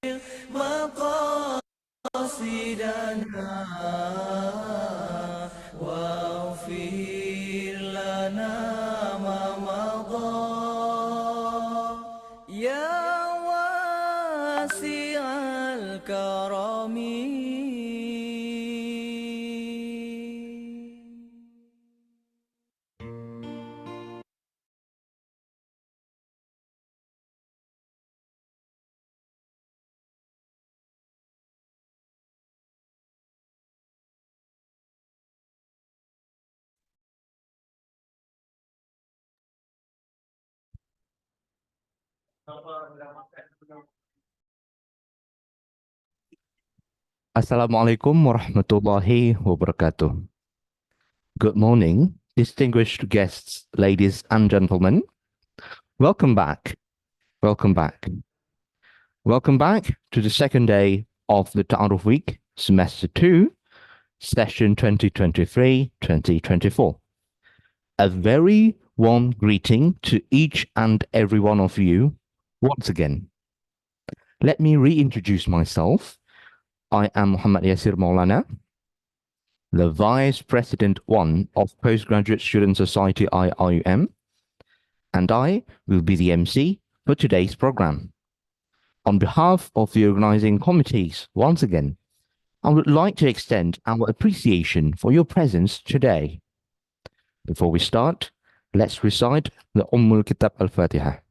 مقاصدنا واغفر لنا ما مضى يا واسع الكرم. Assalamualaikum warahmatullahi wabarakatuh. Good morning, distinguished guests, ladies and gentlemen. Welcome back. Welcome back. Welcome back to the second day of the Taaruf Week, Semester 2, Session 2023-2024. A very warm greeting to each and every one of you once again. Let me reintroduce myself. I am Muhammad Yasir Maulana, the Vice President 1 of Postgraduate Student Society IIUM, and I will be the MC for today's program. On behalf of the organizing committees, once again, I would like to extend our appreciation for your presence today. Before we start, let's recite the Ummul Kitab Al-Fatiha.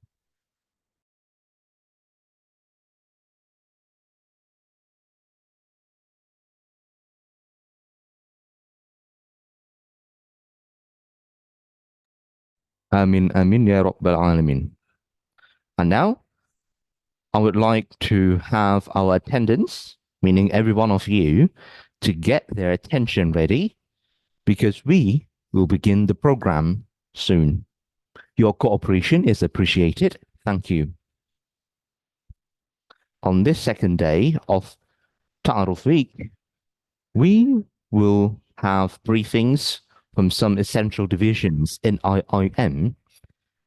Amin, amin, ya Rabbal Alamin. And now, I would like to have our attendants, meaning every one of you, to get their attention ready because we will begin the program soon. Your cooperation is appreciated. Thank you. On this second day of Taaruf Week, we will have briefings from some essential divisions in IIM,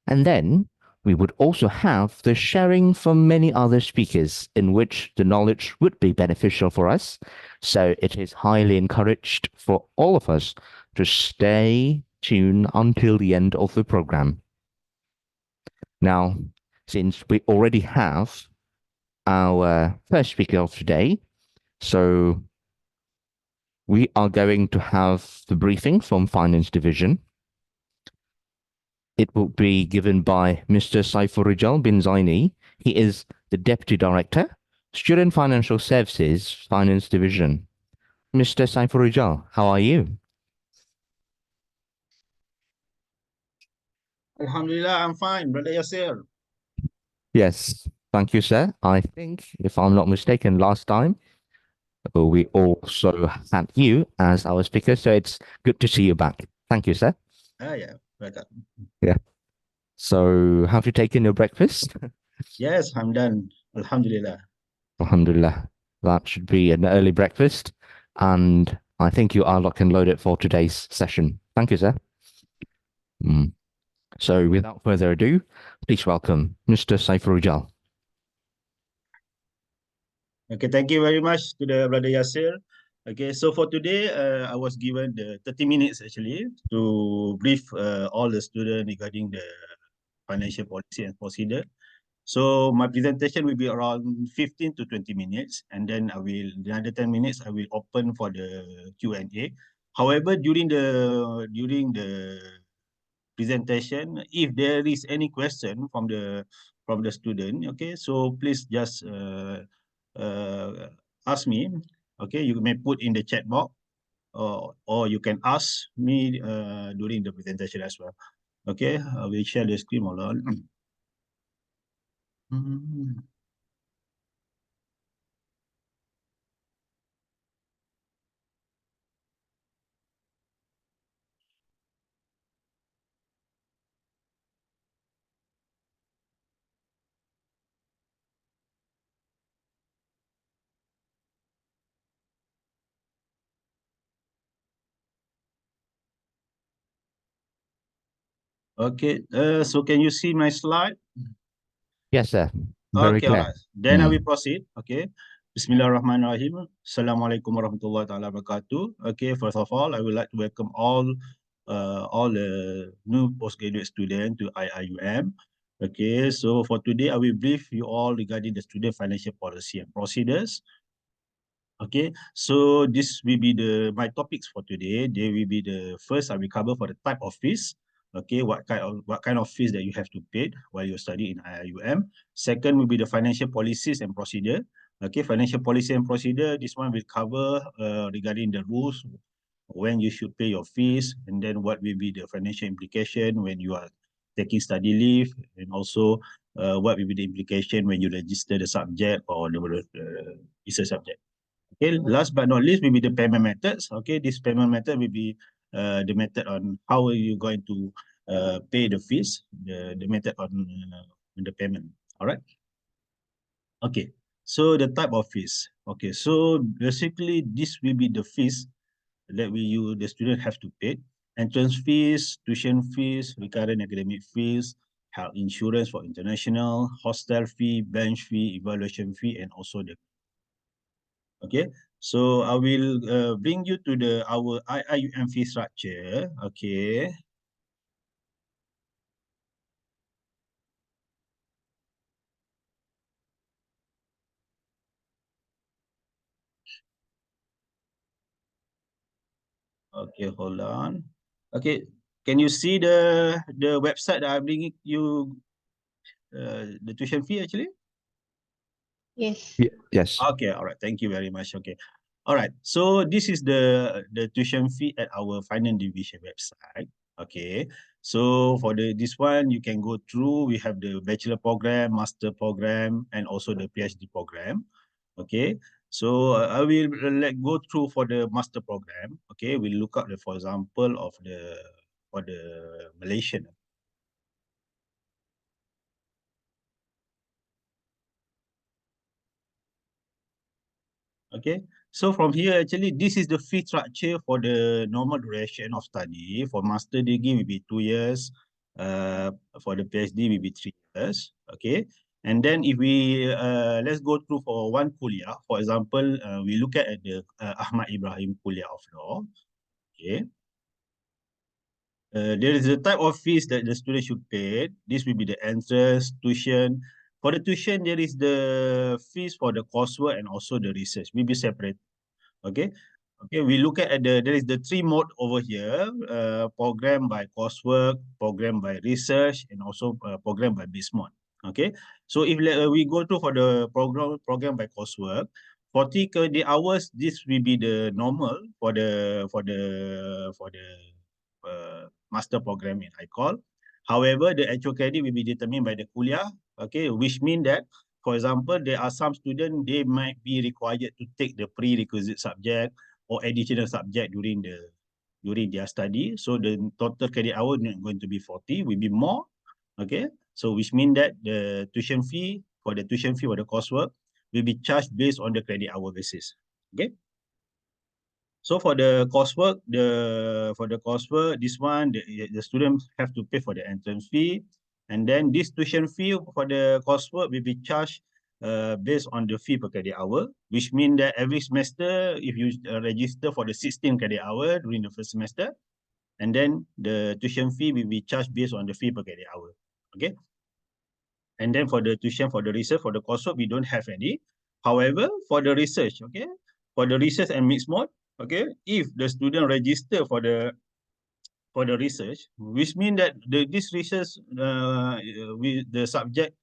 and then we would also have the sharing from many other speakers in which the knowledge would be beneficial for us. So it is highly encouraged for all of us to stay tuned until the end of the program. Now, since we already have our first speaker of today, so we are going to have the briefing from Finance Division. It will be given by Mr. Saifurijal bin Zaini. He is the Deputy Director, Student Financial Services, Finance Division. Mr. Saifurijal, how are you? Alhamdulillah, I'm fine, Brother Yasir. Yes, thank you, sir. I think, if I'm not mistaken, last time we also had you as our speaker, so it's good to see you back. Thank you, sir. Yeah, welcome. Yeah. So, have you taken your breakfast? Yes, I'm done. Alhamdulillah. Alhamdulillah. That should be an early breakfast. And I think you are locked and loaded for today's session. Thank you, sir. So, without further ado, please welcome Mr. Saifurijal. Okay, thank you very much to the Brother Yasir. Okay, so for today, I was given the 30 minutes actually to brief all the students regarding the financial policy and procedure. So my presentation will be around 15 to 20 minutes, and then the other 10 minutes I will open for the Q&A. However, during the presentation, if there is any question from the student, okay, so please just ask me. Okay, you may put in the chat box, or you can ask me during the presentation as well. Okay, I will share the screen. Hold on. Okay, so can you see my slide? Yes, sir. Very Okay, all clear. right. Then I will Mm. proceed. Okay. Bismillahirrahmanirrahim. Assalamualaikum warahmatullahi taala wabarakatuh. Okay, first of all, I would like to welcome all the new postgraduate students to IIUM. Okay, so for today, I will brief you all regarding the student financial policy and procedures. Okay, so this will be my topics for today. They will be the first I will cover for the type of fees. Okay, what kind of fees that you have to pay while you study in IIUM. Second will be the financial policies and procedure. Okay, financial policy and procedure. This one will cover regarding the rules, when you should pay your fees, and then what will be the financial implication when you are taking study leave, and also what will be the implication when you register the subject or the research subject. Okay, last but not least will be the payment methods. Okay, this payment method will be the method on how are you going to pay the fees, the method on the payment. All right. Okay, so the type of fees. Okay, so basically this will be the fees that the student have to pay. Entrance fees, tuition fees, recurrent academic fees, health insurance for international, hostel fee, bench fee, evaluation fee, and also the. Okay, so I will bring you to our IIUM fee structure. Okay. Okay, hold on. Okay, can you see the website that I bring you the tuition fee actually? Yes. Yes. Okay, all right. Thank you very much. Okay. All right. So this is the tuition fee at our finance division website. Okay. So for this one, you can go through. We have the bachelor program, master program, and also the PhD program. Okay. So I will go through for the master program. Okay. We'll look at for example of for the Malaysian. Okay, so from here, actually, this is the fee structure for the normal duration of study. For master degree, will be 2 years. For the PhD, will be 3 years. Okay, and then if we let's go through for one kuliah. For example, we look at the Ahmad Ibrahim Kuliah of Law. Okay, there is a type of fees that the student should pay. This will be the entrance, tuition. For the tuition, there is the fees for the coursework and also the research. Will be separate. Okay. Okay, we look at there is the three mode over here, program by coursework, program by research, and also program by base mode. Okay, so if we go to for the program by coursework, 40 credit hours, this will be the normal for the master program in I call. However, the actual credit will be determined by the kuliah. Okay, which means that, for example, there are some students, they might be required to take the prerequisite subject or additional subject during their study. So the total credit hour not going to be 40, will be more. Okay, so which means that the tuition fee for the coursework will be charged based on the credit hour basis. Okay. So for the coursework, this one, the students have to pay for the entrance fee, and then this tuition fee for the coursework will be charged based on the fee per credit hour, which means that every semester, if you register for the 16 credit hour during the first semester, and then the tuition fee will be charged based on the fee per credit hour. Okay. And then for the tuition, for the research, for the coursework, we don't have any. However, for the research, okay, for the research and mixed mode, okay, if the student register for the research, which means that this research, with the subject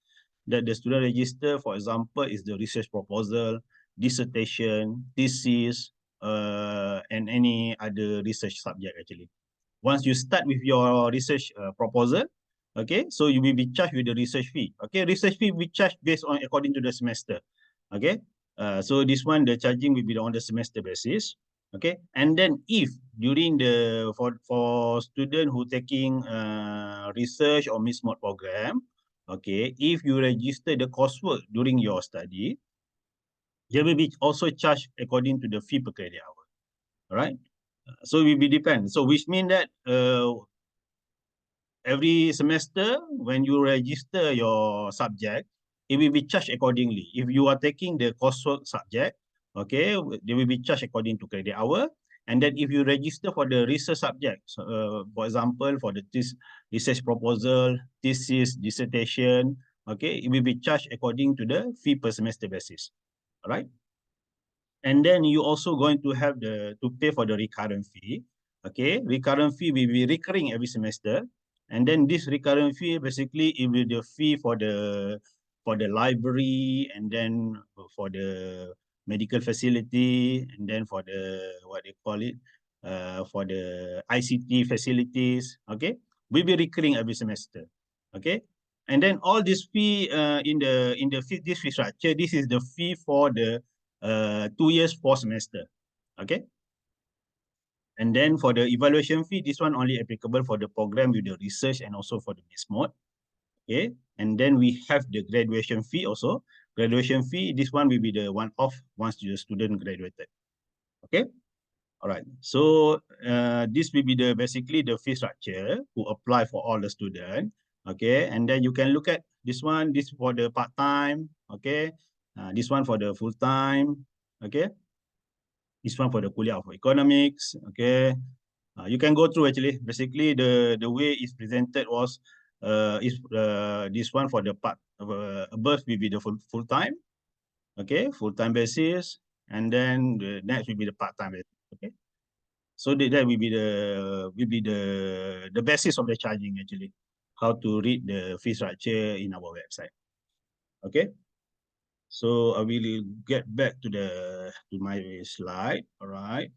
that the student register, for example, is the research proposal, dissertation, thesis, and any other research subject actually. Once you start with your research proposal, okay, so you will be charged with the research fee. Okay, research fee will be charged based on according to the semester. Okay, so this one, the charging will be on the semester basis. Okay, and then if during for student who taking research or mixed mode program, okay, if you register the coursework during your study, they will be also charged according to the fee per credit hour. All right, so it will be depend. So which means that every semester when you register your subject, it will be charged accordingly. If you are taking the coursework subject, okay, they will be charged according to credit hour. And then if you register for the research subjects, for example, for the research proposal, thesis, dissertation, okay, it will be charged according to the fee per semester basis, all right? And then you also going to have to pay for the recurrent fee, okay? Recurrent fee will be recurring every semester. And then this recurrent fee, basically, it will be the fee for the library, and then for the medical facility, and then for the, what they call it, for the ICT facilities, okay? Will be recurring every semester, okay? And then all this fee in the fee, this fee structure, this is the fee for the 2 years, 4 semester, okay? And then for the evaluation fee, this one only applicable for the program with the research and also for the base mode. Okay, and then we have the graduation fee also. Graduation fee, this one will be the one-off once the student graduated. Okay, all right. So this will be the basically the fee structure to apply for all the students. Okay, and then you can look at this one. This for the part-time. Okay, this one for the full-time. Okay, this one for the kuliah of economics. Okay, you can go through actually. Basically, the way it's presented was this one for the part above will be the full time, okay, full time basis, and then the next will be the part time basis, okay. So that will be the basis of the charging actually. How to read the fee structure in our website, okay. So I will get back to my slide. All right.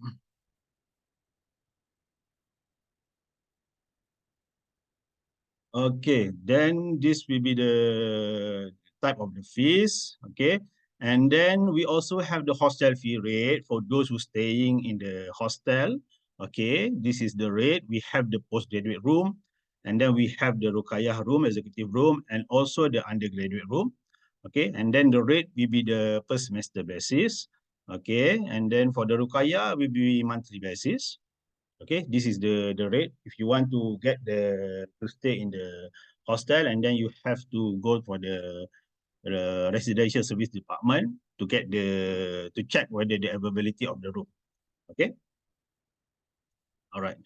Okay, then this will be the type of the fees, okay? And then we also have the hostel fee rate for those who staying in the hostel, okay? This is the rate. We have the postgraduate room, and then we have the Rukayah room, executive room, and also the undergraduate room, okay? And then the rate will be the per semester basis, okay? And then for the Rukayah will be monthly basis. Okay, this is the rate. If you want to get to stay in the hostel, and then you have to go for the residential service department to get to check whether the availability of the room. Okay. All right.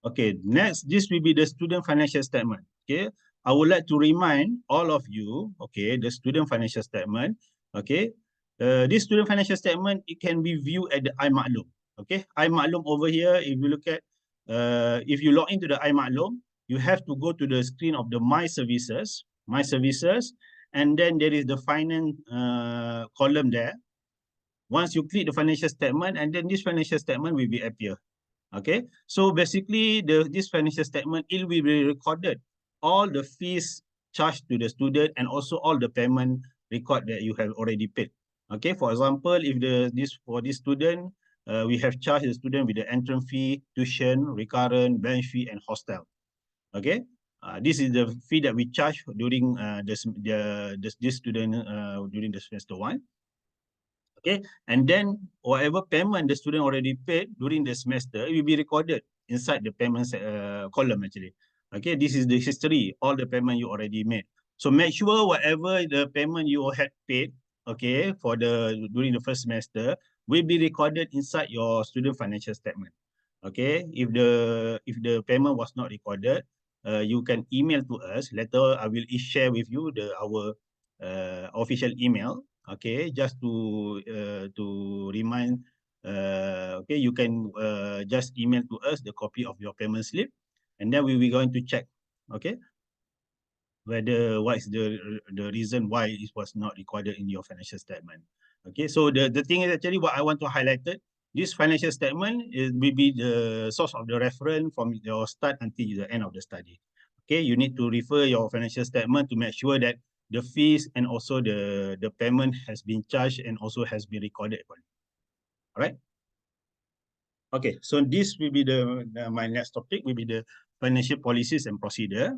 Okay, next, this will be the student financial statement. Okay, I would like to remind all of you, okay, the student financial statement. Okay, this student financial statement, it can be viewed at the iMaklum. Okay, iMaklum over here, if you look at, if you log into the iMaklum, you have to go to the screen of the My Services, and then there is the finance column there. Once you click the financial statement, and then this financial statement will be appear. Okay, so basically this financial statement, it will be recorded all the fees charged to the student and also all the payment record that you have already paid. Okay, for example, if for this student, we have charged the student with the entrance fee, tuition, recurrent, bench fee, and hostel. Okay, this is the fee that we charge during this student during the semester 1. Okay, and then whatever payment the student already paid during the semester, it will be recorded inside the payment column actually. Okay, this is the history, all the payment you already made. So make sure whatever the payment you had paid, okay, for during the first semester will be recorded inside your student financial statement. Okay, if the payment was not recorded, you can email to us. Later, I will share with you our official email. Okay, just to remind, okay, you can just email to us the copy of your payment slip, and then we will going to check, okay, whether what is the reason why it was not recorded in your financial statement. Okay, so the thing is actually what I want to highlight it. This financial statement will be the source of the reference from your start until the end of the study. Okay, you need to refer your financial statement to make sure that the fees and also the payment has been charged and also has been recorded. All right. Okay, so this will be my next topic will be the financial policies and procedure.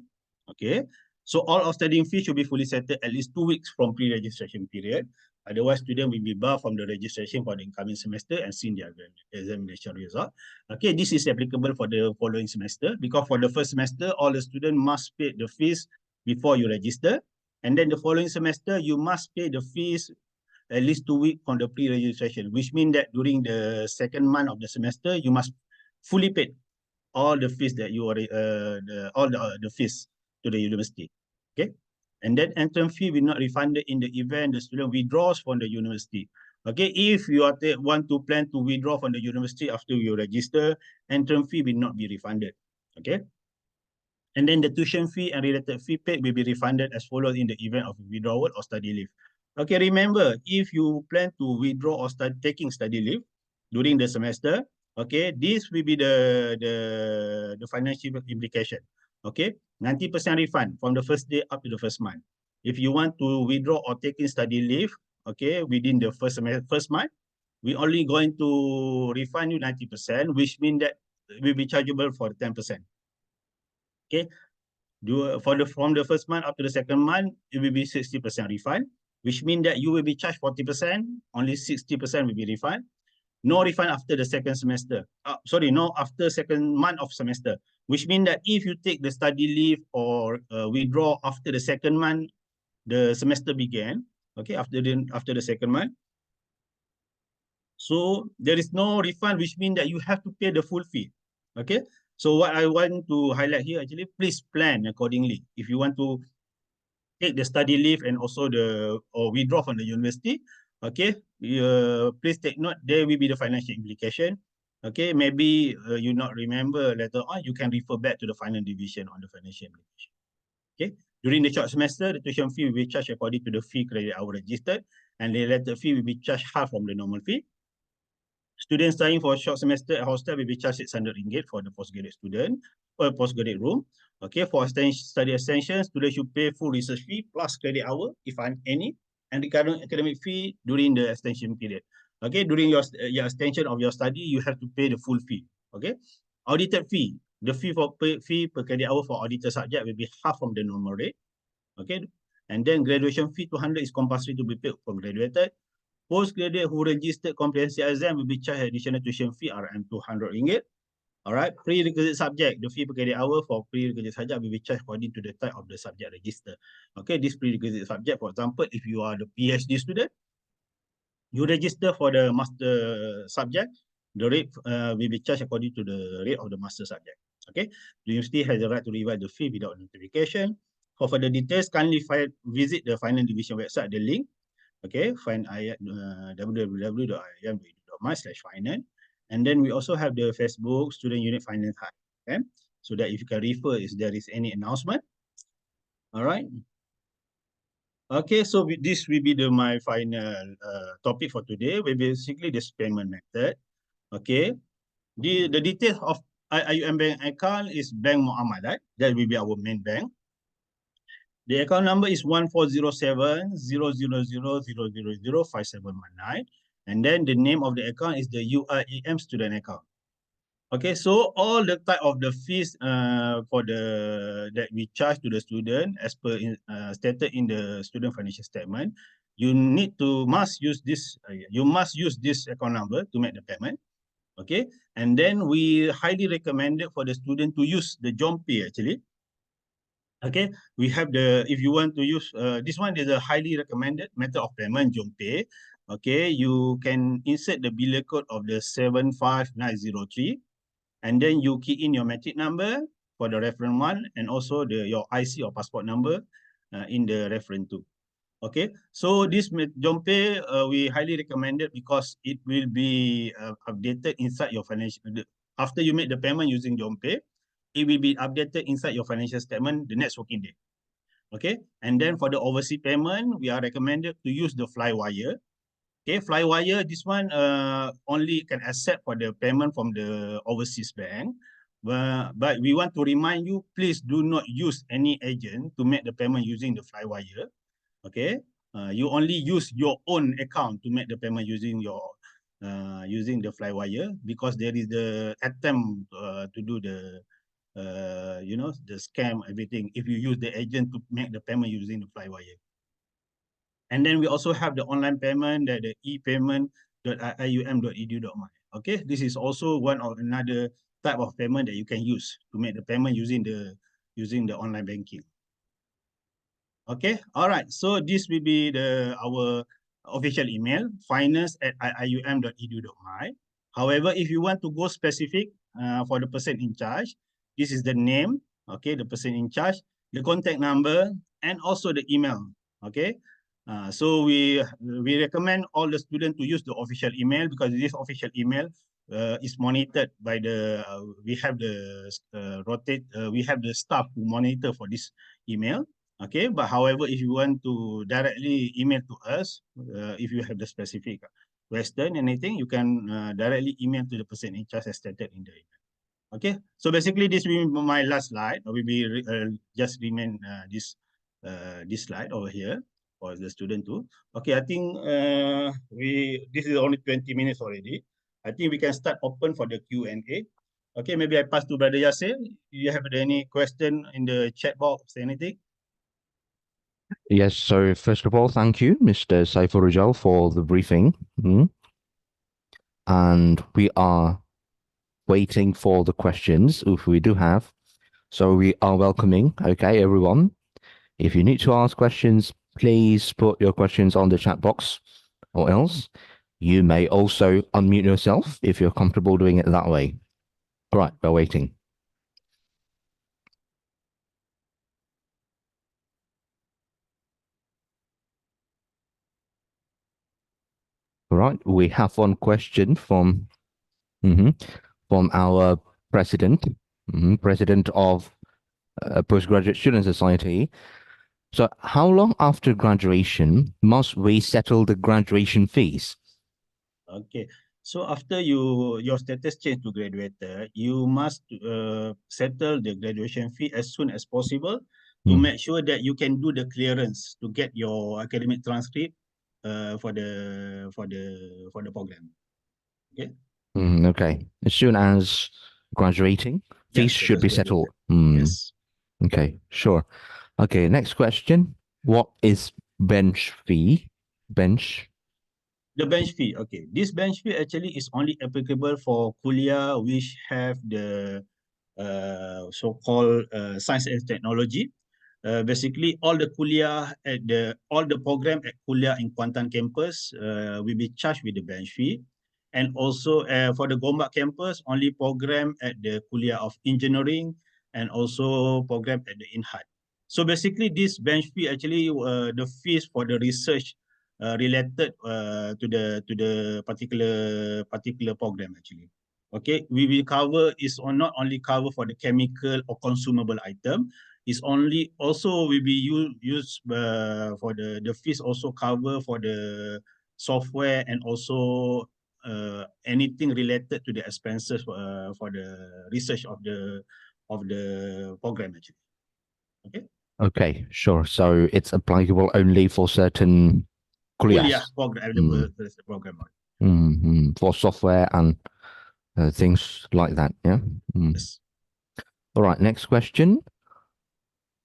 Okay, so all outstanding fees should be fully settled at least 2 weeks from pre-registration period. Otherwise, student will be barred from the registration for the incoming semester and seen their examination result. Okay, this is applicable for the following semester because for the first semester, all the students must pay the fees before you register. And then the following semester, you must pay the fees at least 2 weeks from the pre-registration, which means that during the second month of the semester, you must fully pay all the fees that you are the fees to the university. Okay, and then entrance fee will not refunded in the event the student withdraws from the university. Okay, if you are want to plan to withdraw from the university after you register, entrance fee will not be refunded. Okay. And then the tuition fee and related fee paid will be refunded as follows in the event of withdrawal or study leave. Okay, remember, if you plan to withdraw or start taking study leave during the semester, okay, this will be the financial implication. Okay, 90% refund from the first day up to the first month. If you want to withdraw or taking study leave, okay, within the first month, we only going to refund you 90%, which means that will be chargeable for 10%. Okay, from the first month up to the second month, it will be 60% refund, which means that you will be charged 40%, only 60% will be refund. No refund after the second semester. No, after second month of semester, which means that if you take the study leave or withdraw after the second month, the semester began, okay, after the second month. So there is no refund, which means that you have to pay the full fee. Okay. So what I want to highlight here, actually, please plan accordingly. If you want to take the study leave and also or withdraw from the university, okay, please take note, there will be the financial implication. Okay, maybe you not remember later on, you can refer back to the final division on the financial implication. Okay, during the short semester, the tuition fee will be charged according to the fee credit hour registered, and the related fee will be charged half from the normal fee. Students studying for a short semester at hostel will be charged 600 ringgit for the postgraduate student or postgraduate room. Okay, for study extension, students should pay full research fee plus credit hour, if any, and the current academic fee during the extension period. Okay, during your extension of your study, you have to pay the full fee. Okay, audited fee, the fee per credit hour for audited subject will be half from the normal rate. Okay, and then graduation fee 200 is compulsory to be paid for graduated. Postgraduate who registered comprehensive exam will be charged additional tuition fee RM 200 ringgit. All right, prerequisite subject, the fee per credit hour for prerequisite subject will be charged according to the type of the subject register. Okay, this prerequisite subject, for example, if you are the PhD student, you register for the master subject, the rate will be charged according to the rate of the master subject. Okay, the university has the right to revise the fee without notification. For further details, kindly visit the final division website, the link. Okay, find www.iam.my/finance. And then we also have the Facebook Student Unit Finance Hub. Okay, so that if you can refer if there is any announcement. All right. Okay, so this will be my final topic for today. Will basically this payment method. Okay, the details of IUM bank account is Bank Muamalat. That will be our main bank. The account number is 1407-000-000-5719. And then the name of the account is the UIEM student account. Okay, so all the type of the fees that we charge to the student as per stated in the student financial statement, you must use this account number to make the payment. Okay, and then we highly recommend it for the student to use the JomPay actually. Okay, we have if you want to use, this one is a highly recommended method of payment, JomPay. Okay, you can insert the billing code of the 75903, and then you key in your matric number for the reference one, and also your IC or passport number in the reference two. Okay, so this JomPay, we highly recommend it because it will be updated inside your financial, after you make the payment using JomPay, it will be updated inside your financial statement the next working day. Okay, and then for the overseas payment, we are recommended to use the Flywire. Okay, Flywire, this one only can accept for the payment from the overseas bank. But we want to remind you, please do not use any agent to make the payment using the Flywire. Okay, you only use your own account to make the payment using the Flywire, because there is the attempt to do the the scam, everything, if you use the agent to make the payment using the Flywire. And then we also have the online payment, the e-payment.ium.edu.my. Okay, this is also one of another type of payment that you can use to make the payment using the online banking. Okay, all right. So this will be our official email, finance@iium.edu.my. However, if you want to go specific for the person in charge, this is the name, okay, the person in charge, the contact number, and also the email, okay. So we recommend all the students to use the official email because this official email is monitored by we have the we have the staff who monitor for this email. Okay, but however, if you want to directly email to us, if you have the specific question, anything, you can directly email to the person in charge as stated in the email. Okay, so basically this will be my last slide. I will be just remain this slide over here for the student too. Okay, I think this is only 20 minutes already. I think we can start open for the Q&A. Okay, maybe I pass to Brother Yasir. You have any question in the chat box, anything? Yes, so first of all, thank you, Mr. Saifur Rijal, for the briefing. And we are waiting for the questions, if we do have. So we are welcoming, okay, everyone. If you need to ask questions, please put your questions on the chat box, or else you may also unmute yourself if you're comfortable doing it that way. All right, we're waiting. All right, we have one question from our president, president of Postgraduate Student Society. So how long after graduation must we settle the graduation fees? Okay, so after your status change to graduated, you must settle the graduation fee as soon as possible to make sure that you can do the clearance to get your academic transcript for the program. Okay. Okay, as soon as graduating, fees should be settled. Yes. Okay, sure. Okay, next question. What is bench fee? Bench? The bench fee, okay. This bench fee actually is only applicable for kuliah which have the so-called science and technology. Basically, all the kuliah all the program at kuliah in Kuantan campus will be charged with the bench fee. And also for the Gombak campus, only program at the kuliah of engineering and also program at the INHAT. So basically, this bench fee actually the fees for the research related to the particular program actually. Okay, we will cover is not only cover for the chemical or consumable item, is only also will be used for the fees also cover for the software and also anything related to the expenses for the research of the program actually. Okay. Okay, sure. So it's applicable only for certain Kuliah kuliahs. program, the program. For software and things like that, yeah? Yes. All right, next question.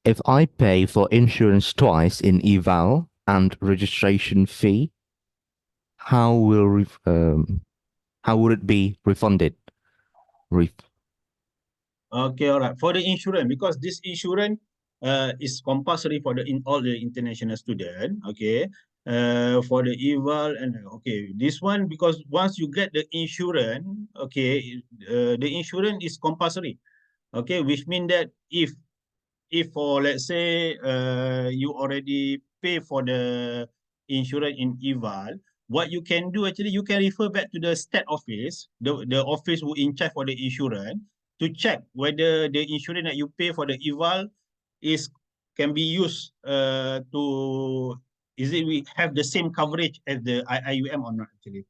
If I pay for insurance twice in eval and registration fee, how would it be refunded? Okay, all right. For the insurance, because this insurance is compulsory for all the international student. Okay, for the eval and okay, this one because once you get the insurance, okay, the insurance is compulsory. Okay, which means that if for let's say you already pay for the insurance in eval, what you can do actually you can refer back to the state office, the office who in charge for the insurance to check whether the insurance that you pay for the eval can be used to we have the same coverage as the IIUM or not actually.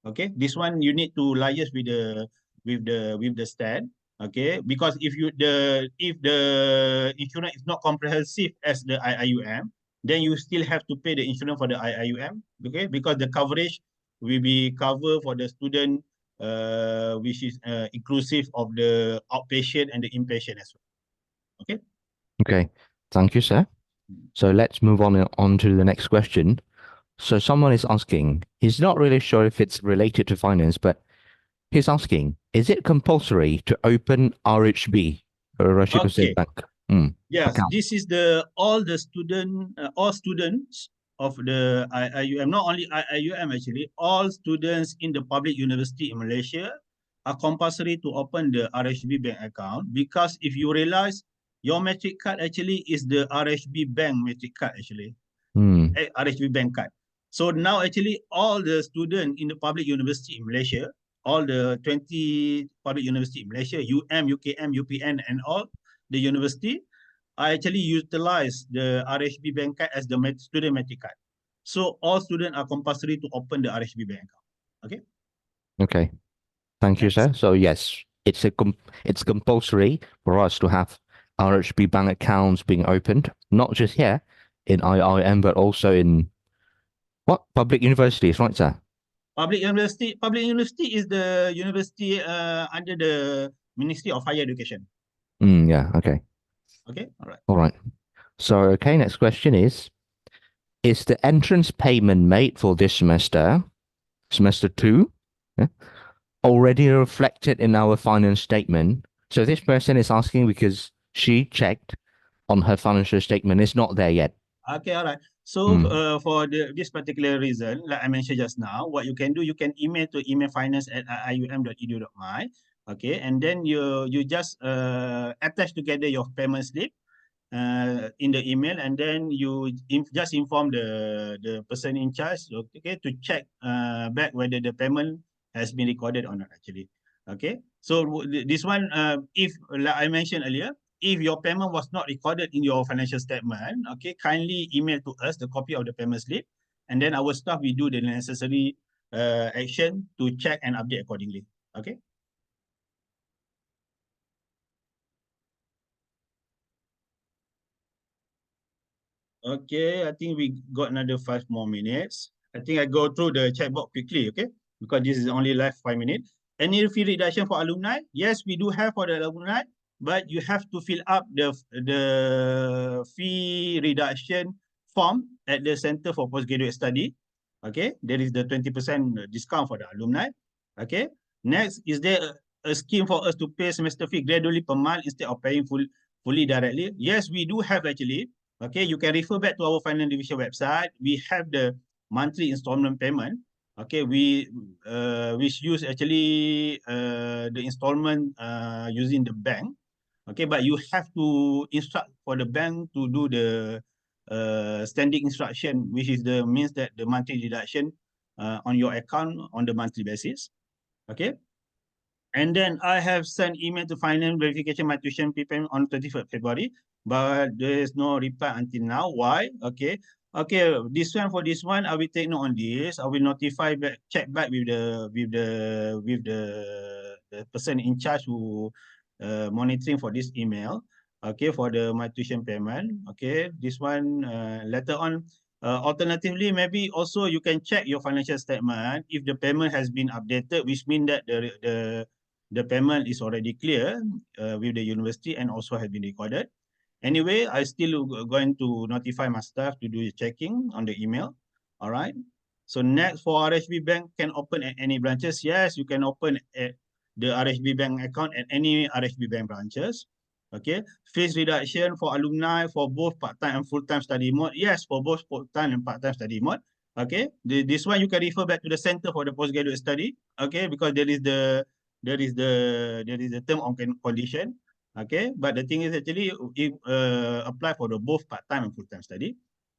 Okay, this one you need to liaise with the state. Okay, because if the insurance is not comprehensive as the IIUM, then you still have to pay the insurance for the IIUM. Okay, because the coverage will be covered for the student, which is inclusive of the outpatient and the inpatient as well. Okay. Okay, thank you, sir. So let's move on to the next question. So someone is asking, he's not really sure if it's related to finance, but he's asking, is it compulsory to open RHB, Rashid Hussain Okay. Bank? Yes, Account. this is all students of the IIUM, not only IIUM actually, all students in the public university in Malaysia are compulsory to open the RHB bank account, because if you realize your metric card actually is the RHB bank metric card actually, Mm. RHB bank card. So now actually all the students in the public university in Malaysia, all the 20 public university in Malaysia, UM, UKM, UPN and all the university, I actually utilize the RHB bank card as the student metric card. So all students are compulsory to open the RHB bank account. Okay. Okay. Thank you, Next. sir. So yes, it's compulsory for us to have RHB bank accounts being opened, not just here in IIM, but also in what public universities, right, sir? Public university is the university under the Ministry of Higher Education. Yeah. Okay. Okay. All right. All right. So okay, next question is the entrance payment made for this semester, semester 2, yeah, already reflected in our finance statement? So this person is asking because she checked on her financial statement. It's not there yet. Okay, all right. So for this particular reason, like I mentioned just now, what you can do, you can email to emailfinance@ium.edu.my. Okay, and then you just attach together your payment slip in the email, and then you just inform the person in charge, okay, to check back whether the payment has been recorded or not actually. Okay, so this one, if like I mentioned earlier, if your payment was not recorded in your financial statement, okay, kindly email to us the copy of the payment slip, and then our staff will do the necessary action to check and update accordingly. Okay. Okay, I think we got another 5 more minutes. I think I go through the chat box quickly, okay? Because this is only left 5 minutes. Any fee reduction for alumni? Yes, we do have for the alumni, but you have to fill up the fee reduction form at the Center for Postgraduate Study. Okay, there is the 20% discount for the alumni. Okay, next, is there a scheme for us to pay semester fee gradually per month instead of paying fully directly? Yes, we do have actually. Okay, you can refer back to our finance division website. We have the monthly installment payment. Okay, which use actually the installment using the bank. Okay, but you have to instruct for the bank to do the standing instruction, which is the means that the monthly deduction on your account on the monthly basis. Okay. And then I have sent email to finance verification my tuition fee payment on 31st February, but there is no reply until now. Why? Okay. Okay, this one, I will take note on this. I will notify back, check back with the person in charge who monitoring for this email. Okay, for the my tuition payment. Okay, this one later on. Alternatively, maybe also you can check your financial statement if the payment has been updated, which means that the payment is already clear with the university and also has been recorded. Anyway, I still going to notify my staff to do checking on the email. All right. So next, for RHB Bank can open at any branches. Yes, you can open at the RHB Bank account at any RHB Bank branches. Okay. Fees reduction for alumni for both part-time and full-time study mode. Yes, for both part-time and part-time study mode. Okay. This one you can refer back to the Center for the Postgraduate Study. Okay, because there is the term on condition. Okay, but the thing is actually if apply for the both part-time and full-time study.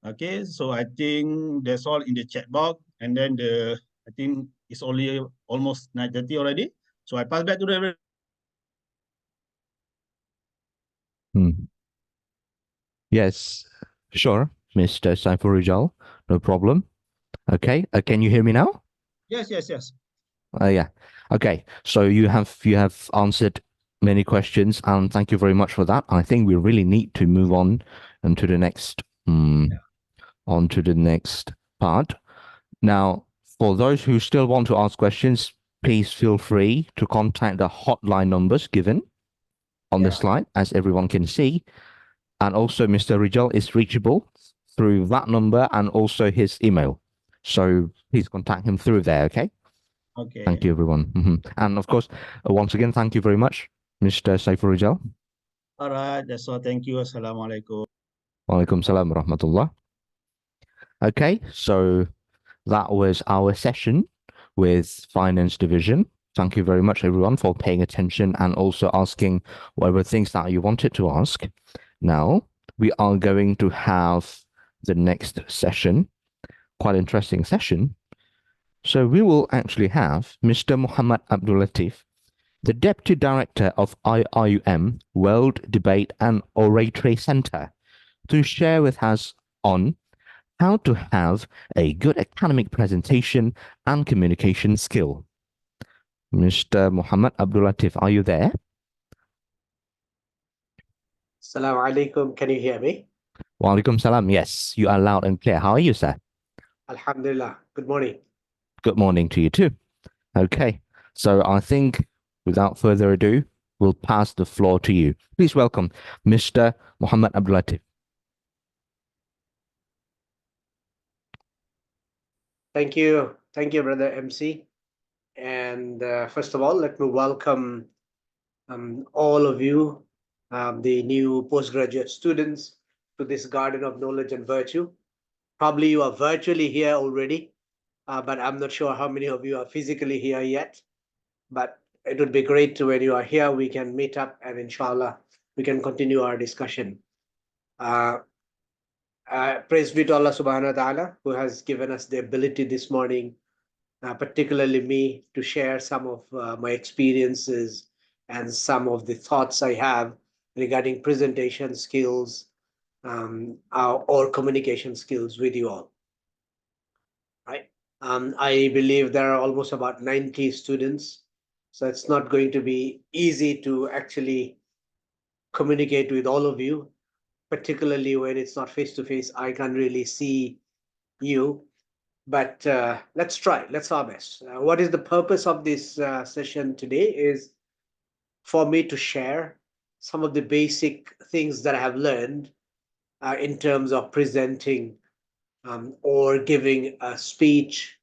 Okay, so I think that's all in the chat box, and then I think it's only almost 9:30 already. So I pass back to the Yes, sure, Mr. Saifur, no problem. Okay, can you hear me now? Yes. Yeah. Okay. So you have answered many questions, and thank you very much for that. I think we really need to move on to the next on to the next part. Now, for those who still want to ask questions, please feel free to contact the hotline numbers given on the slide, as everyone can see. And also, Mr. Rijal is reachable through that number and also his email. So please contact him through there, okay? Okay. Thank you, everyone. And of course, once again, thank you very much, Mr. Saifur Rijal. All right, that's all. Thank you. Assalamualaikum. Walaikum salam rahmatullah. Okay, so that was our session with Finance Division. Thank you very much, everyone, for paying attention and also asking whatever things that you wanted to ask. Now, we are going to have the next session, quite interesting session. So we will actually have Mr. Muhammad Abdul Latif, the Deputy Director of IIUM World Debate and Oratory Center, to share with us on how to have a good academic presentation and communication skill. Mr. Muhammad Abdul Latif, are you there? Assalamu alaikum. Can you hear me? Walaikum salam. Yes, you are loud and clear. How are you, sir? Alhamdulillah. Good morning. Good morning to you too. Okay, so I think without further ado, we'll pass the floor to you. Please welcome Mr. Muhammad Abdul Latif. Thank you. Thank you, Brother MC. And first of all, let me welcome all of you, the new postgraduate students, to this garden of knowledge and virtue. Probably you are virtually here already, but I'm not sure how many of you are physically here yet. But it would be great to, when you are here, we can meet up and inshallah, we can continue our discussion. Praise be to Allah subhanahu wa ta'ala, who has given us the ability this morning, particularly me, to share some of my experiences and some of the thoughts I have regarding presentation skills or communication skills with you all. Right? I believe there are almost about 90 students, so it's not going to be easy to actually communicate with all of you, particularly when it's not face-to-face. I can't really see you, but let's try. Let's our best. What is the purpose of this session today is for me to share some of the basic things that I have learned in terms of presenting or giving a speech,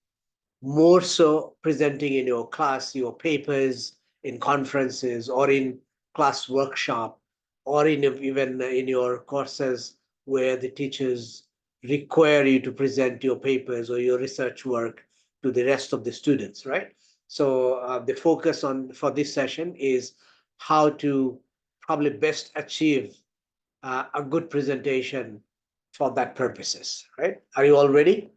more so presenting in your class, your papers, in conferences, or in class workshop, or even in your courses where the teachers require you to present your papers or your research work to the rest of the students, right? So the focus for this session is how to probably best achieve a good presentation for that purposes, right? Are you all ready?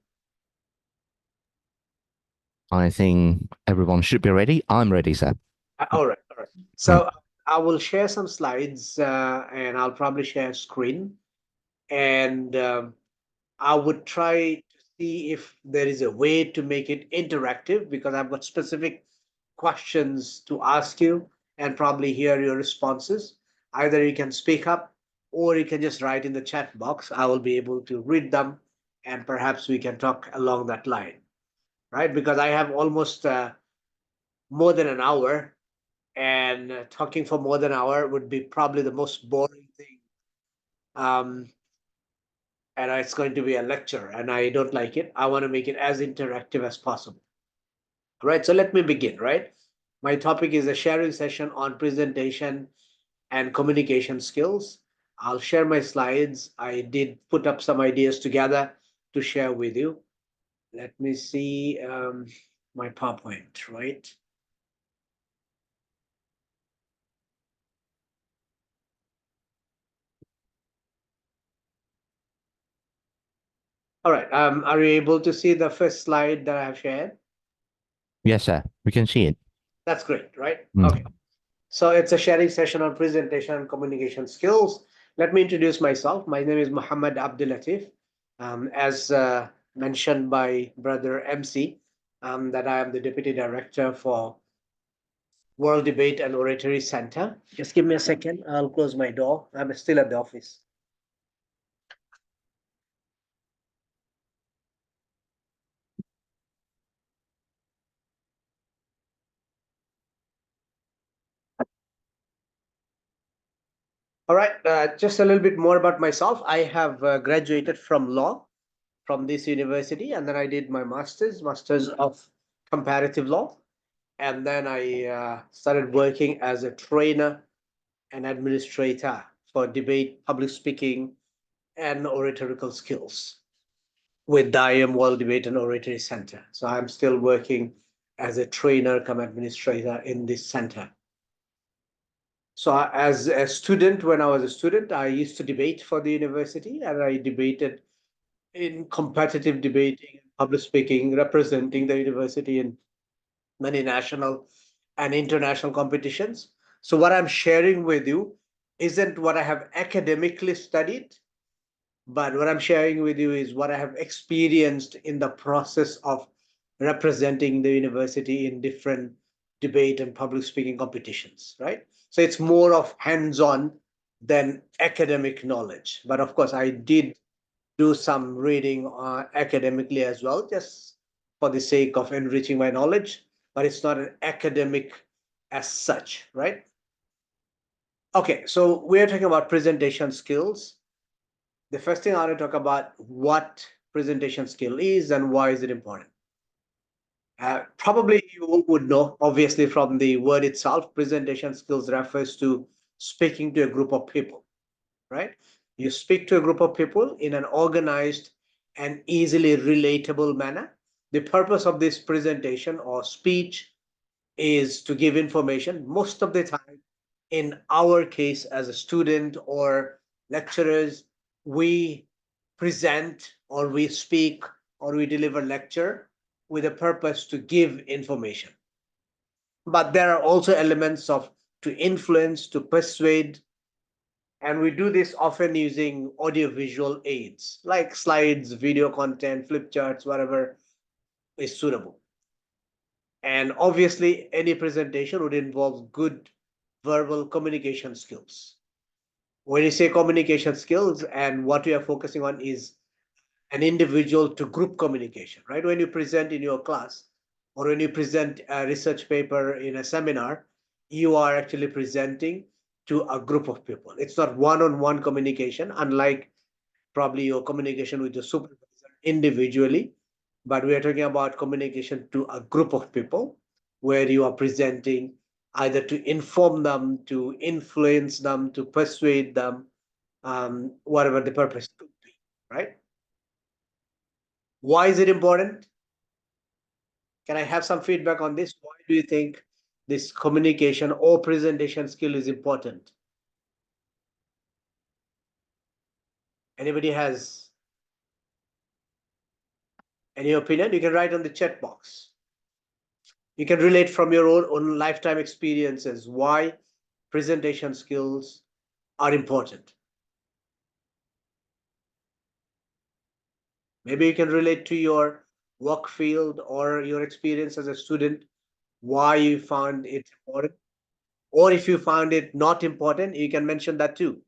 I think everyone should be ready. I'm ready, sir. All right, all right. So I will share some slides and I'll probably share screen. And I would try to see if there is a way to make it interactive, because I've got specific questions to ask you and probably hear your responses. Either you can speak up or you can just write in the chat box. I will be able to read them and perhaps we can talk along that line, right? Because I have almost more than an hour, and talking for more than an hour would be probably the most boring thing. And it's going to be a lecture, and I don't like it. I want to make it as interactive as possible. Right, so let me begin, right? My topic is a sharing session on presentation and communication skills. I'll share my slides. I did put up some ideas together to share with you. Let me see my PowerPoint, right? All right, are you able to see the first slide that I have shared? Yes, sir. We can see it. That's great, right? Mm. Okay. So it's a sharing session on presentation and communication skills. Let me introduce myself. My name is Muhammad Abdul Latif. As mentioned by Brother MC, that I am the Deputy Director for World Debate and Oratory Center. Just give me a second. I'll close my door. I'm still at the office. All right, just a little bit more about myself. I have graduated from law from this university, and then I did my master's of comparative law. And then I started working as a trainer and administrator for debate, public speaking, and oratorical skills with Day2 World Debate and Oratory Center. So I'm still working as a trainer come administrator in this center. So as a student, when I was a student, I used to debate for the university, and I debated in competitive debating, public speaking, representing the university in many national and international competitions. So what I'm sharing with you isn't what I have academically studied, but what I'm sharing with you is what I have experienced in the process of representing the university in different debate and public speaking competitions, right? So it's more of hands-on than academic knowledge. But of course, I did do some reading academically as well, just for the sake of enriching my knowledge, but it's not an academic as such, right? Okay, so we're talking about presentation skills. The first thing I want to talk about what presentation skill is and why is it important. Probably you would know, obviously, from the word itself, presentation skills refers to speaking to a group of people, right? You speak to a group of people in an organized and easily relatable manner. The purpose of this presentation or speech is to give information. Most of the time, in our case, as a student or lecturers, we present or we speak or we deliver lecture with a purpose to give information. But there are also elements of to influence, to persuade, and we do this often using audiovisual aids like slides, video content, flip charts, whatever is suitable. And obviously, any presentation would involve good verbal communication skills. When you say communication skills, and what we are focusing on is an individual to group communication, right? When you present in your class or when you present a research paper in a seminar, you are actually presenting to a group of people. It's not one-on-one communication, unlike probably your communication with your supervisor individually, but we are talking about communication to a group of people where you are presenting either to inform them, to influence them, to persuade them, whatever the purpose could be, right? Why is it important? Can I have some feedback on this? Why do you think this communication or presentation skill is important? Anybody has any opinion? You can write on the chat box. You can relate from your own lifetime experiences why presentation skills are important. Maybe you can relate to your work field or your experience as a student, why you found it important. Or if you found it not important, you can mention that too.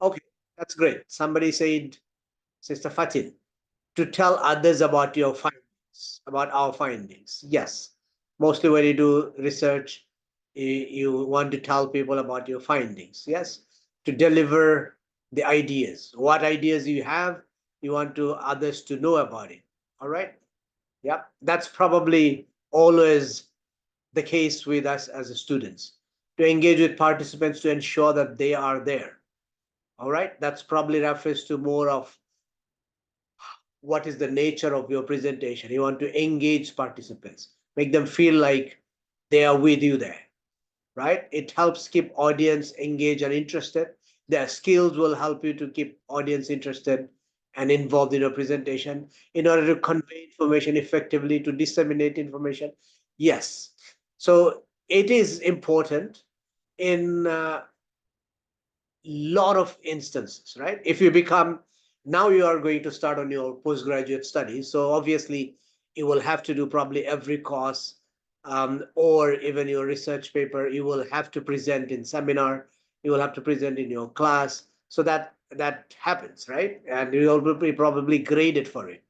Okay, that's great. Somebody said, Sister Fatin, to tell others about your findings, about our findings. Yes, mostly when you do research, you want to tell people about your findings. Yes, to deliver the ideas. What ideas you have, you want to others to know about it. All right. Yeah, that's probably always the case with us as students, to engage with participants to ensure that they are there. All right, that's probably refers to more of what is the nature of your presentation. You want to engage participants, make them feel like they are with you there, right? It helps keep audience engaged and interested. Their skills will help you to keep audience interested and involved in your presentation in order to convey information effectively, to disseminate information. Yes, so it is important in lot of instances, right? If you become, now you are going to start on your postgraduate studies, so obviously you will have to do probably every course, or even your research paper you will have to present in seminar, you will have to present in your class, so that happens, right? And you will be probably graded for it.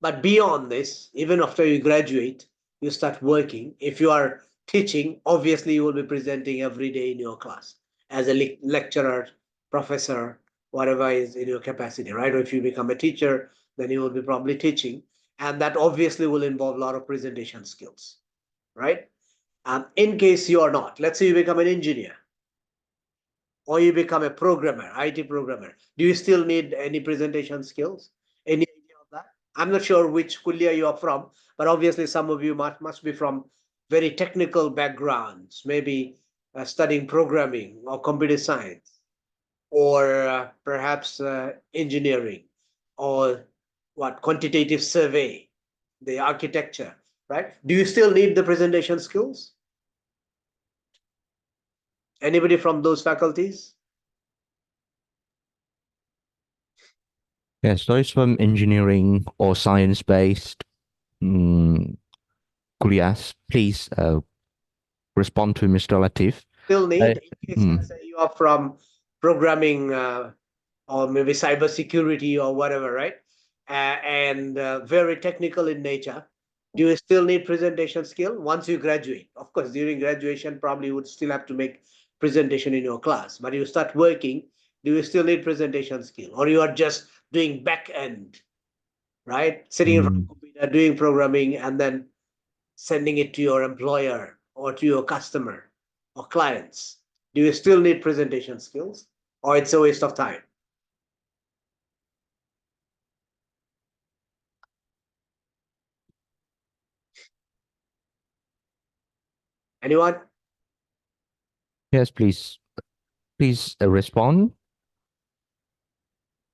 But beyond this, even after you graduate, you start working. If you are teaching, obviously you will be presenting every day in your class as a lecturer, professor, whatever is in your capacity, right? Or if you become a teacher, then you will be probably teaching. And that obviously will involve a lot of presentation skills, right? In case you are not, let's say you become an engineer. or you become a programmer, IT programmer, do you still need any presentation skills? Any idea of that? I'm not sure which kulia you are from, but obviously some of you must be from very technical backgrounds, maybe studying programming or computer science, or perhaps engineering, or what, quantitative survey, the architecture, right? Do you still need the presentation skills? Anybody from those faculties? Yes, those from engineering or science-based kuliahs, please respond to Mr. Latif. Still need, Uh, in case mm. let's say you are from programming or maybe cybersecurity or whatever, right? And very technical in nature. Do you still need presentation skill once you graduate? Of course, during graduation, probably you would still have to make presentation in your class, but you start working, do you still need presentation skill? Or you are just doing back end, right? Sitting in front of the computer, doing programming, and then sending it to your employer or to your customer or clients. Do you still need presentation skills, or it's a waste of time? Anyone? Yes, please. Please respond.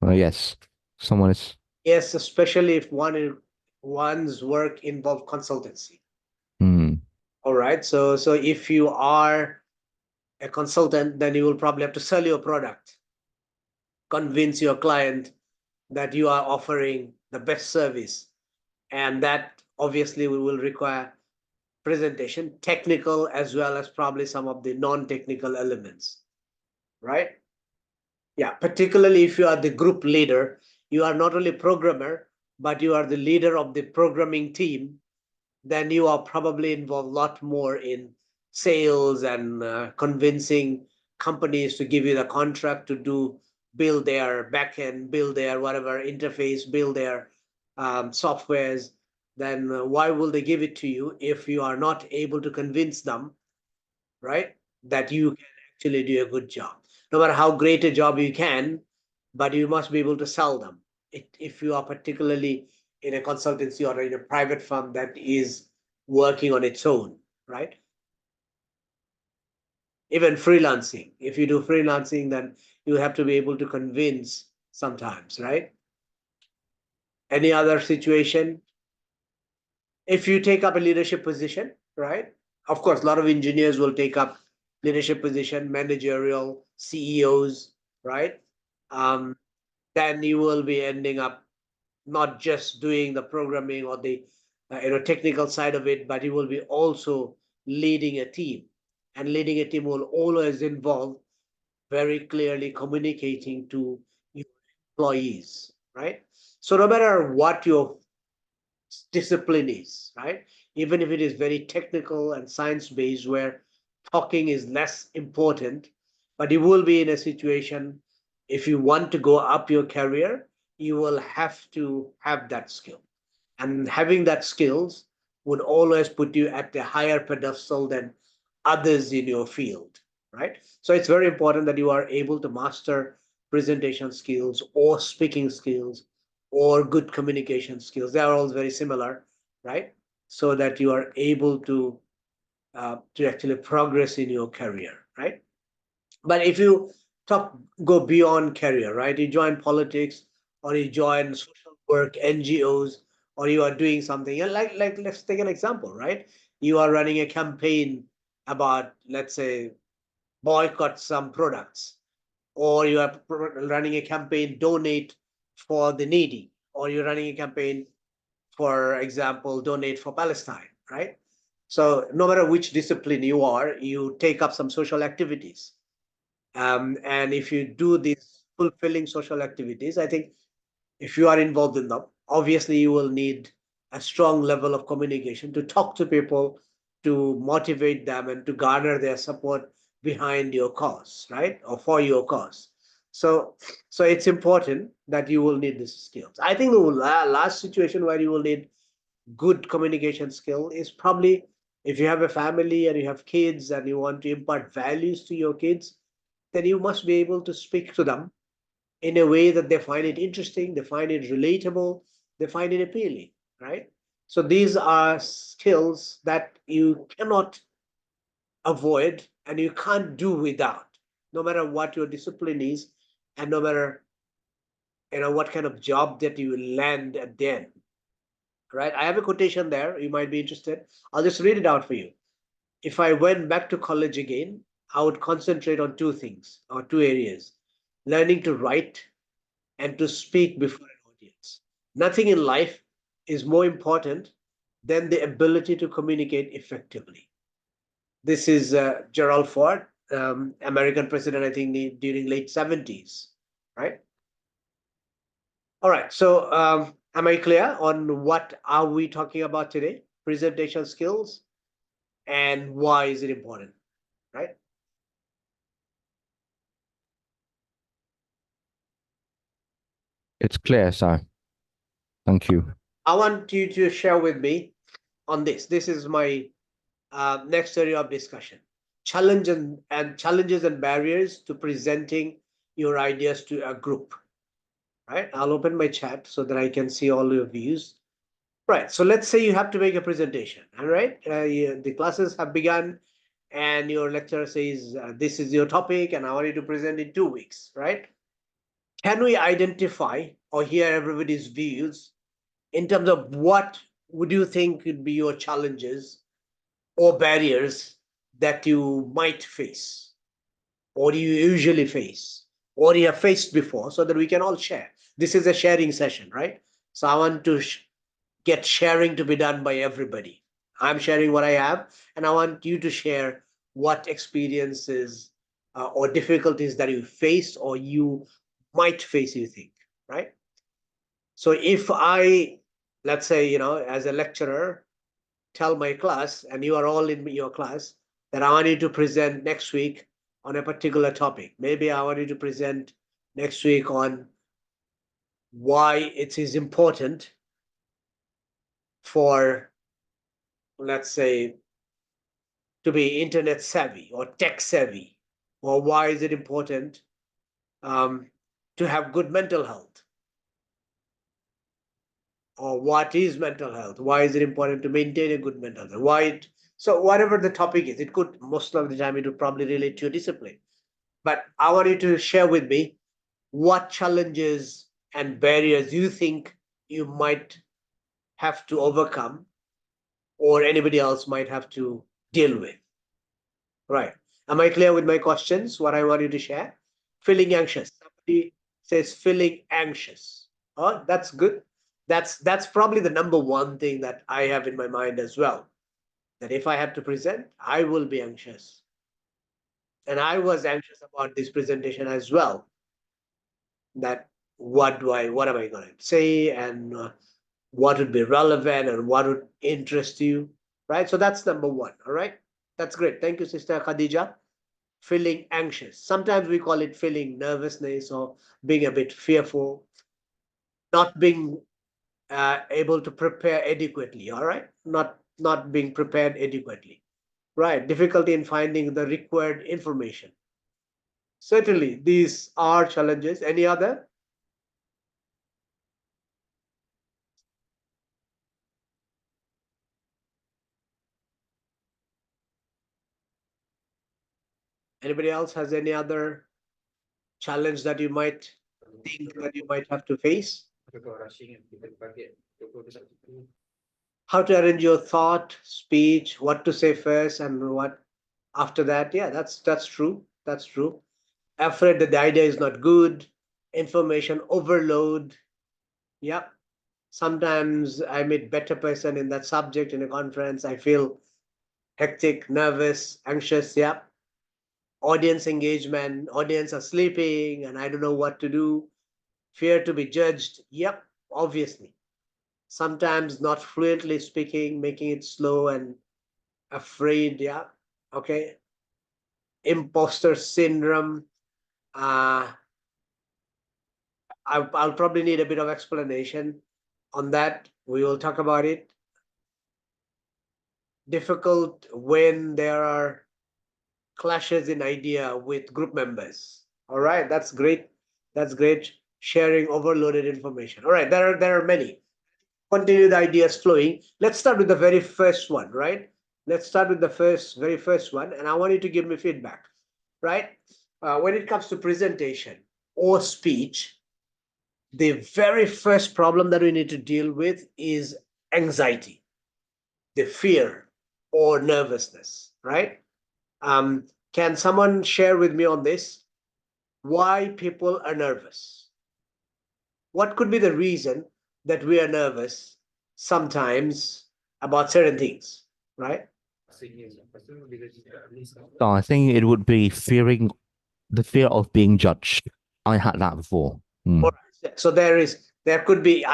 Yes, someone is. Yes, especially if one's work involves consultancy. All right. So if you are a consultant, then you will probably have to sell your product, convince your client that you are offering the best service, and that obviously will require presentation, technical as well as probably some of the non-technical elements, right? Yeah, particularly if you are the group leader, you are not only programmer, but you are the leader of the programming team, then you are probably involved a lot more in sales and convincing companies to give you the contract to build their backend, build their whatever interface, build their softwares. Then why will they give it to you if you are not able to convince them, right, that you can actually do a good job? No matter how great a job you can, but you must be able to sell them. If you are particularly in a consultancy or in a private firm that is working on its own, right? Even freelancing, if you do freelancing, then you have to be able to convince sometimes, right? Any other situation? If you take up a leadership position, right? Of course, a lot of engineers will take up leadership position, managerial, CEOs, right? Then you will be ending up not just doing the programming or the technical side of it, but you will be also leading a team. And leading a team will always involve very clearly communicating to your employees, right? So no matter what your discipline is, right? Even if it is very technical and science-based, where talking is less important, but you will be in a situation, if you want to go up your career, you will have to have that skill. And having that skills would always put you at a higher pedestal than others in your field, right? So it's very important that you are able to master presentation skills or speaking skills or good communication skills. They are all very similar, right? So that you are able to actually progress in your career, right? But if you go beyond career, right? You join politics or you join social work, NGOs, or you are doing something like let's take an example, right? You are running a campaign about, let's say, boycott some products, or you are running a campaign, donate for the needy, or you're running a campaign, for example, donate for Palestine, right? So no matter which discipline you are, you take up some social activities. And if you do these fulfilling social activities, I think if you are involved in them, obviously you will need a strong level of communication to talk to people, to motivate them, and to garner their support behind your cause, right? Or for your cause. So it's important that you will need these skills. I think the last situation where you will need good communication skill is probably if you have a family and you have kids and you want to impart values to your kids, then you must be able to speak to them in a way that they find it interesting, they find it relatable, they find it appealing, right? So these are skills that you cannot avoid and you can't do without, no matter what your discipline is, and no matter what kind of job that you land at the end, right? I have a quotation there, you might be interested. I'll just read it out for you. If I went back to college again, I would concentrate on two things or two areas: learning to write and to speak before an audience. Nothing in life is more important than the ability to communicate effectively. This is Gerald Ford, American president, I think, during late 70s, right? All right, so am I clear on what are we talking about today? Presentation skills and why is it important, right? It's clear, sir. Thank you. I want you to share with me on this. This is my next area of discussion. Challenges and barriers to presenting your ideas to a group. Right, I'll open my chat so that I can see all your views. Right, so let's say you have to make a presentation. All right, the classes have begun, and your lecturer says this is your topic, and I want you to present in 2 weeks. Right? Can we identify or hear everybody's views in terms of what would you think would be your challenges or barriers that you might face, or you usually face, or you have faced before, so that we can all share? This is a sharing session, right? So I want to get sharing to be done by everybody. I'm sharing what I have, and I want you to share what experiences or difficulties that you faced or you might face, you think, right? So if I, let's say, as a lecturer, tell my class, and you are all in your class, that I want you to present next week on a particular topic. Maybe I want you to present next week on why it is important for, let's say, to be internet savvy or tech savvy, or why is it important to have good mental health, or what is mental health, why is it important to maintain a good mental health, so whatever the topic is, it could, most of the time it would probably relate to your discipline. But I want you to share with me what challenges and barriers you think you might have to overcome, or anybody else might have to deal with. Right. Am I clear with my questions? What I want you to share? Feeling anxious. Somebody says feeling anxious. Oh, that's good. That's probably the number one thing that I have in my mind as well. That if I have to present, I will be anxious. And I was anxious about this presentation as well. That what am I going to say, and what would be relevant, and what would interest you, right? So that's number one. All right, that's great. Thank you, Sister Khadija. Feeling anxious. Sometimes we call it feeling nervousness or being a bit fearful, not being able to prepare adequately. All right, not being prepared adequately. Right, difficulty in finding the required information. Certainly, these are challenges. Any other? Anybody else has any other challenge that you might think that you might have to face? How to arrange your thought, speech, what to say first and what after that. Yeah, that's true. That's true. Afraid that the idea is not good, information overload. Yeah. Sometimes I meet better person in that subject in a conference. I feel hectic, nervous, anxious. Yeah. Audience engagement, audience are sleeping and I don't know what to do. Fear to be judged. Yep, obviously. Sometimes not fluently speaking, making it slow and afraid. Yeah. Okay. Imposter syndrome. I'll probably need a bit of explanation on that. We will talk about it. Difficult when there are clashes in idea with group members. All right, that's great. That's great. Sharing overloaded information. All right, there are many. Continue the ideas flowing. Let's start with the very first one, right? Let's start with the very first one, and I want you to give me feedback, right? When it comes to presentation or speech, the very first problem that we need to deal with is anxiety, the fear or nervousness, right? Can someone share with me on this? Why people are nervous? What could be the reason that we are nervous sometimes about certain things, right? So I think it would be the fear of being judged. I had that before. All right. So I could be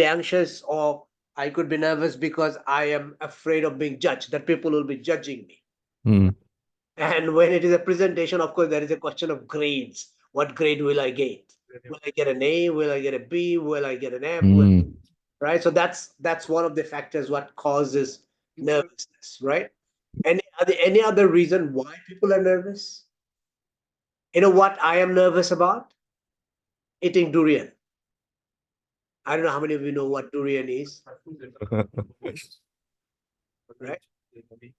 anxious or I could be nervous because I am afraid of being judged, that people will be judging me. Mm. And when it is a presentation, of course, there is a question of grades. What grade will I get? Will I get an A? Will I get a B? Will I get an M? Mm. Right? So that's one of the factors what causes nervousness, right? Any other reason why people are nervous? You know what I am nervous about? Eating durian. I don't know how many of you know what durian is, right?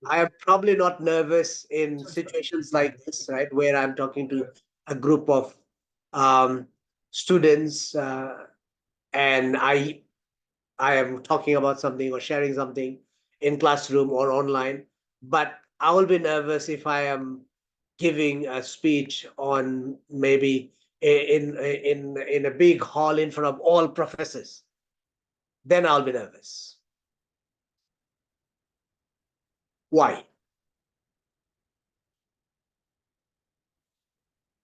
I am probably not nervous in situations like this, right, where I'm talking to a group of um, students and I am talking about something or sharing something in classroom or online. But I will be nervous if I am giving a speech on maybe in a big hall in front of all professors. Then I'll be nervous. Why?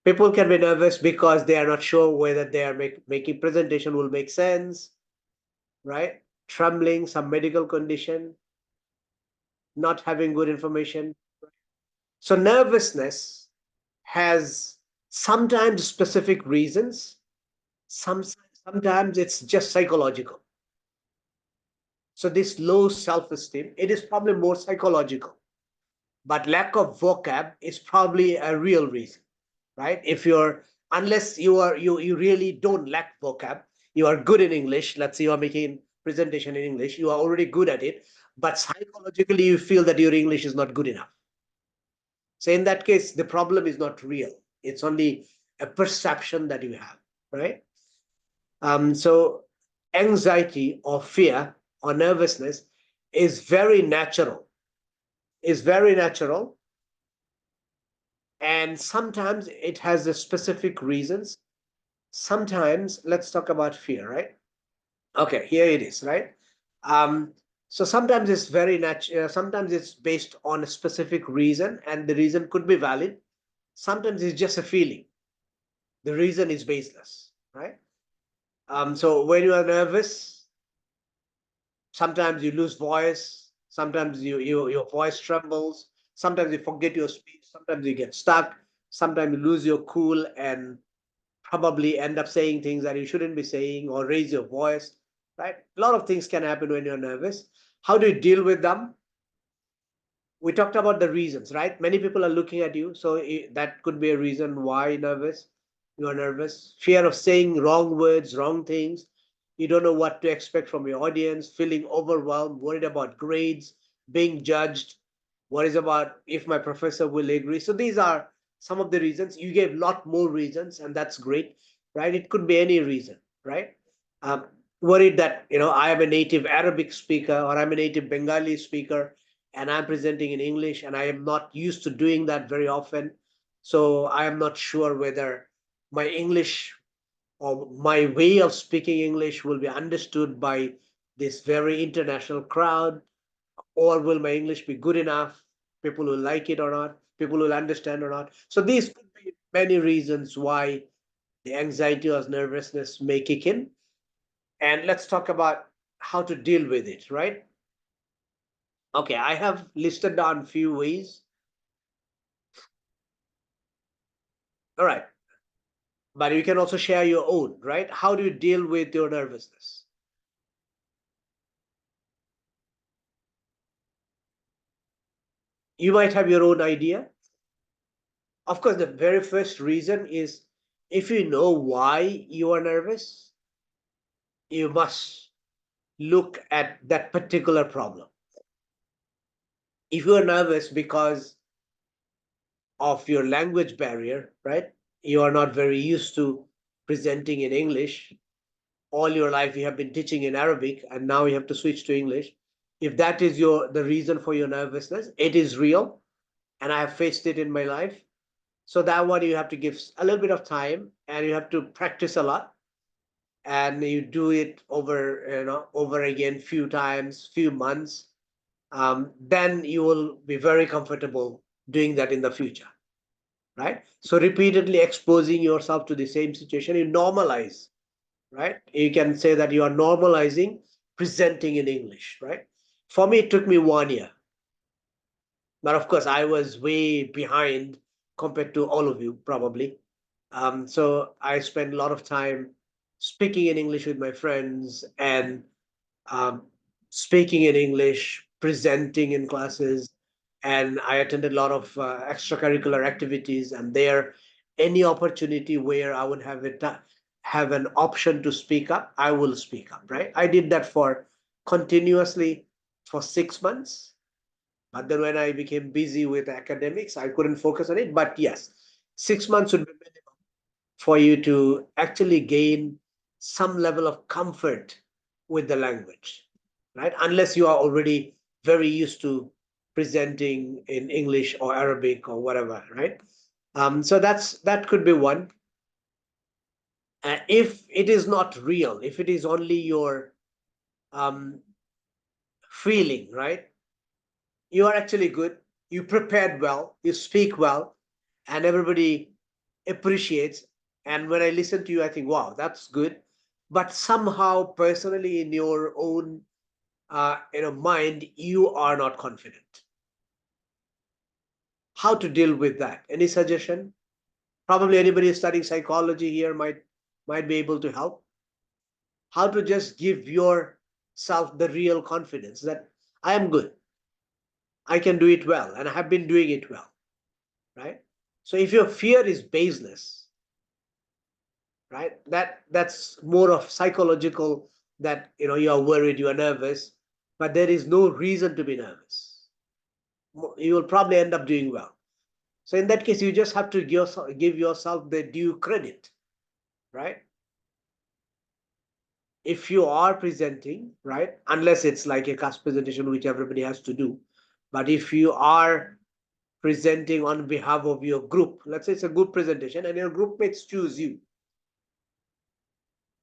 People can be nervous because they are not sure whether they are making presentation will make sense, right? Trembling, some medical condition, not having good information. So nervousness has sometimes specific reasons. Sometimes it's just psychological. So this low self-esteem, it is probably more psychological, but lack of vocab is probably a real reason, right? Unless you really don't lack vocab, you are good in English. Let's say you are making presentation in English, you are already good at it, but psychologically you feel that your English is not good enough. So in that case, the problem is not real. It's only a perception that you have, right? So anxiety or fear or nervousness is very natural, and sometimes it has the specific reasons. Sometimes, let's talk about fear, right? Okay, here it is, right? So sometimes it's very natural, sometimes it's based on a specific reason, and the reason could be valid. Sometimes it's just a feeling. The reason is baseless, right? So when you are nervous, sometimes you lose voice, sometimes your voice trembles, sometimes you forget your speech, sometimes you get stuck, sometimes you lose your cool and probably end up saying things that you shouldn't be saying or raise your voice, right? A lot of things can happen when you're nervous. How do you deal with them? We talked about the reasons, right? Many people are looking at you, so that could be a reason why you are nervous. Fear of saying wrong words, wrong things. You don't know what to expect from your audience, feeling overwhelmed, worried about grades, being judged, worries about if my professor will agree. So these are some of the reasons. You gave a lot more reasons, and that's great, right? It could be any reason, right? Um, Worried that I am a native Arabic speaker or I'm a native Bengali speaker and I'm presenting in English and I am not used to doing that very often. So I am not sure whether my English or my way of speaking English will be understood by this very international crowd, or will my English be good enough? People will like it or not? People will understand or not? So these could be many reasons why the anxiety or nervousness may kick in. And let's talk about how to deal with it, right? Okay, I have listed down a few ways. All right. But you can also share your own, right? How do you deal with your nervousness? You might have your own idea. Of course, the very first reason is if you know why you are nervous, you must look at that particular problem. If you are nervous because of your language barrier, right? You are not very used to presenting in English. All your life you have been teaching in Arabic and now you have to switch to English. If that is the reason for your nervousness, it is real and I have faced it in my life. So that one you have to give a little bit of time and you have to practice a lot and you do it over again few times, few months. Then you will be very comfortable doing that in the future, right? So repeatedly exposing yourself to the same situation, you normalize, right? You can say that you are normalizing presenting in English, right? For me, it took me 1 year. But of course, I was way behind compared to all of you, probably. So I spent a lot of time speaking in English with my friends and um, speaking in English, presenting in classes, and I attended a lot of extracurricular activities. And there, any opportunity where I would have an option to speak up, I will speak up. Right? I did that for continuously for 6 months. But then when I became busy with academics, I couldn't focus on it. But yes, 6 months would be minimum for you to actually gain some level of comfort with the language, right? Unless you are already very used to presenting in English or Arabic or whatever, right? So that could be one. If it is not real, if it is only your um, feeling, right? You are actually good. You prepared well. You speak well, and everybody appreciates. And when I listen to you, I think, wow, that's good. But somehow, personally, in your own mind, you are not confident. How to deal with that? Any suggestion? Probably anybody studying psychology here might be able to help. How to just give yourself the real confidence that I am good. I can do it well, and I have been doing it well, right? So if your fear is baseless, right, that's more of psychological, that you are worried, you are nervous, but there is no reason to be nervous. You will probably end up doing well. So in that case, you just have to give yourself the due credit, right? If you are presenting, right, unless it's like a class presentation which everybody has to do, but if you are presenting on behalf of your group, let's say it's a group presentation and your group mates choose you.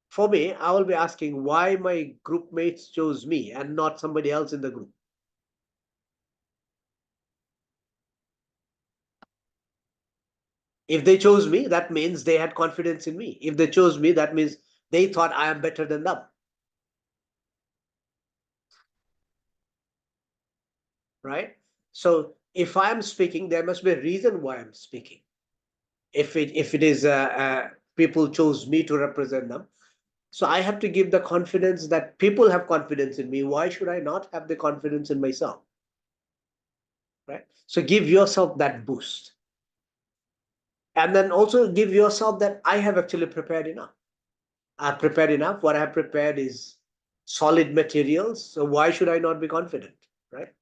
For me, I will be asking why my group mates chose me and not somebody else in the group. If they chose me, that means they had confidence in me. If they chose me, that means they thought I am better than them. Right? So if I am speaking, there must be a reason why I'm speaking. If it is people chose me to represent them, so I have to give the confidence that people have confidence in me. Why should I not have the confidence in myself? Right? So give yourself that boost. And then also give yourself that I have actually prepared enough. I've prepared enough. What I have prepared is solid materials. So why should I not be confident? Right?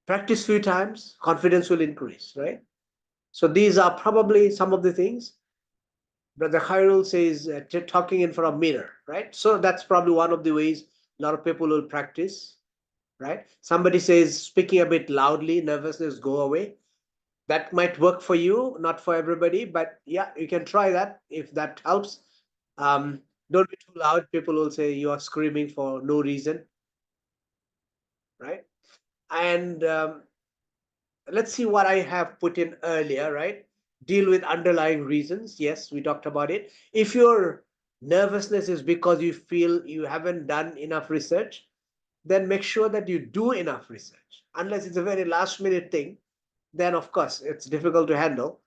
Practice few times, confidence will increase, right? So these are probably some of the things. Brother Khairul says talking in front of mirror, right? So that's probably one of the ways a lot of people will practice, right? Somebody says speaking a bit loudly, nervousness go away. That might work for you, not for everybody, but yeah, you can try that if that helps. Don't be too loud. People will say you are screaming for no reason, right? And let's see what I have put in earlier, right? Deal with underlying reasons. Yes, we talked about it. If your nervousness is because you feel you haven't done enough research, then make sure that you do enough research. Unless it's a very last minute thing, then of course it's difficult to handle.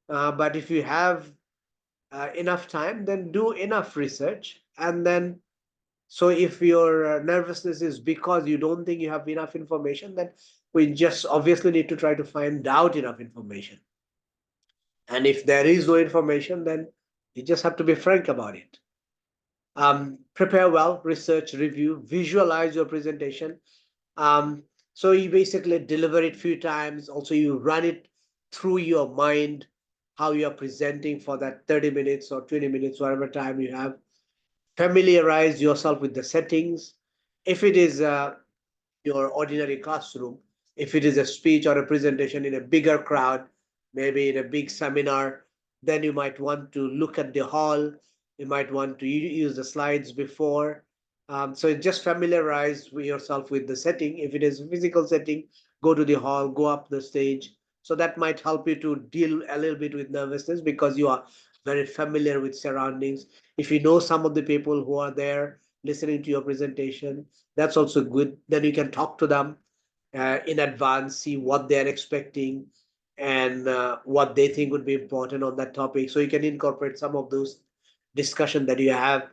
But if you have enough time, then do enough research. And then, so if your nervousness is because you don't think you have enough information, then we just obviously need to try to find out enough information. And if there is no information, then you just have to be frank about it. Prepare well, research, review, visualize your presentation. So you basically deliver it a few times. Also, you run it through your mind, how you are presenting for that 30 minutes or 20 minutes, whatever time you have. Familiarize yourself with the settings. If it is your ordinary classroom, if it is a speech or a presentation in a bigger crowd, maybe in a big seminar, then you might want to look at the hall. You might want to use the slides before. So just familiarize yourself with the setting. If it is a physical setting, go to the hall, go up the stage. So that might help you to deal a little bit with nervousness because you are very familiar with surroundings. If you know some of the people who are there listening to your presentation, that's also good. Then you can talk to them in advance, see what they're expecting and what they think would be important on that topic. So you can incorporate some of those discussion that you have,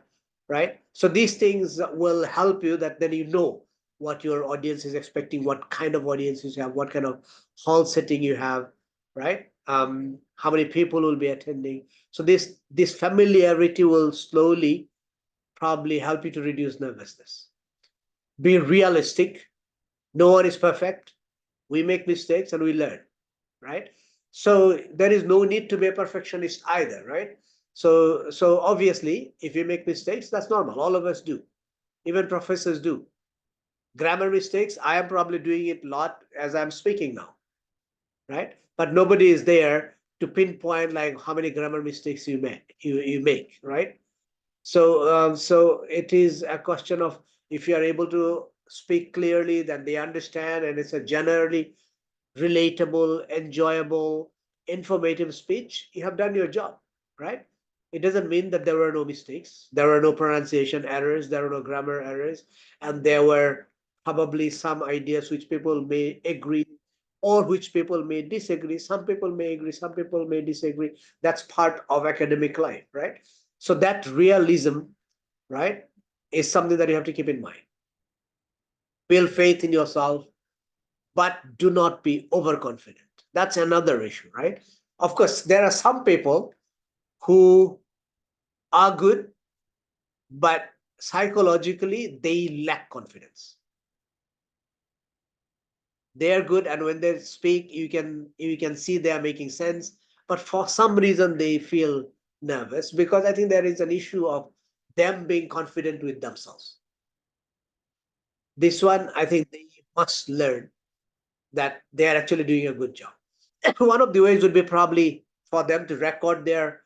right? So these things will help you that then you know what your audience is expecting, what kind of audiences you have, what kind of hall setting you have, right? How many people will be attending. So this familiarity will slowly probably help you to reduce nervousness. Be realistic. No one is perfect. We make mistakes and we learn, right? So there is no need to be a perfectionist either, right? So obviously, if you make mistakes, that's normal. All of us do. Even professors do. Grammar mistakes, I am probably doing it a lot as I'm speaking now, right? But nobody is there to pinpoint like how many grammar mistakes you make, right? So it is a question of if you are able to speak clearly, then they understand, and it's a generally relatable, enjoyable, informative speech, you have done your job, right? It doesn't mean that there were no mistakes, there were no pronunciation errors, there were no grammar errors, and there were probably some ideas which people may agree or which people may disagree. Some people may agree, some people may disagree. That's part of academic life, right? So that realism, right, is something that you have to keep in mind. Build faith in yourself, but do not be overconfident. That's another issue, right? Of course, there are some people who are good, but psychologically they lack confidence. They are good, and when they speak, you can see they are making sense, but for some reason they feel nervous because I think there is an issue of them being confident with themselves. This one, I think they must learn that they are actually doing a good job. One of the ways would be probably for them to record their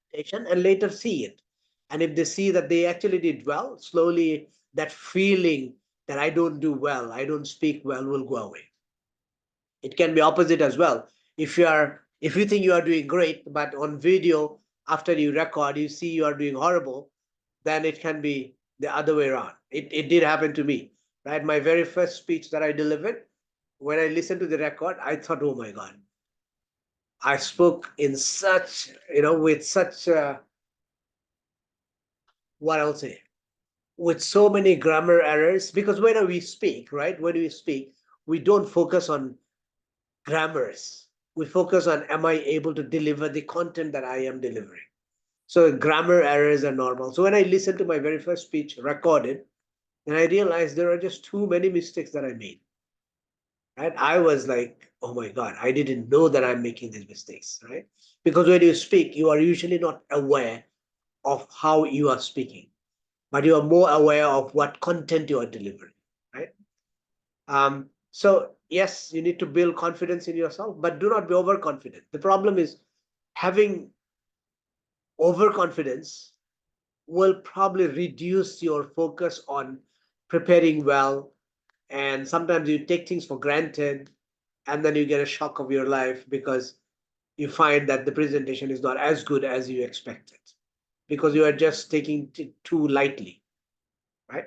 presentation and later see it. And if they see that they actually did well, slowly that feeling that I don't do well, I don't speak well, will go away. It can be opposite as well. If you think you are doing great, but on video after you record, you see you are doing horrible, then it can be the other way around. It did happen to me, right? My very first speech that I delivered, when I listened to the record, I thought, oh my God, I spoke in such, with such, what I'll say, with so many grammar errors. Because when we speak, right, when we speak, we don't focus on grammars. We focus on, am I able to deliver the content that I am delivering? So grammar errors are normal. So when I listened to my very first speech recorded, then I realized there are just too many mistakes that I made. Right? I was like, oh my God, I didn't know that I'm making these mistakes, right? Because when you speak, you are usually not aware of how you are speaking, but you are more aware of what content you are delivering, right? So yes, you need to build confidence in yourself, but do not be overconfident. The problem is having overconfidence will probably reduce your focus on preparing well, and sometimes you take things for granted, and then you get a shock of your life because you find that the presentation is not as good as you expected because you are just taking it too lightly, right?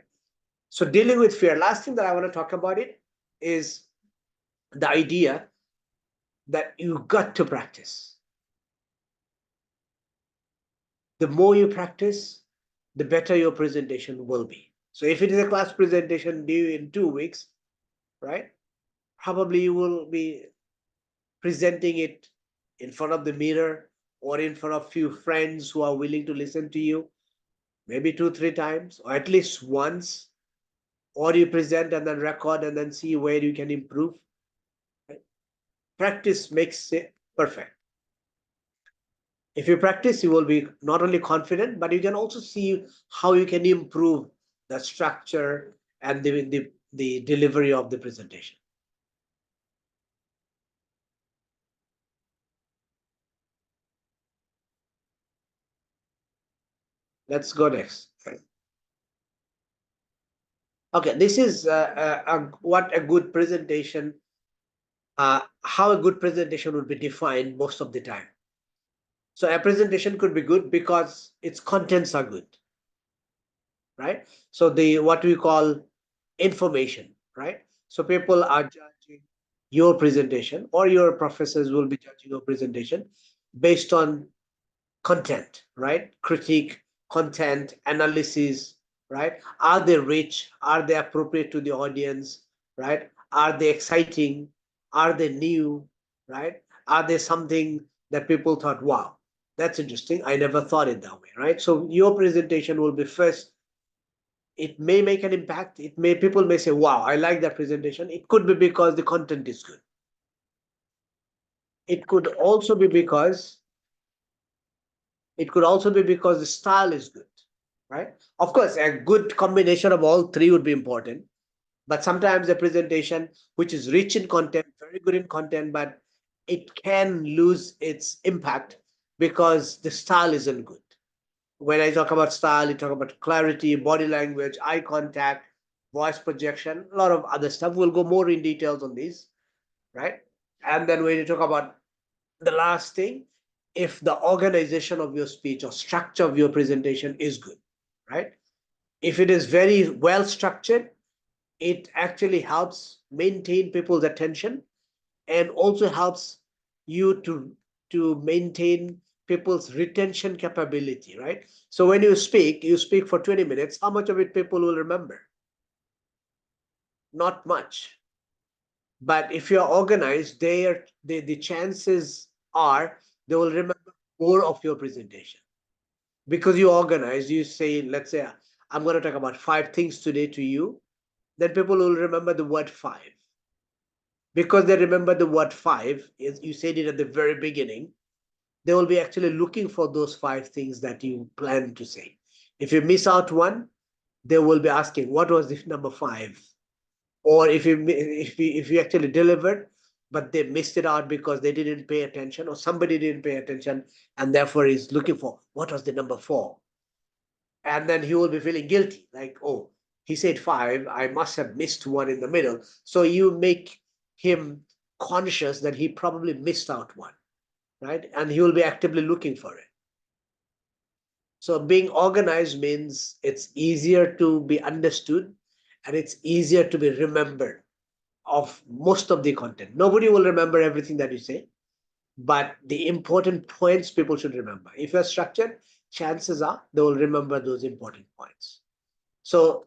So dealing with fear, last thing that I want to talk about it is the idea that you got to practice. The more you practice, the better your presentation will be. So if it is a class presentation due in 2 weeks, right, probably you will be presenting it in front of the mirror or in front of few friends who are willing to listen to you, maybe 2-3 times, or at least once, or you present and then record and then see where you can improve. Practice makes it perfect. If you practice, you will be not only confident, but you can also see how you can improve the structure and the delivery of the presentation. Let's go next. Okay, this is what a good presentation, how a good presentation would be defined most of the time. So a presentation could be good because its contents are good, right? So the what we call information, right? So people are judging your presentation, or your professors will be judging your presentation based on content, right? Critique, content, analysis, right? Are they rich? Are they appropriate to the audience, right? Are they exciting? Are they new, right? Are they something that people thought, wow, that's interesting, I never thought it that way, right? So your presentation will be first, it may make an impact. It may, people may say, wow, I like that presentation. It could be because the content is good. It could also be because the style is good, right? Of course, a good combination of all three would be important. But sometimes a presentation which is rich in content, very good in content, but it can lose its impact because the style isn't good. When I talk about style, you talk about clarity, body language, eye contact, voice projection, a lot of other stuff. We'll go more in details on these, right? And then when you talk about the last thing, if the organization of your speech or structure of your presentation is good, right? If it is very well structured, it actually helps maintain people's attention, and also helps you to maintain people's retention capability, right? So when you speak for 20 minutes, how much of it people will remember? Not much. But if you're organized, the chances are they will remember more of your presentation, because you organize. You say, let's say I'm going to talk about 5 things today to you, then people will remember the word 5. Because they remember the word 5, is you said it at the very beginning, they will be actually looking for those 5 things that you plan to say. If you miss out one, they will be asking, what was the number 5? Or if you actually delivered, but they missed it out because they didn't pay attention, or somebody didn't pay attention, and therefore is looking for what was the number 4. And then he will be feeling guilty, like, oh, he said 5, I must have missed one in the middle. So you make him conscious that he probably missed out one, right? And he will be actively looking for it. So being organized means it's easier to be understood, and it's easier to be remembered of most of the content. Nobody will remember everything that you say, but the important points people should remember. If you're structured, chances are they will remember those important points. So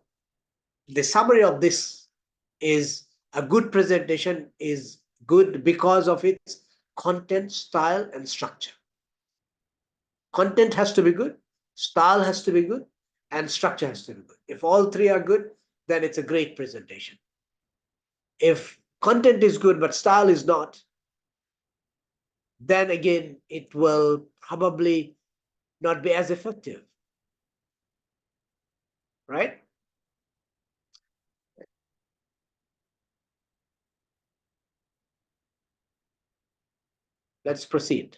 the summary of this is, a good presentation is good because of its content, style, and structure. Content has to be good, style has to be good, and structure has to be good. If all three are good, then it's a great presentation. If content is good but style is not, then again it will probably not be as effective, right? Let's proceed.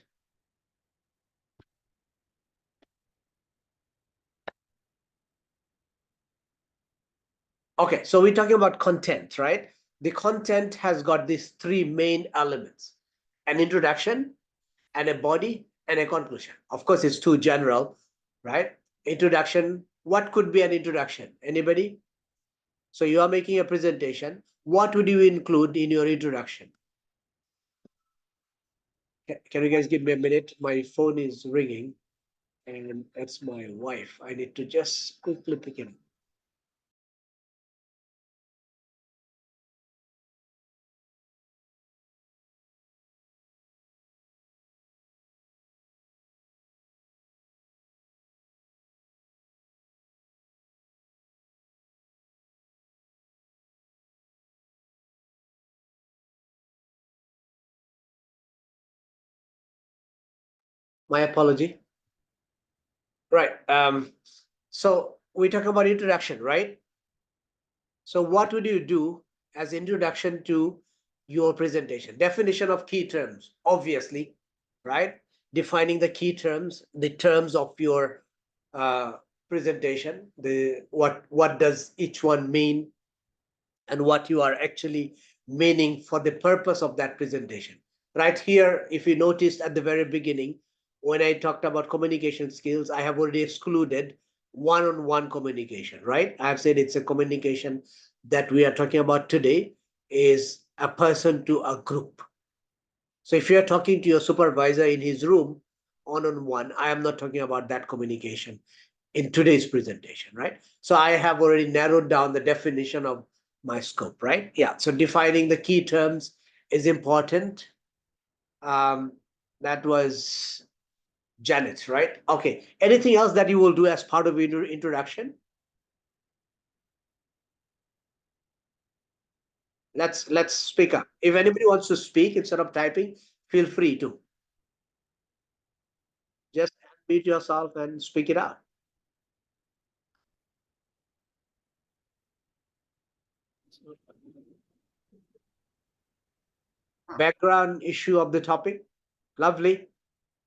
Okay, so we're talking about content, right? The content has got these 3 main elements: an introduction, and a body, and a conclusion. Of course, it's too general, right? Introduction, what could be an introduction? Anybody? So you are making a presentation. What would you include in your introduction? Can you guys give me a minute? My phone is ringing, and that's my wife. I need to just quickly pick it up. My apology. Right. So we talk about introduction, right? So what would you do as introduction to your presentation? Definition of key terms, obviously, right? Defining the key terms, the terms of your presentation, what does each one mean, and what you are actually meaning for the purpose of that presentation. Right here, if you noticed at the very beginning, when I talked about communication skills, I have already excluded one-on-one communication, right? I have said it's a communication that we are talking about today is a person to a group. So if you're talking to your supervisor in his room, one-on-one, I am not talking about that communication in today's presentation, right? So I have already narrowed down the definition of my scope, right? Yeah, so defining the key terms is important. That was Janet, right? Okay, anything else that you will do as part of your introduction? Let's speak up. If anybody wants to speak instead of typing, feel free to. Just unmute yourself and speak it out. Background issue of the topic. Lovely.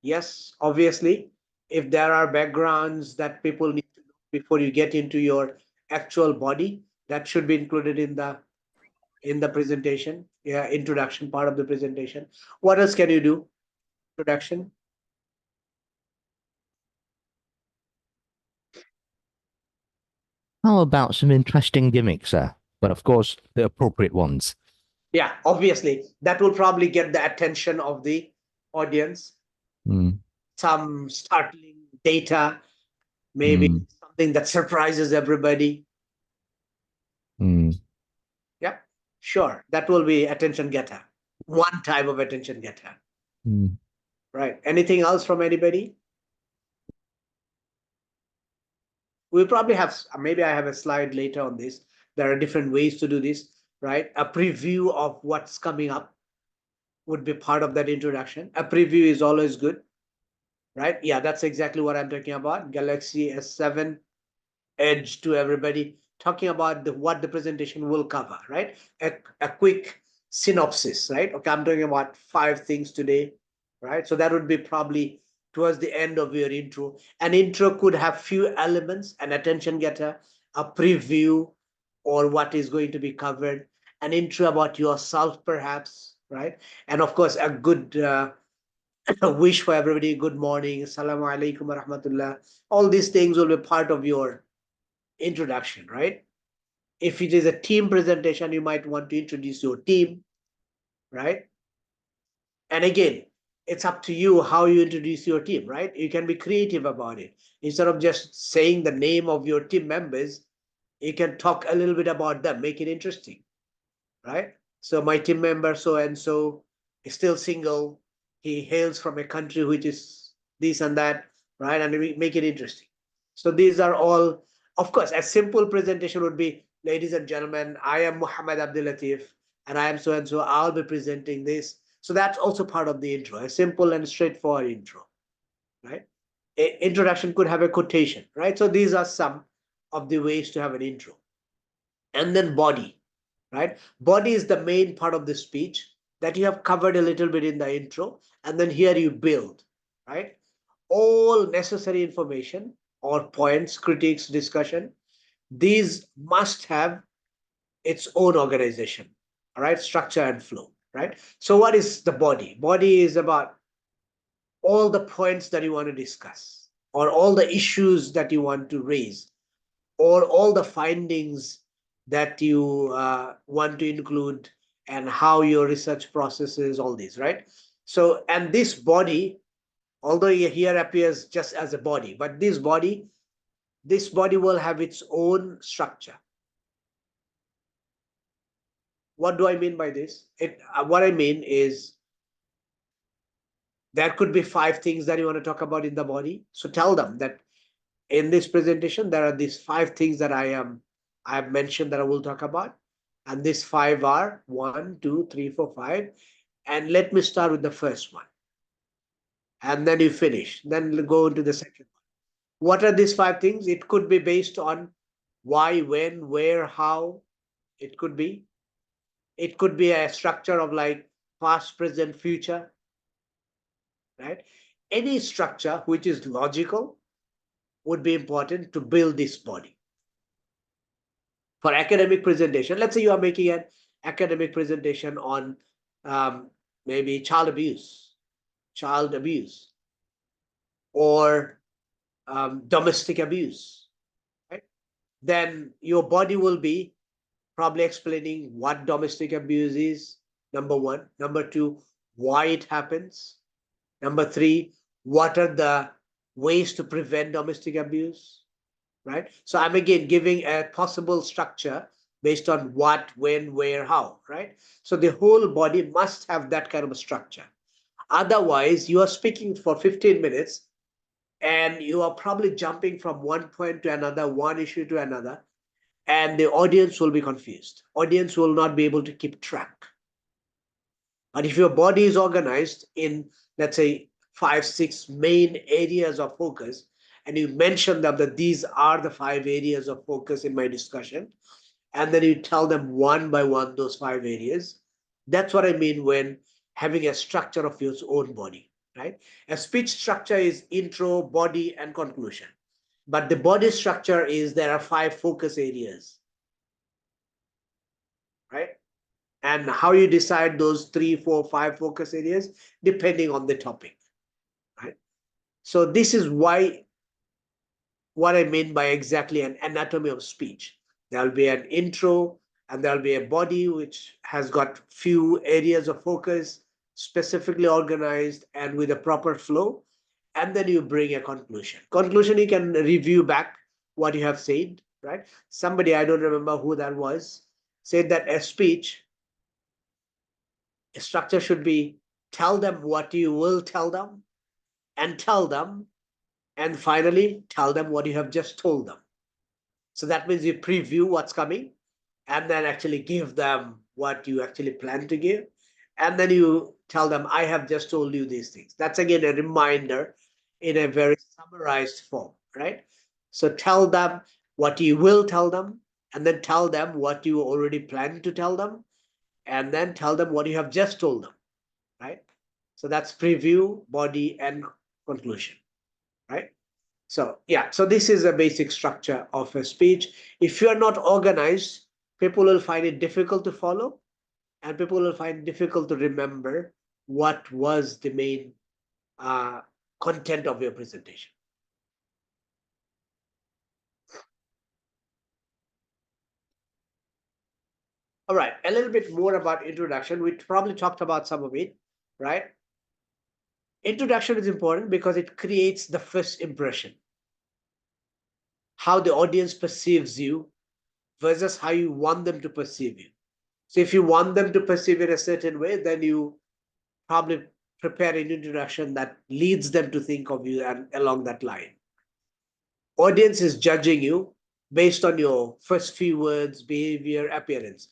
Yes, obviously, if there are backgrounds that people need to know before you get into your actual body, that should be included in the presentation. Yeah, introduction part of the presentation. What else can you do? Introduction. How about some interesting gimmicks, sir? But of course, the appropriate ones. Yeah, obviously, that will probably get the attention of the audience. Some startling data, maybe something that surprises everybody. Yeah, sure. That will be attention getter. One type of attention getter. Right. Anything else from anybody? We probably have, maybe I have a slide later on this. There are different ways to do this, right? A preview of what's coming up would be part of that introduction. A preview is always good, right? Yeah, that's exactly what I'm talking about. Galaxy S7 Edge to everybody, talking about what the presentation will cover, right? A quick synopsis, right? Okay, I'm talking about 5 things today, right? So that would be probably towards the end of your intro. An intro could have few elements: an attention getter, a preview, or what is going to be covered, an intro about yourself, perhaps, right? And of course, a good wish for everybody. Good morning, assalamu alaikum wa rahmatullah. All these things will be part of your introduction, right? If it is a team presentation, you might want to introduce your team, right? And again, it's up to you how you introduce your team, right? You can be creative about it. Instead of just saying the name of your team members, you can talk a little bit about them, make it interesting, right? So my team member so and so is still single. He hails from a country which is this and that, right? And we make it interesting. So these are all, of course, a simple presentation would be, ladies and gentlemen, I am Muhammad Abdul Latif, and I am so and so. I'll be presenting this. So that's also part of the intro, a simple and straightforward intro, right? Introduction could have a quotation, right? So these are some of the ways to have an intro. And then body, right? Body is the main part of the speech that you have covered a little bit in the intro, and then here you build, right? All necessary information or points, critiques, discussion, these must have its own organization, all right? Structure and flow, right? So what is the body? Body is about all the points that you want to discuss, or all the issues that you want to raise, or all the findings that you want to include, and how your research processes, all these, right? So, and this body, although here appears just as a body, but this body will have its own structure. What do I mean by this? What I mean is, there could be 5 things that you want to talk about in the body. So tell them that in this presentation, there are these 5 things that I have mentioned that I will talk about. And these 5 are 1, 2, 3, 4, 5. And let me start with the first one. and then you finish. Then you go into the second one. What are these 5 things? It could be based on why, when, where, how. It could be. It could be a structure of like past, present, future, right? Any structure which is logical would be important to build this body. For academic presentation, let's say you are making an academic presentation on maybe child abuse, or domestic abuse, right? Then your body will be probably explaining what domestic abuse is, number 1. Number 2, why it happens. Number 3, what are the ways to prevent domestic abuse, right? So I'm again giving a possible structure based on what, when, where, how, right? So the whole body must have that kind of a structure. Otherwise, you are speaking for 15 minutes and you are probably jumping from one point to another, one issue to another, and the audience will be confused. Audience will not be able to keep track. But if your body is organized in, let's say, 5, 6 main areas of focus, and you mention them that these are the 5 areas of focus in my discussion, and then you tell them one by one those 5 areas, that's what I mean when having a structure of your own body, right? A speech structure is intro, body, and conclusion. But the body structure is there are 5 focus areas, right? And how you decide those 3, 4, 5 focus areas depending on the topic, right? So this is why, what I mean by exactly an anatomy of speech. There'll be an intro, and there'll be a body which has got few areas of focus, specifically organized and with a proper flow. And then you bring a conclusion. Conclusion, you can review back what you have said, right? Somebody, I don't remember who that was, said that a speech, a structure should be tell them what you will tell them, and finally tell them what you have just told them. So that means you preview what's coming, and then actually give them what you actually plan to give. And then you tell them, I have just told you these things. That's again a reminder in a very summarized form, right? So tell them what you will tell them, and then tell them what you already plan to tell them, and then tell them what you have just told them, right? So that's preview, body, and conclusion, right? So yeah, so this is a basic structure of a speech. If you are not organized, people will find it difficult to follow, and people will find it difficult to remember what was the main content of your presentation. All right, a little bit more about introduction. We probably talked about some of it, right? Introduction is important because it creates the first impression, how the audience perceives you versus how you want them to perceive you. So if you want them to perceive it a certain way, then you probably prepare an introduction that leads them to think of you and along that line. Audience is judging you based on your first few words, behavior, appearance.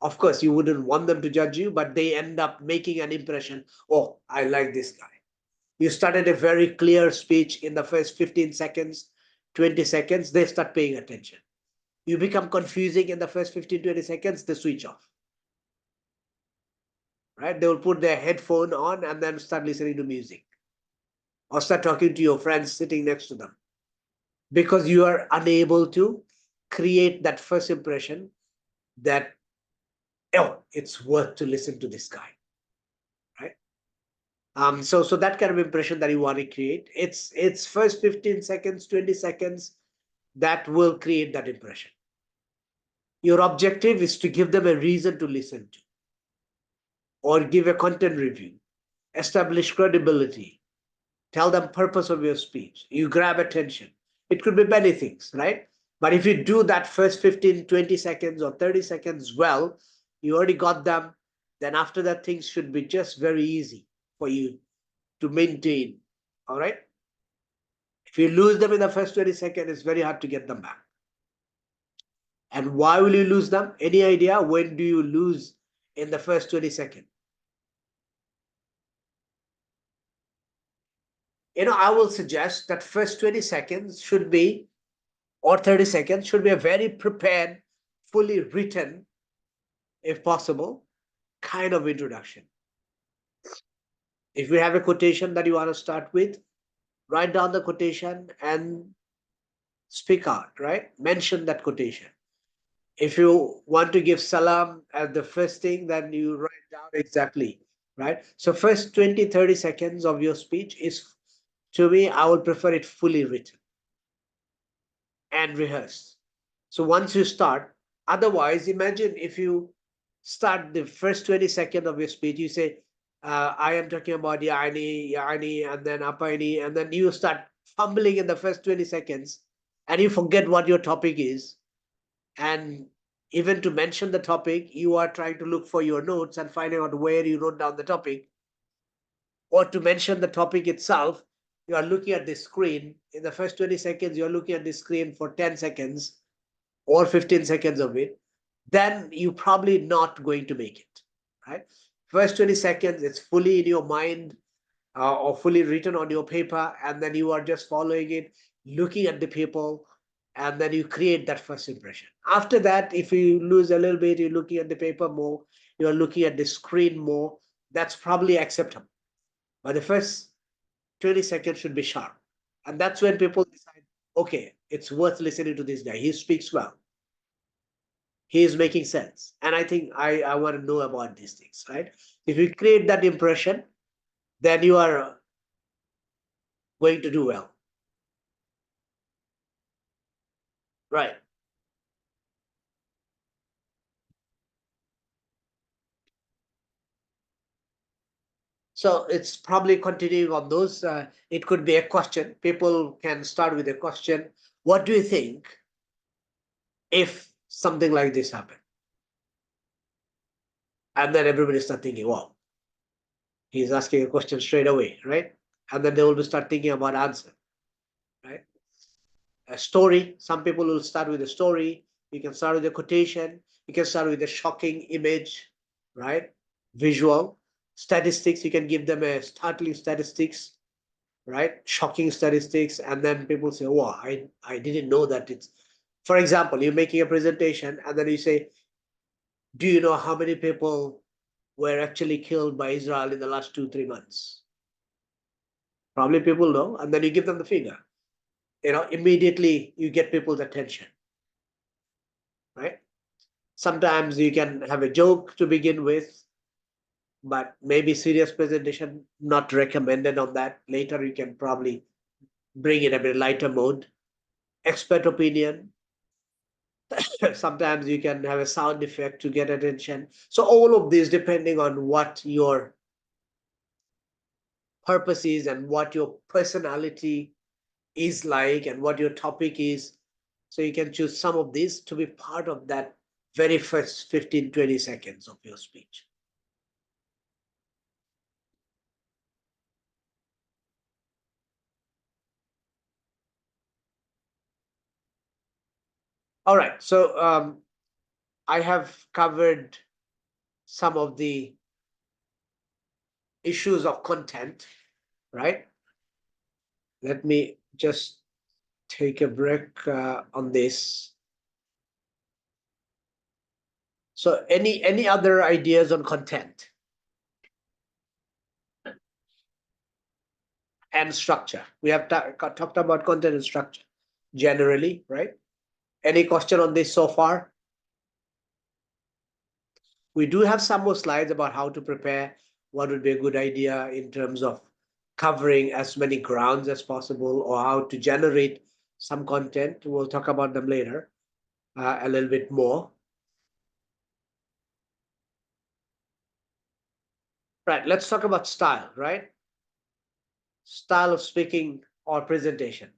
Of course, you wouldn't want them to judge you, but they end up making an impression. Oh, I like this guy. You started a very clear speech in the first 15 seconds, 20 seconds, they start paying attention. You become confusing in the first 15, 20 seconds, they switch off. Right? They will put their headphone on and then start listening to music, or start talking to your friends sitting next to them, because you are unable to create that first impression that, oh, it's worth to listen to this guy, right? So that kind of impression that you want to create, it's first 15 seconds, 20 seconds that will create that impression. Your objective is to give them a reason to listen to, or give a content review, establish credibility, tell them purpose of your speech, you grab attention. It could be many things, right? But if you do that first 15, 20 seconds or 30 seconds well, you already got them. Then after that, things should be just very easy for you to maintain, all right? If you lose them in the first 20 seconds, it's very hard to get them back. And why will you lose them? Any idea? When do you lose in the first 20 seconds? I will suggest that first 20 seconds should be, or 30 seconds should be a very prepared, fully written, if possible, kind of introduction. If you have a quotation that you want to start with, write down the quotation and speak out, right? Mention that quotation. If you want to give salam as the first thing, then you write down exactly, right? So first 20, 30 seconds of your speech is, to me, I would prefer it fully written and rehearsed. So once you start, otherwise, imagine if you start the first 20 seconds of your speech, you say, I am talking about yani, and then apani, and then you start fumbling in the first 20 seconds and you forget what your topic is. And even to mention the topic, you are trying to look for your notes and finding out where you wrote down the topic. Or to mention the topic itself, you are looking at the screen. In the first 20 seconds, you're looking at the screen for 10 seconds or 15 seconds of it. Then you're probably not going to make it, right? First 20 seconds, it's fully in your mind or fully written on your paper, and then you are just following it, looking at the people, and then you create that first impression. After that, if you lose a little bit, you're looking at the paper more, you're looking at the screen more, that's probably acceptable. But the first 20 seconds should be sharp. And that's when people decide, okay, it's worth listening to this guy. He speaks well. He is making sense. And I think I want to know about these things, right? If you create that impression, then you are going to do well. Right. So it's probably continuing on those. It could be a question. People can start with a question. What do you think if something like this happened? And then everybody start thinking, wow, he's asking a question straight away, right? And then they will start thinking about answer, right? A story. Some people will start with a story. You can start with a quotation. You can start with a shocking image, right? Visual. Statistics. You can give them a startling statistics, right? Shocking statistics. And then people say, oh, I didn't know that it's, for example, you're making a presentation and then you say, do you know how many people were actually killed by Israel in the last 2-3 months? Probably people know. And then you give them the figure. Immediately you get people's attention, right? Sometimes you can have a joke to begin with, but maybe serious presentation not recommended on that. Later you can probably bring it a bit lighter mode. Expert opinion. Sometimes you can have a sound effect to get attention. So all of these, depending on what your purpose is and what your personality is like and what your topic is. So you can choose some of these to be part of that very first 15-20 seconds of your speech. All right, so I have covered some of the issues of content, right? Let me just take a break on this. So any other ideas on content and structure? We have talked about content and structure generally, right? Any question on this so far? We do have some more slides about how to prepare, what would be a good idea in terms of covering as many grounds as possible, or how to generate some content. We'll talk about them later a little bit more. Right, let's talk about style, right? Style of speaking or presentation.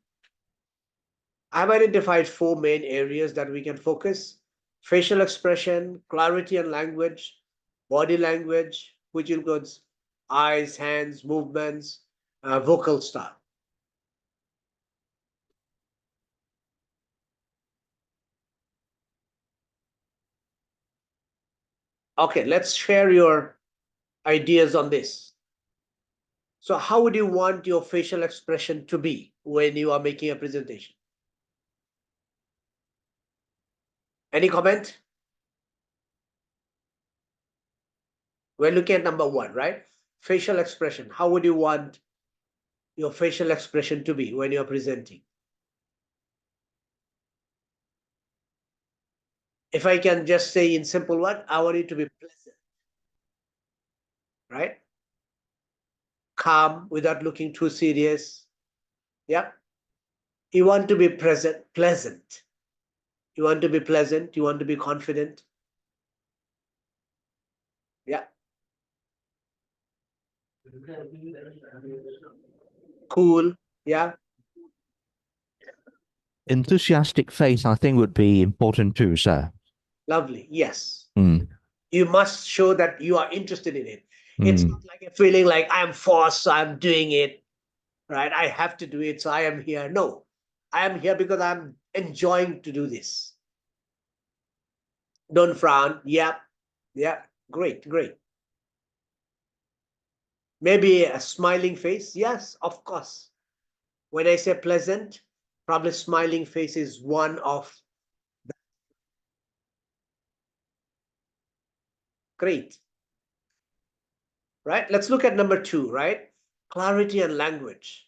I've identified 4 main areas that we can focus: facial expression, clarity and language, body language, which includes eyes, hands, movements, vocal style. Okay, let's share your ideas on this. So how would you want your facial expression to be when you are making a presentation? Any comment? We're looking at number 1, right? Facial expression. How would you want your facial expression to be when you're presenting? If I can just say in simple word, I want it to be pleasant, right? Calm without looking too serious. Yeah. You want to be pleasant. You want to be pleasant. You want to be confident. Yeah. Cool. Yeah. Enthusiastic face, I think, would be important too, sir. Lovely. Yes. Mm. You must show that you are interested in it. It's Mm. not like a feeling like I'm forced, so I'm doing it, right? I have to do it, so I am here. No, I am here because I'm enjoying to do this. Don't frown. Yeah. Yeah. Great. Great. Maybe a smiling face. Yes, of course. When I say pleasant, probably smiling face is one of the great. Right? Let's look at number 2, right? Clarity and language.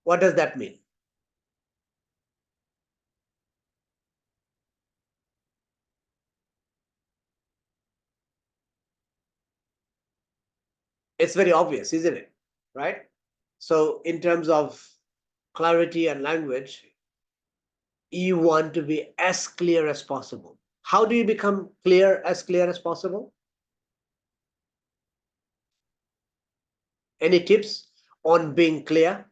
What does that mean? It's very obvious, isn't it? Right? So in terms of clarity and language, you want to be as clear as possible. How do you become clear as possible? Any tips on being clear?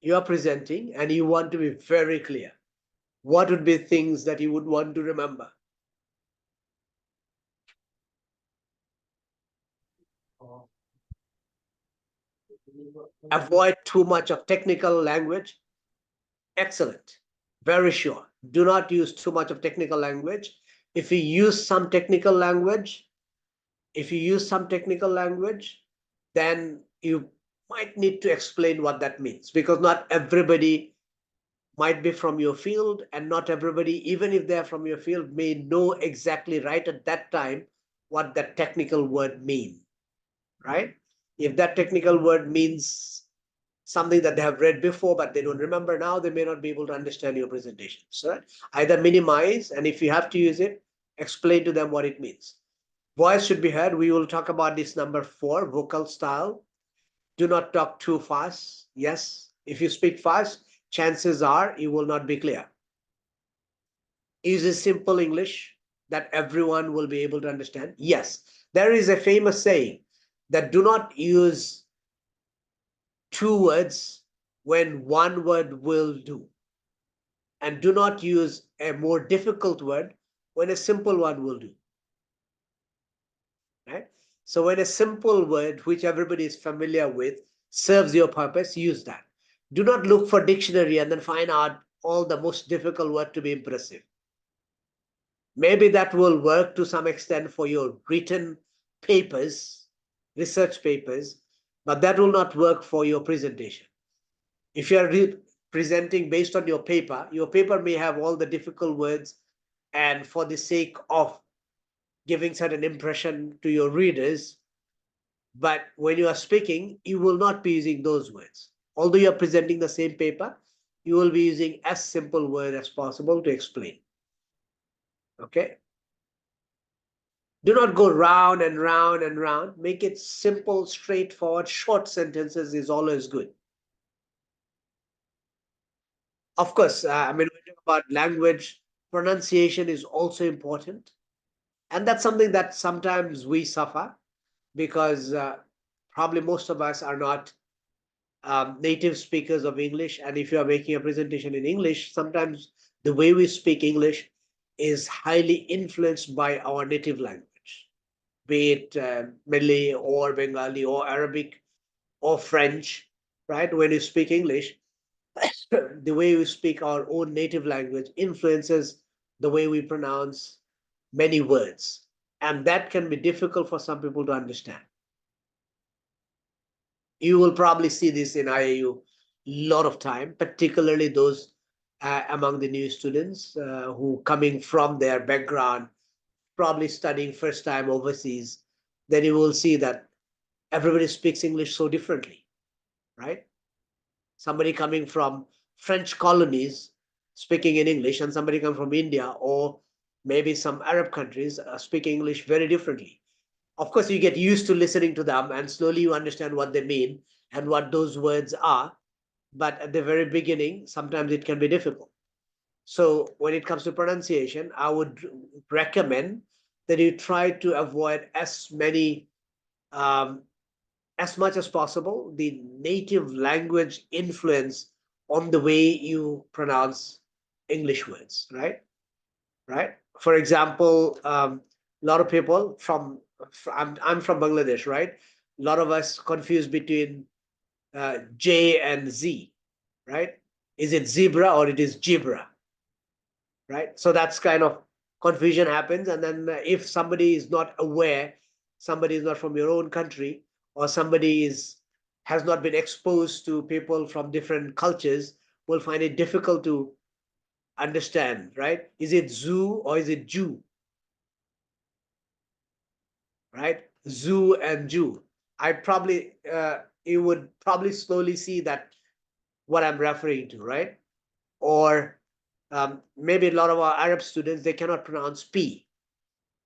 You are presenting and you want to be very clear. What would be things that you would want to remember? Avoid too much of technical language. Excellent. Very sure. Do not use too much of technical language. If you use some technical language, then you might need to explain what that means, because not everybody might be from your field, and not everybody, even if they're from your field, may know exactly right at that time what that technical word means, right? If that technical word means something that they have read before but they don't remember now, they may not be able to understand your presentation. So either minimize, and if you have to use it, explain to them what it means. Voice should be heard. We will talk about this number 4, vocal style. Do not talk too fast. Yes, if you speak fast, chances are you will not be clear. Use a simple English that everyone will be able to understand. Yes, there is a famous saying that do not use 2 words when 1 word will do, and do not use a more difficult word when a simple one will do, right? So when a simple word which everybody is familiar with serves your purpose, use that. Do not look for dictionary and then find out all the most difficult word to be impressive. Maybe that will work to some extent for your written papers, research papers, but that will not work for your presentation. If you are presenting based on your paper may have all the difficult words, and for the sake of giving certain impression to your readers, but when you are speaking, you will not be using those words. Although you are presenting the same paper, you will be using as simple word as possible to explain. Okay? Do not go round and round and round. Make it simple, straightforward. Short sentences is always good. Of course, when we talk about language, pronunciation is also important. And that's something that sometimes we suffer, because probably most of us are not native speakers of English. And if you are making a presentation in English, sometimes the way we speak English is highly influenced by our native language, be it Malay or Bengali or Arabic or French, right? When you speak English, the way we speak our own native language influences the way we pronounce many words. And that can be difficult for some people to understand. You will probably see this in IAU a lot of time, particularly those among the new students who coming from their background, probably studying first time overseas. Then you will see that everybody speaks English so differently, right? Somebody coming from French colonies speaking in English, and somebody come from India or maybe some Arab countries speaking English very differently. Of course, you get used to listening to them and slowly you understand what they mean and what those words are. But at the very beginning, sometimes it can be difficult. So when it comes to pronunciation, I would recommend that you try to avoid as much as possible the native language influence on the way you pronounce English words, right? Right. For example, a lot of people I'm from Bangladesh, right? A lot of us confuse between J and Z, right? Is it zebra or it is gibra, right? So that's kind of confusion happens. And then if somebody is not aware, somebody is not from your own country, or somebody has not been exposed to people from different cultures, will find it difficult to understand, right? Is it zoo or is it Jew? Right? Zoo and Jew. You would probably slowly see that what I'm referring to, right? Or maybe a lot of our Arab students, they cannot pronounce P.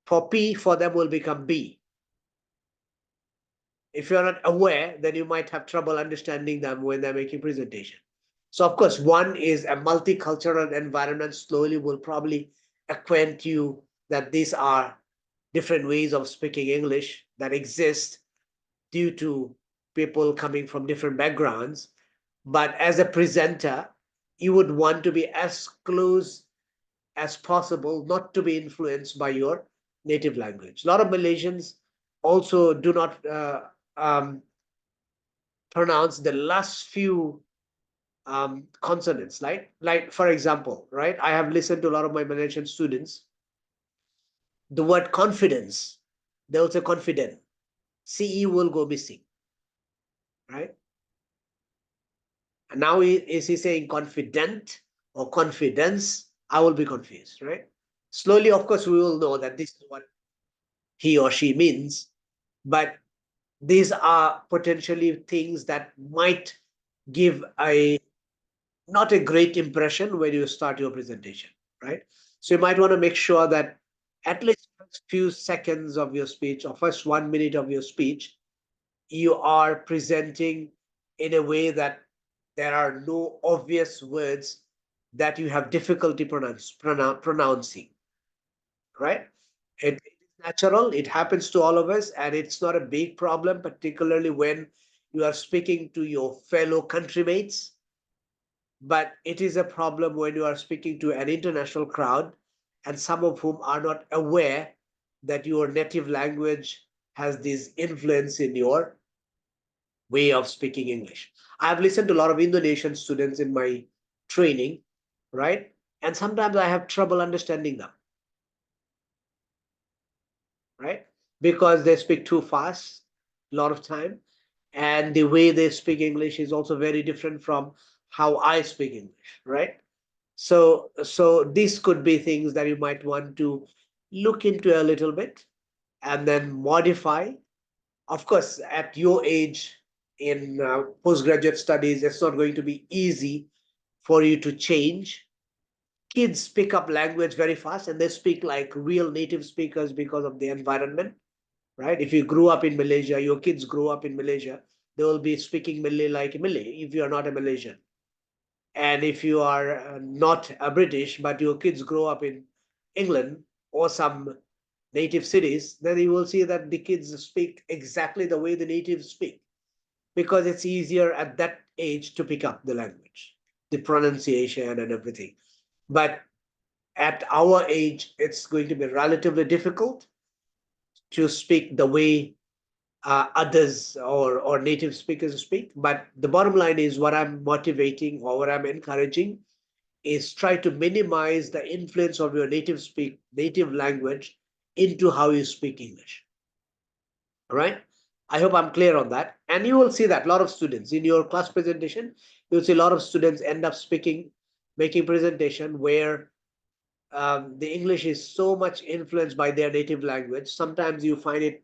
For P, for them will become B. If you're not aware, then you might have trouble understanding them when they're making presentation. So of course, one is a multicultural environment slowly will probably acquaint you that these are different ways of speaking English that exist due to people coming from different backgrounds. But as a presenter, you would want to be as close as possible, not to be influenced by your native language. A lot of Malaysians also do not pronounce the last few consonants, like for example, right? I have listened to a lot of my Malaysian students. The word confidence, they also confident. CE will go missing, right? And now is he saying confident or confidence? I will be confused, right? Slowly, of course, we will know that this is what he or she means, but these are potentially things that might give not a great impression when you start your presentation, right? So you might want to make sure that at least first few seconds of your speech or first 1 minute of your speech, you are presenting in a way that there are no obvious words that you have difficulty pronouncing, right? It is natural, it happens to all of us, and it's not a big problem, particularly when you are speaking to your fellow countrymates. But it is a problem when you are speaking to an international crowd, and some of whom are not aware that your native language has this influence in your way of speaking English. I've listened to a lot of Indonesian students in my training, right? And sometimes I have trouble understanding them, right? Because they speak too fast a lot of time. And the way they speak English is also very different from how I speak English, right? So these could be things that you might want to look into a little bit and then modify. Of course, at your age in postgraduate studies, it's not going to be easy for you to change. Kids pick up language very fast and they speak like real native speakers because of the environment, right? If you grew up in Malaysia, your kids grow up in Malaysia, they will be speaking Malay like Malay if you are not a Malaysian. And if you are not a British, but your kids grow up in England or some native cities, then you will see that the kids speak exactly the way the natives speak, because it's easier at that age to pick up the language, the pronunciation and everything. But at our age, it's going to be relatively difficult to speak the way others or native speakers speak. But the bottom line is what I'm motivating or what I'm encouraging is try to minimize the influence of your native language into how you speak English. All right. I hope I'm clear on that. And you will see that a lot of students in your class presentation, you'll see a lot of students end up making presentation where the English is so much influenced by their native language. Sometimes you find it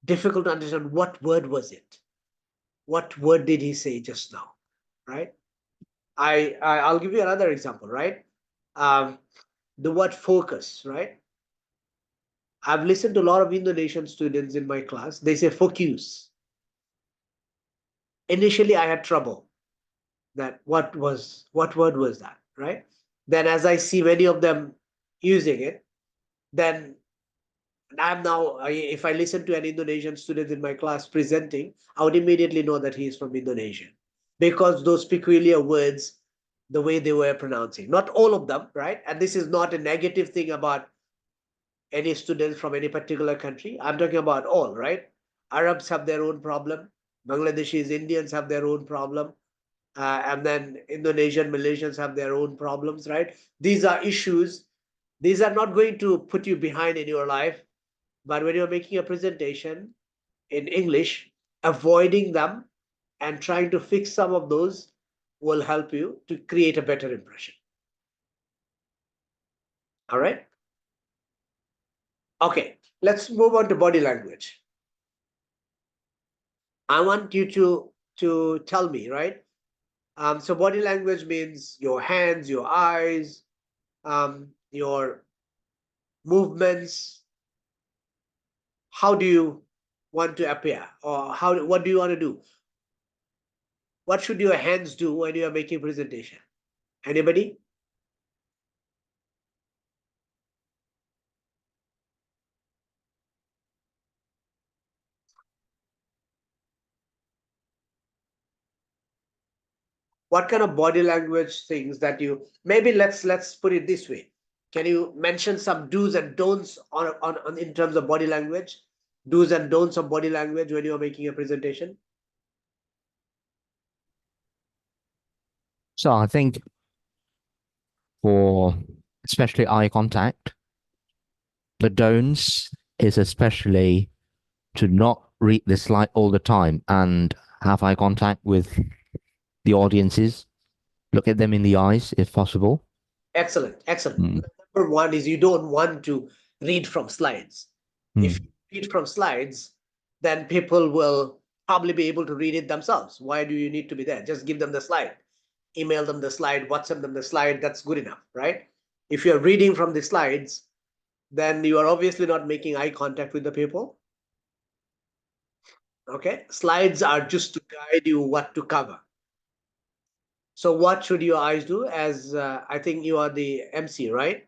difficult to understand what word was it. What word did he say just now, right? I'll give you another example, right? The word focus, right? I've listened to a lot of Indonesian students in my class. They say focus. Initially, I had trouble. That what word was that, right? Then as I see many of them using it, then I'm now, if I listen to an Indonesian student in my class presenting, I would immediately know that he is from Indonesia because those peculiar words, the way they were pronouncing, not all of them, right? And this is not a negative thing about any students from any particular country. I'm talking about all, right? Arabs have their own problem. Bangladeshis, Indians have their own problem. And then Indonesian, Malaysians have their own problems, right? These are issues. These are not going to put you behind in your life. But when you're making a presentation in English, avoiding them and trying to fix some of those will help you to create a better impression. All right. Okay, let's move on to body language. I want you to tell me, right? So body language means your hands, your eyes, your movements. How do you want to appear, or what do you want to do? What should your hands do when you are making presentation? Anybody? What kind of body language things that you, maybe let's put it this way. Can you mention some do's and don'ts on in terms of body language? Do's and don'ts of body language when you are making a presentation? So I think for especially eye contact, the don'ts is especially to not read the slide all the time and have eye contact with the audiences. Look at them in the eyes if possible. Excellent, excellent. Number one is you don't want to read from slides. If you read from slides, then people will probably be able to read it themselves. Why do you need to be there? Just give them the slide, email them the slide, WhatsApp them the slide. That's good enough, right? If you're reading from the slides, then you are obviously not making eye contact with the people. Okay, slides are just to guide you what to cover. So what should your eyes do? As I think you are the MC, right?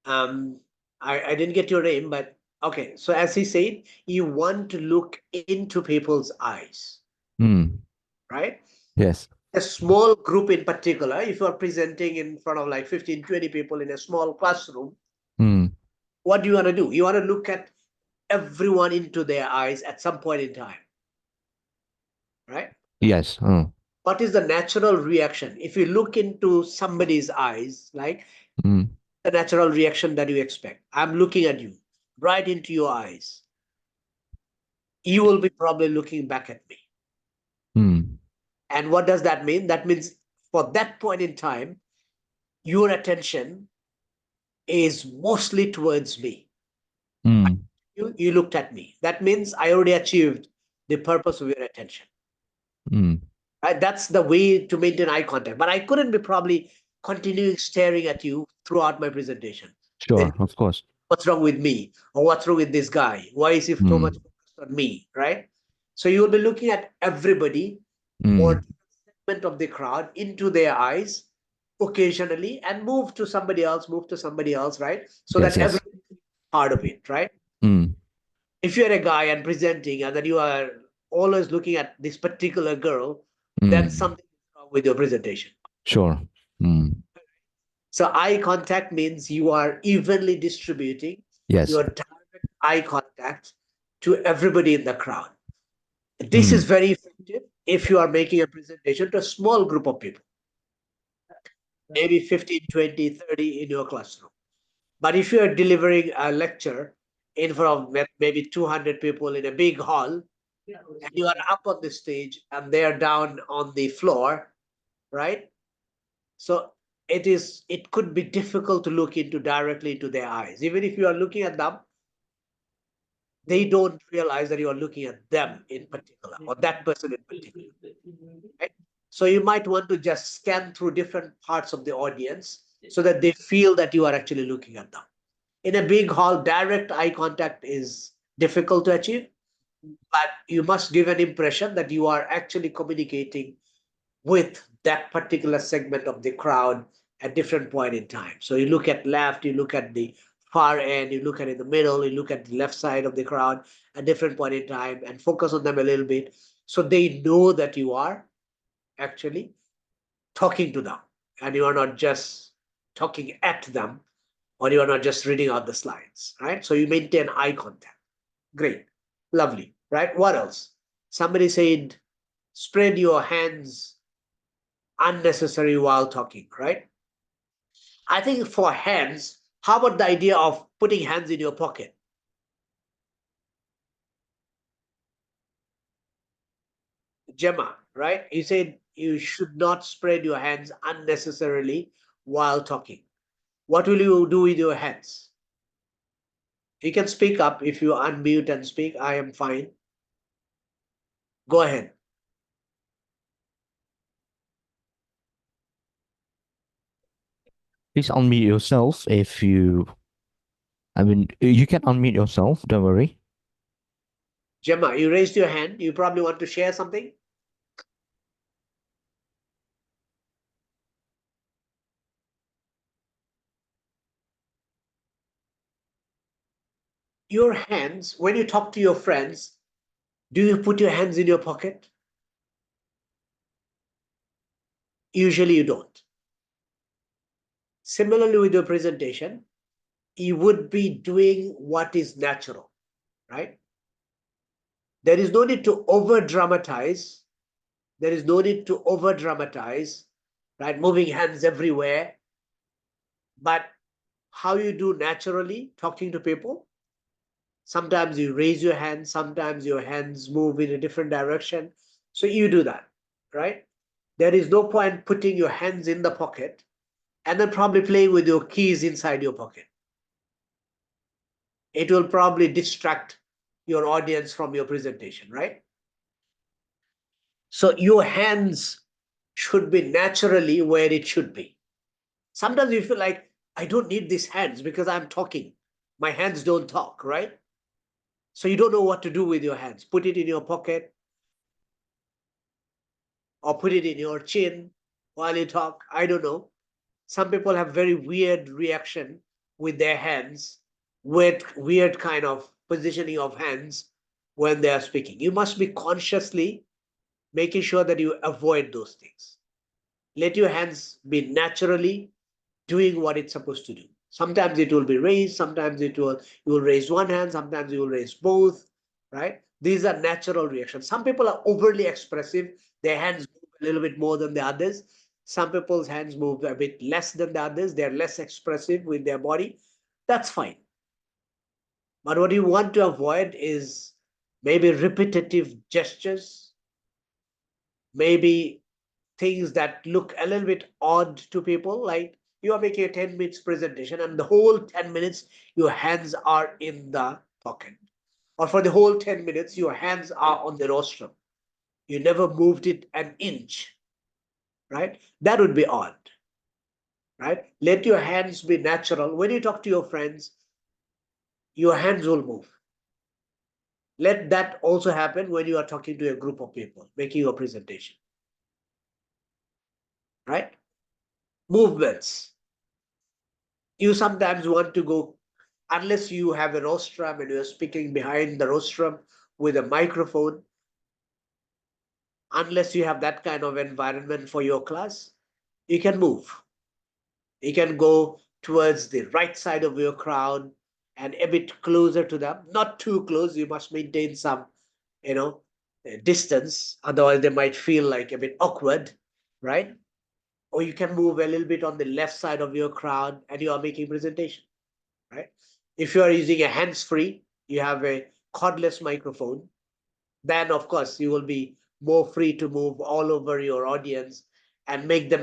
I didn't get your name, but okay. So as he said, you want to look into people's eyes, right? Yes. A small group in particular, if you are presenting in front of like 15, 20 people in a small classroom, what do you want to do? You want to look at everyone into their eyes at some point in time, right? Yes. What is the natural reaction? If you look into somebody's eyes, like the natural reaction that you expect. I'm looking at you, right into your eyes. You will be probably looking back at me. And what does that mean? That means for that point in time, your attention is mostly towards me. You looked at me. That means I already achieved the purpose of your attention. Right? That's the way to maintain eye contact. But I couldn't be probably continuing staring at you throughout my presentation. Sure, Then of course. what's wrong with me? Or what's wrong with this guy? Why is he so much focused on me, right? So you will be looking at everybody or segment of the crowd into their eyes occasionally and move to somebody else, right? So Yes, that yes. everybody is part of it, right? If you're a guy and presenting and then you are always looking at this particular girl, then something is wrong with your presentation. Sure. So eye contact means you are evenly distributing Yes. your direct eye contact to everybody in the crowd. This is very effective if you are making a presentation to a small group of people. maybe 15, 20, 30 in your classroom. But if you are delivering a lecture in front of maybe 200 people in a big hall, and you are up on the stage and they are down on the floor, right? So it could be difficult to look directly into their eyes. Even if you are looking at them, they don't realize that you are looking at them in particular, or that person in particular. Right? So you might want to just scan through different parts of the audience so that they feel that you are actually looking at them. In a big hall, direct eye contact is difficult to achieve, but you must give an impression that you are actually communicating with that particular segment of the crowd at different point in time. So you look at left, you look at the far end, you look at in the middle, you look at the left side of the crowd at different point in time and focus on them a little bit so they know that you are actually talking to them and you are not just talking at them or you are not just reading out the slides, right? So you maintain eye contact. Great, lovely, right? What else? Somebody said, spread your hands unnecessary while talking, right? I think for hands, how about the idea of putting hands in your pocket? Gemma, right? You said you should not spread your hands unnecessarily while talking. What will you do with your hands? You can speak up if you unmute and speak. I am fine. Go ahead. Please unmute yourself if you. I mean, you can unmute yourself. Don't worry. Gemma, you raised your hand. You probably want to share something. Your hands, when you talk to your friends, do you put your hands in your pocket? Usually you don't. Similarly with your presentation, you would be doing what is natural, right? There is no need to over dramatize. There is no need to over dramatize, right? Moving hands everywhere. But how you do naturally, talking to people, sometimes you raise your hands, sometimes your hands move in a different direction. So you do that, right? There is no point putting your hands in the pocket and then probably playing with your keys inside your pocket. It will probably distract your audience from your presentation, right? So your hands should be naturally where it should be. Sometimes you feel like, I don't need these hands because I'm talking. My hands don't talk, right? So you don't know what to do with your hands. Put it in your pocket or put it in your chin while you talk. I don't know. Some people have very weird reaction with their hands, with weird kind of positioning of hands when they are speaking. You must be consciously making sure that you avoid those things. Let your hands be naturally doing what it's supposed to do. Sometimes it will be raised, sometimes you will raise one hand, sometimes you will raise both, right? These are natural reactions. Some people are overly expressive. Their hands move a little bit more than the others. Some people's hands move a bit less than the others. They're less expressive with their body. That's fine. But what you want to avoid is maybe repetitive gestures, maybe things that look a little bit odd to people, like you are making a 10 minutes presentation and the whole 10 minutes your hands are in the pocket, or for the whole 10 minutes your hands are on the rostrum, you never moved it an inch, right? That would be odd, right? Let your hands be natural. When you talk to your friends, your hands will move. Let that also happen when you are talking to a group of people making your presentation, right? Movements. You sometimes want to go, unless you have a rostrum and you're speaking behind the rostrum with a microphone, unless you have that kind of environment for your class, you can move. You can go towards the right side of your crowd and a bit closer to them, not too close. You must maintain some, distance. Otherwise, they might feel like a bit awkward, right? or you can move a little bit on the left side of your crowd and you are making presentation, right? If you are using a hands-free, you have a cordless microphone, then of course you will be more free to move all over your audience and make them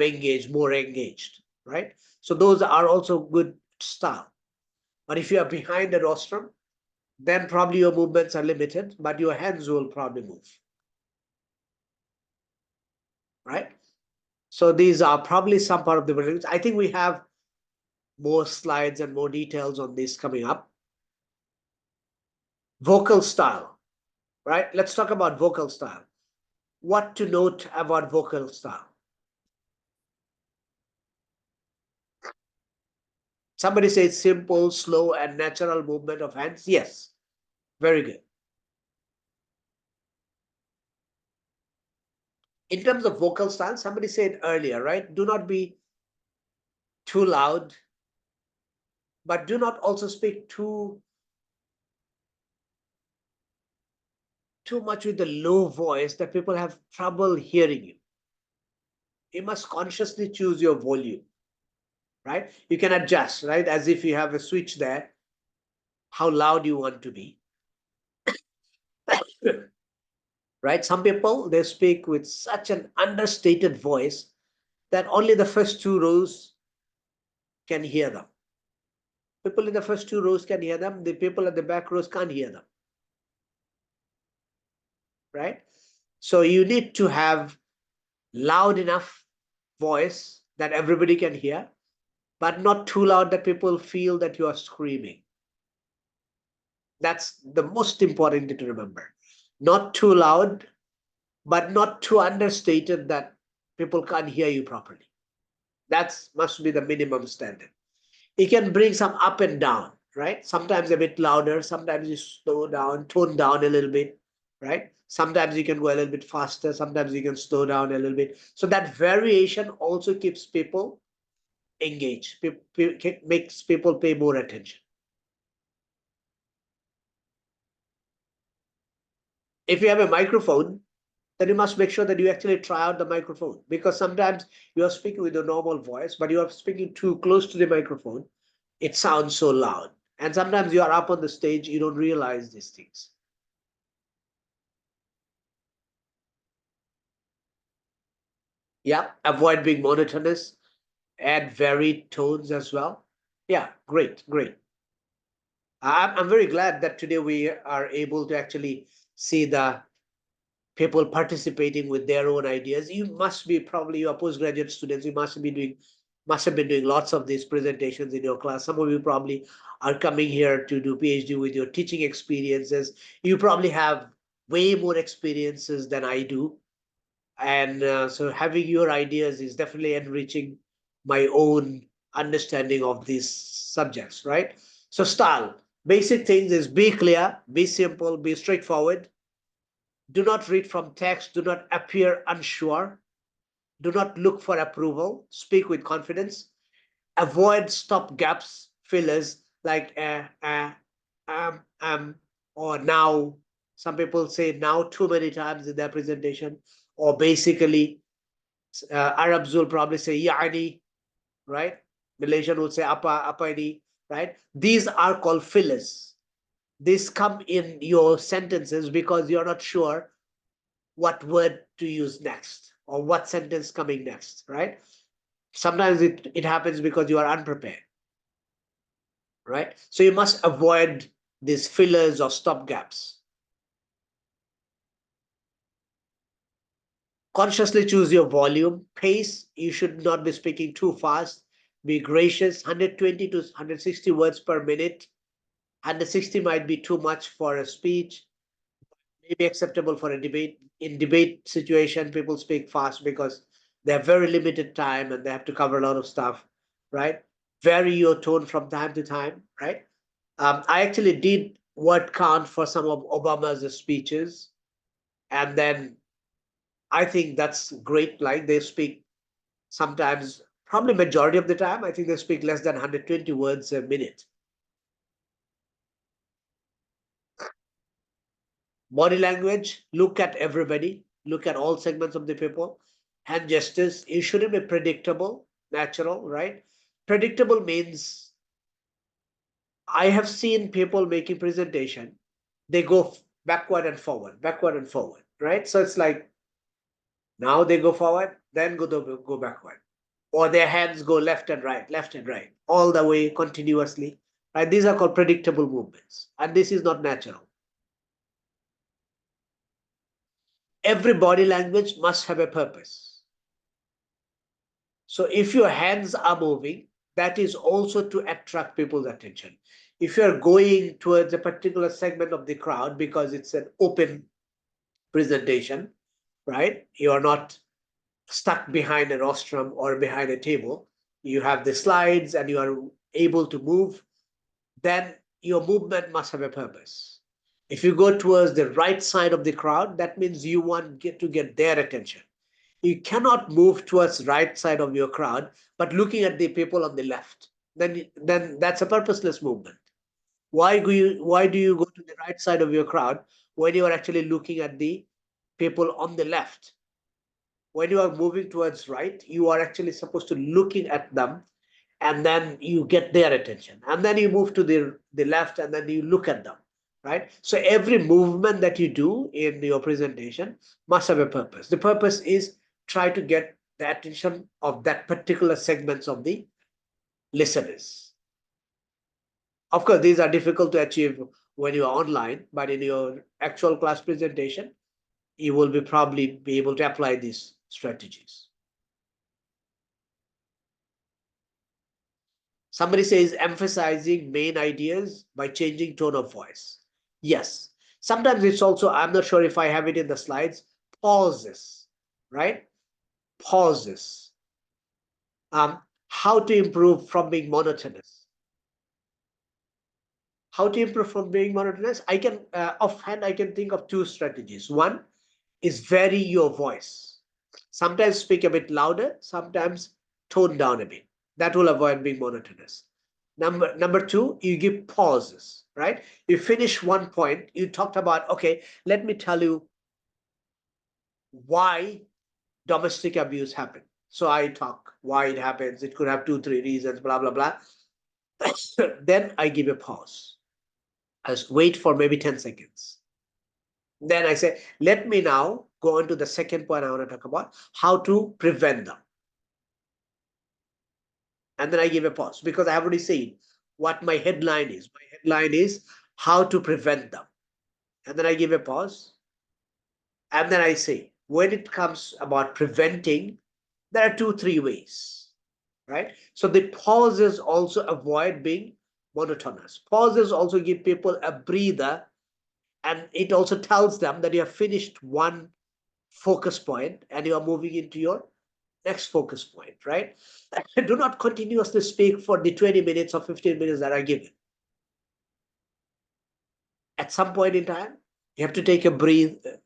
more engaged, right? So those are also good style. But if you are behind the rostrum, then probably your movements are limited, but your hands will probably move, right? So these are probably some part of the videos. I think we have more slides and more details on this coming up. Vocal style, right? Let's talk about vocal style. What to note about vocal style? Somebody says simple, slow, and natural movement of hands. Yes, very good. In terms of vocal style, somebody said earlier, right? Do not be too loud, but do not also speak too much with a low voice that people have trouble hearing you. You must consciously choose your volume, right? You can adjust, right? As if you have a switch there, how loud you want to be. Right? Some people, they speak with such an understated voice that only the first two rows can hear them. People in the first two rows can hear them. The people at the back rows can't hear them. Right? So you need to have loud enough voice that everybody can hear, but not too loud that people feel that you are screaming. That's the most important thing to remember. Not too loud, but not too understated that people can't hear you properly. That must be the minimum standard. It can bring some up and down, right? Sometimes a bit louder, sometimes you slow down, tone down a little bit, right? Sometimes you can go a little bit faster, sometimes you can slow down a little bit. So that variation also keeps people engaged, makes people pay more attention. If you have a microphone, then you must make sure that you actually try out the microphone, because sometimes you are speaking with a normal voice, but you are speaking too close to the microphone. It sounds so loud. And sometimes you are up on the stage, you don't realize these things. Yeah, avoid being monotonous, add varied tones as well. Yeah, great, great. I'm very glad that today we are able to actually see the people participating with their own ideas. You must be, probably you are postgraduate students, you must have been doing lots of these presentations in your class. Some of you probably are coming here to do PhD with your teaching experiences. You probably have way more experiences than I do. And so having your ideas is definitely enriching my own understanding of these subjects, right? So style, basic things is be clear, be simple, be straightforward. Do not read from text, do not appear unsure, do not look for approval, speak with confidence, avoid stop gaps, fillers like or now. Some people say now too many times in their presentation, or basically Arabs will probably say yani, right? Malaysian will say apa ini, right? These are called fillers. These come in your sentences because you're not sure what word to use next or what sentence coming next, right? Sometimes it happens because you are unprepared, right? So you must avoid these fillers or stop gaps. Consciously choose your volume. Pace, you should not be speaking too fast. Be gracious, 120 to 160 words per minute. 160 might be too much for a speech, maybe acceptable for a debate. In debate situation, people speak fast because they have very limited time and they have to cover a lot of stuff, right? Vary your tone from time to time, right? I actually did word count for some of Obama's speeches, and then I think that's great. Like they speak sometimes, probably majority of the time, I think they speak less than 120 words a minute. Body language, look at everybody, look at all segments of the people. hand gestures. You shouldn't be predictable, natural, right? Predictable means I have seen people making presentation. They go backward and forward, right? So it's like now they go forward, then go backward, or their hands go left and right, all the way continuously. Right? These are called predictable movements, and this is not natural. Every body language must have a purpose. So if your hands are moving, that is also to attract people's attention. If you're going towards a particular segment of the crowd because it's an open presentation, right? You're not stuck behind a rostrum or behind a table. You have the slides and you are able to move, then your movement must have a purpose. If you go towards the right side of the crowd, that means you want to get their attention. You cannot move towards right side of your crowd, but looking at the people on the left. Then that's a purposeless movement. Why do you go to the right side of your crowd when you are actually looking at the people on the left? When you are moving towards right, you are actually supposed to looking at them, and then you get their attention, and then you move to the left, and then you look at them, right? So every movement that you do in your presentation must have a purpose. The purpose is try to get the attention of that particular segments of the listeners. Of course, these are difficult to achieve when you are online, but in your actual class presentation, you will probably be able to apply these strategies. Somebody says emphasizing main ideas by changing tone of voice. Yes. Sometimes it's also, I'm not sure if I have it in the slides, pauses, right? Pauses. How to improve from being monotonous. How to improve from being monotonous? I can, offhand, I can think of two strategies. One is vary your voice. Sometimes speak a bit louder, sometimes tone down a bit. That will avoid being monotonous. Number two, you give pauses, right? You finish one point, you talked about, okay, let me tell you why domestic abuse happened. So I talk why it happens. It could have 2-3 reasons, blah, blah, blah. Then I give a pause. I just wait for maybe 10 seconds. Then I say, let me now go on to the second point I want to talk about, how to prevent them. And then I give a pause because I have already seen what my headline is. My headline is how to prevent them. And then I give a pause. And then I say, when it comes about preventing, there are 2-3 ways, right? So the pauses also avoid being monotonous. Pauses also give people a breather, and it also tells them that you have finished one focus point and you are moving into your next focus point, right? Do not continuously speak for the 20 minutes or 15 minutes that are given. At some point in time, you have to take a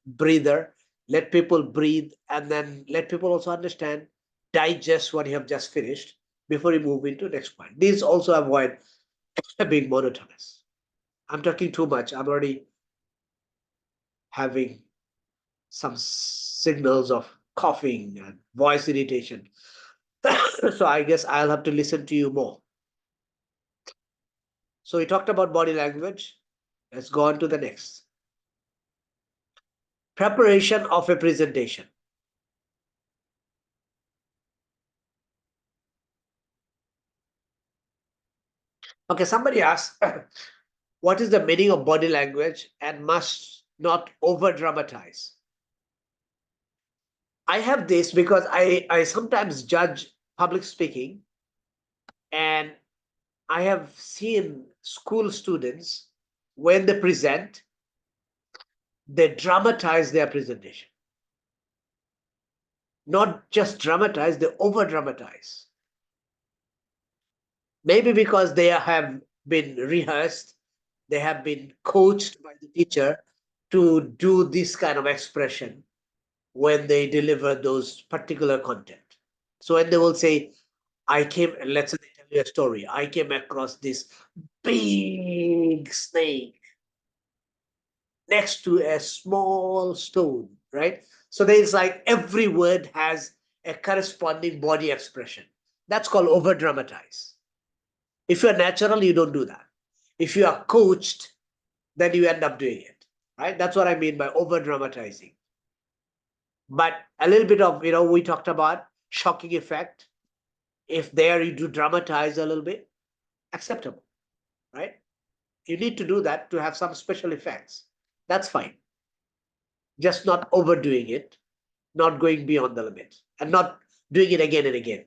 breather, let people breathe, and then let people also understand, digest what you have just finished before you move into next point. These also avoid being monotonous. I'm talking too much. I'm already having some signals of coughing and voice irritation. So I guess I'll have to listen to you more. So we talked about body language. Let's go on to the next. Preparation of a presentation. Okay, somebody asked, what is the meaning of body language and must not over dramatize? I have this because I sometimes judge public speaking, and I have seen school students, when they present, they dramatize their presentation. Not just dramatize, they over dramatize. Maybe because they have been rehearsed, they have been coached by the teacher to do this kind of expression when they deliver those particular content. So when they will say, let's say they tell you a story, I came across this big snake next to a small stone, right? So there's like every word has a corresponding body expression. That's called over dramatize. If you're natural, you don't do that. If you are coached, then you end up doing it, right? That's what I mean by over dramatizing. But a little bit of, we talked about shocking effect. If there you do dramatize a little bit, acceptable, right? You need to do that to have some special effects. That's fine. Just not overdoing it, not going beyond the limit, and not doing it again and again.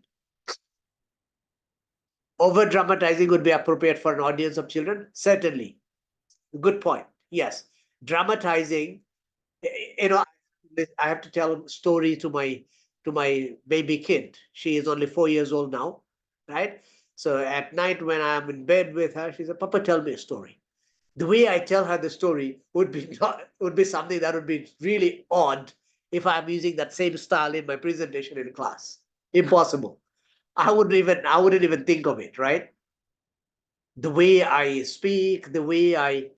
Over dramatizing would be appropriate for an audience of children, certainly. Good point. Yes, dramatizing. I have to tell a story to my baby kid. She is only 4 years old now, right? So at night when I'm in bed with her, she said, "Papa, tell me a story." The way I tell her the story would be something that would be really odd if I'm using that same style in my presentation in class. Impossible. I wouldn't even think of it, right? The way I speak, the way I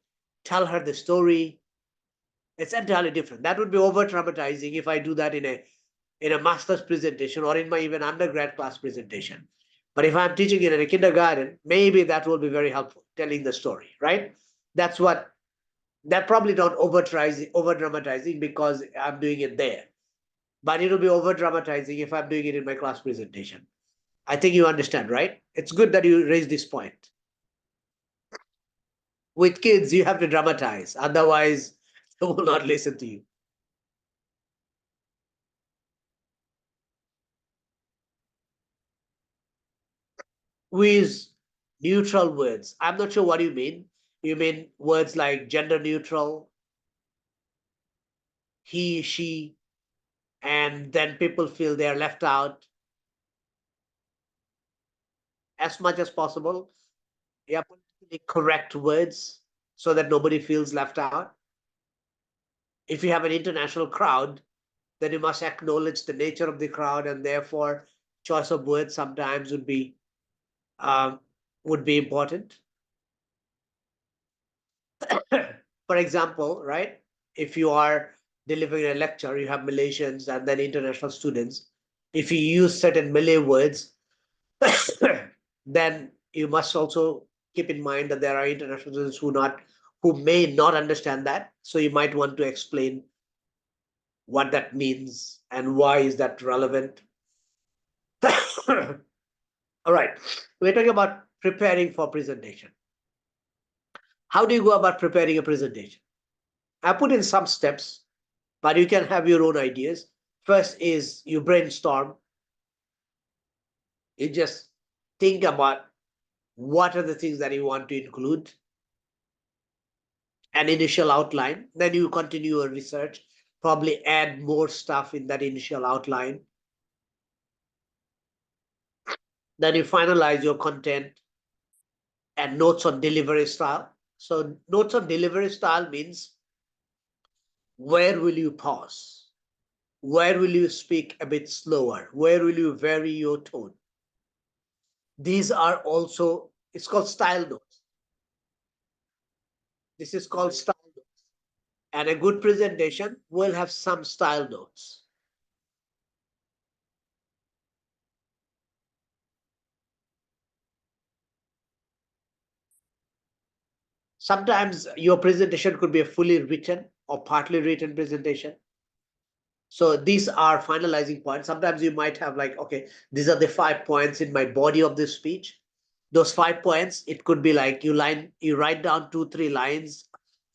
tell her the story, it's entirely different. That would be over traumatizing if I do that in a master's presentation or in my even undergrad class presentation. But if I'm teaching it in a kindergarten, maybe that will be very helpful, telling the story, right? That probably not over dramatizing because I'm doing it there. But it'll be over dramatizing if I'm doing it in my class presentation. I think you understand, right? It's good that you raised this point. With kids, you have to dramatize. Otherwise, they will not listen to you. We use neutral words. I'm not sure what you mean. You mean words like gender neutral, he, she, and then people feel they're left out. As much as possible, yeah, politically correct words so that nobody feels left out. If you have an international crowd, then you must acknowledge the nature of the crowd, and therefore choice of words sometimes would be important. For example, right, if you are delivering a lecture, you have Malaysians and then international students. If you use certain Malay words, then you must also keep in mind that there are international students who may not understand that. So you might want to explain what that means and why is that relevant. All right, we're talking about preparing for presentation. How do you go about preparing a presentation? I put in some steps, but you can have your own ideas. First is you brainstorm. You just think about what are the things that you want to include, an initial outline. Then you continue your research, probably add more stuff in that initial outline. Then you finalize your content and notes on delivery style. So notes on delivery style means where will you pause? Where will you speak a bit slower? Where will you vary your tone? These are also, it's called style notes. This is called style notes. And a good presentation will have some style notes. Sometimes your presentation could be a fully written or partly written presentation. So these are finalizing points. Sometimes you might have like, okay, these are the 5 points in my body of this speech. Those 5 points, it could be like you write down 2-3 lines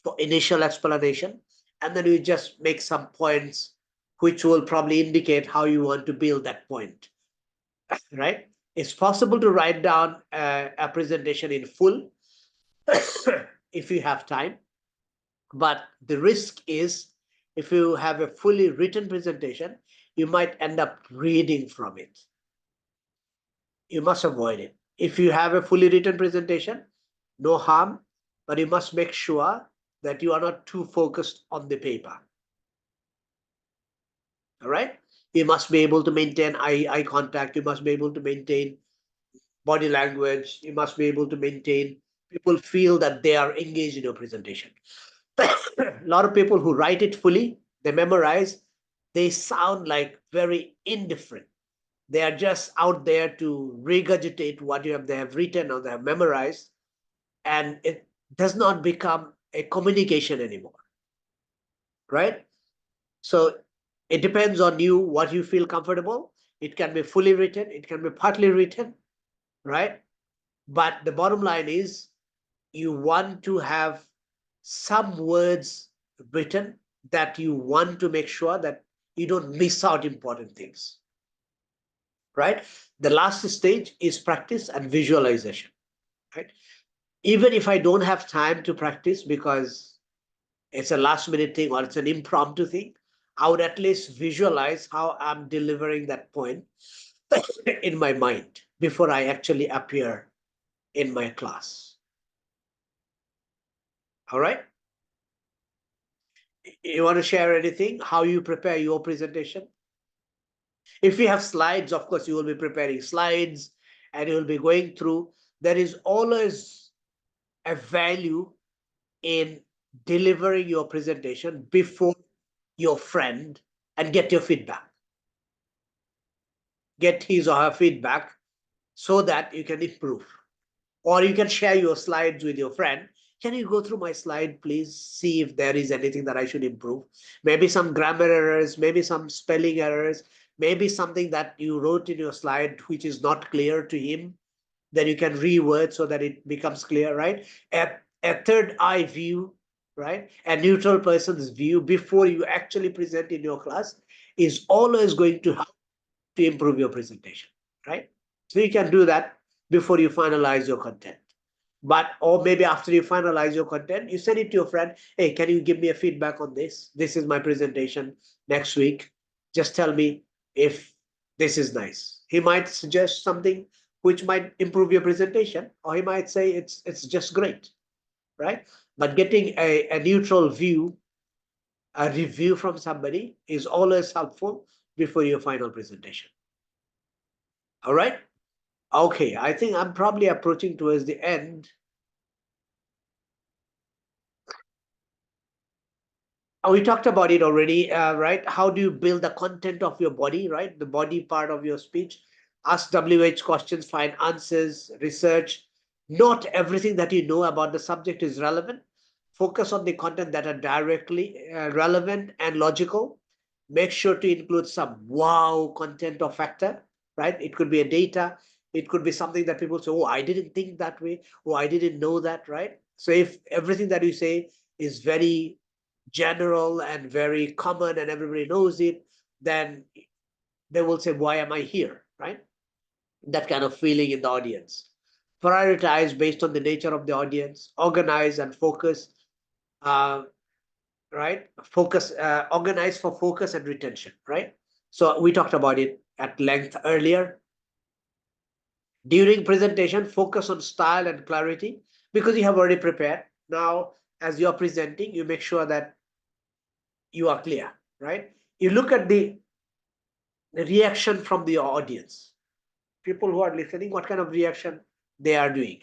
for initial explanation, and then you just make some points which will probably indicate how you want to build that point, right? It's possible to write down a presentation in full if you have time, but the risk is if you have a fully written presentation, you might end up reading from it. You must avoid it. If you have a fully written presentation, no harm, but you must make sure that you are not too focused on the paper. All right? You must be able to maintain eye contact. You must be able to maintain body language. You must be able to maintain, people feel that they are engaged in your presentation. A lot of people who write it fully, they memorize, they sound like very indifferent. They are just out there to regurgitate what they have written or they have memorized, and it does not become a communication anymore, right? So it depends on you, what you feel comfortable. It can be fully written, it can be partly written, right? But the bottom line is you want to have some words written that you want to make sure that you don't miss out important things, right? The last stage is practice and visualization, right? Even if I don't have time to practice because it's a last minute thing or it's an impromptu thing, I would at least visualize how I'm delivering that point in my mind before I actually appear in my class. All right? You want to share anything? How you prepare your presentation? If you have slides, of course, you will be preparing slides and you will be going through. There is always a value in delivering your presentation before your friend and get your feedback. Get his or her feedback so that you can improve. Or you can share your slides with your friend. Can you go through my slide, please? See if there is anything that I should improve. Maybe some grammar errors, maybe some spelling errors, maybe something that you wrote in your slide which is not clear to him. Then you can reword so that it becomes clear, right? A third eye view, right? A neutral person's view before you actually present in your class is always going to help to improve your presentation, right? So you can do that before you finalize your content. But, or maybe after you finalize your content, you send it to your friend. Hey, can you give me a feedback on this? This is my presentation next week. Just tell me if this is nice. He might suggest something which might improve your presentation, or he might say it's just great, right? But getting a neutral view, a review from somebody is always helpful before your final presentation. All right? Okay, I think I'm probably approaching towards the end. We talked about it already, right? How do you build the content of your body, right? The body part of your speech. Ask WH questions, find answers, research. Not everything that you know about the subject is relevant. Focus on the content that are directly relevant and logical. Make sure to include some wow content or factor, right? It could be a data. It could be something that people say, oh, I didn't think that way. Oh, I didn't know that, right? So if everything that you say is very general and very common and everybody knows it, then they will say, why am I here, right? That kind of feeling in the audience. Prioritize based on the nature of the audience, organize and focus, right? Focus, organize for focus and retention, right? So we talked about it at length earlier. During presentation, focus on style and clarity because you have already prepared. Now, as you're presenting, you make sure that you are clear, right? You look at the reaction from the audience. People who are listening, what kind of reaction they are doing.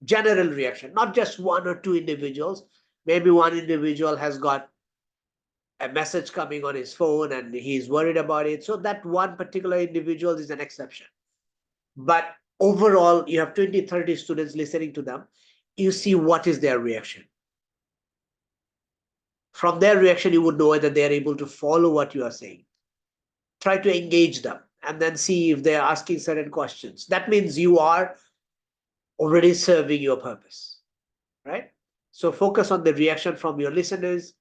General reaction, not just one or two individuals. Maybe one individual has got a message coming on his phone and he's worried about it. So that one particular individual is an exception. But overall, you have 20, 30 students listening to them. You see what is their reaction. From their reaction, you would know whether they are able to follow what you are saying. Try to engage them and then see if they're asking certain questions. That means you are already serving your purpose, right? So focus on the reaction from your listeners.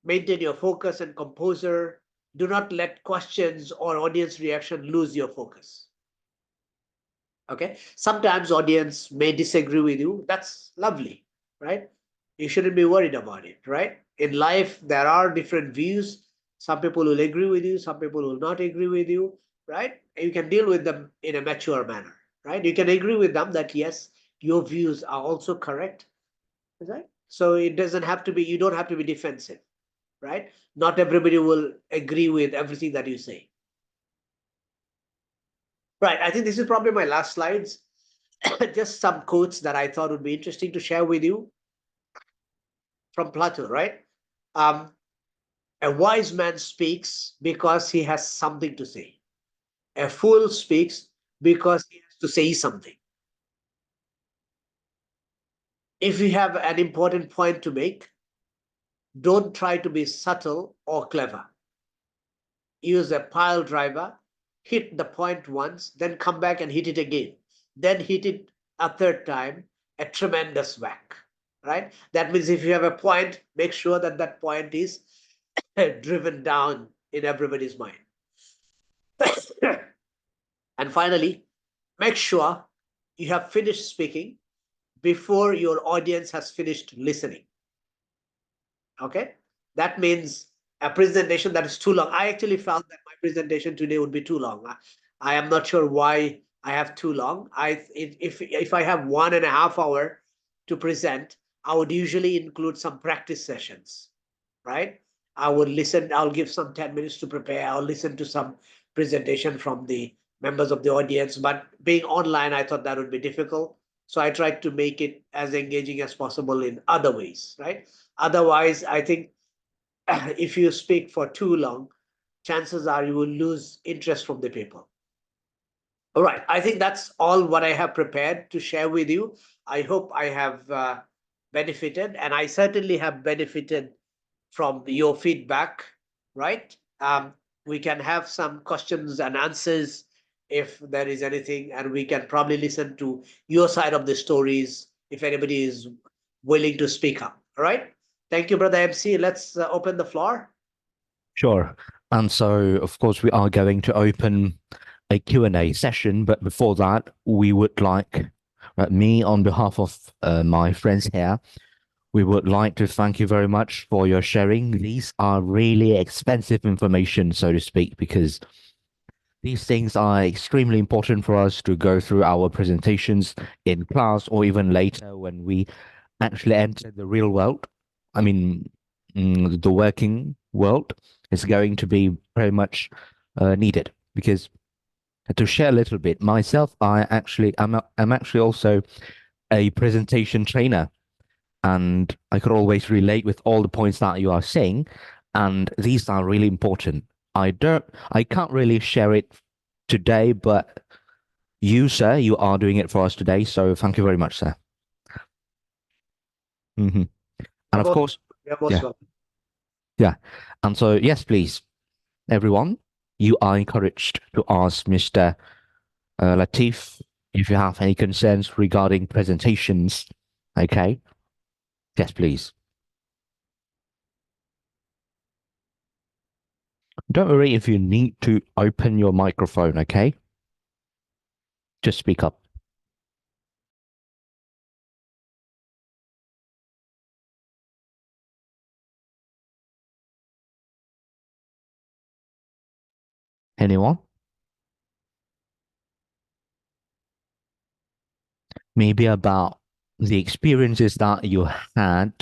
Maintain your focus and composure. Do not let questions or audience reaction lose your focus. Okay, sometimes audience may disagree with you. That's lovely, right? You shouldn't be worried about it, right? In life, there are different views. Some people will agree with you, some people will not agree with you, right? And you can deal with them in a mature manner, right? You can agree with them that yes, your views are also correct, right? So it doesn't have to be, you don't have to be defensive, right? Not everybody will agree with everything that you say. Right, I think this is probably my last slides. Just some quotes that I thought would be interesting to share with you from Plato, right? A wise man speaks because he has something to say. A fool speaks because he has to say something. If you have an important point to make, don't try to be subtle or clever. Use a pile driver, hit the point once, then come back and hit it again. Then hit it a third time, a tremendous whack, right? That means if you have a point, make sure that that point is driven down in everybody's mind. And finally, make sure you have finished speaking before your audience has finished listening. Okay, that means a presentation that is too long. I actually found that my presentation today would be too long. I am not sure why I have too long. If I have 1.5 hours to present, I would usually include some practice sessions, right? I would listen, I'll give some 10 minutes to prepare. I'll listen to some presentation from the members of the audience, but being online, I thought that would be difficult. So I tried to make it as engaging as possible in other ways, right? Otherwise, I think if you speak for too long, chances are you will lose interest from the people. All right, I think that's all what I have prepared to share with you. I hope I have benefited, and I certainly have benefited from your feedback, right? We can have some questions and answers if there is anything, and we can probably listen to your side of the stories if anybody is willing to speak up. All right. Thank you, Brother MC. Let's open the floor. Sure. And so, of course, we are going to open a Q&A session, but before that, we would like, me on behalf of my friends here, we would like to thank you very much for your sharing. These are really expensive information, so to speak, because these things are extremely important for us to go through our presentations in class or even later when we actually enter the real world. I mean, the working world is going to be very much needed because to share a little bit myself, I'm actually also a presentation trainer, and I could always relate with all the points that you are saying, and these are really important. I can't really share it today, but you, sir, you are doing it for us today, so thank you very much, sir. And of course, You're most yeah, welcome. yeah, and so yes, please, everyone, you are encouraged to ask Mr. Latif if you have any concerns regarding presentations. Okay, yes, please. Don't worry if you need to open your microphone, okay? Just speak up. Anyone? Maybe about the experiences that you had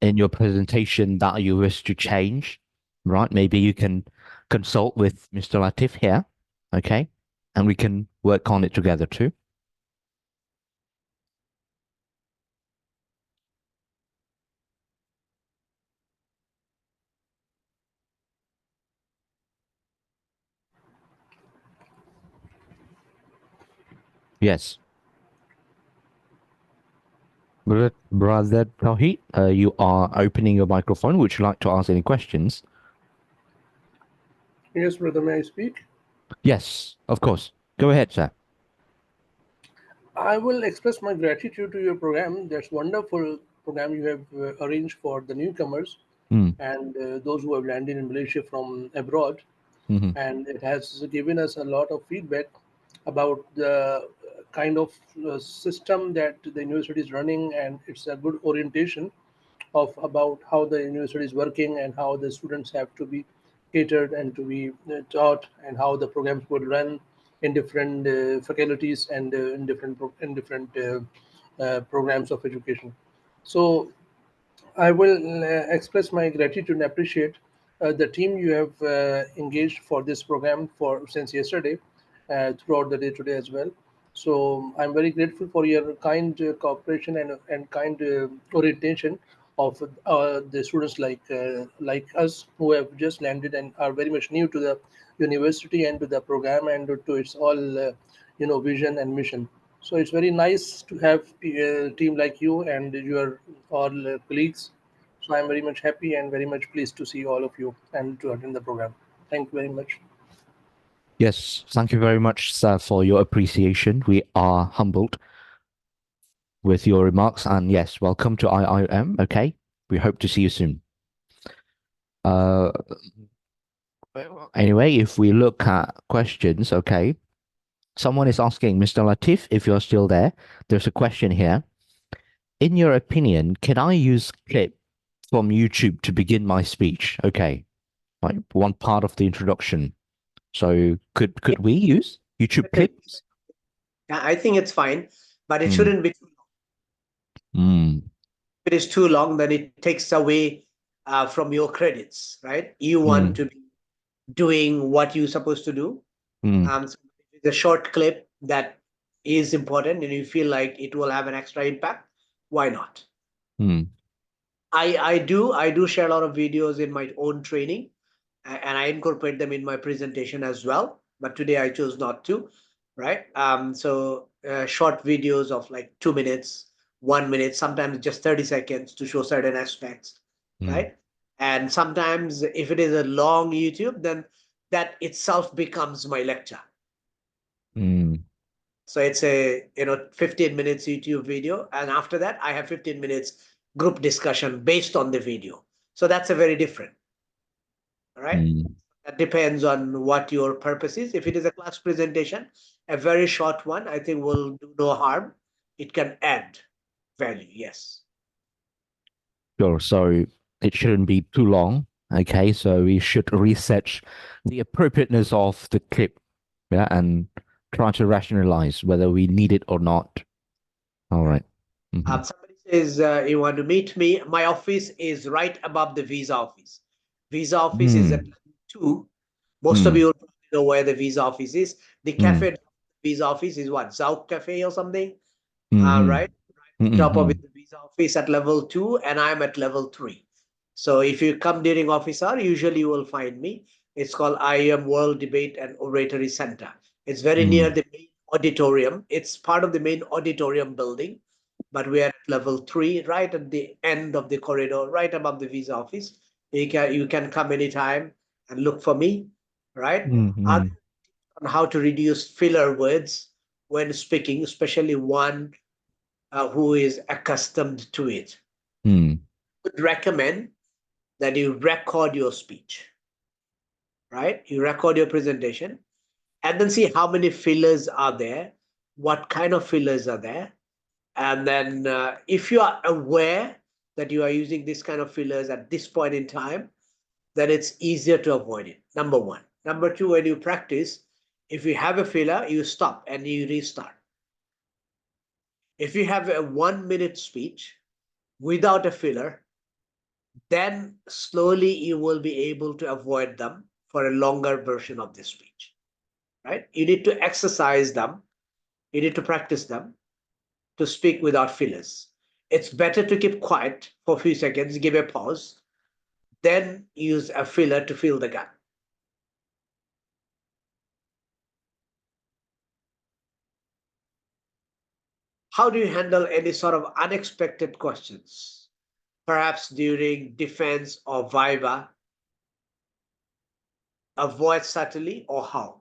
in your presentation that you wish to change, right? Maybe you can consult with Mr. Latif here, okay? And we can work on it together too. Yes. Brother Tawheed, you are opening your microphone. Would you like to ask any questions? Yes, brother, may I speak? Yes, of course. Go ahead, sir. I will express my gratitude to your program. That's wonderful program you have arranged for the newcomers and those who have landed in Malaysia from abroad. And it has given us a lot of feedback about the kind of system that the university is running, and it's a good orientation of about how the university is working and how the students have to be catered and to be taught, and how the programs would run in different faculties and in different programs of education. So I will express my gratitude and appreciate the team you have engaged for this program for since yesterday, throughout the day today as well. So I'm very grateful for your kind cooperation and kind orientation of the students like us who have just landed and are very much new to the university and to the program and to its all vision and mission. So it's very nice to have a team like you and your all colleagues. So I'm very much happy and very much pleased to see all of you and to attend the program. Thank you very much. Yes, thank you very much, sir, for your appreciation. We are humbled with your remarks, and yes, welcome to IIM. Okay, we hope to see you soon. Anyway, if we look at questions, okay, someone is asking, Mr. Latif, if you're still there, there's a question here. In your opinion, can I use clip from YouTube to begin my speech? Okay, like one part of the introduction. So could we use YouTube clips? Yeah, I think it's fine, but it shouldn't be too long. If it is too long, then it takes away from your credits, right? You want to be doing what you're supposed to do. So it's a short clip that is important and you feel like it will have an extra impact, why not? I do share a lot of videos in my own training and I incorporate them in my presentation as well. But today I chose not to, right? So short videos of like 2 minutes, 1 minute, sometimes just 30 seconds to show certain aspects, right? And sometimes if it is a long YouTube, then that itself becomes my lecture. So it's a 15 minutes YouTube video, and after that I have 15 minutes group discussion based on the video. So that's a very different, all right? That depends on what your purpose is. If it is a class presentation, a very short one, I think will do no harm. It can add value, yes. Sure. So it shouldn't be too long. Okay. So we should research the appropriateness of the clip, yeah, and try to rationalize whether we need it or not. All right. Somebody says, you want to meet me. My office is right above the visa office. Visa office is at 2. Most of you probably know where the visa office is. The cafe visa office is what? Zouk Cafe or something? Right? Top of it, the visa office at level 2, and I'm at level 3. So if you come during office hour, usually you will find me. It's called IIM World Debate and Oratory Center. It's very near the main auditorium. It's part of the main auditorium building, but we are at level 3, right at the end of the corridor, right above the visa office. You can come anytime and look for me, right? On how to reduce filler words when speaking, especially one who is accustomed to it. I would recommend that you record your speech, right? You record your presentation and then see how many fillers are there, what kind of fillers are there. And then if you are aware that you are using this kind of fillers at this point in time, then it's easier to avoid it, number one. Number two, when you practice, if you have a filler, you stop and you restart. If you have a 1 minute speech without a filler, then slowly you will be able to avoid them for a longer version of the speech, right? You need to exercise them. You need to practice them to speak without fillers. It's better to keep quiet for a few seconds, give a pause, then use a filler to fill the gap. How do you handle any sort of unexpected questions, perhaps during defense or viva? Avoid subtly or how?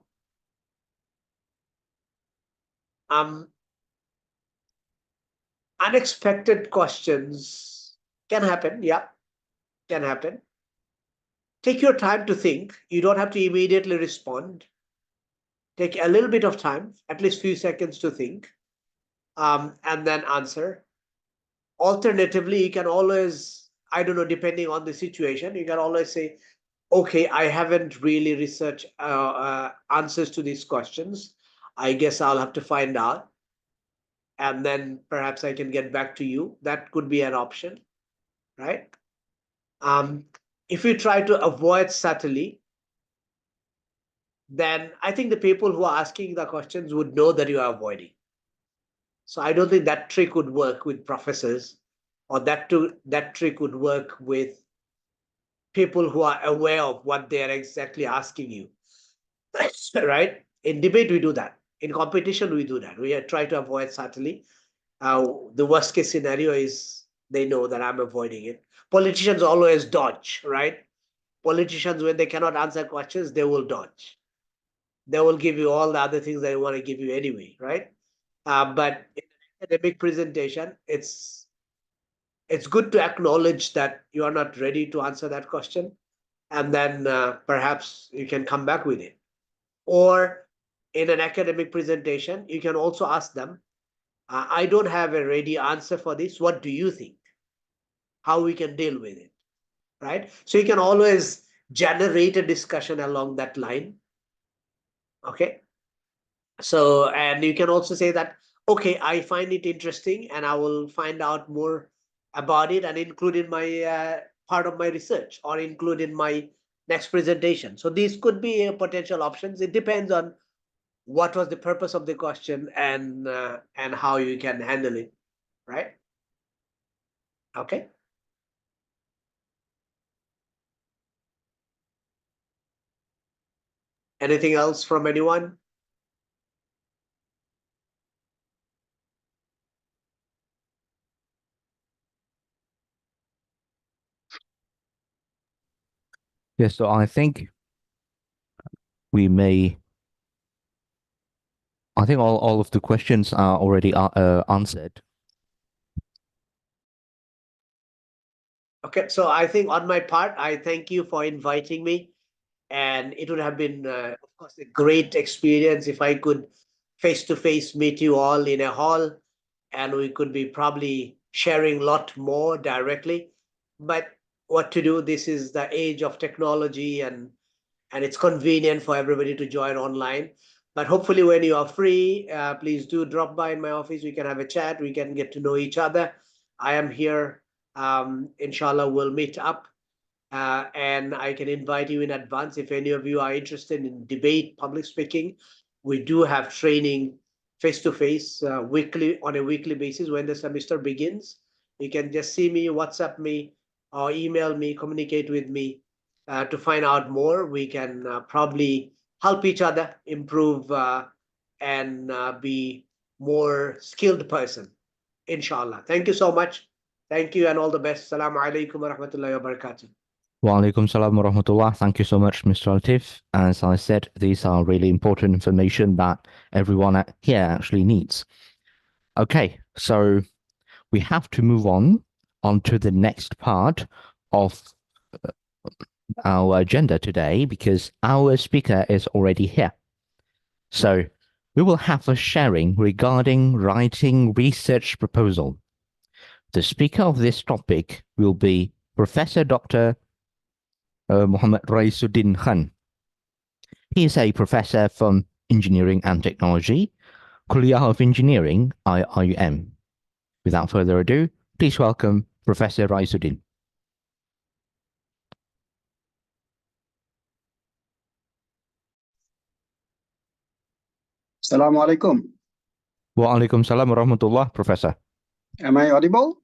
Unexpected questions can happen. Yeah, can happen. Take your time to think. You don't have to immediately respond. Take a little bit of time, at least few seconds to think, and then answer. Alternatively, you can always, I don't know, depending on the situation, you can always say, okay, I haven't really researched answers to these questions. I guess I'll have to find out. And then perhaps I can get back to you. That could be an option, right? If you try to avoid subtly, then I think the people who are asking the questions would know that you are avoiding. So I don't think that trick would work with professors. or that trick would work with people who are aware of what they are exactly asking you. Right? In debate, we do that. In competition, we do that. We try to avoid subtly. The worst case scenario is they know that I'm avoiding it. Politicians always dodge, right? Politicians, when they cannot answer questions, they will dodge. They will give you all the other things they want to give you anyway, right? But in an academic presentation, it's good to acknowledge that you are not ready to answer that question, and then perhaps you can come back with it. Or in an academic presentation, you can also ask them, I don't have a ready answer for this. What do you think? How we can deal with it, right? So you can always generate a discussion along that line. Okay. So, and you can also say that, okay, I find it interesting and I will find out more about it and include in my part of my research or include in my next presentation. So these could be potential options. It depends on what was the purpose of the question and how you can handle it, right? Okay. Anything else from anyone? Yes, so I think all of the questions are already answered. Okay, so I think on my part, I thank you for inviting me. And it would have been, of course, a great experience if I could face-to-face meet you all in a hall, and we could be probably sharing a lot more directly. But what to do? This is the age of technology, and it's convenient for everybody to join online. But hopefully, when you are free, please do drop by in my office. We can have a chat. We can get to know each other. I am here. Inshallah, we'll meet up. And I can invite you in advance if any of you are interested in debate, public speaking. We do have training face-to-face weekly on a weekly basis when the semester begins. You can just see me, WhatsApp me, or email me, communicate with me to find out more. We can probably help each other improve and be more skilled person, inshallah. Thank you so much. Thank you and all the best. Assalamu alaikum wa rahmatullahi wa barakatuh. Wa alaikum salam wa rahmatullah. Thank you so much, Mr. Latif. As I said, these are really important information that everyone here actually needs. Okay, so we have to move on to the next part of our agenda today because our speaker is already here. So we will have a sharing regarding writing research proposal. The speaker of this topic will be Professor Dr. Muhammad Raisuddin Khan. He is a professor from Engineering and Technology, Kuliah of Engineering, IIM. Without further ado, please welcome Professor Raisuddin. Assalamu alaikum. Wa alaikum salam wa rahmatullah, Professor. Am I audible?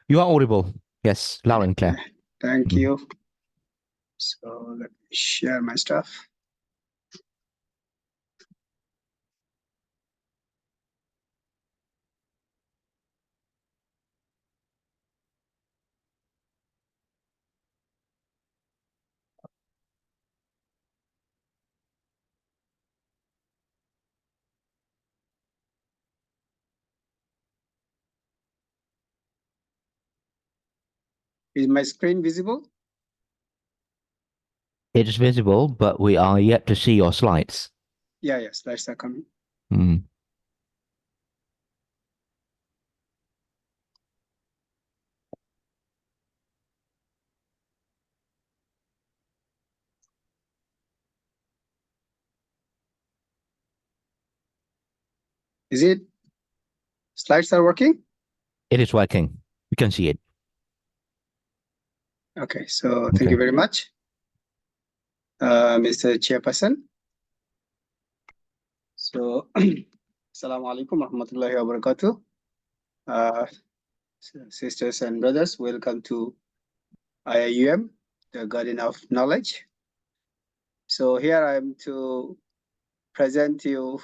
You are audible. Yes, loud and clear. Thank you. So let me share my stuff. Is my screen visible? It is visible, but we are yet to see your slides. Yeah, slides are coming. Mm. Is it? Slides are working? It is working. We can see it. Okay, so thank you very much, Mr. Chairperson. So, Assalamu alaikum warahmatullahi wabarakatuh. sisters and brothers, welcome to IIUM, the Garden of Knowledge. So here I am to present you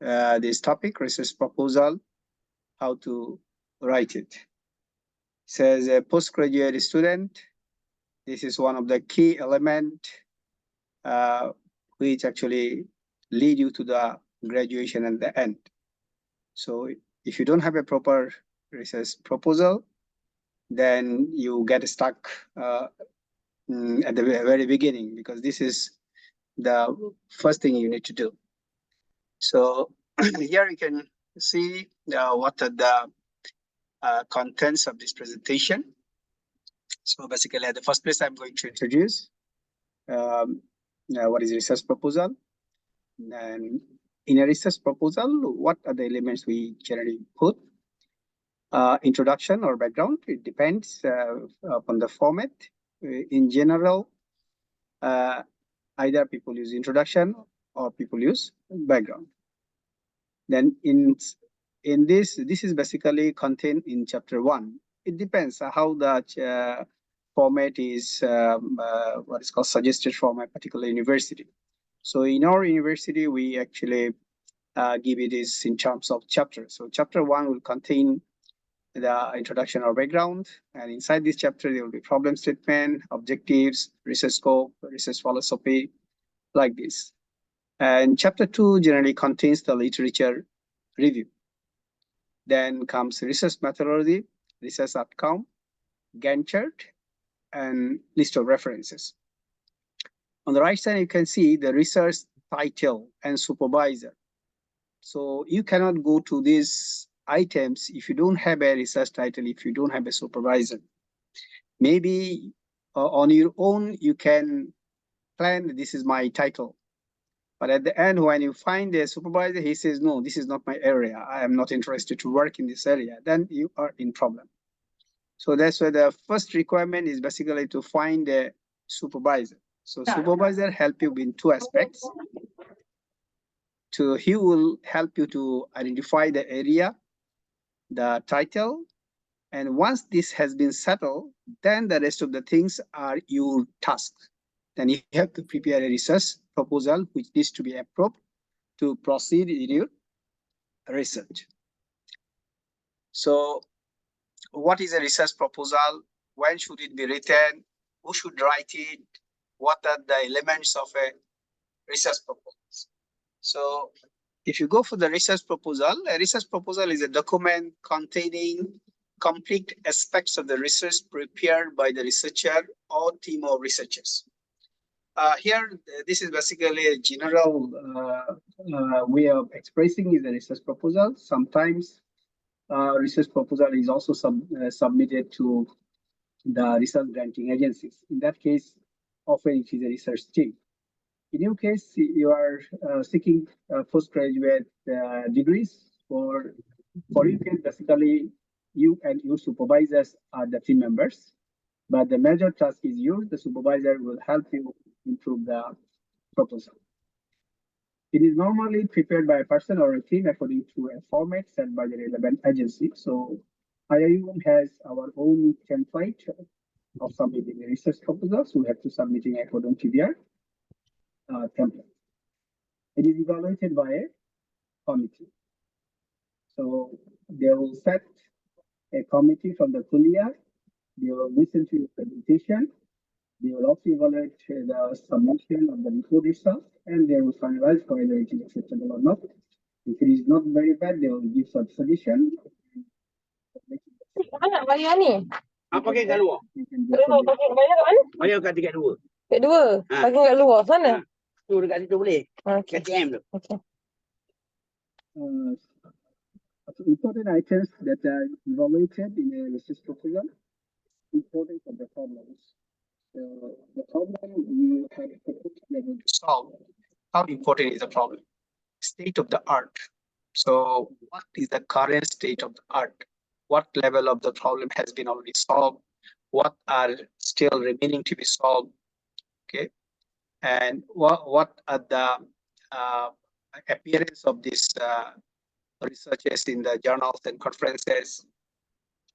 this topic, research proposal, how to write it. So as a postgraduate student, this is one of the key elements which actually lead you to the graduation and the end. So if you don't have a proper research proposal, then you get stuck at the very beginning, because this is the first thing you need to do. So here you can see what are the contents of this presentation. So basically, at the first place, I'm going to introduce what is a research proposal. And in a research proposal, what are the elements we generally put? Introduction or background, it depends upon the format. In general, either people use introduction or people use background. Then in this is basically contained in chapter 1. It depends how the format is what is called suggested from a particular university. So in our university, we actually give it is in terms of chapters. So chapter 1 will contain the introduction or background, and inside this chapter there will be problem statement, objectives, research scope, research philosophy, like this. And chapter 2 generally contains the literature review. Then comes research methodology, research outcome, Gantt chart, and list of references. On the right side, you can see the research title and supervisor. So you cannot go to these items if you don't have a research title, if you don't have a supervisor. Maybe on your own, you can plan, this is my title. But at the end, when you find a supervisor, he says, no, this is not my area. I am not interested to work in this area. Then you are in problem. So that's why the first requirement is basically to find a supervisor. So supervisor help you in two aspects. He will help you to identify the area, the title, and once this has been settled, then the rest of the things are your task. Then you have to prepare a research proposal which needs to be approved to proceed in your research. So what is a research proposal? When should it be written? Who should write it? What are the elements of a research proposal? So if you go for the research proposal, a research proposal is a document containing complete aspects of the research prepared by the researcher or team of researchers. Here, this is basically a general way of expressing is a research proposal. Sometimes research proposal is also submitted to the research granting agencies. In that case, often it is a research team. In your case, you are seeking postgraduate degrees. For your case, basically, you and your supervisors are the team members, but the major task is yours. The supervisor will help you improve the proposal. It is normally prepared by a person or a team according to a format set by the relevant agency. So IIUM has our own template of submitting a research proposal. So we have to submit it according to their template. It is evaluated by a committee. So they will set a committee from the Kulia. They will listen to your presentation. They will also evaluate the submission of the report itself, and they will finalize whether it is acceptable or not. If it is not very bad, they will give some suggestion. Mana bayar ni? Apa pakai kat luar? Bayar kat mana? Bayar kat tingkat 2. Kat 2? Ha. Pakai kat luar sana? Tu dekat situ boleh. Okay. Kat TM tu. Okay. Important items that are evaluated in a research proposal, importance of the problems. The problem you have to solve. How important is the problem? State of the art. So what is the current state of the art? What level of the problem has been already solved? What are still remaining to be solved? Okay. And what are the appearance of these researches in the journals and conferences?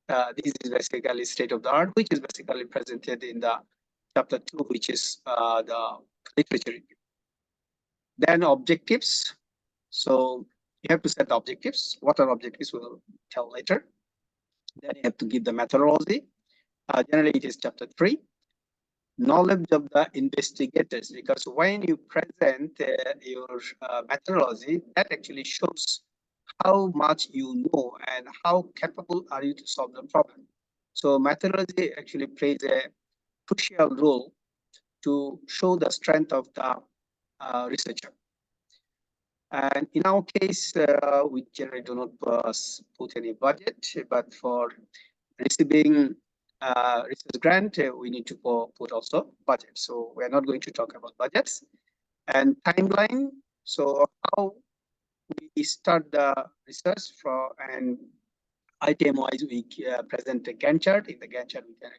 This is basically state of the art, which is basically presented in the chapter 2, which is the literature review. Then objectives. So you have to set the objectives. What are objectives? We'll tell later. Then you have to give the methodology. Generally, it is chapter 3. Knowledge of the investigators, because when you present your methodology, that actually shows how much you know and how capable are you to solve the problem. So methodology actually plays a crucial role to show the strength of the researcher. And in our case, we generally do not put any budget, but for receiving research grant, we need to put also budget. So we are not going to talk about budgets. And timeline. So how we start the research and item-wise, we present a Gantt chart. In the Gantt chart, we can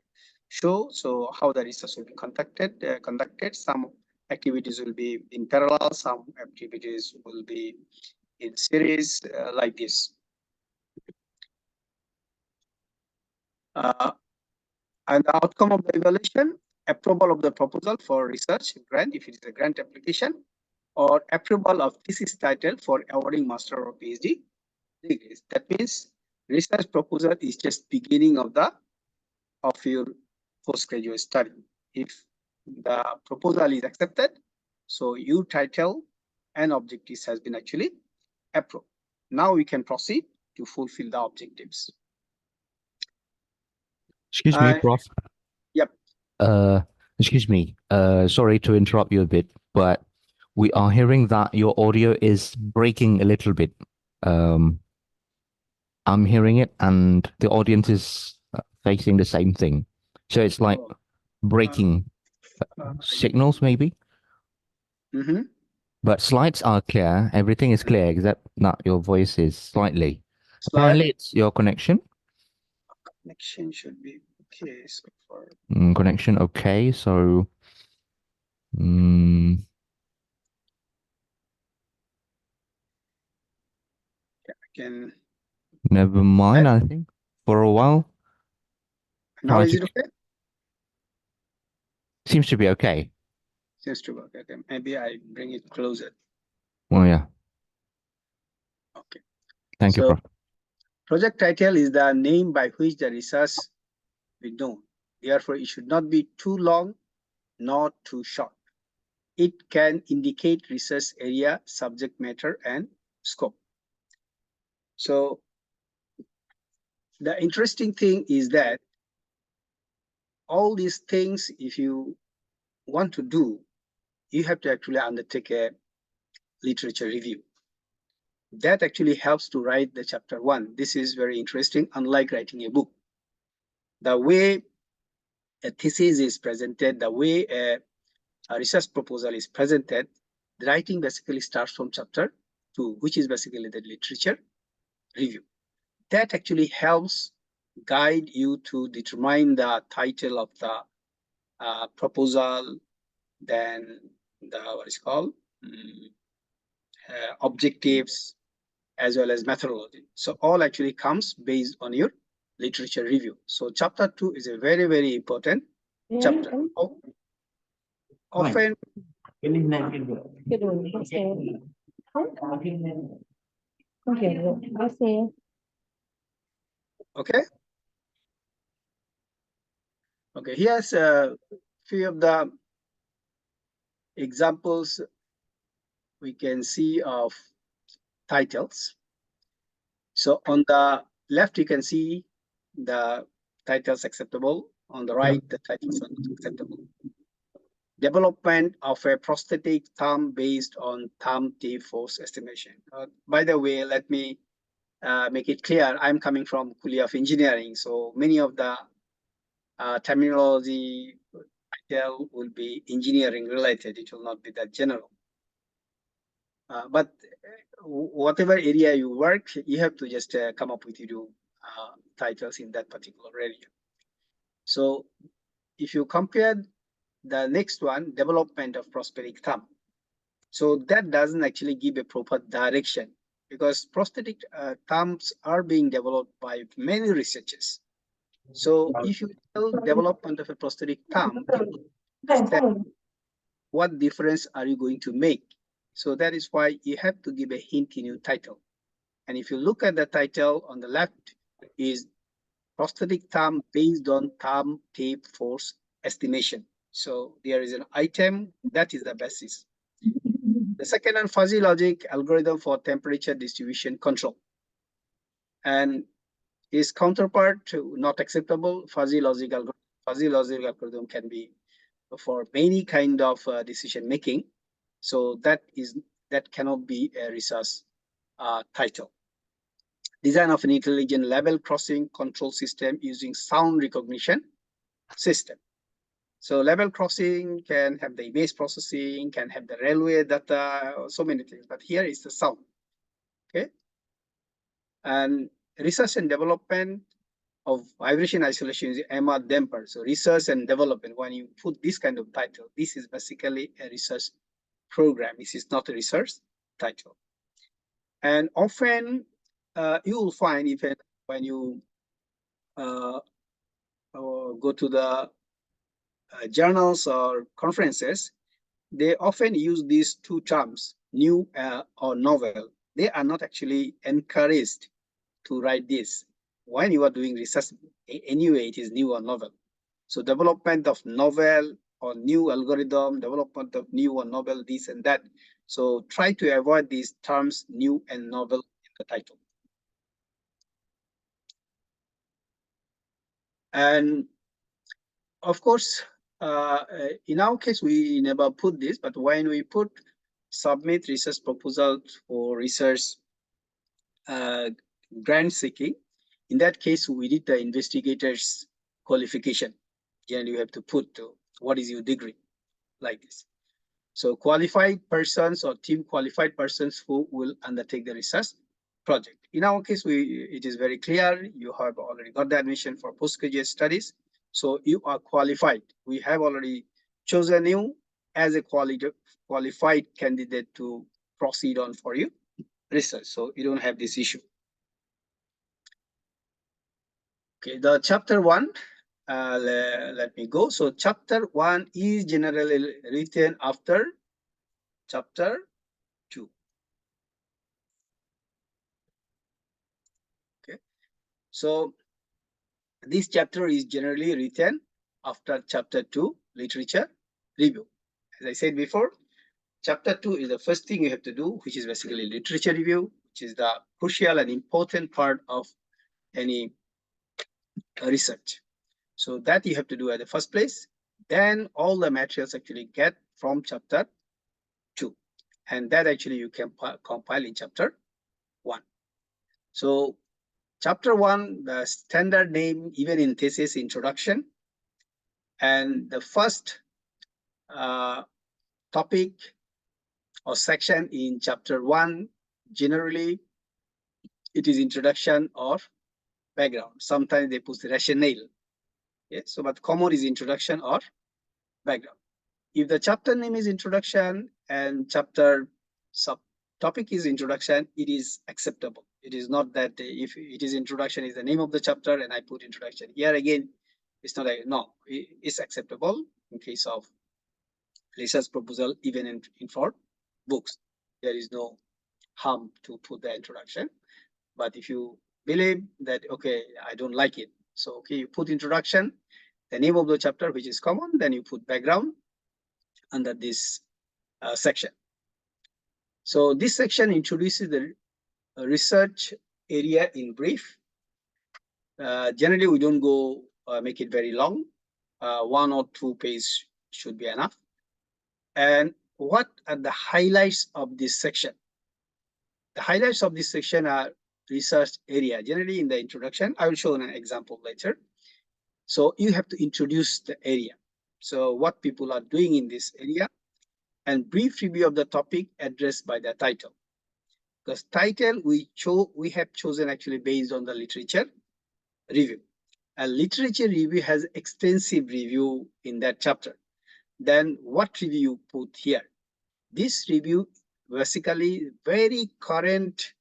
show so how the research will be conducted. Some activities will be in parallel, some activities will be in series like this. And the outcome of the evaluation, approval of the proposal for research grant, if it is a grant application, or approval of thesis title for awarding master or PhD degrees. That means research proposal is just beginning of your postgraduate study. If the proposal is accepted, so your title and objectives has been actually approved. Now we can proceed to fulfill the objectives. Excuse me, Prof. Yep. Excuse me. Sorry to interrupt you a bit, but we are hearing that your audio is breaking a little bit. I'm hearing it, and the audience is facing the same thing. So it's like breaking signals, maybe. Mm-hmm. But slides are clear. Everything is clear, except that your voice is slightly. Apparently, it's your connection. Connection should be okay. So for Connection okay. So. Can Never mind, I think, for a while. Now is it okay? Seems to be okay. Seems to be okay. Okay. Maybe I bring it closer. Oh, yeah. Okay. Thank you, Prof. Project title is the name by which the research will be known. Therefore, it should not be too long, not too short. It can indicate research area, subject matter, and scope. So the interesting thing is that all these things, if you want to do, you have to actually undertake a literature review. That actually helps to write the chapter 1. This is very interesting, unlike writing a book. The way a thesis is presented, the way a research proposal is presented, the writing basically starts from chapter 2, which is basically the literature review. That actually helps guide you to determine the title of the proposal, then the what is called objectives, as well as methodology. So all actually comes based on your literature review. So chapter 2 is a very, very important chapter. Often okay. Okay, here's a few of the examples we can see of titles. So on the left, you can see the titles acceptable. On the right, the titles are not acceptable. Development of a prosthetic thumb based on thumb tip force estimation. By the way, let me make it clear, I'm coming from Kulia of Engineering, so many of the terminology title will be engineering related. It will not be that general. But whatever area you work, you have to just come up with your titles in that particular area. So if you compare the next one, development of prosthetic thumb. So that doesn't actually give a proper direction, because prosthetic thumbs are being developed by many researchers. So if you tell development of a prosthetic thumb, people understand what difference are you going to make. So that is why you have to give a hint in your title. And if you look at the title on the left is prosthetic thumb based on thumb tape force estimation. So there is an item that is the basis. The second one, fuzzy logic algorithm for temperature distribution control. And is counterpart to not acceptable. Fuzzy logic algorithm can be for many kind of decision making. So that cannot be a research title. Design of an intelligent level crossing control system using sound recognition system. So level crossing can have the image processing, can have the railway data, so many things, but here is the sound, okay? And research and development of vibration isolation is MR damper. So research and development, when you put this kind of title, this is basically a research program. This is not a research title. And often you will find even when you go to the journals or conferences, they often use these two terms, new or novel. They are not actually encouraged to write this. When you are doing research, anyway, it is new or novel. So development of novel or new algorithm, development of new or novel, this and that. So try to avoid these terms, new and novel, in the title. And of course, in our case, we never put this, but when we put submit research proposal for research grant seeking, in that case, we did the investigator's qualification. And you have to put what is your degree, like this. So qualified persons or team qualified persons who will undertake the research project. In our case, it is very clear. You have already got the admission for postgraduate studies. So you are qualified. We have already chosen you as a qualified candidate to proceed on for you research. So you don't have this issue. Okay, the chapter 1, let me go. So chapter 1 is generally written after chapter 2. Okay, so this chapter is generally written after chapter 2, literature review. As I said before, chapter 2 is the first thing you have to do, which is basically literature review, which is the crucial and important part of any research. So that you have to do at the first place. Then all the materials actually get from chapter 2. And that actually you can compile in chapter 1. So chapter 1, the standard name, even in thesis, introduction. And the first topic or section in chapter 1, generally, it is introduction or background. Sometimes they put the rationale. Yeah, so but common is introduction or background. If the chapter name is introduction and chapter subtopic is introduction, it is acceptable. It is not that if it is introduction is the name of the chapter and I put introduction. Here again, it's not a no, it's acceptable in case of research proposal, even in for books. There is no harm to put the introduction. But if you believe that, okay, I don't like it. So, okay, you put introduction, the name of the chapter, which is common, then you put background under this section. So this section introduces the research area in brief. Generally, we don't go make it very long. 1 or 2 pages should be enough. And what are the highlights of this section? The highlights of this section are research area. Generally in the introduction, I will show an example later. So you have to introduce the area. So what people are doing in this area and brief review of the topic addressed by the title. Because title we have chosen actually based on the literature review. And literature review has extensive review in that chapter. Then what review you put here? This review basically very current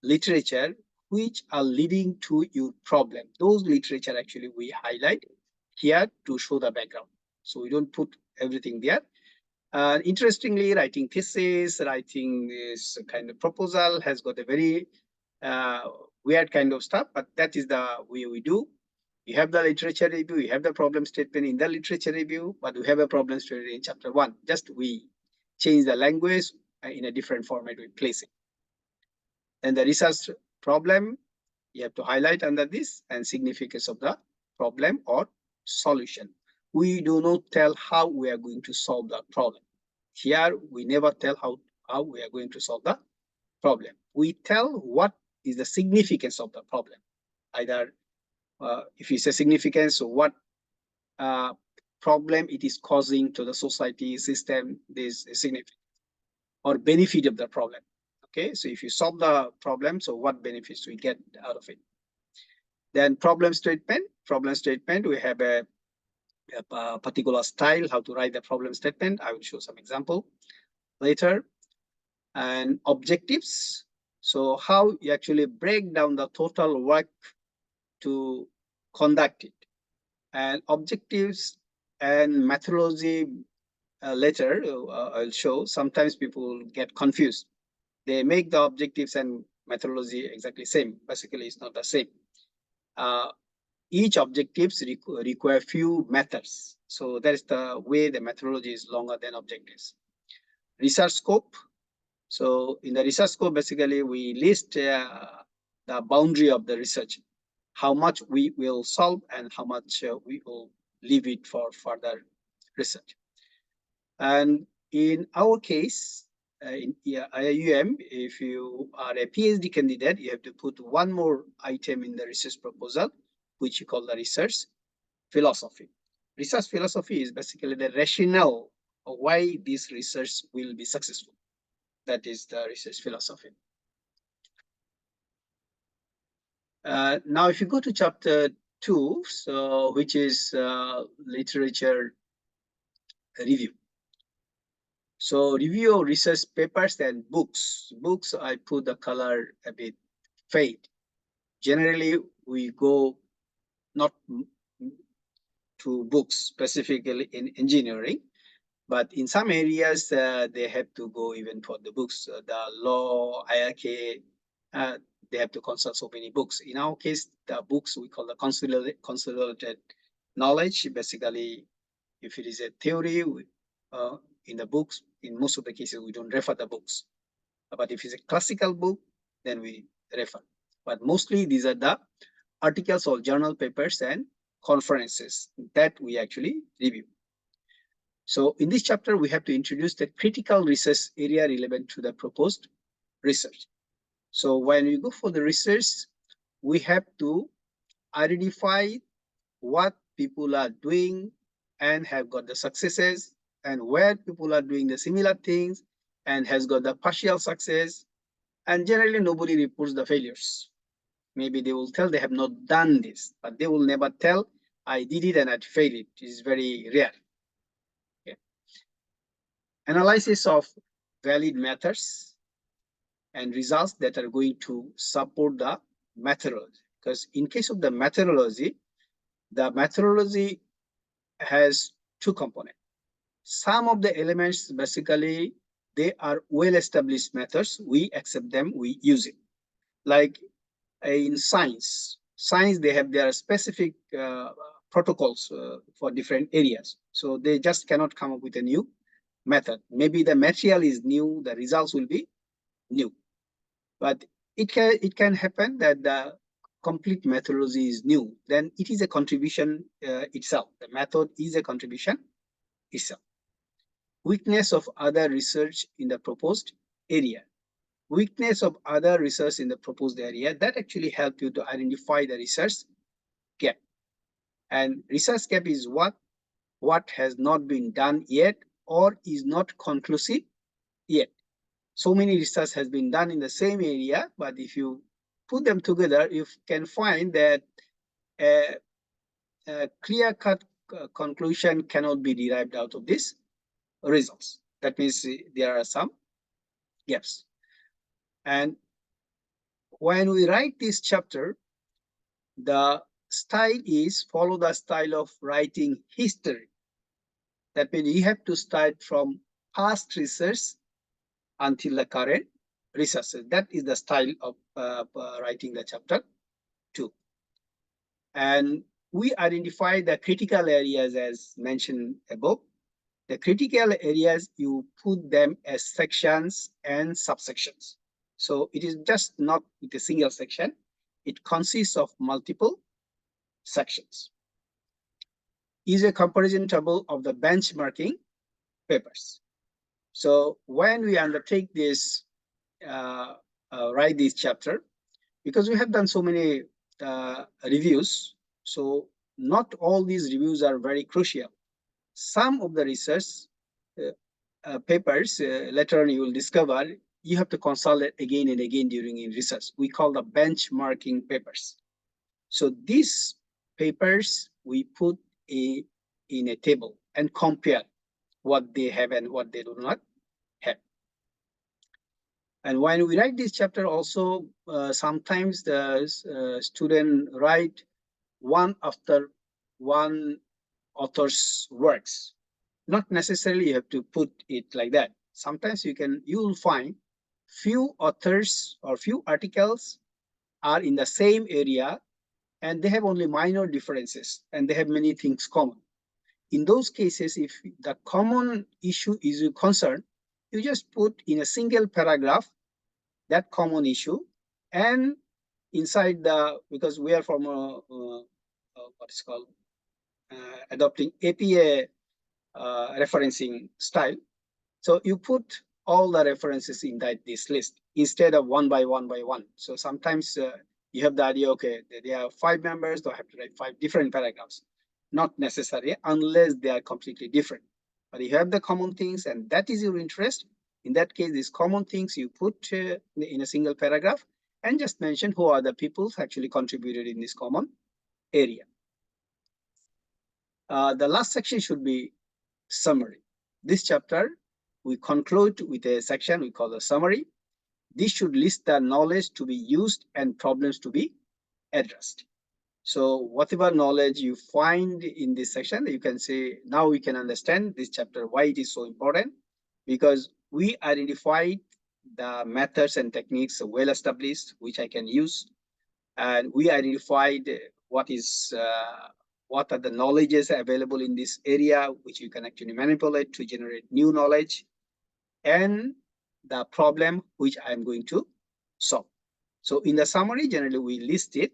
literature which are leading to your problem. Those literature actually we highlight here to show the background. So we don't put everything there. Interestingly, writing thesis, writing this kind of proposal has got a very weird kind of stuff, but that is the way we do. You have the literature review, you have the problem statement in the literature review, but we have a problem statement in chapter 1. Just we change the language in a different format we place it. And the research problem, you have to highlight under this, and significance of the problem or solution. We do not tell how we are going to solve the problem. Here, we never tell how we are going to solve the problem. We tell what is the significance of the problem. Either if it's a significance, so what problem it is causing to the society system, this is significant, or benefit of the problem. Okay, so if you solve the problem, so what benefits we get out of it? Then problem statement. Problem statement, we have a particular style how to write the problem statement. I will show some example later. And objectives. So how you actually break down the total work to conduct it. And objectives and methodology later I'll show. Sometimes people get confused. They make the objectives and methodology exactly same. Basically, it's not the same. Each objectives require few methods. So that is the way the methodology is longer than objectives. Research scope. So in the research scope, basically we list the boundary of the research, how much we will solve and how much we will leave it for further research. And in our case, in IIUM, if you are a PhD candidate, you have to put one more item in the research proposal, which you call the research philosophy. Research philosophy is basically the rationale of why this research will be successful. That is the research philosophy. Now, if you go to chapter 2, so which is literature review. So review of research papers and books. Books, I put the color a bit fade. Generally, we go not to books specifically in engineering, but in some areas they have to go even for the books. The law, IRK, they have to consult so many books. In our case, the books we call the consolidated knowledge. Basically, if it is a theory, in the books, in most of the cases, we don't refer the books. But if it's a classical book, then we refer. But mostly these are the articles or journal papers and conferences that we actually review. So in this chapter, we have to introduce the critical research area relevant to the proposed research. So when we go for the research, we have to identify what people are doing and have got the successes, and where people are doing the similar things and has got the partial success. And generally, nobody reports the failures. Maybe they will tell they have not done this, but they will never tell, I did it and I failed it. It is very rare. Okay. Analysis of valid methods and results that are going to support the methodology. Because in case of the methodology has two components. Some of the elements, basically, they are well-established methods. We accept them, we use it. Like in science, they have their specific protocols for different areas. So they just cannot come up with a new method. Maybe the material is new, the results will be new. But it can happen that the complete methodology is new. Then it is a contribution itself. The method is a contribution itself. Weakness of other research in the proposed area. Weakness of other research in the proposed area, that actually help you to identify the research gap. And research gap is what has not been done yet or is not conclusive yet. So many research has been done in the same area, but if you put them together, you can find that a clear-cut conclusion cannot be derived out of this results. That means there are some gaps. And when we write this chapter, the style is follow the style of writing history. That means you have to start from past research until the current research. That is the style of writing the chapter 2. And we identify the critical areas as mentioned above. The critical areas, you put them as sections and subsections. So it is just not with a single section. It consists of multiple sections. Is a comparison table of the benchmarking papers. So when we undertake this, write this chapter, because we have done so many reviews, so not all these reviews are very crucial. Some of the research papers, later on you will discover, you have to consult it again and again during in research. We call the benchmarking papers. So these papers we put in a table and compare what they have and what they do not have. And when we write this chapter also, sometimes the student write one after one author's works. Not necessarily you have to put it like that. Sometimes you'll find few authors or few articles are in the same area and they have only minor differences and they have many things common. In those cases, if the common issue is your concern, you just put in a single paragraph that common issue, and inside because we are from what is called adopting APA referencing style. So you put all the references in this list instead of one by one by one. So sometimes you have the idea, okay, there are 5 members, so I have to write 5 different paragraphs. Not necessary unless they are completely different. But you have the common things and that is your interest. In that case, these common things you put in a single paragraph and just mention who are the people who actually contributed in this common area. The last section should be summary. This chapter, we conclude with a section we call the summary. This should list the knowledge to be used and problems to be addressed. So whatever knowledge you find in this section, you can say, now we can understand this chapter, why it is so important, because we identified the methods and techniques well established, which I can use. And we identified what are the knowledges available in this area, which you can actually manipulate to generate new knowledge, and the problem which I'm going to solve. So in the summary, generally we list it.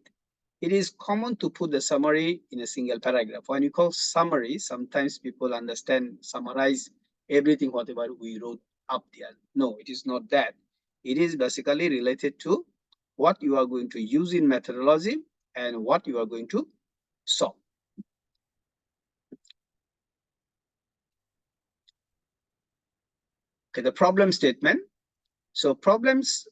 It is common to put the summary in a single paragraph. When you call summary, sometimes people summarize everything, whatever we wrote up there. No, it is not that. It is basically related to what you are going to use in methodology and what you are going to solve. Okay, the problem statement. So problems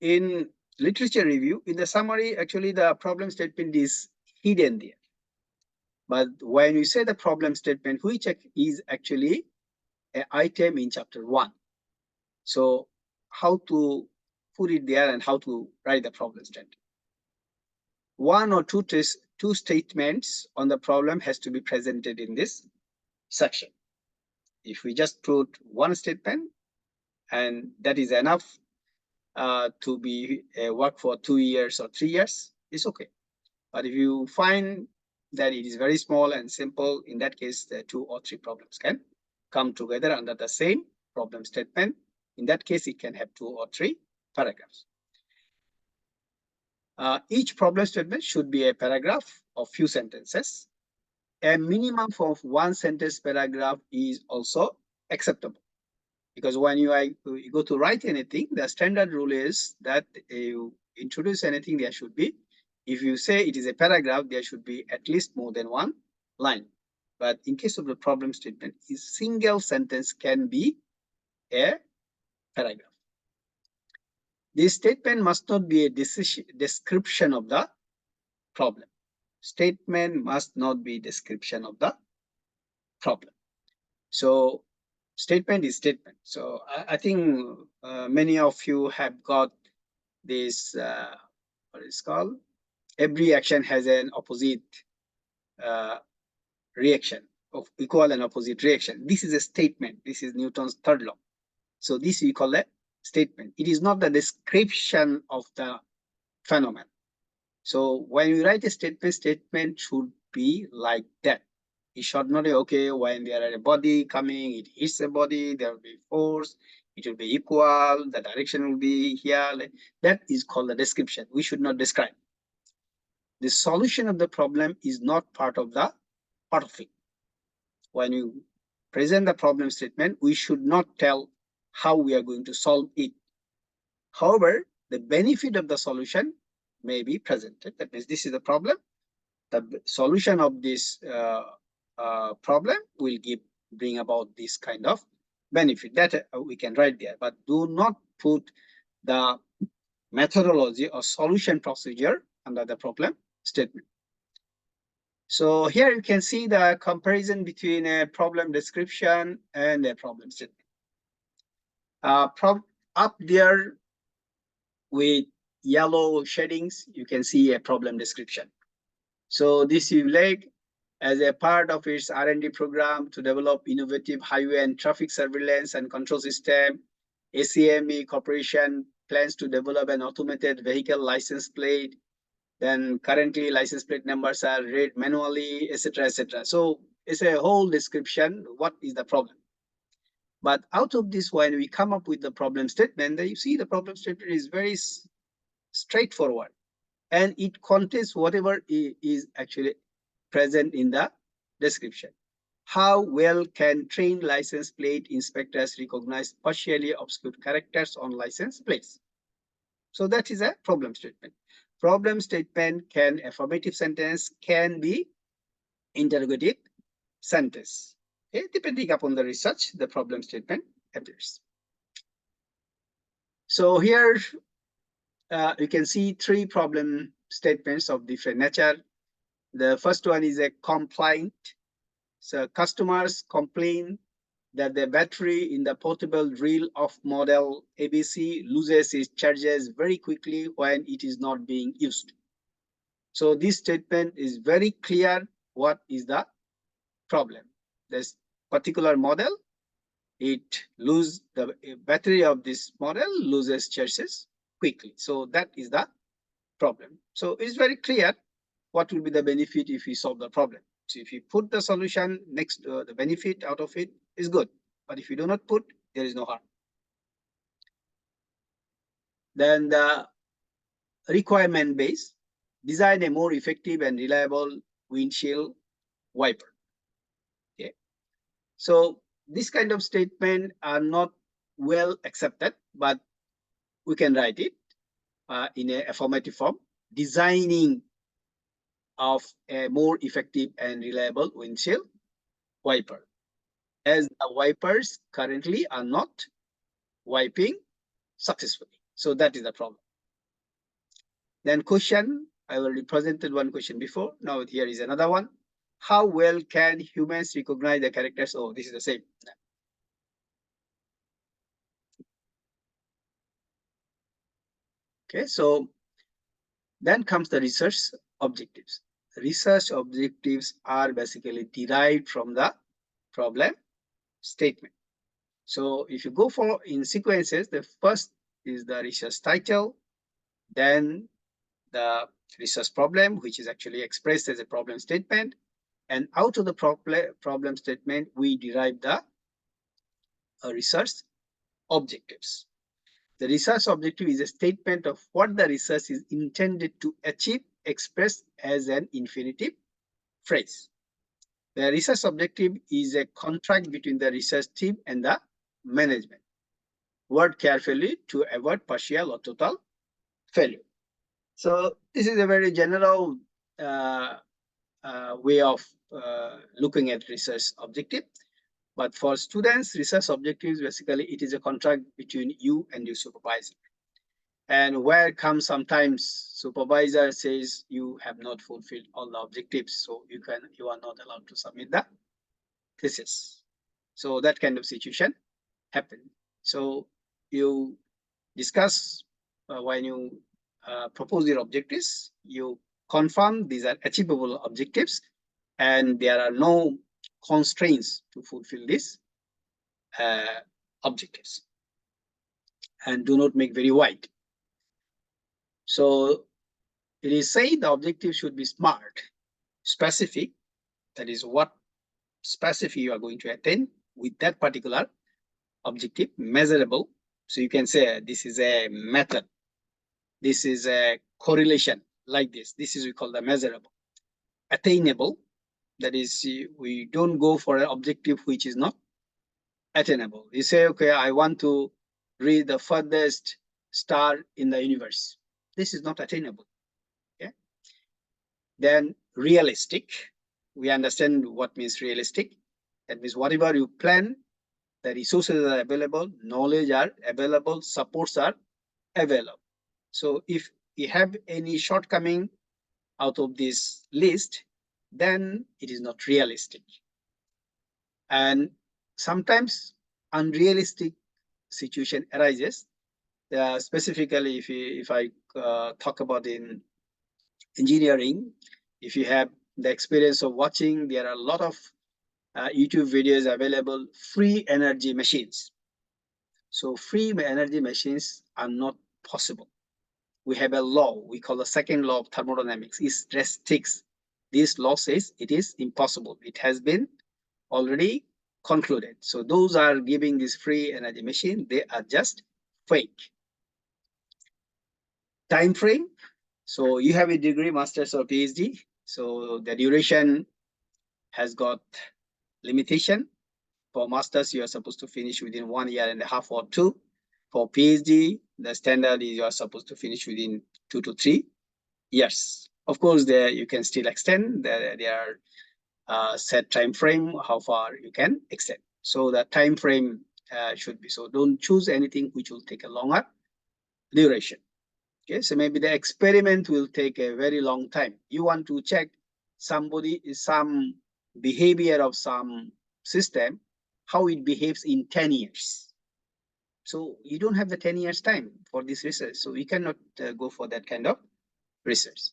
in literature review, in the summary, actually the problem statement is hidden there. But when you say the problem statement, which is actually an item in chapter 1. So how to put it there and how to write the problem statement. 1 or 2 statements on the problem has to be presented in this section. If we just put 1 statement and that is enough to be work for 2 years or 3 years, it's okay. But if you find that it is very small and simple, in that case, the 2 or 3 problems can come together under the same problem statement. In that case, it can have 2 or 3 paragraphs. Each problem statement should be a paragraph of few sentences. A minimum of 1 sentence paragraph is also acceptable. Because when you go to write anything, the standard rule is that you introduce anything, there should be, if you say it is a paragraph, there should be at least more than 1 line. But in case of the problem statement, a single sentence can be a paragraph. This statement must not be a description of the problem. Statement must not be description of the problem. So statement is statement. So I think many of you have got this what is called, every action has an opposite reaction of equal and opposite reaction. This is a statement. This is Newton's third law. So this we call a statement. It is not the description of the phenomenon. So when we write a statement, statement should be like that. It should not be, okay, when there are a body coming, it hits a body, there will be force, it will be equal, the direction will be here. That is called the description. We should not describe. The solution of the problem is not part of it. When you present the problem statement, we should not tell how we are going to solve it. However, the benefit of the solution may be presented. That means this is the problem. The solution of this problem will bring about this kind of benefit. That we can write there, but do not put the methodology or solution procedure under the problem statement. So here you can see the comparison between a problem description and a problem statement. Up there with yellow shadings, you can see a problem description. So this ULEG, as a part of its R&D program to develop innovative highway and traffic surveillance and control system, ACME Corporation plans to develop an automated vehicle license plate. Then currently license plate numbers are read manually, etc., etc. So it's a whole description. What is the problem? But out of this, when we come up with the problem statement, then you see the problem statement is very straightforward, and it contains whatever is actually present in the description. How well can trained license plate inspectors recognize partially obscured characters on license plates? So that is a problem statement. Problem statement can affirmative sentence, can be interrogative sentence. Okay, depending upon the research, the problem statement appears. So here you can see three problem statements of different nature. The first one is a complaint. So customers complain that the battery in the portable drill of model ABC loses its charges very quickly when it is not being used. So this statement is very clear what is the problem. This particular model, the battery of this model loses charges quickly. So that is the problem. So it's very clear what will be the benefit if we solve the problem. So if you put the solution next to the benefit out of it is good. But if you do not put, there is no harm. Then the requirement base, design a more effective and reliable windshield wiper. Okay. So this kind of statement are not well accepted, but we can write it in an affirmative form. Designing of a more effective and reliable windshield wiper, as the wipers currently are not wiping successfully. So that is the problem. Then question, I already presented one question before. Now here is another one. How well can humans recognize the characters? Oh, this is the same. Okay, so then comes the research objectives. Research objectives are basically derived from the problem statement. So if you go for in sequences, the first is the research title, then the research problem, which is actually expressed as a problem statement. And out of the problem statement, we derive the research objectives. The research objective is a statement of what the research is intended to achieve, expressed as an infinitive phrase. The research objective is a contract between the research team and the management. Word carefully to avoid partial or total failure. So this is a very general way of looking at research objective. But for students, research objectives, basically, it is a contract between you and your supervisor. And where comes sometimes supervisor says you have not fulfilled all the objectives, so you are not allowed to submit the thesis. So that kind of situation happened. So you discuss when you propose your objectives, you confirm these are achievable objectives and there are no constraints to fulfill these objectives, and do not make very wide. So it is said the objective should be smart, specific, that is what specific you are going to attain with that particular objective, measurable. So you can say this is a method, this is a correlation, like this. This is we call the measurable. Attainable, that is we don't go for an objective which is not attainable. You say, okay, I want to reach the furthest star in the universe. This is not attainable. Okay. Then realistic, we understand what means realistic. That means whatever you plan, the resources are available, knowledge are available, supports are available. So if you have any shortcoming out of this list, then it is not realistic. And sometimes unrealistic situation arises. Specifically, if I talk about in engineering, if you have the experience of watching, there are a lot of YouTube videos available, free energy machines. So free energy machines are not possible. We have a law, we call the second law of thermodynamics. It restricts. This law says it is impossible. It has been already concluded. So those are giving this free energy machine, they are just fake. Time frame. So you have a degree, master's or PhD. So the duration has got limitation. For masters, you are supposed to finish within 1.5 years or 2. For PhD, the standard is you are supposed to finish within 2 to 3 years. Of course, there you can still extend. There are set time frame how far you can extend. So the time frame should be, so don't choose anything which will take a longer duration. Okay, so maybe the experiment will take a very long time. You want to check some behavior of some system, how it behaves in 10 years. So you don't have the 10 years time for this research. So we cannot go for that kind of research.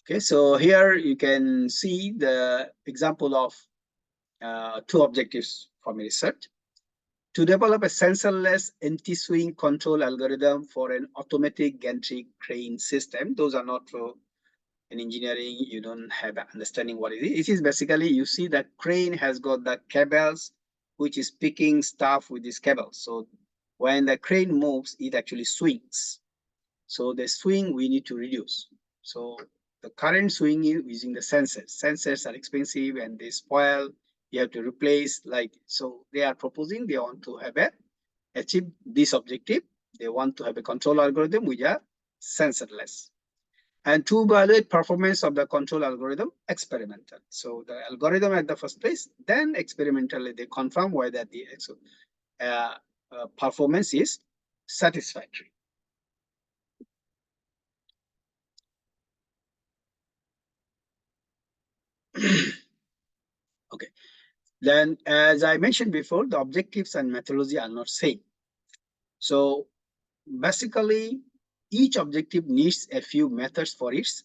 Okay, so here you can see the example of 2 objectives from research. To develop a sensorless anti-swing control algorithm for an automatic gantry crane system. Those are not in engineering, you don't have an understanding what it is. It is basically, you see that crane has got the cables, which is picking stuff with these cables. So when the crane moves, it actually swings. So the swing we need to reduce. So the current swing is using the sensors. Sensors are expensive and they spoil. You have to replace, like, so they are proposing, they want to have achieve this objective. They want to have a control algorithm which are sensorless. And to evaluate performance of the control algorithm, experimental. So the algorithm at the first place, then experimentally they confirm whether the performance is satisfactory. Okay. Then, as I mentioned before, the objectives and methodology are not same. So basically, each objective needs a few methods for its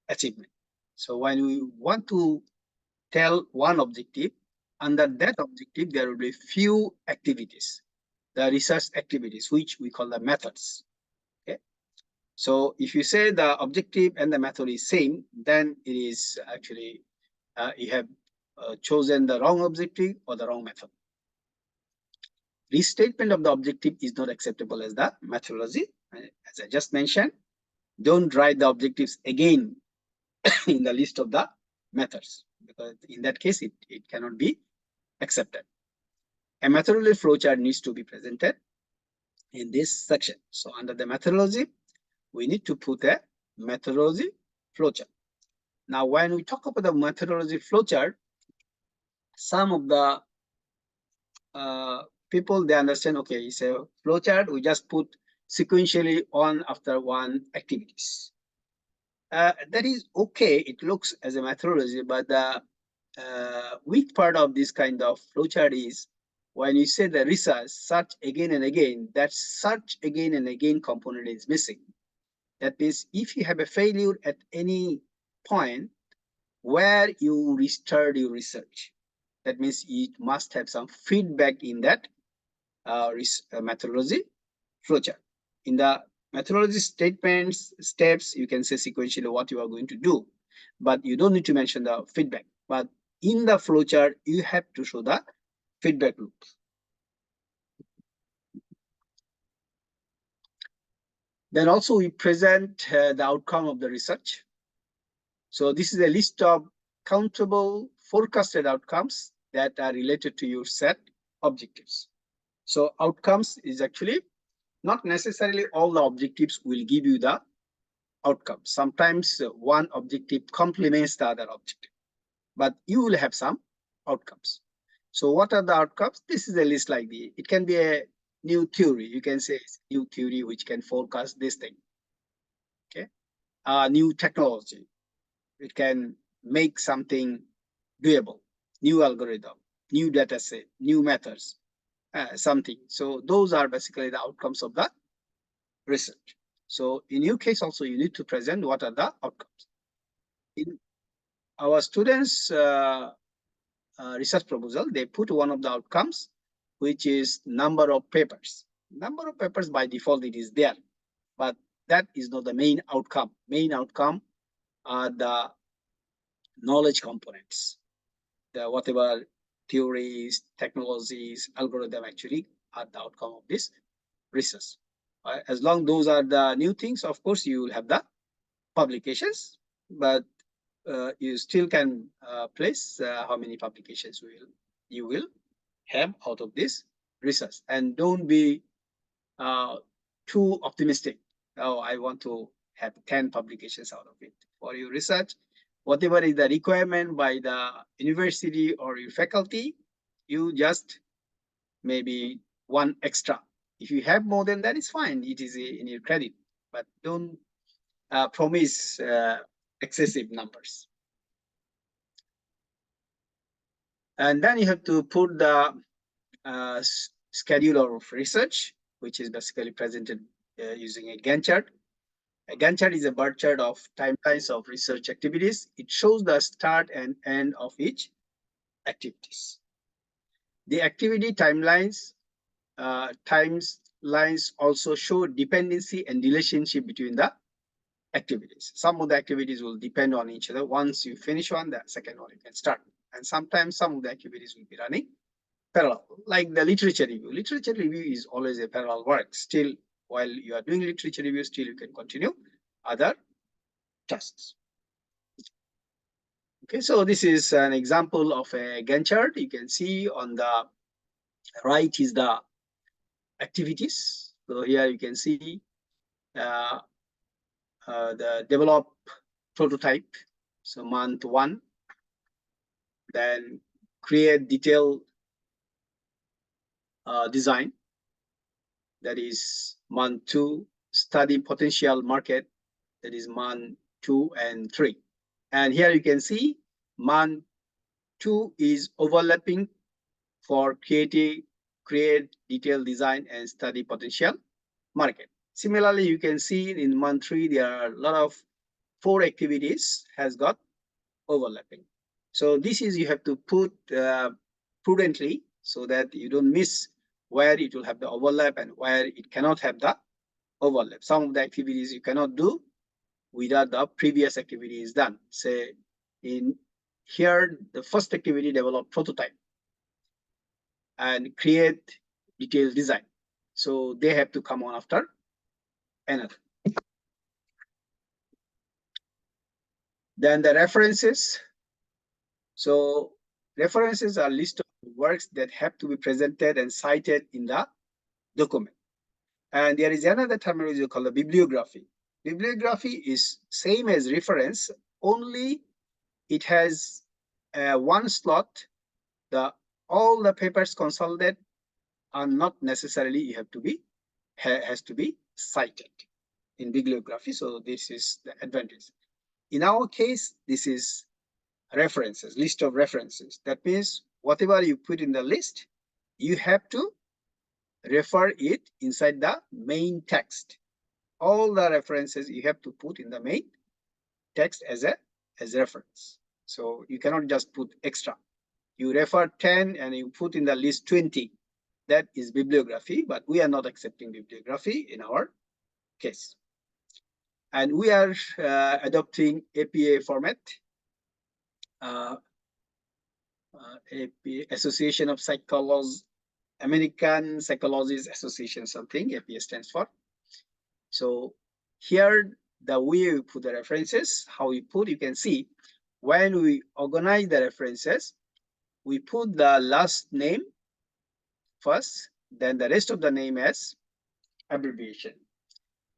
achievement. So when we want to tell one objective, under that objective, there will be few activities, the research activities, which we call the methods. Okay. So if you say the objective and the method is same, then it is actually, you have chosen the wrong objective or the wrong method. Restatement of the objective is not acceptable as the methodology. As I just mentioned, don't write the objectives again in the list of the methods, because in that case, it cannot be accepted. A methodology flowchart needs to be presented in this section. So under the methodology, we need to put a methodology flowchart. Now, when we talk about the methodology flowchart, some of the people, they understand, okay, it's a flowchart, we just put sequentially one after one activities. That is okay, it looks as a methodology, but the weak part of this kind of flowchart is when you say the research, search again and again, that search again and again component is missing. That means if you have a failure at any point where you restart your research, that means it must have some feedback in that methodology flowchart. In the methodology statements, steps, you can say sequentially what you are going to do, but you don't need to mention the feedback. But in the flowchart, you have to show the feedback loop. Then also we present the outcome of the research. So this is a list of countable forecasted outcomes that are related to your set objectives. So outcomes is actually not necessarily all the objectives will give you the outcome. Sometimes one objective complements the other objective, but you will have some outcomes. So what are the outcomes? This is a list like the, it can be a new theory. You can say it's new theory which can forecast this thing. Okay. New technology. It can make something doable. New algorithm, new data set, new methods, something. So those are basically the outcomes of the research. So in your case also, you need to present what are the outcomes. In our students' research proposal, they put one of the outcomes, which is number of papers. Number of papers by default, it is there, but that is not the main outcome. Main outcome are the knowledge components, the whatever theories, technologies, algorithm actually are the outcome of this research. As long those are the new things, of course, you will have the publications, but you still can place how many publications you will have out of this research. And don't be too optimistic. Oh, I want to have 10 publications out of it. For your research, whatever is the requirement by the university or your faculty, you just maybe one extra. If you have more than that, it's fine. It is in your credit, but don't promise excessive numbers. And then you have to put the schedule of research, which is basically presented using a Gantt chart. A Gantt chart is a bar chart of timelines of research activities. It shows the start and end of each activities. The activity timelines also show dependency and relationship between the activities. Some of the activities will depend on each other. Once you finish one, the second one you can start. And sometimes some of the activities will be running parallel, like the literature review. Literature review is always a parallel work. Still, while you are doing literature review, still you can continue other tasks. Okay, so this is an example of a Gantt chart. You can see on the right is the activities. So here you can see the develop prototype. So month 1, then create detailed design. That is month 2, study potential market. That is month 2 and 3. And here you can see month 2 is overlapping for create detailed design and study potential market. Similarly, you can see in month 3, there are a lot of 4 activities has got overlapping. So this is, you have to put prudently so that you don't miss where it will have the overlap and where it cannot have the overlap. Some of the activities you cannot do without the previous activity is done. Say in here, the first activity, develop prototype and create detailed design. So they have to come on after another. Then the references. So references are a list of works that have to be presented and cited in the document. And there is another terminology called the bibliography. Bibliography is same as reference, only it has one slot. All the papers consulted are not necessarily has to be cited in bibliography. So this is the advantage. In our case, this is references, list of references. That means whatever you put in the list you have to refer it inside the main text. All the references you have to put in the main text as reference. So you cannot just put extra. You refer 10 and you put in the list 20. That is bibliography, but we are not accepting bibliography in our case. And we are adopting APA format, APA, Association of Psychologists, American Psychologists Association, something APA stands for. So here, the way we put the references, how we put, you can see, when we organize the references, we put the last name first, then the rest of the name as abbreviation.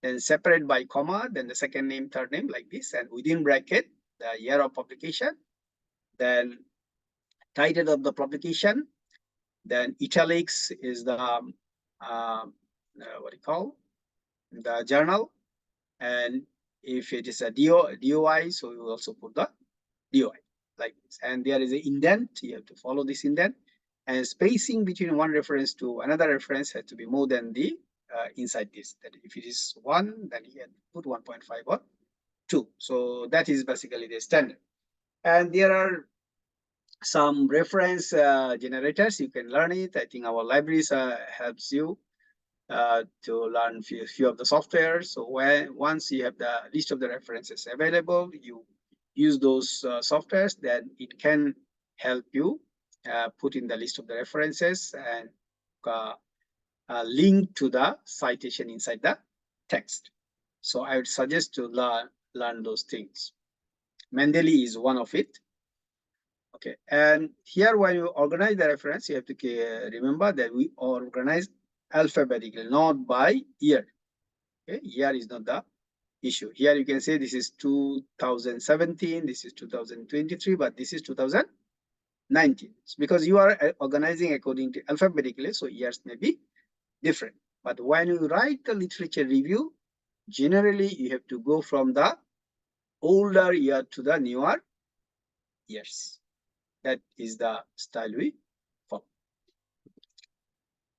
Then separate by comma, then the second name, third name, like this, and within bracket, the year of publication, then title of the publication, then italics is the, what do you call, the journal, and if it is a DOI, so we will also put the DOI, like this. And there is an indent, you have to follow this indent, and spacing between one reference to another reference has to be more than the inside this. That if it is 1, then you can put 1.5 or 2. So that is basically the standard. And there are some reference generators. You can learn it. I think our libraries helps you to learn few of the software. So once you have the list of the references available, you use those softwares, then it can help you put in the list of the references and link to the citation inside the text. So I would suggest to learn those things. Mendeley is one of it. Okay, and here when you organize the reference, you have to remember that we organize alphabetically, not by year. Okay, year is not the issue. Here you can say this is 2017, this is 2023, but this is 2019. It's because you are organizing according to alphabetically, so years may be different. But when you write the literature review, generally you have to go from the older year to the newer years. That is the style we follow.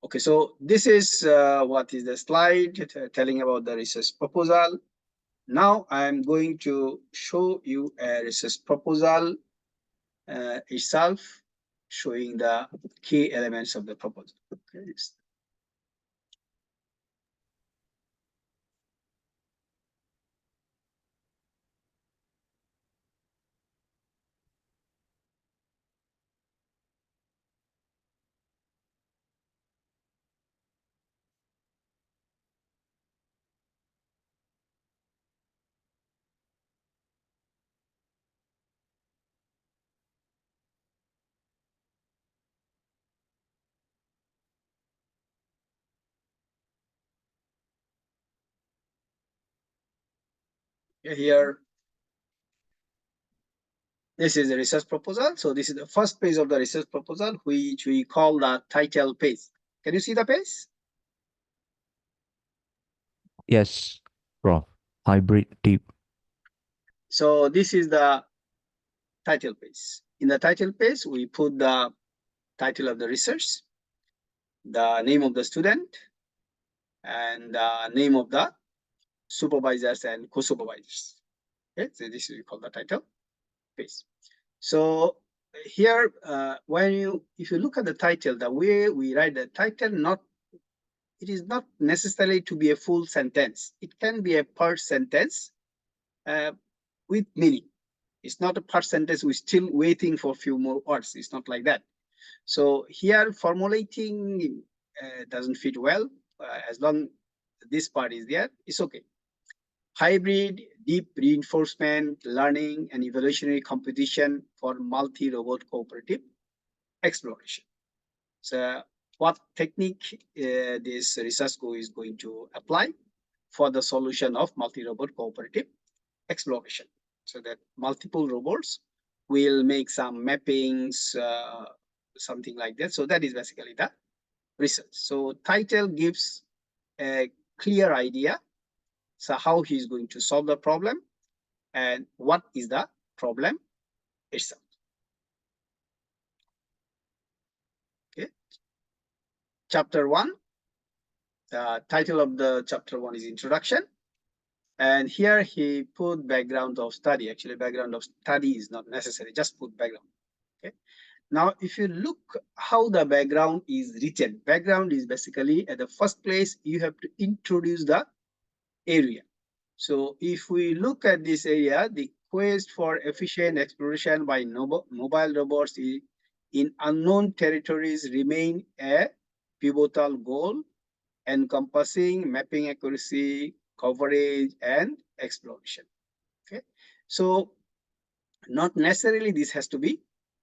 Okay, so this is what is the slide telling about the research proposal. Now I'm going to show you a research proposal itself, showing the key elements of the proposal. Okay. Here, this is the research proposal. So this is the first page of the research proposal, which we call the title page. Can you see the page? Yes, Prof. Hybrid deep. So this is the title page. In the title page, we put the title of the research, the name of the student, and the name of the supervisors and co-supervisors. Okay, so this is called the title page. So here, if you look at the title, the way we write the title, it is not necessarily to be a full sentence. It can be a part sentence with meaning. It's not a part sentence. We're still waiting for a few more words. It's not like that. So here, formulating doesn't fit well. As long as this part is there, it's okay. Hybrid, deep reinforcement, learning, and evolutionary competition for multi-robot cooperative exploration. So what technique this research group is going to apply for the solution of multi-robot cooperative exploration, so that multiple robots will make some mappings, something like that. So that is basically the research. So title gives a clear idea. So how he's going to solve the problem and what is the problem itself. Okay. chapter 1. The title of the chapter 1 is Introduction. And here he put background of study. Actually, background of study is not necessary, just put background. Okay. Now, if you look how the background is written, background is basically at the first place, you have to introduce the area. So if we look at this area, the quest for efficient exploration by mobile robots in unknown territories remain a pivotal goal, encompassing mapping accuracy, coverage, and exploration. Okay, so not necessarily this has to be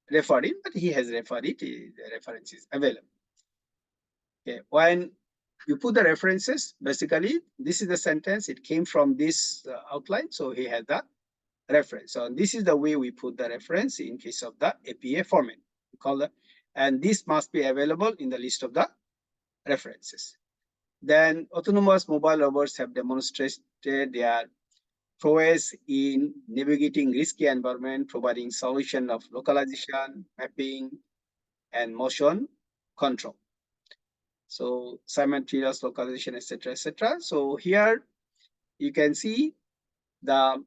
referred in, but he has referred it. The reference is available. Okay, when you put the references, basically this is the sentence. It came from this outline, so he had the reference. So this is the way we put the reference in case of the APA format. We call that, and this must be available in the list of the references. Then autonomous mobile robots have demonstrated their prowess in navigating risky environment, providing solution of localization, mapping, and motion control. So simultaneous localization, etc., etc. So here you can see the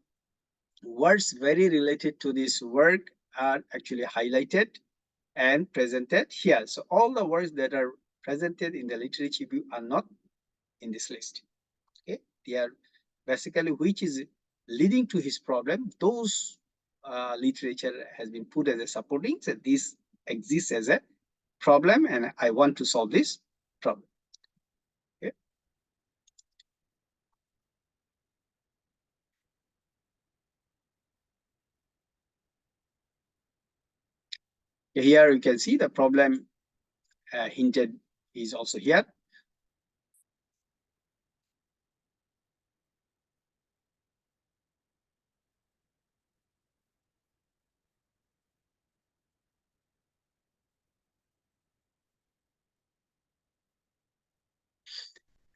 words very related to this work are actually highlighted and presented here. So all the words that are presented in the literature review are not in this list. Okay, they are basically which is leading to his problem. Those literature has been put as a supporting. So this exists as a problem, and I want to solve this problem. Okay. Here you can see the problem hinted is also here.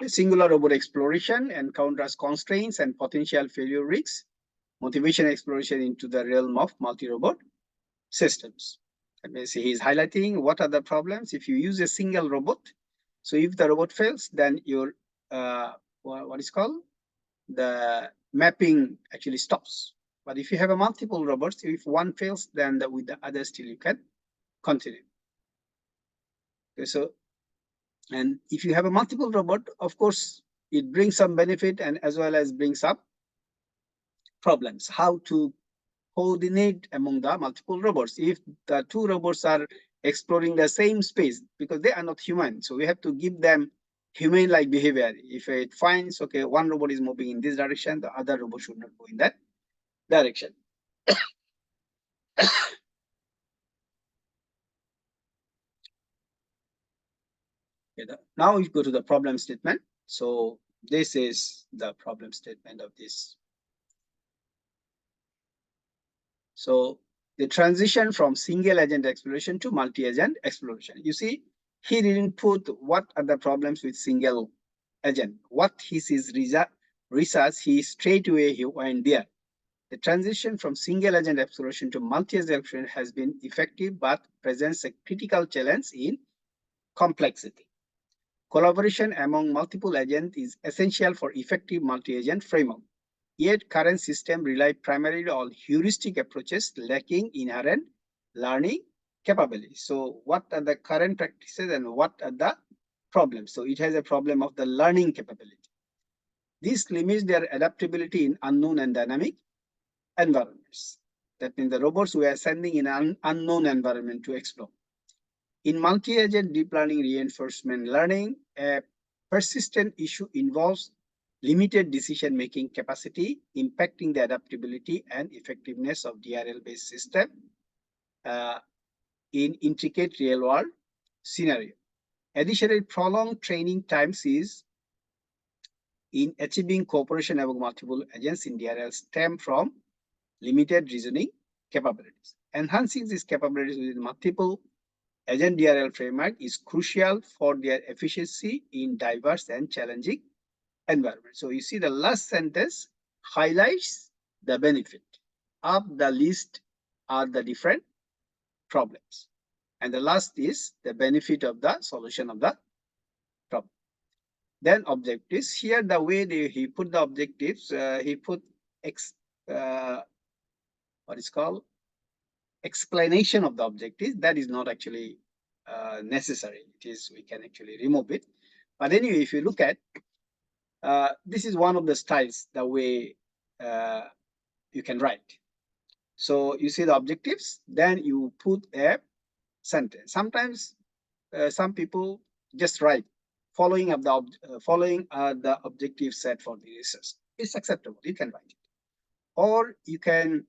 Singular robot exploration encounters constraints and potential failure risks. Motivation exploration into the realm of multi-robot systems. That means he's highlighting what are the problems if you use a single robot. So if the robot fails, then your what is called the mapping actually stops. But if you have a multiple robots, if one fails, then with the other still you can continue. Okay, so, and if you have a multiple robot, of course, it brings some benefit and as well as brings up problems. How to coordinate among the multiple robots. If the two robots are exploring the same space, because they are not human, so we have to give them human-like behavior. If it finds, okay, one robot is moving in this direction, the other robot should not go in that direction. Okay, now we go to the problem statement. So this is the problem statement of this. So the transition from single agent exploration to multi-agent exploration. You see, he didn't put what are the problems with single agent. What his research, he straight away he went there. The transition from single agent exploration to multi-agent exploration has been effective, but presents a critical challenge in complexity. Collaboration among multiple agents is essential for effective multi-agent framework. Yet current systems rely primarily on heuristic approaches lacking inherent learning capabilities. So what are the current practices and what are the problems? So it has a problem of the learning capability. This limits their adaptability in unknown and dynamic environments. That means the robots we are sending in an unknown environment to explore. In multi-agent deep learning reinforcement learning, a persistent issue involves limited decision-making capacity, impacting the adaptability and effectiveness of DRL-based system in intricate real-world scenario. Additionally, prolonged training times is in achieving cooperation among multiple agents in DRL stem from limited reasoning capabilities. Enhancing these capabilities within multiple agent DRL framework is crucial for their efficiency in diverse and challenging environment. So you see the last sentence highlights the benefit. Up the list are the different problems. And the last is the benefit of the solution of the Then objectives. Here, the way he put the objectives, he put what is called explanation of the objectives. That is not actually necessary. It is, we can actually remove it. But anyway, if you look at this is one of the styles, the way you can write. So you see the objectives, then you put a sentence. Sometimes some people just write following the objective set for the research. It's acceptable. You can write it, or you can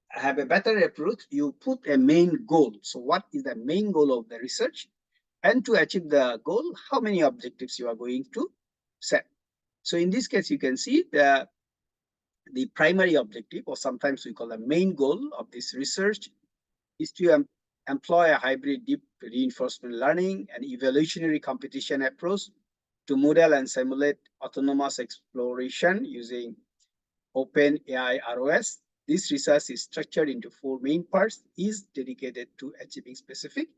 have a better approach. You put a main goal. So what is the main goal of the research? And to achieve the goal, how many objectives you are going to set. So in this case, you can see the primary objective, or sometimes we call the main goal of this research, is to employ a hybrid deep reinforcement learning and evolutionary competition approach to model and simulate autonomous exploration using OpenAI ROS. This research is structured into 4 main parts, is dedicated to achieving specific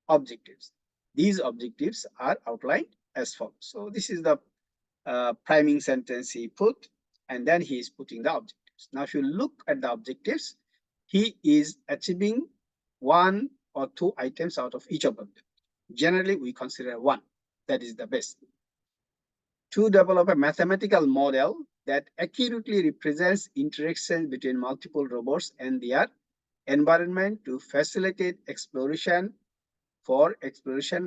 objectives. These objectives are outlined as follows. So this is the priming sentence he put, and then he is putting the objectives. Now, if you look at the objectives, he is achieving 1 or 2 items out of each of them. Generally, we consider 1. That is the best. To develop a mathematical model that accurately represents interactions between multiple robots and their environment to facilitate exploration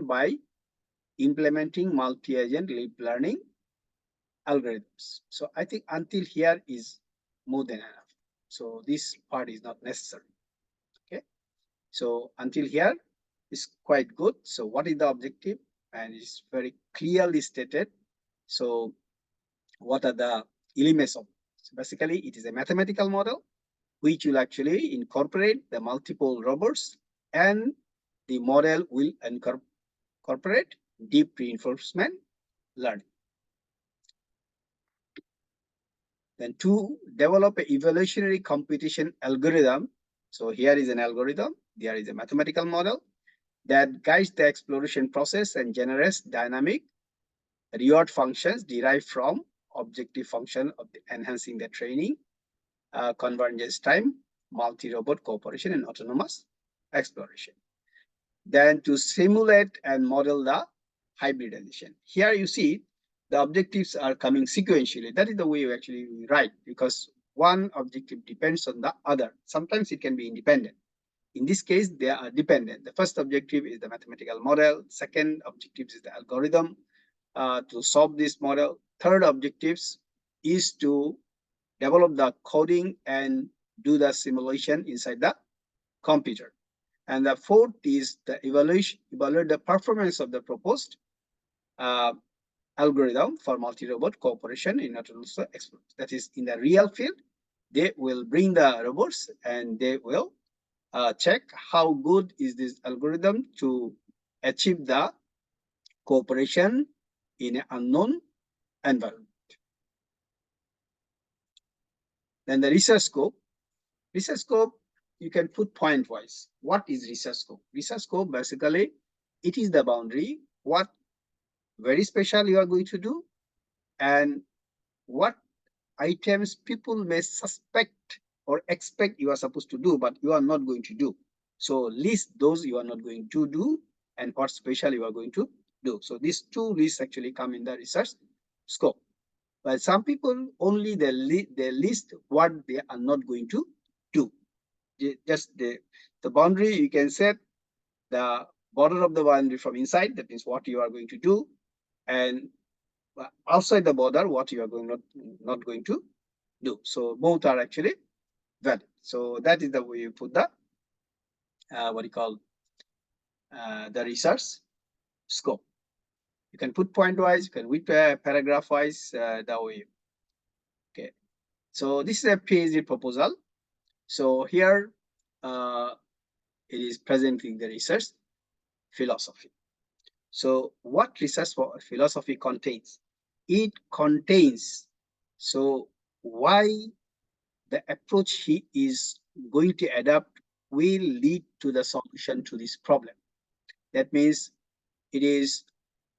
by implementing multi-agent deep learning algorithms. So I think until here is more than enough. So this part is not necessary. Okay. So until here is quite good. So what is the objective? And it's very clearly stated. So what are the elements of it? So basically, it is a mathematical model which will actually incorporate the multiple robots, and the model will incorporate deep reinforcement learning. Then to develop an evolutionary competition algorithm. So here is an algorithm, there is a mathematical model that guides the exploration process and generates dynamic reward functions derived from objective function of enhancing the training, convergence time, multi-robot cooperation, and autonomous exploration. Then to simulate and model the hybridization. Here you see the objectives are coming sequentially. That is the way you actually write, because one objective depends on the other. Sometimes it can be independent. In this case, they are dependent. The first objective is the mathematical model. Second objective is the algorithm to solve this model. Third objectives is to develop the coding and do the simulation inside the computer. And the fourth is the evaluate the performance of the proposed algorithm for multi-robot cooperation in autonomous exploration. That is, in the real field, they will bring the robots and they will check how good is this algorithm to achieve the cooperation in an unknown environment. Then the research scope. Research scope, you can put point-wise. What is research scope? Research scope, basically, it is the boundary, what very special you are going to do, and what items people may suspect or expect you are supposed to do, but you are not going to do. So list those you are not going to do and what special you are going to do. So these 2 lists actually come in the research scope. But some people only they list what they are not going to do. Just the boundary, you can set the border of the boundary from inside, that means what you are going to do, and outside the border, what you are not going to do. So both are actually valid. So that is the way you put the what you call the research scope. You can put point-wise, you can put paragraph-wise, that way. Okay. So this is a PhD proposal. So here it is presenting the research philosophy. So what research philosophy contains? It contains, so why the approach he is going to adapt will lead to the solution to this problem. That means it is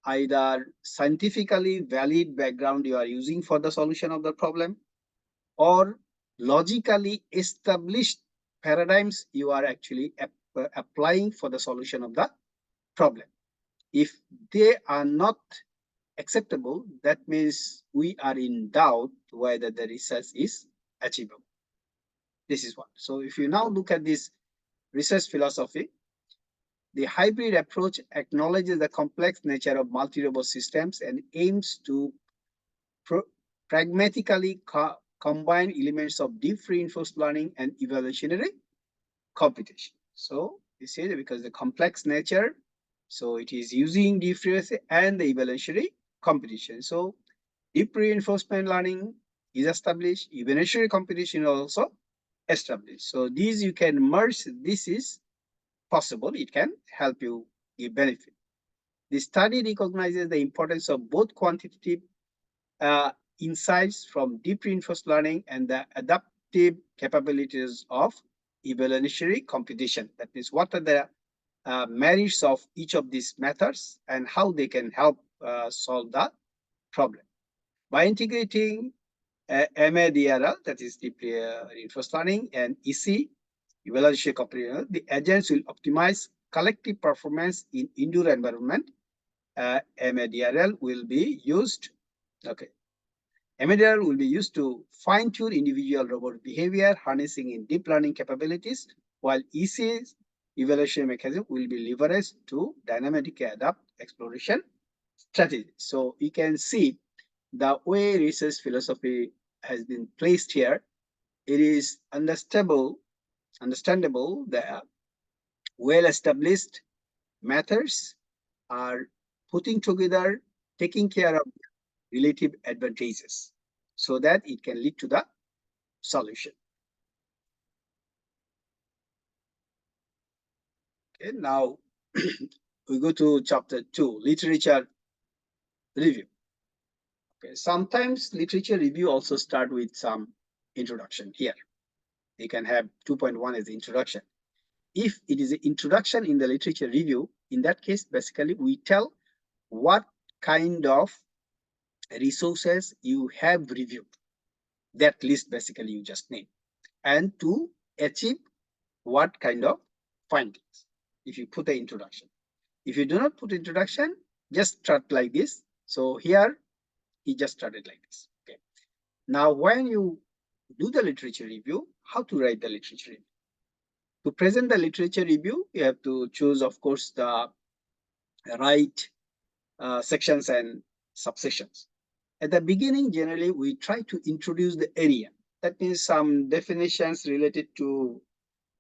either scientifically valid background you are using for the solution of the problem, or logically established paradigms you are actually applying for the solution of the problem. If they are not acceptable, that means we are in doubt whether the research is achievable. This is one. So if you now look at this research philosophy, the hybrid approach acknowledges the complex nature of multi-robot systems and aims to pragmatically combine elements of deep reinforced learning and evolutionary computation. So you see that because the complex nature, so it is using deep reinforcement and the evolutionary computation. So deep reinforcement learning is established, evolutionary computation is also established. So these you can merge. This is possible. It can help you give benefit. The study recognizes the importance of both quantitative insights from deep reinforced learning and the adaptive capabilities of evolutionary computation. That means what are the merits of each of these methods and how they can help solve the problem. By integrating MADRL, that is deep reinforced learning, and EC, evolutionary computation, the agents will optimize collective performance in indoor environment. MADRL will be used. Okay. MADRL will be used to fine-tune individual robot behavior, harnessing in deep learning capabilities, while EC's evaluation mechanism will be leveraged to dynamically adapt exploration strategies. So you can see the way research philosophy has been placed here. It is understandable that well-established methods are putting together, taking care of relative advantages so that it can lead to the solution. Okay, now we go to chapter 2, literature review. Okay, sometimes literature review also start with some introduction here. You can have 2.1 as the introduction. If it is an introduction in the literature review, in that case, basically we tell what kind of resources you have reviewed. That list basically you just name, and to achieve what kind of findings. If you put the introduction, if you do not put introduction, just start like this. So here he just started like this. Okay. Now when you do the literature review, how to write the literature review? To present the literature review, you have to choose, of course, the right sections and subsections. At the beginning, generally, we try to introduce the area. That means some definitions related to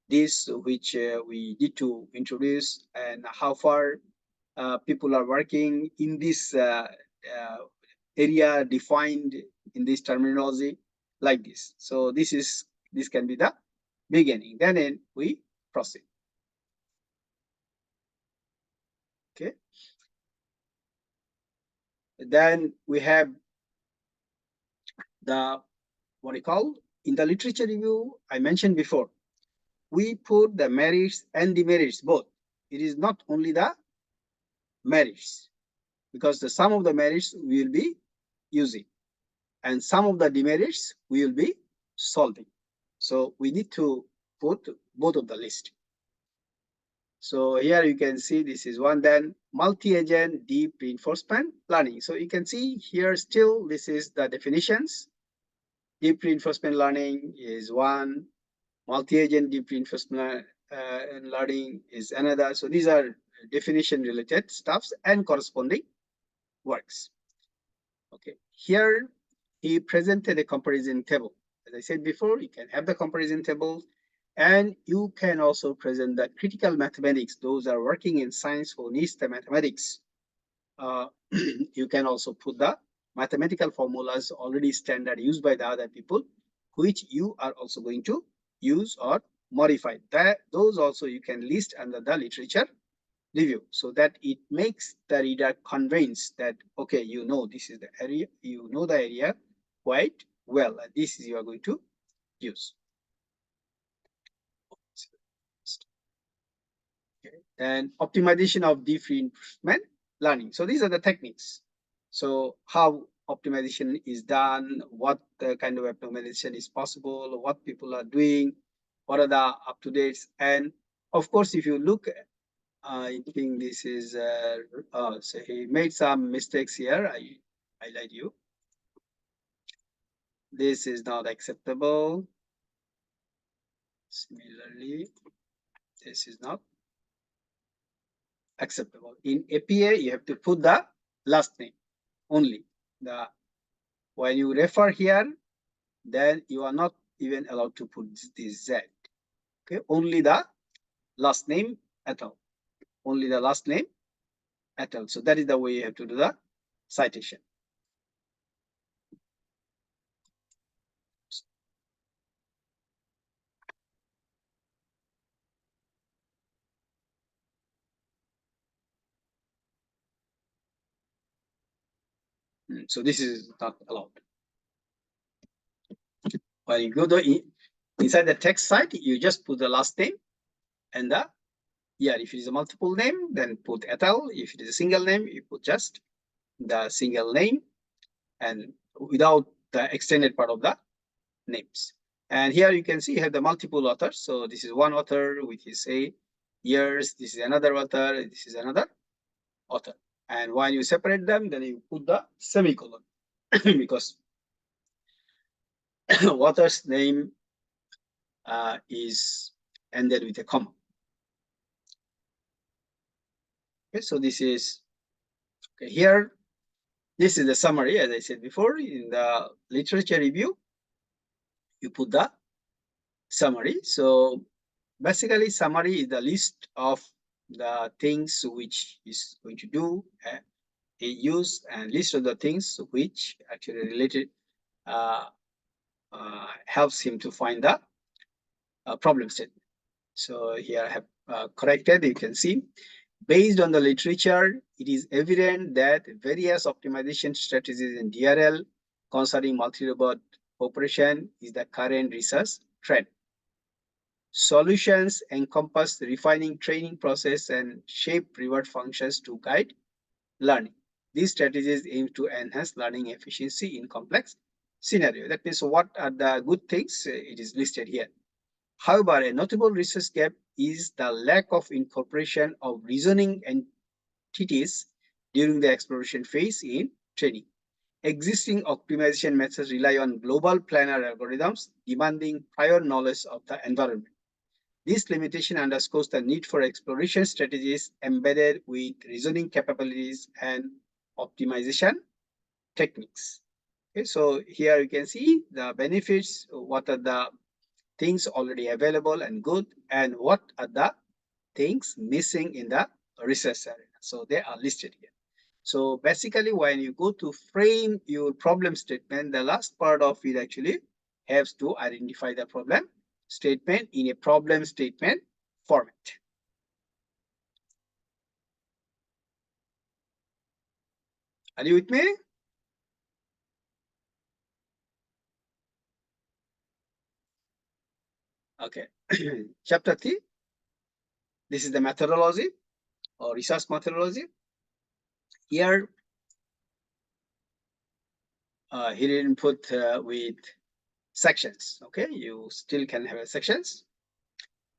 this, which we need to introduce, and how far people are working in this area defined in this terminology, like this. So this can be the beginning. Then we proceed. Okay. Then we have the what we call in the literature review. I mentioned before, we put the merits and demerits both. It is not only the merits, because the some of the merits we will be using, and some of the demerits we will be solving. So we need to put both of the list. So here you can see this is one. Then multi-agent deep reinforcement learning. So you can see here still this is the definitions. Deep reinforcement learning is one. Multi-agent deep reinforcement learning is another. So these are definition related stuffs and corresponding works. Okay, here he presented a comparison table. As I said before, you can have the comparison table, and you can also present the critical mathematics. Those are working in science who needs the mathematics. You can also put the mathematical formulas already standard used by the other people, which you are also going to use or modify. Those also you can list under the literature review, so that it makes the reader convinced that, okay, you know this is the area, you know the area quite well, and this is you are going to use. Okay. And optimization of deep reinforcement learning. So these are the techniques. So how optimization is done, what kind of optimization is possible, what people are doing, what are the up-to-dates. And of course, if you look, I think this is, so he made some mistakes here. I highlight you. This is not acceptable. Similarly, this is not acceptable. In APA, you have to put the last name only. When you refer here, then you are not even allowed to put this Z. Okay, only the last name at all. Only the last name at all. So that is the way you have to do the citation. So this is not allowed. When you go to inside the text site, you just put the last name and the year. If it is a multiple name, then put et al. If it is a single name, you put just the single name and without the extended part of the names. And here you can see you have the multiple authors. So this is one author with his years. This is another author. This is another author. And when you separate them, then you put the semicolon because author's name is ended with a comma. Okay, so this is okay, here. This is the summary, as I said before. In the literature review, you put the summary. So basically, summary is the list of the things which is going to do a use, and list of the things which actually related helps him to find the problem statement. So here I have corrected. You can see, based on the literature, it is evident that various optimization strategies in DRL concerning multi-robot operation is the current research trend. Solutions encompass refining training process and shape reward functions to guide learning. These strategies aim to enhance learning efficiency in complex scenario. That means what are the good things? It is listed here. However, a notable research gap is the lack of incorporation of reasoning entities during the exploration phase in training. Existing optimization methods rely on global planner algorithms demanding prior knowledge of the environment. This limitation underscores the need for exploration strategies embedded with reasoning capabilities and optimization techniques. Okay, so here you can see the benefits, what are the things already available and good, and what are the things missing in the research area. So they are listed here. So basically, when you go to frame your problem statement, the last part of it actually helps to identify the problem statement in a problem statement format. Are you with me? Okay. Chapter 3. This is the methodology or research methodology. Here, he didn't put with sections. Okay, you still can have sections,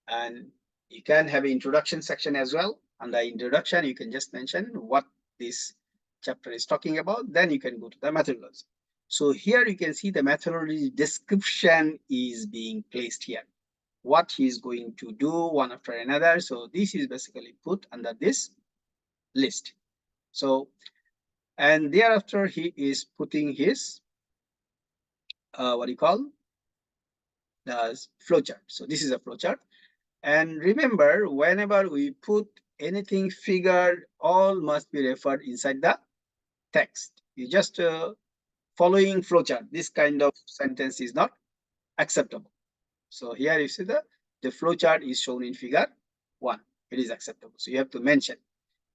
and you can have an introduction section as well. And the introduction, you can just mention what this chapter is talking about. Then you can go to the methodology. So here you can see the methodology description is being placed here. What he's going to do one after another. So this is basically put under this list. So, and thereafter he is putting his, what do you call, the flowchart. So this is a flowchart. And remember, whenever we put anything figured, all must be referred inside the text. You just following flowchart. This kind of sentence is not acceptable. So here you see the flowchart is shown in figure 1. It is acceptable. So you have to mention.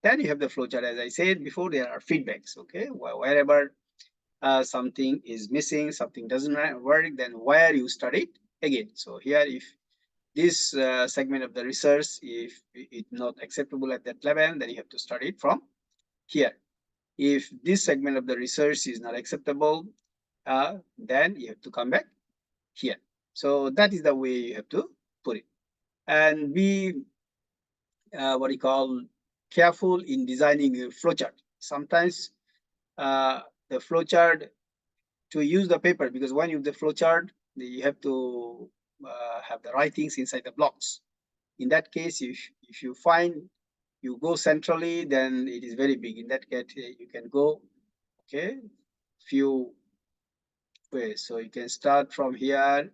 Then you have the flowchart. As I said before, there are feedbacks. Okay, wherever something is missing, something doesn't work, then where you start it again. So here, if this segment of the research, if it's not acceptable at that level, then you have to start it from here. If this segment of the research is not acceptable, then you have to come back here. So that is the way you have to put it. And be what you call careful in designing a flowchart. Sometimes the flowchart to use the paper, because when you use the flowchart, you have to have the writings inside the blocks. In that case, if you find you go centrally, then it is very big. In that case, you can go few ways. So you can start from here,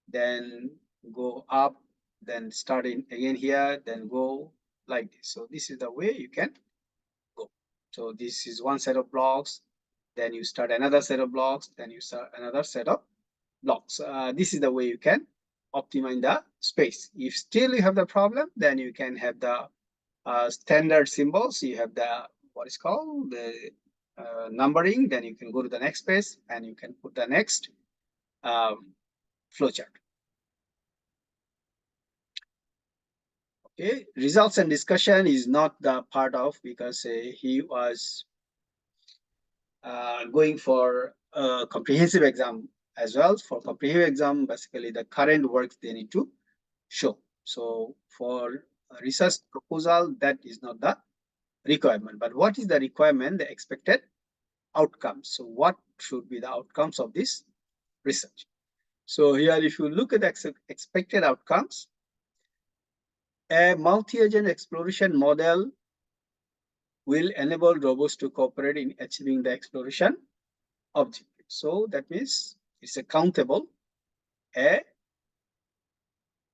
then go up, then start in again here, then go like this. So this is the way you can go. So this is one set of blocks, then you start another set of blocks, then you start another set of blocks. This is the way you can optimize the space. If still you have the problem, then you can have the standard symbols. You have the what is called the numbering. Then you can go to the next page and you can put the next flowchart. Okay, results and discussion is not the part of, because he was going for a comprehensive exam as well. For comprehensive exam, basically the current works they need to show. So for a research proposal, that is not the requirement. But what is the requirement? The expected outcomes. So what should be the outcomes of this research? So here, if you look at the expected outcomes, a multi-agent exploration model will enable robots to cooperate in achieving the exploration objective. So that means it's a countable, a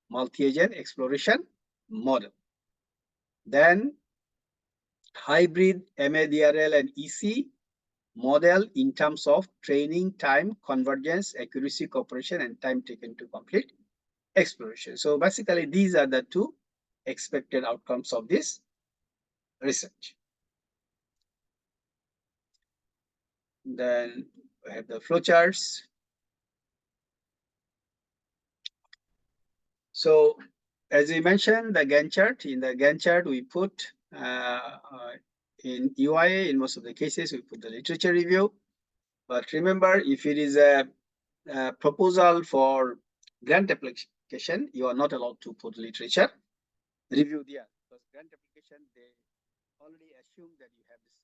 multi-agent exploration model. Then hybrid MADRL and EC model in terms of training time, convergence, accuracy, cooperation, and time taken to complete exploration. So basically, these are the two expected outcomes of this research. Then we have the flowcharts. So as we mentioned, the Gantt chart, in the Gantt chart, we put in UIA, in most of the cases, we put the literature review. But remember, if it is a proposal for grant application, you are not allowed to put literature review there, because grant application, they already assume that you have this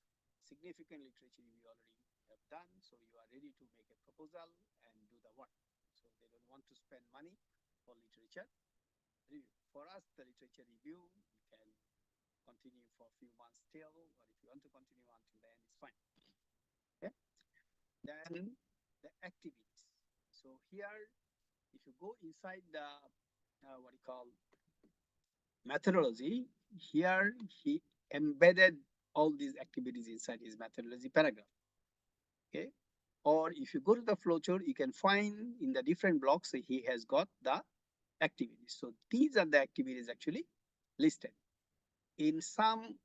significant literature review already have done, so you are ready to make a proposal and do the work. So they don't want to spend money for literature review. For us, the literature review, you can continue for a few months still, or if you want to continue until the end, it's fine. Okay. Then the activities. So here, if you go inside the what you call methodology, here he embedded all these activities inside his methodology paragraph. Okay. Or if you go to the flowchart, you can find in the different blocks he has got the activities. So these are the activities actually listed. In some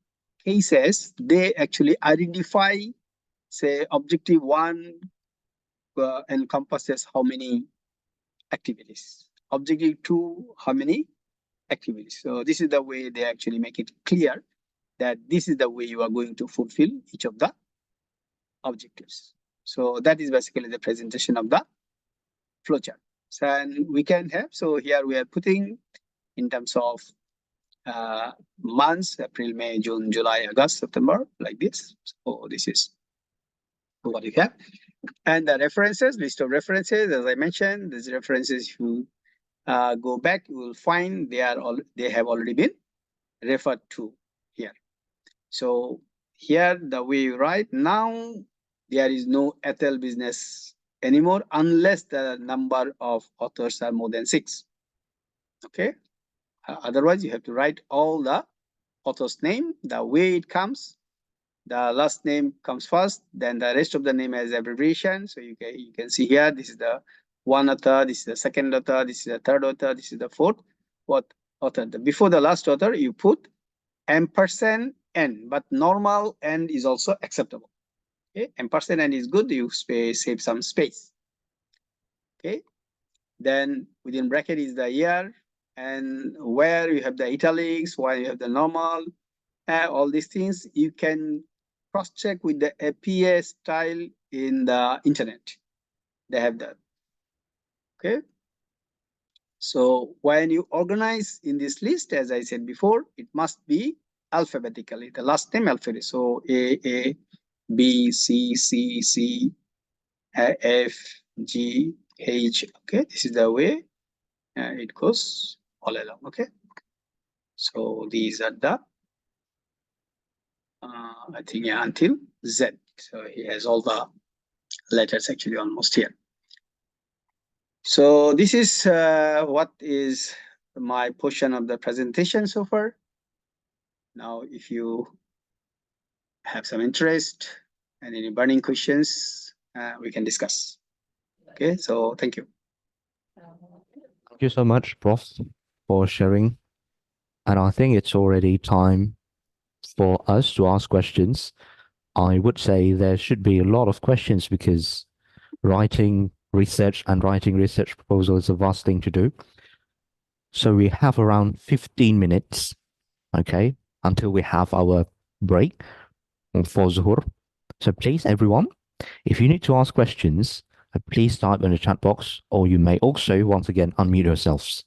cases, they actually identify, say, objective 1 encompasses how many activities. Objective 2, how many activities. So this is the way they actually make it clear that this is the way you are going to fulfill each of the objectives. So that is basically the presentation of the flowchart. So, and we can have, so here we are putting in terms of months, April, May, June, July, August, September, like this. So this is what you have. And the references, list of references, as I mentioned, these references, if you go back, you will find they have already been referred to here. So here, the way you write now, there is no ethel business anymore unless the number of authors are more than 6. Okay. Otherwise, you have to write all the author's name, the way it comes. The last name comes first, then the rest of the name has abbreviation. So you can see here, this is the 1 author, this is the 2nd author, this is the 3rd author, this is the 4th author. Before the last author, you put ampersand n, but normal n is also acceptable. Okay, ampersand n is good, you save some space. Okay, then within bracket is the year, and where you have the italics, where you have the normal, all these things you can cross-check with the APA style in the internet. They have that. Okay. So when you organize in this list, as I said before, it must be alphabetically, the last name alphabet. So A, B, C, F, G, H. Okay, this is the way it goes all along. Okay. So these are the, I think, yeah, until Z. So he has all the letters actually almost here. So this is what is my portion of the presentation so far. Now, if you have some interest and any burning questions, we can discuss. Okay, so thank you. Thank you so much, Prof, for sharing. And I think it's already time for us to ask questions. I would say there should be a lot of questions because writing research proposal is a vast thing to do. So we have around 15 minutes, okay, until we have our break for Zuhur. So please, everyone, if you need to ask questions, please type in the chat box, or you may also, once again, unmute yourselves.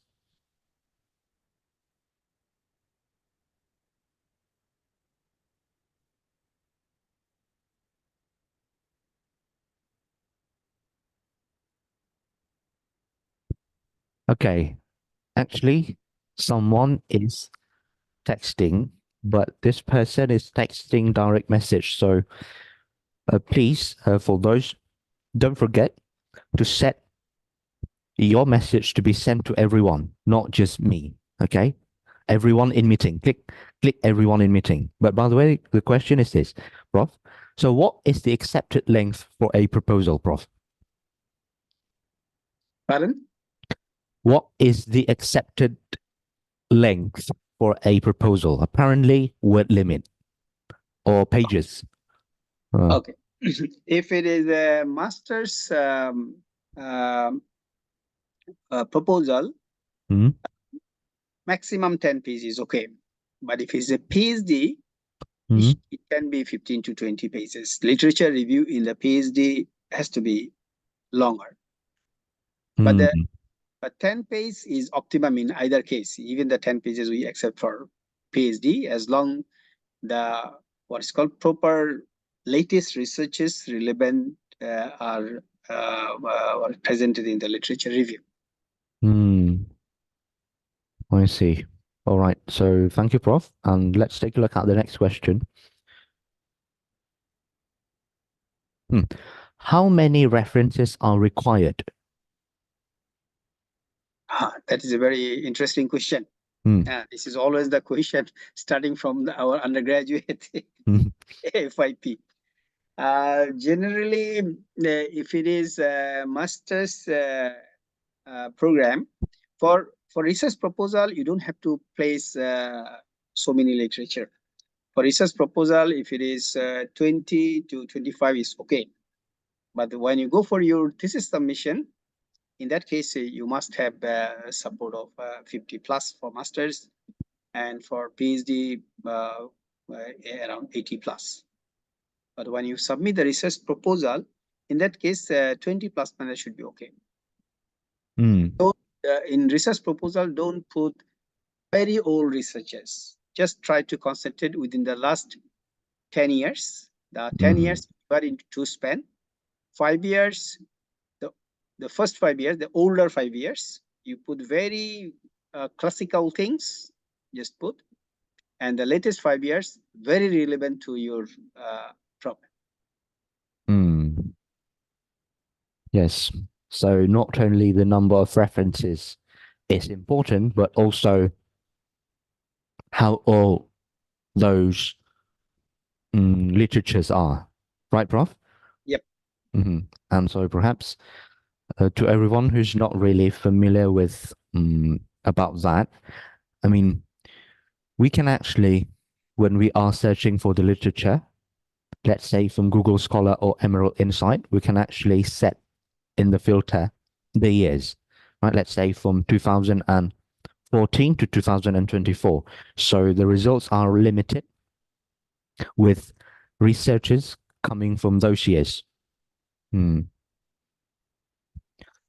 Okay, actually, someone is texting, but this person is texting direct message. So please, for those, don't forget to set your message to be sent to everyone, not just me. Okay, everyone in meeting. Click everyone in meeting. But by the way, the question is this, Prof. So what is the accepted length for a proposal, Prof? Pardon? What is the accepted length for a proposal? Apparently, word limit or pages. Okay. If it is a master's proposal, maximum 10 pages is okay. But if it's a PhD, it can be 15 to 20 pages. Literature review in the PhD has to be longer. But 10 pages is optimum in either case. Even the 10 pages we accept for PhD, as long the what's called proper latest researches relevant are presented in the literature review. I see. All right. So thank you, Prof. And let's take a look at the next question. How many references are required? That is a very interesting question. This is always the question starting from our undergraduate FYP. Generally, if it is a master's program, for research proposal, you don't have to place so many literature. For research proposal, if it is 20 to 25 is okay. But when you go for your thesis submission, in that case, you must have support of 50 plus for masters, and for PhD, around 80 plus. But when you submit the research proposal, in that case, 20 plus minus should be okay. So in research proposal, don't put very old researchers. Just try to concentrate within the last 10 years. The 10 years are into two span. 5 years, the first 5 years, the older 5 years, you put very classical things, just put. And the latest 5 years, very relevant to your problem. Yes. So not only the number of references is important, but also how all those literatures are. Right, Prof? Yep. And so perhaps to everyone who's not really familiar with about that, I mean, we can actually, when we are searching for the literature, let's say from Google Scholar or Emerald Insight, we can actually set in the filter the years, right? Let's say from 2014 to 2024. So the results are limited with researchers coming from those years.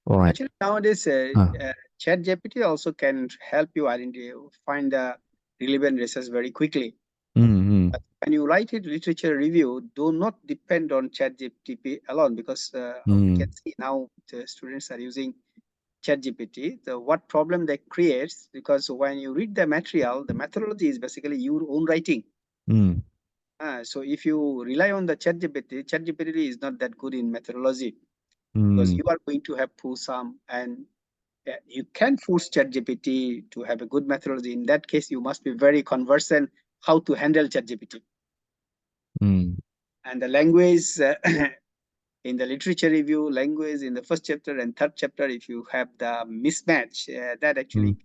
All right. Actually, nowadays, ChatGPT also can help you find the relevant research very quickly. But when you write a literature review, do not depend on ChatGPT alone, because we can see now the students are using ChatGPT. What problem that creates, because when you read the material, the methodology is basically your own writing. So if you rely on the ChatGPT is not that good in methodology, because you are going to have pull some, and you can force ChatGPT to have a good methodology. In that case, you must be very conversant how to handle ChatGPT. And the language in the literature review, language in the first chapter and third chapter, if you have the mismatch, that actually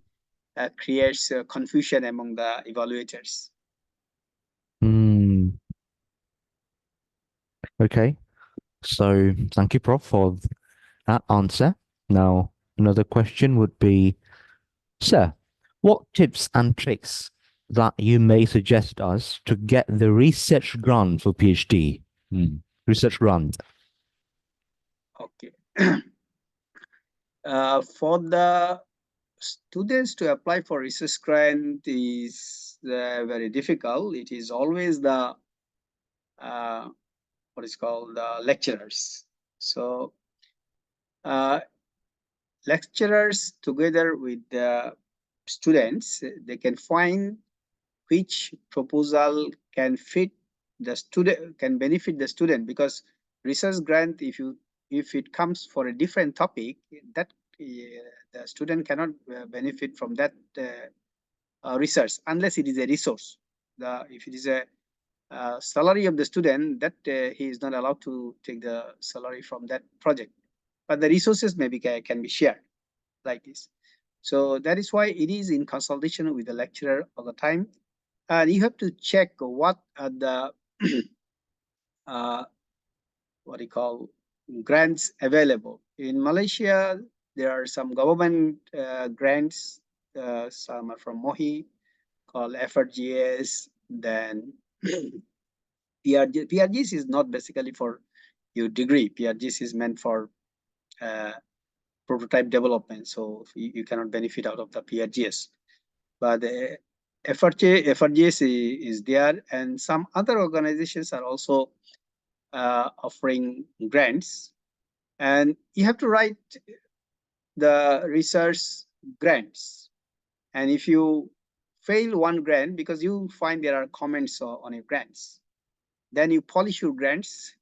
creates confusion among the evaluators. Okay. So thank you, Prof, for that answer. Now, another question would be, sir, what tips and tricks that you may suggest us to get the research grant for PhD? Research grant. Okay. For the students to apply for research grant is very difficult. It is always the what is called the lecturers. So lecturers together with the students, they can find which proposal can fit the student, can benefit the student, because research grant, if it comes for a different topic, that the student cannot benefit from that research unless it is a resource. If it is a salary of the student, that he is not allowed to take the salary from that project, but the resources maybe can be shared like this. So that is why it is in consultation with the lecturer all the time. And you have to check what are the what you call grants available. In Malaysia, there are some government grants. Some are from MOHI, called FRGS. Then PRGS is not basically for your degree. PRGS is meant for prototype development, so you cannot benefit out of the PRGS. But FRGS is there, and some other organizations are also offering grants, and you have to write the research grants. And if you fail one grant because you find there are comments on your grants, then you polish your grants,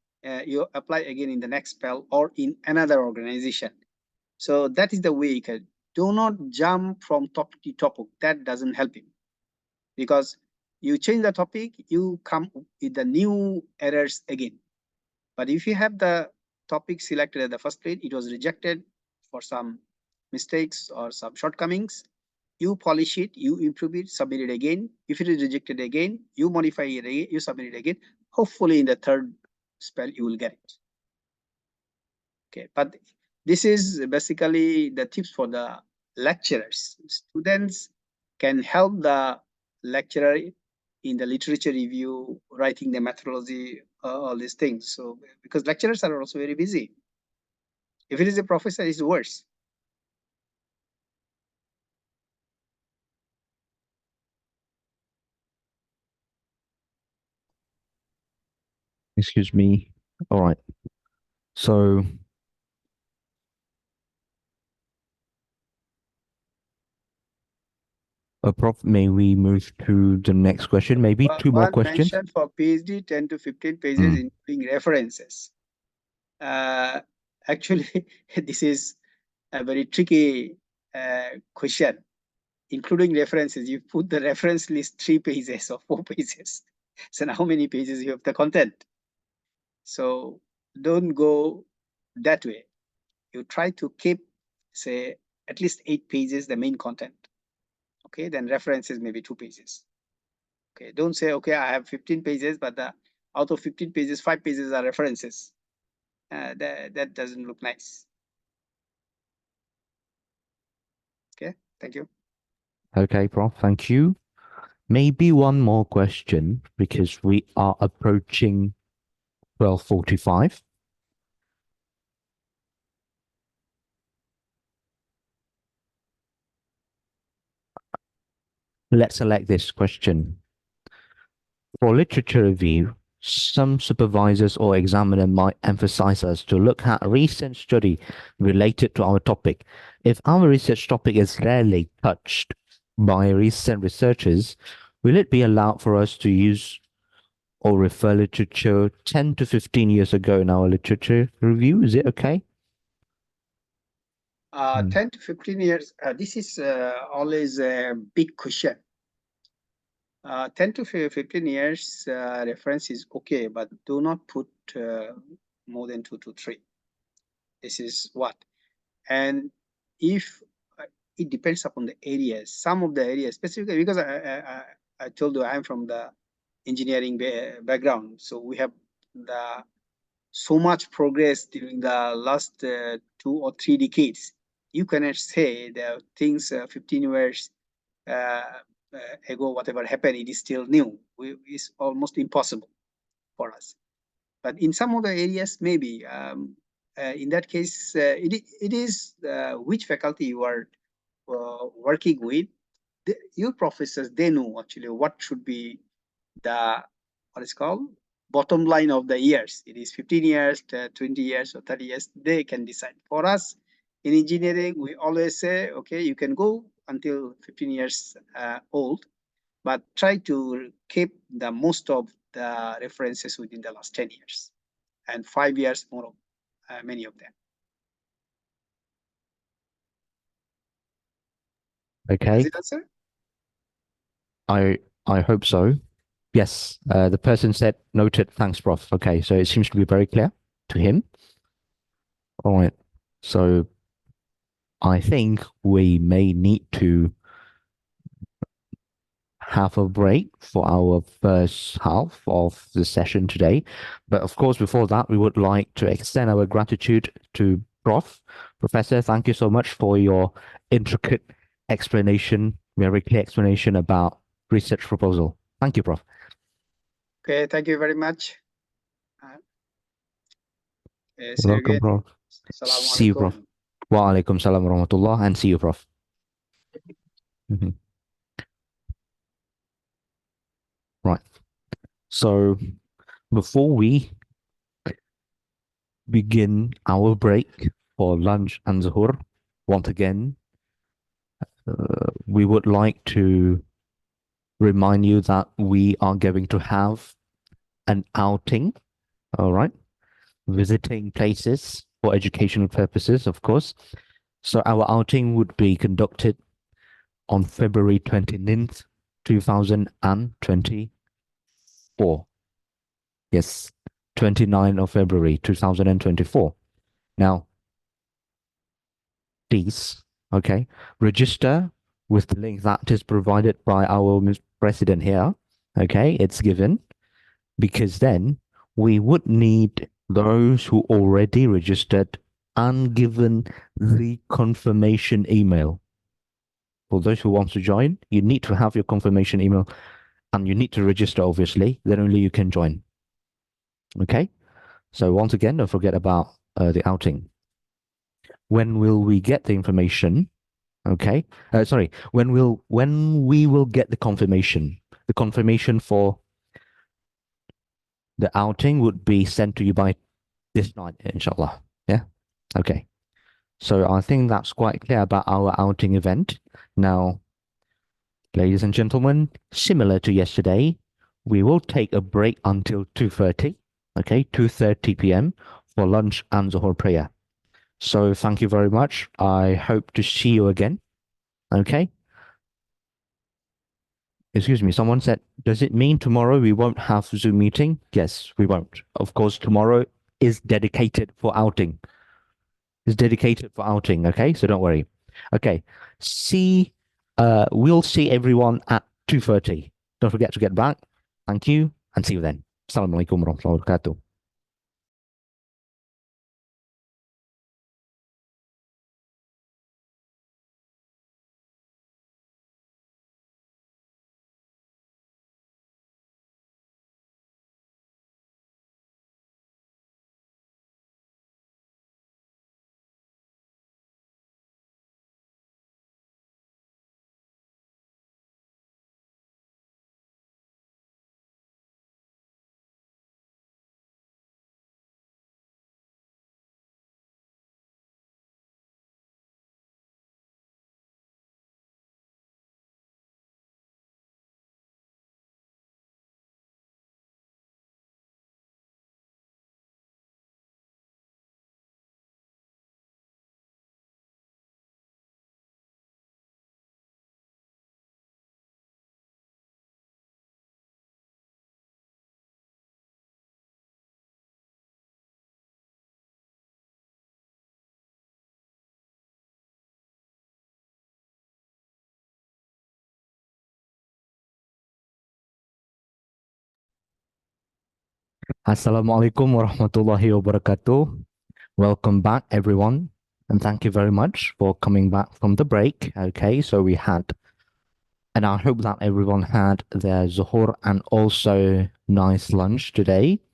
you apply again in the next spell or in another organization. So that is the way you can. Do not jump from topic to topic. That doesn't help him, because you change the topic, you come with the new errors again. But if you have the topic selected at the first place, it was rejected for some mistakes or some shortcomings, you polish it, you improve it, submit it again. If it is rejected again, you modify it again, you submit it again. Hopefully in the third spell, you will get it. Okay, but this is basically the tips for the lecturers. Students can help the lecturer in the literature review, writing the methodology, all these things. So because lecturers are also very busy. If it is a professor, it's worse. Excuse me. All right. So Prof, may we move to the next question? Maybe two more questions. Mentioned for PhD, 10 to 15 pages, including references. Actually, this is a very tricky question. Including references, you put the reference list 3 pages or 4 pages. So now how many pages you have the content? So don't go that way. You try to keep, say, at least 8 pages, the main content. Okay, then references maybe 2 pages. Okay, don't say, okay, I have 15 pages, but out of 15 pages, 5 pages are references. That doesn't look nice. Okay, thank you. Okay, Prof, thank you. Maybe one more question because we are approaching 12:45. Let's select this question. For literature review, some supervisors or examiner might emphasize us to look at recent study related to our topic. If our research topic is rarely touched by recent researchers, will it be allowed for us to use or refer literature 10 to 15 years ago in our literature review? Is it okay? 10 to 15 years, this is always a big question. 10 to 15 years reference is okay, but do not put more than 2 to 3. This is what. And if it depends upon the areas, some of the areas, specifically because I told you I'm from the engineering background, so we have so much progress during the last 2 or 3 decades. You cannot say that things 15 years ago, whatever happened, it is still new. It's almost impossible for us. But in some other areas, maybe. In that case, it is which faculty you are working with. Your professors, they know actually what should be the, what is called, bottom line of the years. It is 15 years, 20 years, or 30 years. They can decide. For us, in engineering, we always say, okay, you can go until 15 years old, but try to keep the most of the references within the last 10 years and 5 years more of many of them. Okay. Does it answer? I hope so. Yes. The person said noted. Thanks, Prof. Okay, so it seems to be very clear to him. All right. So I think we may need to have a break for our first half of the session today. But of course, before that, we would like to extend our gratitude to Professor. Thank you so much for your intricate explanation, very clear explanation about research proposal. Thank you, Prof. Okay, thank you very much. See you Welcome, again. Prof. See you, Prof. Wa alaikum salam warahmatullah, and see you, Prof. Right. So before we begin our break for lunch and zuhur, once again, we would like to remind you that we are going to have an outing, all right, visiting places for educational purposes, of course. So our outing would be conducted on February 29th, 2024. Yes, 29th of February 2024. Now, please, okay, register with the link that is provided by our president here. Okay, it's given, because then we would need those who already registered and given the confirmation email. For those who want to join, you need to have your confirmation email and you need to register, obviously, then only you can join. Okay, so once again, don't forget about the outing. When will we get the information? Okay, sorry, when we will get the confirmation? The confirmation for the outing would be sent to you by this night, inshallah. Yeah, okay. So I think that's quite clear about our outing event. Now, ladies and gentlemen, similar to yesterday, we will take a break until 2:30, okay, 2:30 p.m. for lunch and Zuhur prayer. So thank you very much. I hope to see you again. Okay. Excuse me, someone said, does it mean tomorrow we won't have Zoom meeting? Yes, we won't. Of course, tomorrow is dedicated for outing. It's dedicated for outing, okay? So don't worry. Okay. We'll see everyone at 2:30. Don't forget to get back. Thank you and see you then. Assalamualaikum warahmatullahi wabarakatuh. Assalamualaikum warahmatullahi wabarakatuh. Welcome back, everyone. And thank you very much for coming back from the break. Okay, so we had, and I hope that everyone had their zuhur and also nice lunch today.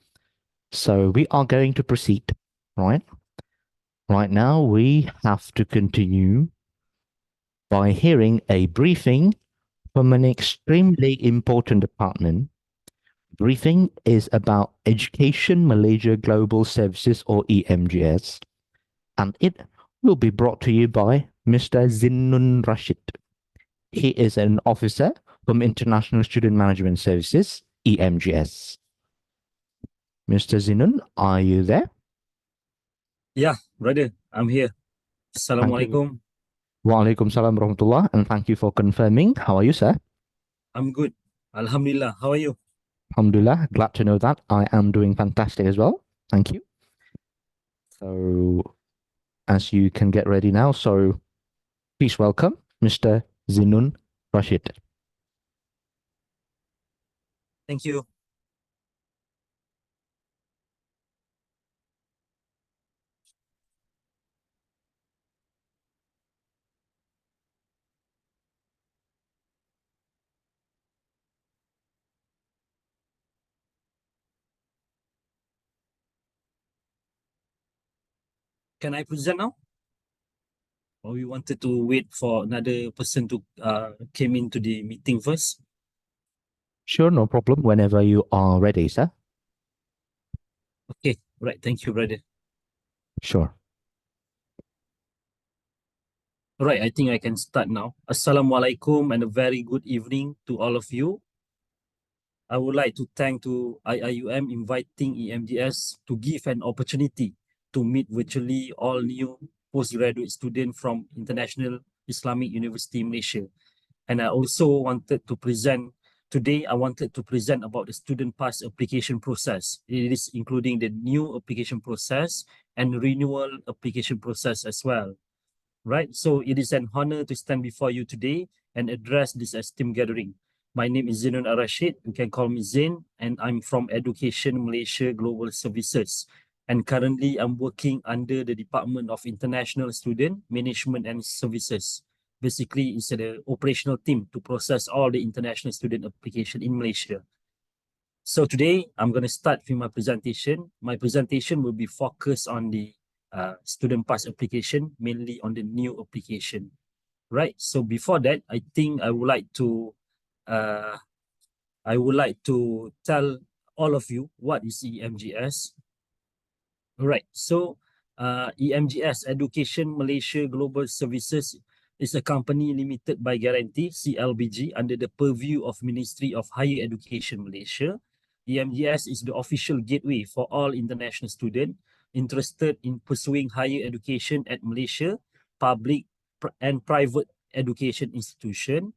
So we are going to proceed, right? Right now, we have to continue by hearing a briefing from an extremely important department. Briefing is about Education Malaysia Global Services, or EMGS, and it will be brought to you by Mr. Zinnun Rashid. He is an officer from International Student Management Services, EMGS. Mr. Zinnun, are you there? Yeah, brother, I'm here. Thank you. Assalamualaikum. Waalaikumsalam warahmatullah, and thank you for confirming. How are you, sir? I'm good. Alhamdulillah. How are you? Alhamdulillah, glad to know that. I am doing fantastic as well. Thank you. So, as you can get ready now, so please welcome Mr. Zinnun Rashid. Thank you. Can I present now? Or we wanted to wait for another person to came into the meeting first? Sure, no problem. Whenever you are ready, sir. Okay, right. Thank you, brother. Sure. All right, I think I can start now. Assalamualaikum and a very good evening to all of you. I would like to thank to IIUM inviting EMDS to give an opportunity to meet virtually all new postgraduate students from International Islamic University Malaysia. And I also wanted to present, today I wanted to present about the student pass application process. It is including the new application process and renewal application process as well. Right, so it is an honor to stand before you today and address this esteemed gathering. My name is Zainun Rashid. You can call me Zain, and I'm from Education Malaysia Global Services. And currently, I'm working under the Department of International Student Management and Services. Basically, it's the operational team to process all the international student application in Malaysia. So today, I'm going to start with my presentation. My presentation will be focused on the student pass application, mainly on the new application. Right. So before that, I think I would like to tell all of you what is EMGS. Right. So EMGS, Education Malaysia Global Services, is a company limited by guarantee, CLBG, under the purview of Ministry of Higher Education Malaysia. EMGS is the official gateway for all international students interested in pursuing higher education at Malaysia, public and private education institution,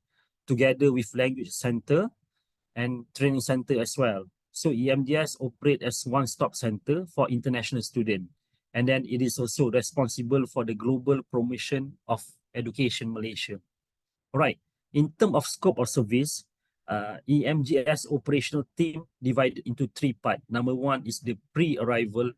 together with language center and training center as well. So EMGS operate as one-stop center for international students. And then it is also responsible for the global promotion of education Malaysia. All right. In terms of scope of service, EMGS operational team divided into three parts. Number one is the pre-arrival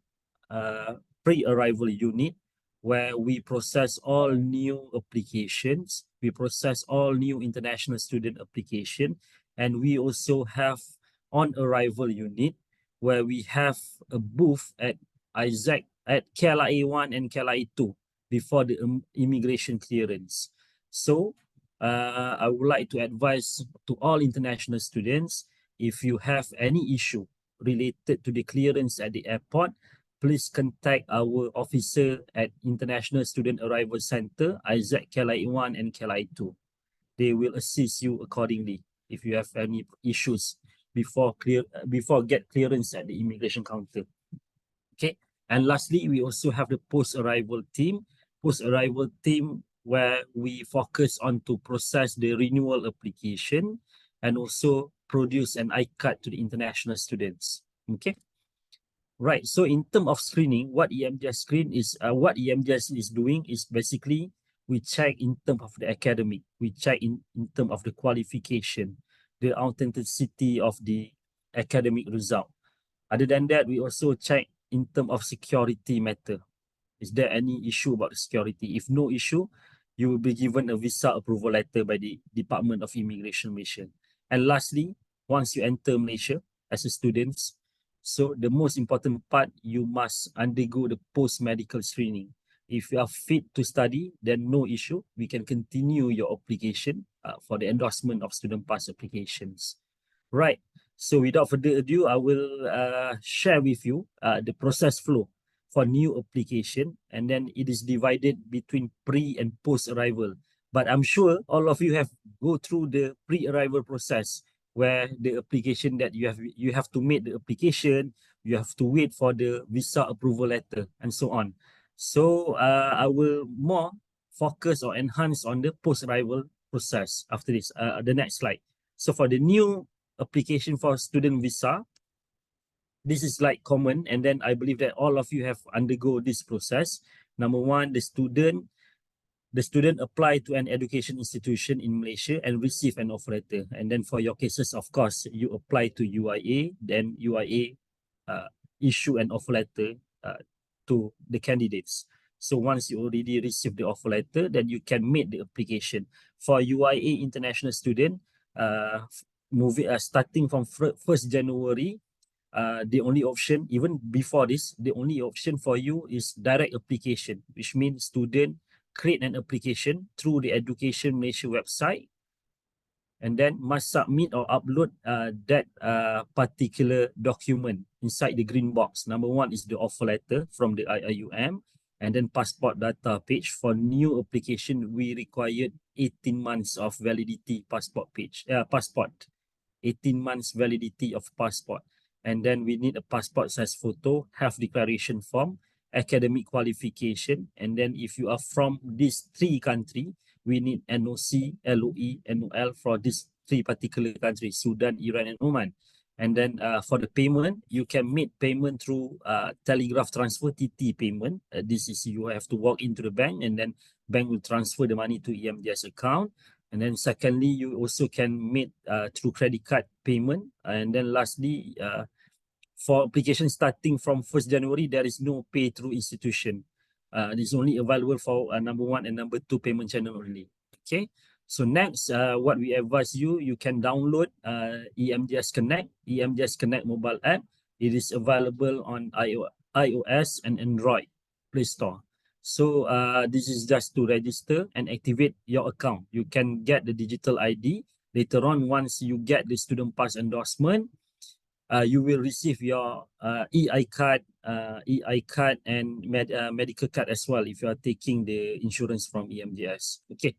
unit, where we process all new applications. We process all new international student application. And we also have on-arrival unit, where we have a booth at Isaac at KLIA 1 and KLIA 2 before the immigration clearance. So I would like to advise to all international students, if you have any issue related to the clearance at the airport, please contact our officer at International Student Arrival Center, Isaac KLIA 1 and KLIA 2. They will assist you accordingly if you have any issues before get clearance at the immigration counter. Okay. And lastly, we also have the post-arrival team. Post-arrival team, where we focus on to process the renewal application and also produce an I-card to the international students. Okay. Right. So in terms of screening, what EMGS is doing is basically we check in terms of the academic, we check in terms of the qualification, the authenticity of the academic result. Other than that, we also check in terms of security matter. Is there any issue about the security? If no issue, you will be given a visa approval letter by the Department of Immigration Malaysia. And lastly, once you enter Malaysia as a student, so the most important part, you must undergo the post-medical screening. If you are fit to study, then no issue. We can continue your application for the endorsement of student pass applications. Right. So without further ado, I will share with you the process flow for new application, and then it is divided between pre and post arrival. But I'm sure all of you have go through the pre-arrival process, where the application that you have to make the application, you have to wait for the visa approval letter, and so on. So I will more focus or enhance on the post-arrival process after this. The next slide. So for the new application for student visa, this is like common, and then I believe that all of you have undergo this process. Number one, the student apply to an education institution in Malaysia and receive an offer letter. And then for your cases, of course, you apply to UIA, then UIA issue an offer letter to the candidates. So once you already receive the offer letter, then you can make the application. For UIA international student, starting from 1st January, the only option, even before this, the only option for you is direct application, which means student create an application through the Education Malaysia website, and then must submit or upload that particular document inside the green box. Number one is the offer letter from the IIUM, and then passport data page. For new application, we required 18 months of validity passport 18 months validity of passport. And then we need a passport size photo, health declaration form, academic qualification. And then if you are from these 3 countries, we need NOC, LOE, NOL for these 3 particular countries, Sudan, Iran, and Oman. And then for the payment, you can make payment through telegraph transfer, TT payment. This is, you have to walk into the bank, and then bank will transfer the money to EMDS account. And then secondly, you also can make through credit card payment. And then lastly, for application starting from 1st January, there is no pay through institution. It is only available for number 1 and number 2 payment channel only. Okay. So next, what we advise you, you can download EMDS Connect, EMDS Connect mobile app. It is available on iOS and Android Play Store. So this is just to register and activate your account. You can get the digital ID. Later on, once you get the student pass endorsement, you will receive your EI card and medical card as well if you are taking the insurance from EMDS. Okay.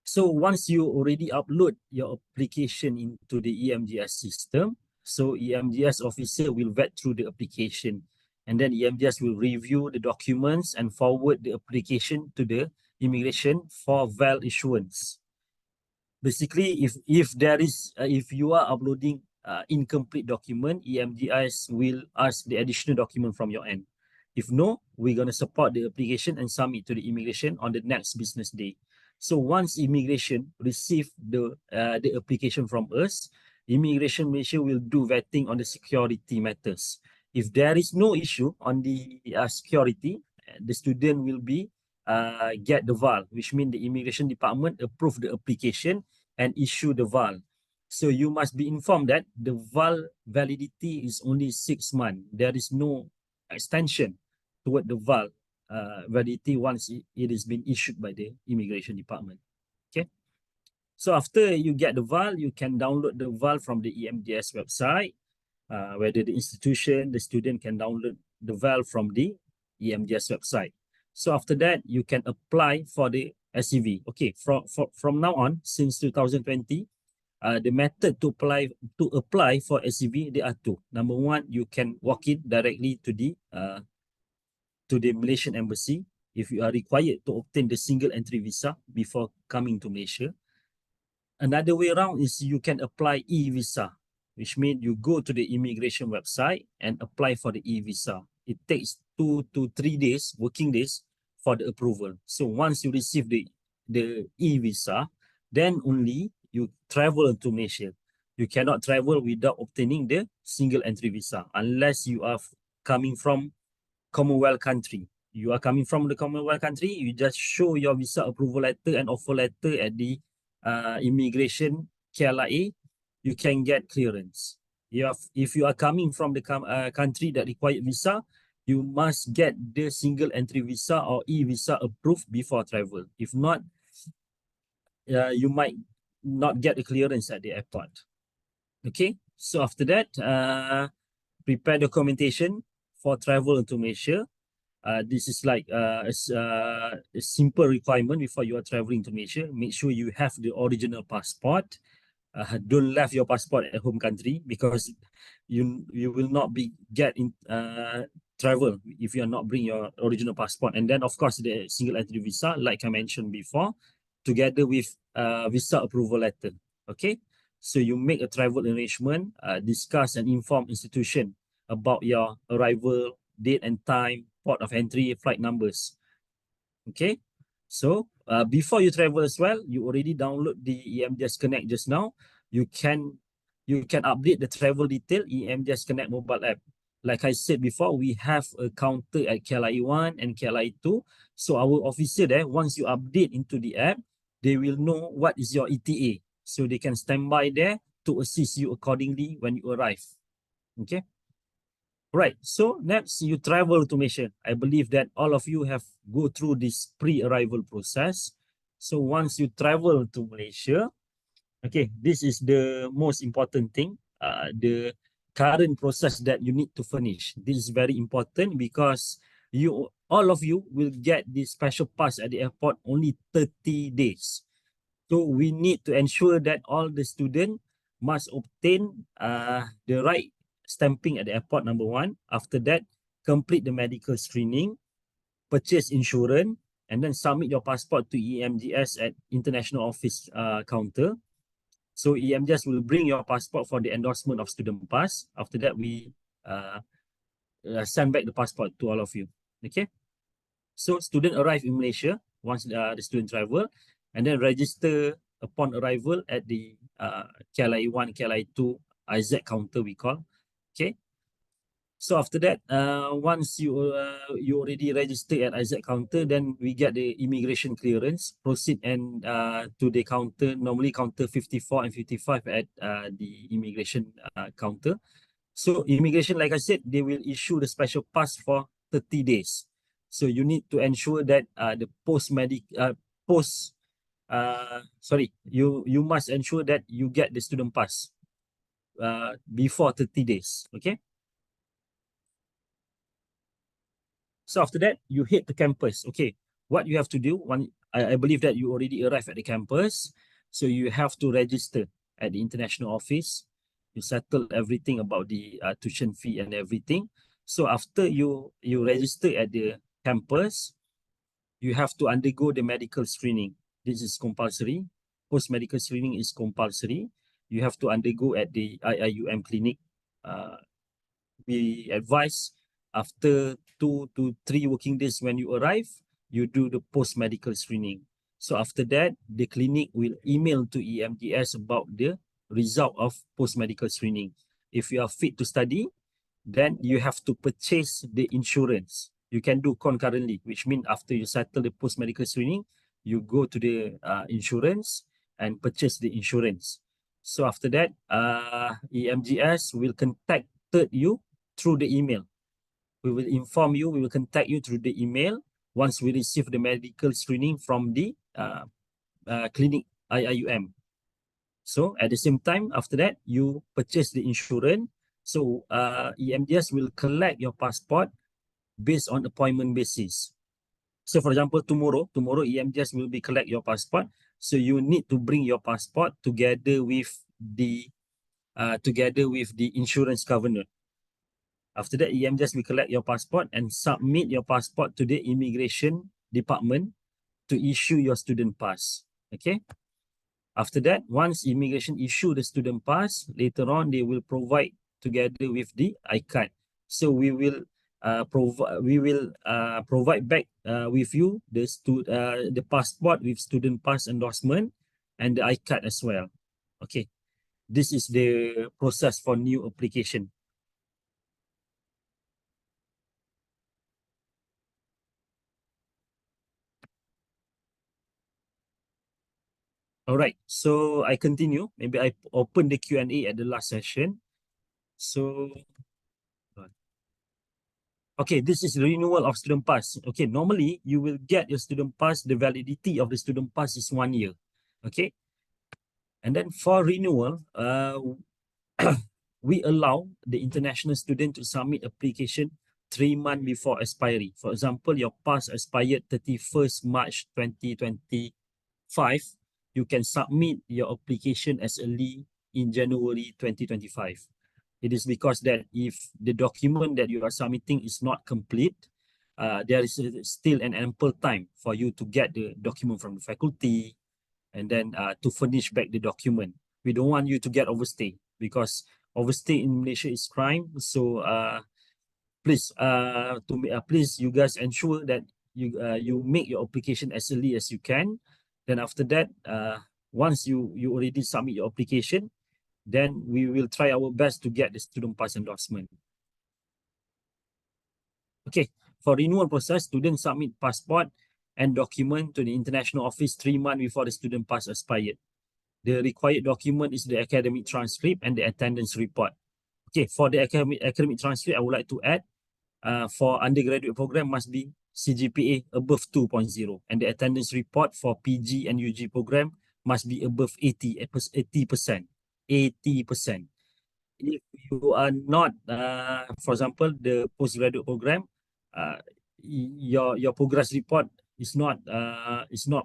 So once you already upload your application into the EMDS system, so EMDS officer will vet through the application, and then EMDS will review the documents and forward the application to the immigration for val issuance. Basically, if you are uploading incomplete document, EMDS will ask the additional document from your end. If no, we're going to support the application and submit to the immigration on the next business day. So once immigration receive the application from us, Immigration Malaysia will do vetting on the security matters. If there is no issue on the security, the student will be get the VAL, which means the immigration department approve the application and issue the VAL. So you must be informed that the VAL validity is only 6 months. There is no extension toward the VAL validity once it is been issued by the immigration department. Okay. So after you get the VAL, you can download the VAL from the EMDS website. Whether the institution, the student can download the VAL from the EMDS website. So after that, you can apply for the SCV. Okay, from now on, since 2020, the method to apply for SCV, there are 2. Number 1, you can walk in directly to the Malaysian embassy if you are required to obtain the single entry visa before coming to Malaysia. Another way around is you can apply e-visa, which means you go to the immigration website and apply for the e-visa. It takes 2 to 3 days, working days, for the approval. So once you receive the e-visa, then only you travel to Malaysia. You cannot travel without obtaining the single entry visa unless you are coming from Commonwealth country. You are coming from the Commonwealth country, you just show your visa approval letter and offer letter at the immigration KLIA, you can get clearance. If you are coming from the country that require visa, you must get the single entry visa or e-visa approved before travel. If not, you might not get a clearance at the airport. Okay, so after that, prepare documentation for travel to Malaysia. This is like a simple requirement before you are traveling to Malaysia. Make sure you have the original passport. Don't leave your passport at home country because you will not be get in travel if you are not bring your original passport. And then of course the single entry visa, like I mentioned before, together with visa approval letter. Okay, so you make a travel arrangement, discuss and inform institution about your arrival date and time, port of entry, flight numbers. Okay, so before you travel as well, you already download the EMDS Connect just now. You can update the travel detail EMDS Connect mobile app. Like I said before, we have a counter at KLIA 1 and KLIA 2. So our officer there, once you update into the app, they will know what is your ETA. So they can stand by there to assist you accordingly when you arrive. Okay. Right, so next you travel to Malaysia. I believe that all of you have go through this pre-arrival process. So once you travel to Malaysia, okay, this is the most important thing. The current process that you need to finish. This is very important because all of you will get this special pass at the airport only 30 days. So we need to ensure that all the students must obtain the right stamping at the airport, number one. After that, complete the medical screening, purchase insurance, and then submit your passport to EMGS at International Office counter. So EMGS will bring your passport for the endorsement of student pass. After that, we send back the passport to all of you. Okay. So student arrive in Malaysia once the student travel, and then register upon arrival at the KLIA 1, KLIA 2 IZ counter we call. Okay. So after that, once you already registered at IZ counter, then we get the immigration clearance, proceed and to the counter, normally counter 54 and 55 at the immigration counter. So immigration, like I said, they will issue the special pass for 30 days. So you need to ensure that the you must ensure that you get the student pass before 30 days. Okay. So after that, you hit the campus. Okay, what you have to do, I believe that you already arrived at the campus. So you have to register at the international office. You settle everything about the tuition fee and everything. So after you register at the campus, you have to undergo the medical screening. This is compulsory. Post-medical screening is compulsory. You have to undergo at the IIUM clinic. We advise after 2 to 3 working days when you arrive, you do the post-medical screening. So after that, the clinic will email to EMTS about the result of post-medical screening. If you are fit to study, then you have to purchase the insurance. You can do concurrently, which means after you settle the post-medical screening, you go to the insurance and purchase the insurance. So after that, EMGS will contact you through the email. We will inform you, we will contact you through the email once we receive the medical screening from the clinic IIUM. So at the same time, after that, you purchase the insurance. So EMDS will collect your passport based on appointment basis. So for example, tomorrow EMDS will be collect your passport. So you need to bring your passport together with the insurance governor. After that, EMDS will collect your passport and submit your passport to the immigration department to issue your student pass. Okay. After that, once immigration issue the student pass, later on they will provide together with the iCard. So we will provide back with you the passport with student pass endorsement and the iCard as well. Okay. this is the process for new application. All right, so I continue. Maybe I open the Q&A at the last session. So, okay, this is renewal of student pass. Okay, normally you will get your student pass, the validity of the student pass is 1 year. Okay, and then for renewal, we allow the international student to submit application 3 months before expiry. For example, your pass expired 31st March 2025. You can submit your application as early in January 2025. It is because that if the document that you are submitting is not complete, there is still an ample time for you to get the document from the faculty and then to furnish back the document. We don't want you to get overstay because overstay in Malaysia is crime. So please, please you guys ensure that you make your application as early as you can. Then after that, once you already submit your application, then we will try our best to get the student pass endorsement. Okay, for renewal process, students submit passport and document to the international office 3 months before the student pass expired. The required document is the academic transcript and the attendance report. Okay, for the academic transcript, I would like to add, for undergraduate program must be CGPA above 2.0, and the attendance report for PG and UG program must be above 80%. 80%. If you are not, for example, the postgraduate program, your progress report is not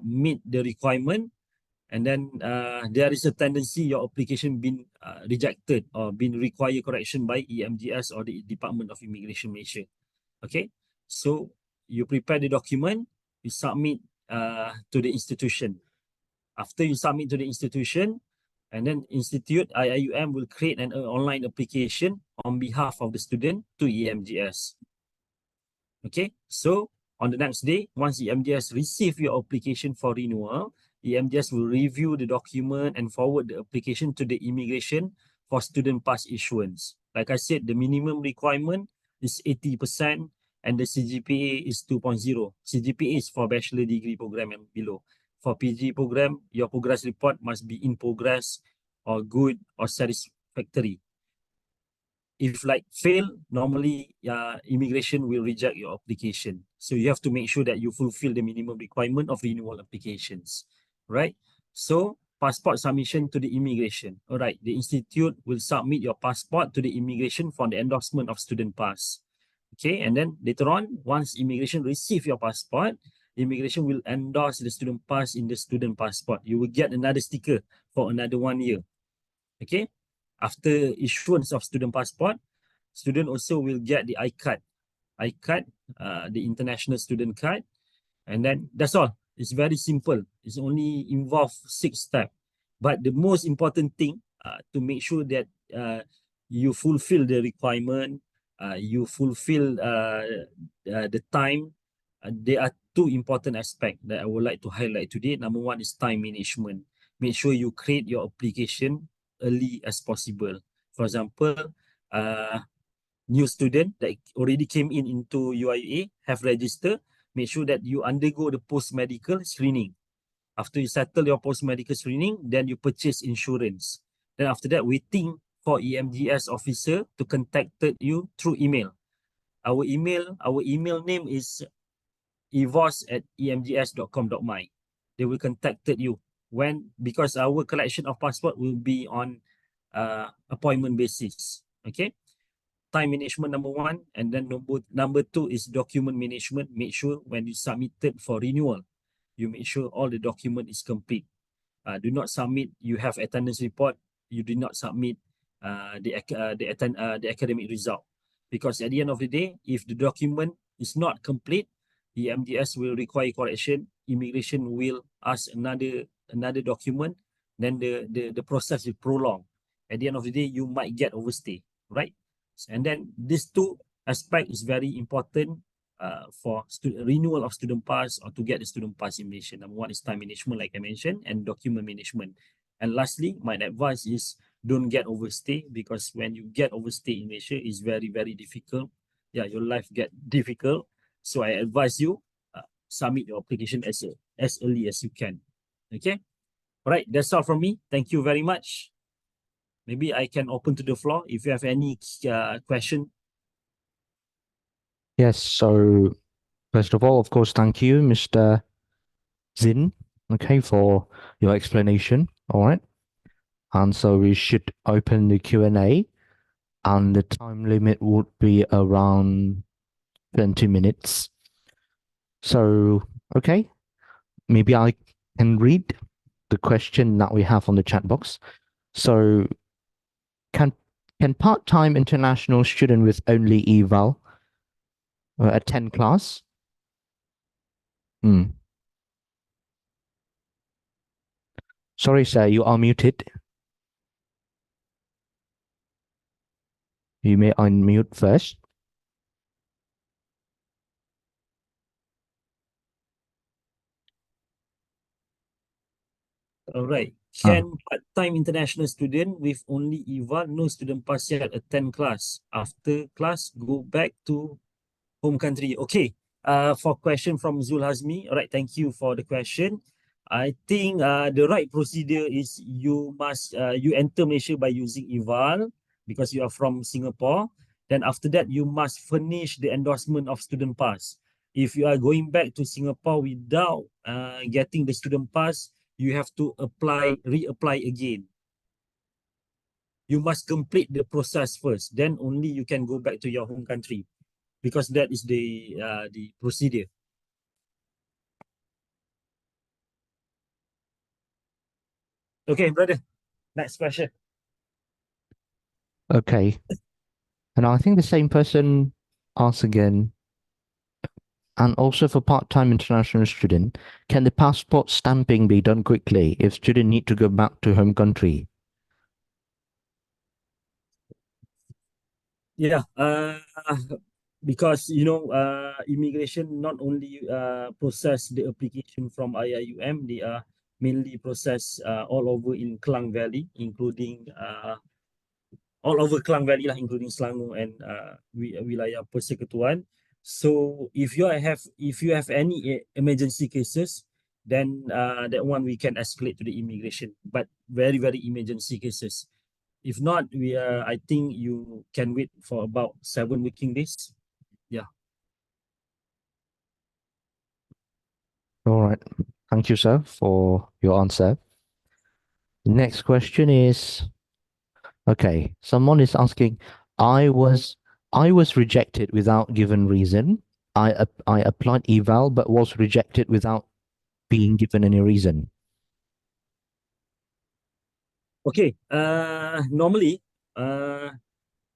meet the requirement, and then there is a tendency your application been rejected or been required correction by EMGS or the Department of Immigration Malaysia. Okay, so you prepare the document, you submit to the institution. After you submit to the institution, and then institute IIUM will create an online application on behalf of the student to EMGS. Okay, so on the next day, once EMGS receive your application for renewal, EMGS will review the document and forward the application to the immigration for student pass issuance. Like I said, the minimum requirement is 80% and the CGPA is 2.0. CGPA is for bachelor degree program and below. For PG program, your progress report must be in progress or good or satisfactory. If like fail, normally immigration will reject your application. So you have to make sure that you fulfill the minimum requirement of renewal applications, right? So passport submission to the immigration. All right, the institute will submit your passport to the immigration for the endorsement of student pass. Okay, and then later on, once immigration receive your passport, immigration will endorse the student pass in the student passport. You will get another sticker for another 1 year. Okay, after issuance of student passport, student also will get the I-card, the international student card, and then that's all. It's very simple. It's only involve 6 steps. But the most important thing to make sure that you fulfill the requirement, you fulfill the time. There are 2 important aspects that I would like to highlight today. Number 1 is time management. Make sure you create your application early as possible. For example, new student that already came into UIA have registered. Make sure that you undergo the post-medical screening. After you settle your post-medical screening, then you purchase insurance. Then after that, waiting for EMGS officer to contact you through email. Our email name is evos@emgs.com.my. They will contact you because our collection of passport will be on appointment basis. Okay. Time management number 1, and then number 2 is document management. Make sure when you submitted for renewal, you make sure all the document is complete. Do not submit. You have attendance report. You do not submit the academic result, because at the end of the day, if the document is not complete, the MDS will require correction. Immigration will ask another document. Then the process will prolong. At the end of the day, you might get overstay, right? And then these 2 aspects is very important for renewal of student pass or to get the student pass in Malaysia. Number 1 is time management, like I mentioned, and document management. And lastly, my advice is don't get overstay, because when you get overstay in Malaysia, it's very, very difficult. Yeah, your life get difficult. So I advise you, submit your application as early as you can. Okay. All right. That's all from me. Thank you very much. Maybe I can open to the floor if you have any question. Yes. So first of all, of course, thank you, Mr. Zin, okay, for your explanation. All right. And so we should open the Q&A, and the time limit would be around 20 minutes. So, okay, maybe I can read the question that we have on the chat box. So, can part-time international student with only eval attend class? Sorry, sir, you are muted. You may unmute first. All right. Can part-time international student with only eval, no student pass yet, attend class? After class, go back to home country. Okay. For question from Zul Hazmi. All right. Thank you for the question. I think the right procedure is you must you enter Malaysia by using eval because you are from Singapore. Then after that, you must furnish the endorsement of student pass. If you are going back to Singapore without getting the student pass, you have to reapply again. You must complete the process first. Then only you can go back to your home country, because that is the procedure. Okay, brother. Next question. Okay. And I think the same person asks again. And also for part-time international student, can the passport stamping be done quickly if student need to go back to home country? Yeah, because immigration not only process the application from IIUM, they are mainly process all over in Klang Valley, including all over Klang Valley lah, including Selangor and wilayah Persekutuan. So if you have any emergency cases, then that one we can escalate to the immigration, but very, very emergency cases. If not, I think you can wait for about 7 working days. Yeah. All right. Thank you, sir, for your answer. Next question is, okay, someone is asking, I was rejected without given reason. I applied eval but was rejected without being given any reason. Okay. Normally,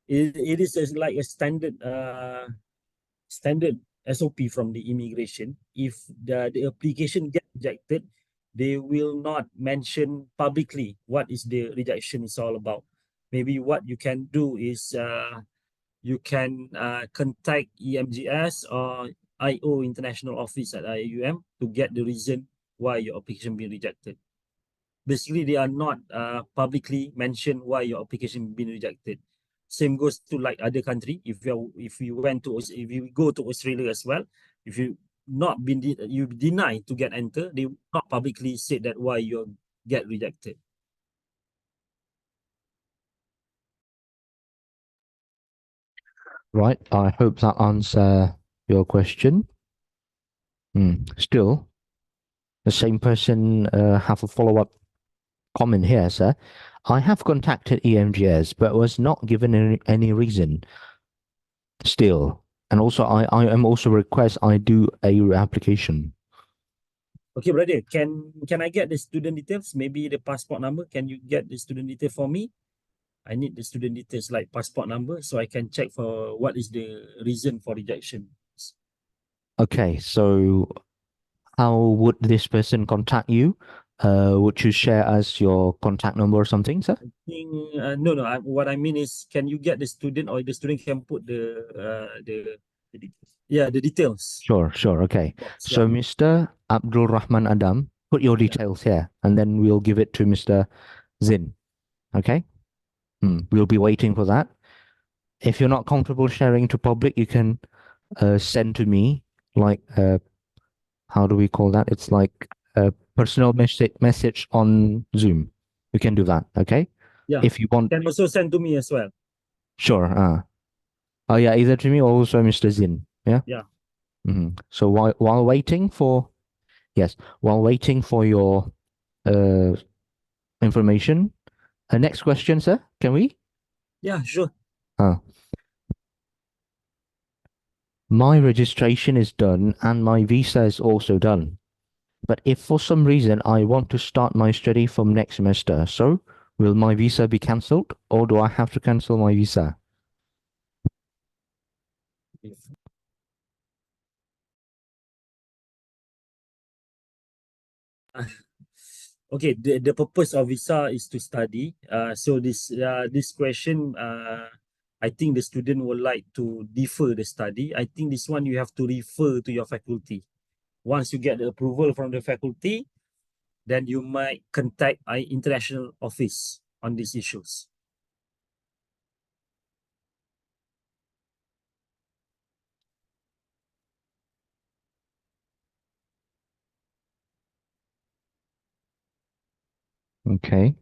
it is like a standard SOP from the immigration. If the application gets rejected, they will not mention publicly what is the rejection is all about. Maybe what you can do is you can contact EMGS or IO International Office at IUM to get the reason why your application being rejected. Basically, they are not publicly mention why your application been rejected. Same goes to like other country. If you go to Australia as well, if you not been you deny to get enter, they will not publicly say that why you get rejected. Right. I hope that answer your question. Still, the same person have a follow-up comment here, sir. I have contacted EMGS but was not given any reason. Still, and also I am also request I do a application. Okay, brother. Can I get the student details? Maybe the passport number. Can you get the student detail for me? I need the student details like passport number so I can check for what is the reason for rejection. Okay, so how would this person contact you? Would you share us your contact number or something, sir? I think no. What I mean is, can you get the student, or the student can put the details. Sure. Okay. Box, So, Mr. Abdul Rahman Adam, put your details here, and then we'll give it to Mr. Zin. Okay. We'll be waiting for that. If you're not comfortable sharing to public, you can send to me, like how do we call that? It's like a personal message on Zoom. You can do that, okay? Yeah. If you want, Can also send to me as well. sure. Oh yeah, either to me or also Mr. Zin. Yeah. Yeah. So while waiting for, yes, while waiting for your information, next question, sir. Can we? Yeah, sure. My registration is done and my visa is also done. But if for some reason I want to start my study from next semester, so will my visa be cancelled or do I have to cancel my visa? Okay, the purpose of visa is to study. So this question, I think the student would like to defer the study. I think this one you have to refer to your faculty. Once you get the approval from the faculty, then you might contact international office on these issues. Okay.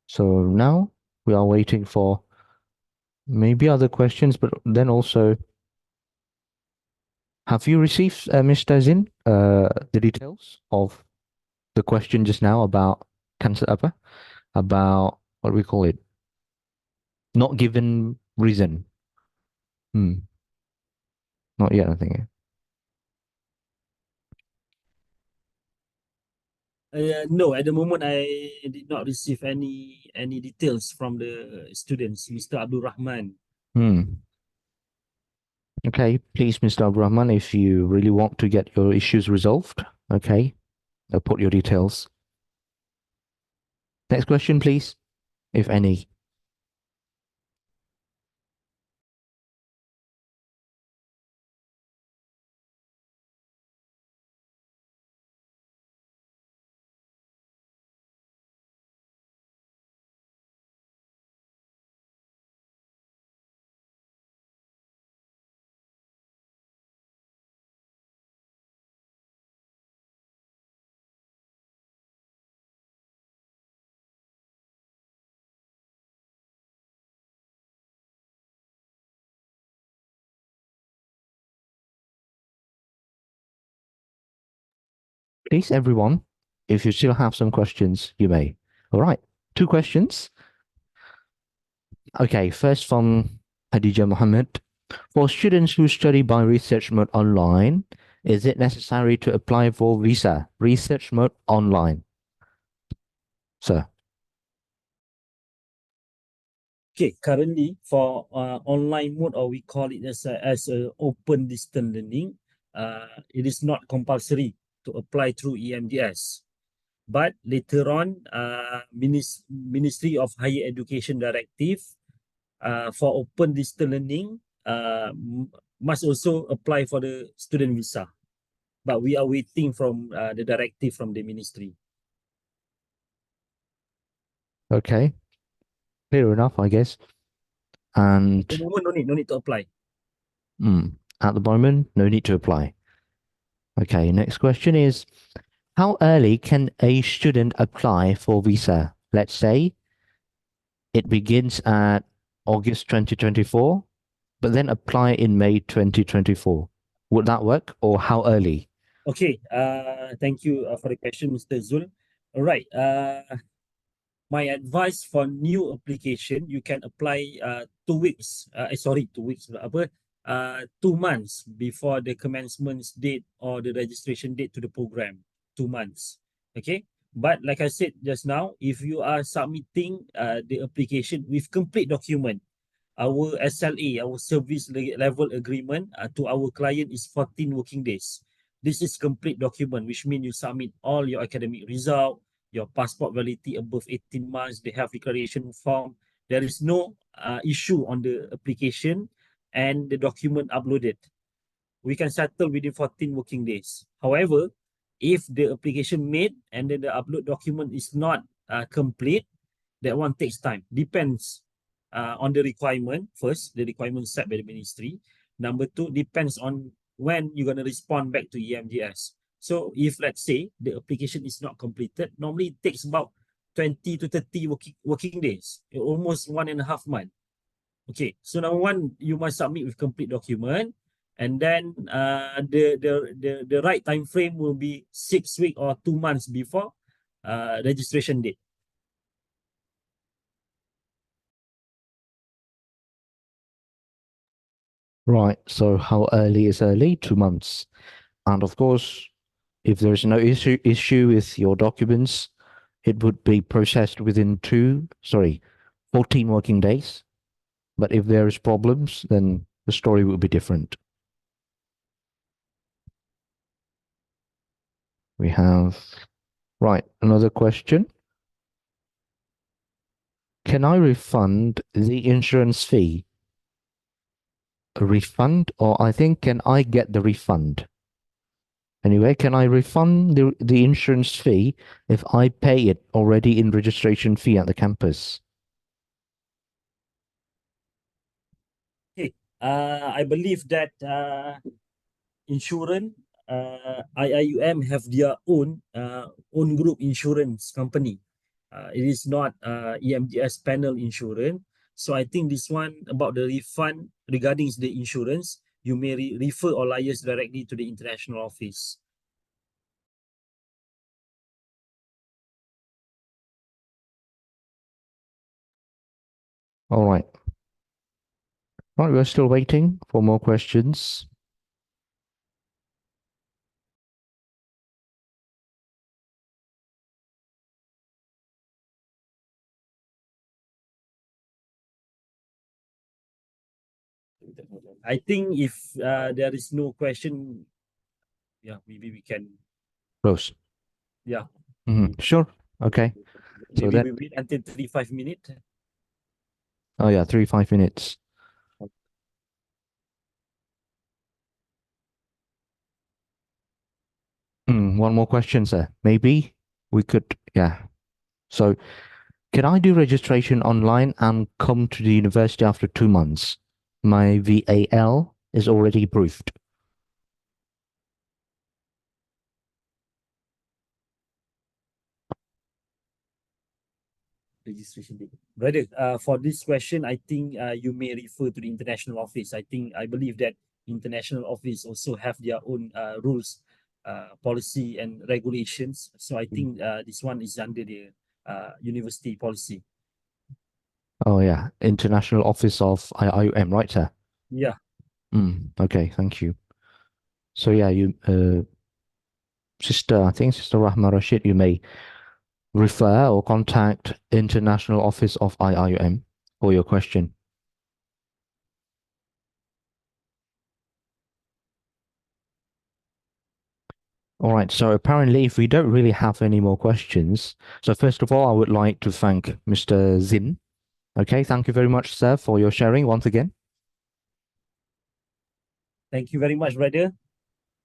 So now we are waiting for maybe other questions, but then also, have you received, Mr. Zin, the details of the question just now about cancer about what do we call it? Not given reason. Not yet, I think. No, at the moment I did not receive any details from the students, Mr. Abdul Rahman. Okay, please, Mr. Abdurrahman, if you really want to get your issues resolved, okay, put your details. Next question, please, if any. Please, everyone, if you still have some questions, you may. All right, 2 questions. Okay, first from Hadija Mohammed. For students who study by research mode online, is it necessary to apply for visa? Research mode online. Sir. Okay, currently for online mode, or we call it as a open distance learning, it is not compulsory to apply through EMDS. But later on, Ministry of Higher Education Directive for open distance learning must also apply for the student visa. But we are waiting from the directive from the ministry. Okay, clear enough, I guess. And At the moment, no need to apply. At the moment, no need to apply. Okay, next question is, how early can a student apply for visa? Let's say it begins at August 2024, but then apply in May 2024. Would that work, or how early? Okay, thank you for the question, Mr. Zul. All right, my advice for new application, you can apply 2 weeks, 2 weeks, 2 months before the commencement date or the registration date to the program, 2 months, okay? But like I said just now, if you are submitting the application with complete document, our SLA, our service level agreement to our client is 14 working days. This is complete document, which means you submit all your academic result, your passport validity above 18 months, the health declaration form. There is no issue on the application and the document uploaded. We can settle within 14 working days. However, If the application made and then the upload document is not complete, that one takes time. Depends on the requirement. First, the requirement set by the ministry. Number two, depends on when you're going to respond back to EMGS. So if let's say the application is not completed, normally it takes about 20 to 30 working days, almost 1.5 months. Okay, so number one, you must submit with complete document, and then the right time frame will be 6 weeks or 2 months before registration date. Right. So how early is early? 2 months. And of course, if there is no issue with your documents, it would be processed within 14 working days. But if there is problems, then the story will be different. We have, right, another question. Can I refund the insurance fee? A refund, or I think, can I get the refund? Anyway, can I refund the insurance fee if I pay it already in registration fee at the campus? Okay, I believe that insurance, IIUM have their own group insurance company. It is not EMGS panel insurance. So I think this one about the refund regarding the insurance, you may refer or liaise directly to the international office. All right. Right, we're still waiting for more questions. I think if there is no question, yeah, maybe we can. Close. Yeah. Sure. Okay. Maybe So then, we wait until 3-5 minutes. oh yeah, 3-5 minutes. One more question, sir. Maybe we could, yeah. So can I do registration online and come to the university after 2 months? My VAL is already approved. Registration date. Brother, for this question, I think you may refer to the international office. I believe that international office also have their own rules, policy and regulations. So I think this one is under the university policy. Oh yeah, International Office of IIUM, right, sir? Yeah. Okay, thank you. So yeah, you, I think Sister Rahma Rashid, you may refer or contact International Office of IIUM for your question. All right, so apparently if we don't really have any more questions, so first of all, I would like to thank Mr. Zin. Okay, thank you very much, sir, for your sharing once again. Thank you very much, brother.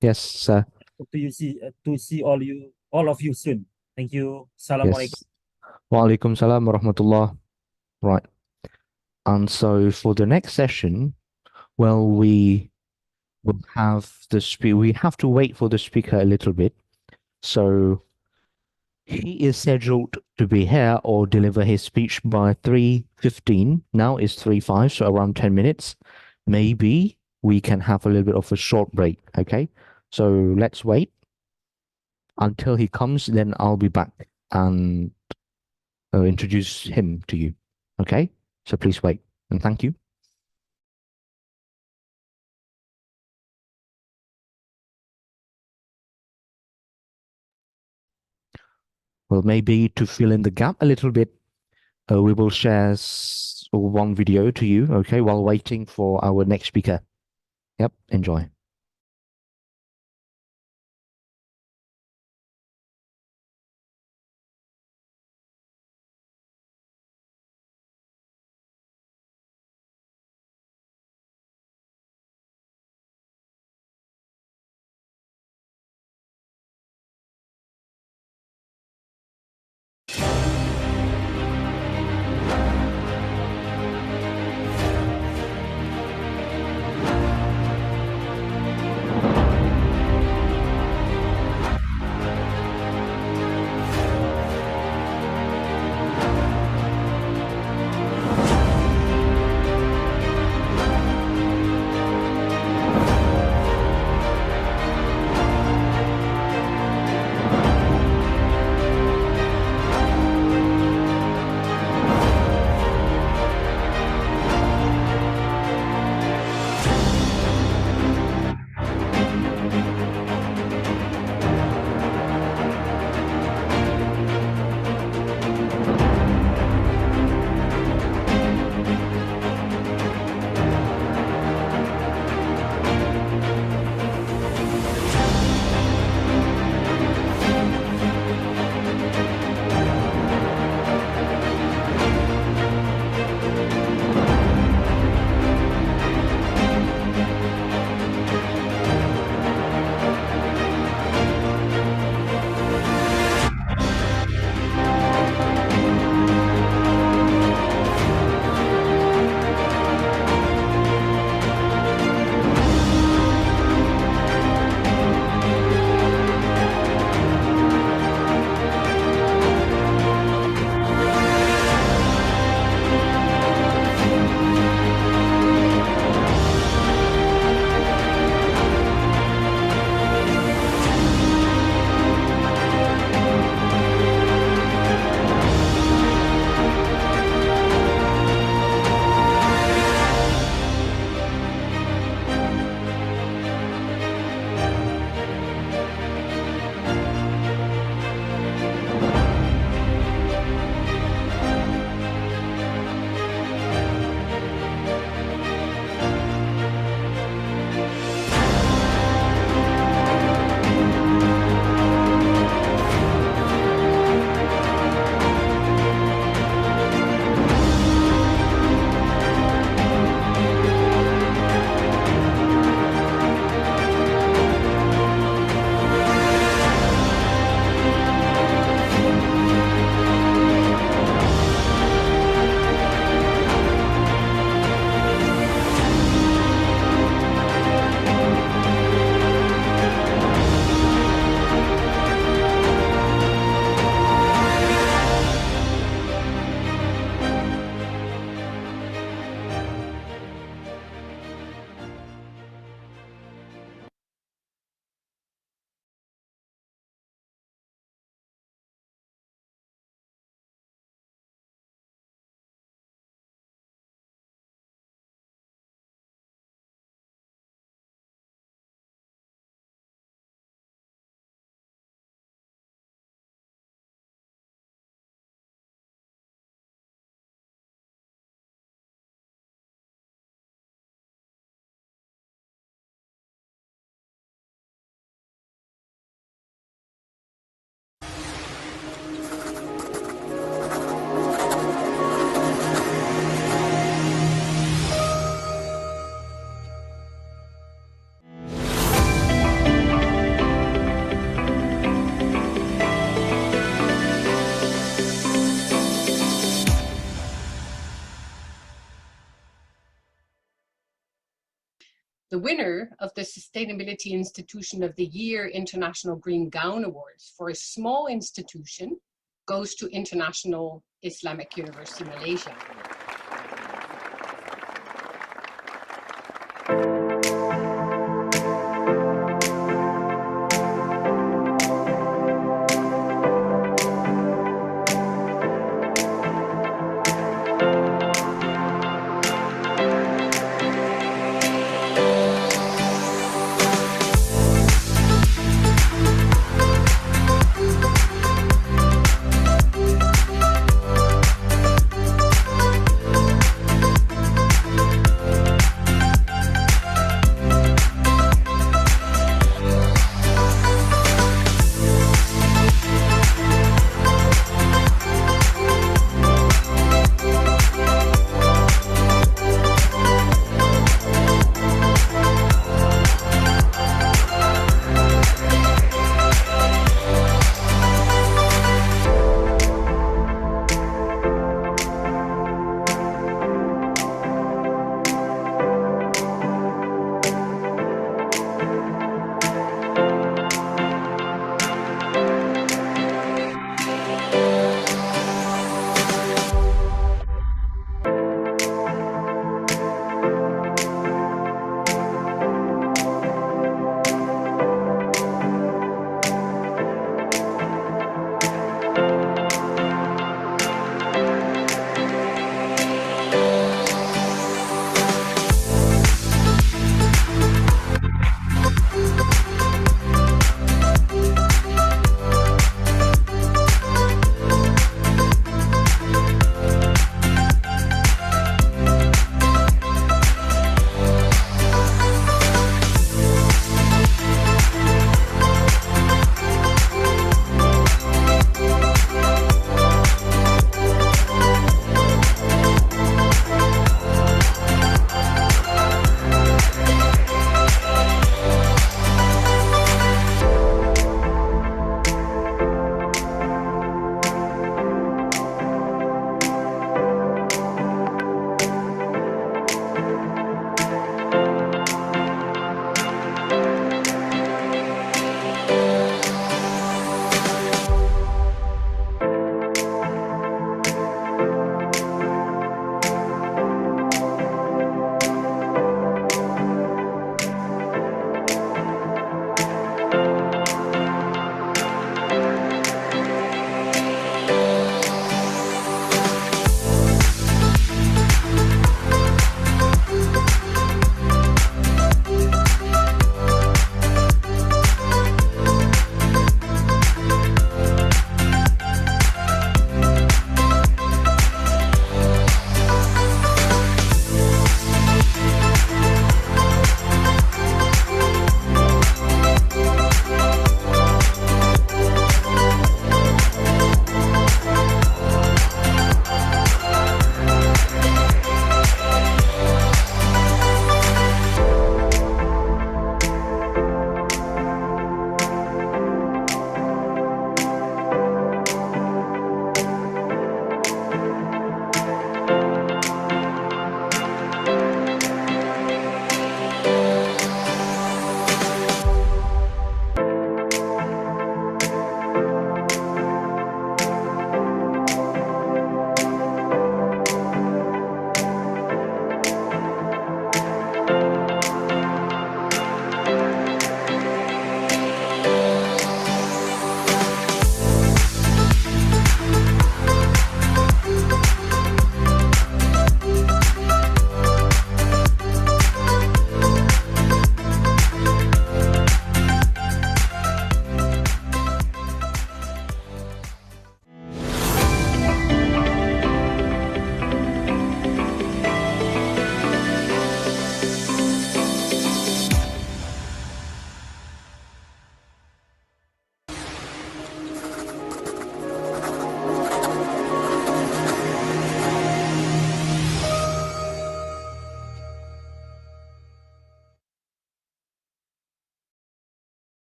Yes, sir. Hope to see all of you soon. Thank you. Assalamualaikum. Yes. Wa alaikum salam wa rahmatullah. Right. And so for the next session, well, we will have we have to wait for the speaker a little bit. So he is scheduled to be here or deliver his speech by 3:15. Now it's 3:05, so around 10 minutes. Maybe we can have a little bit of a short break, okay? So let's wait until he comes, then I'll be back and introduce him to you, okay? So please wait, and thank you. Well, maybe to fill in the gap a little bit, we will share one video to you, okay, while waiting for our next speaker. Yep, enjoy. The winner of the Sustainability Institution of the Year International Green Gown Awards for a small institution goes to International Islamic University Malaysia.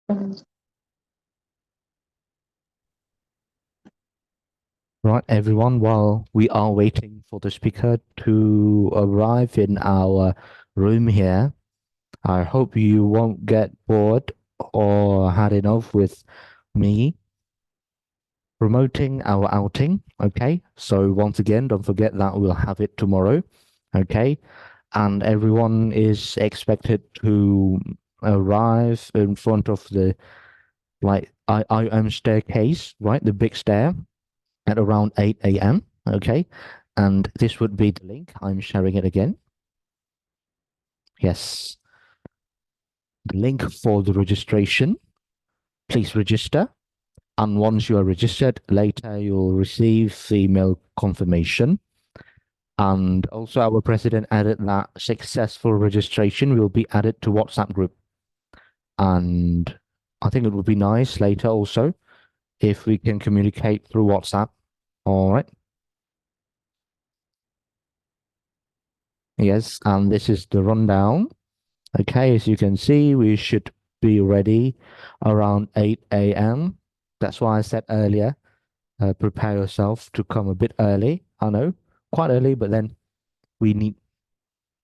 Right, everyone, while we are waiting for the speaker to arrive in our room here, I hope you won't get bored or had enough with me promoting our outing. Okay, so once again, don't forget that we'll have it tomorrow. Okay, and everyone is expected to arrive in front of the IIM staircase, right? The big stair at around 8 a.m. Okay, and this would be the link. I'm sharing it again. Yes, the link for the registration. Please register. And once you are registered, later you'll receive the email confirmation. And also our president added that successful registration will be added to WhatsApp group. And I think it would be nice later also if we can communicate through WhatsApp. All right. Yes, and this is the rundown. Okay, as you can see, we should be ready around 8 a.m. That's why I said earlier, prepare yourself to come a bit early. I know, quite early, but then we need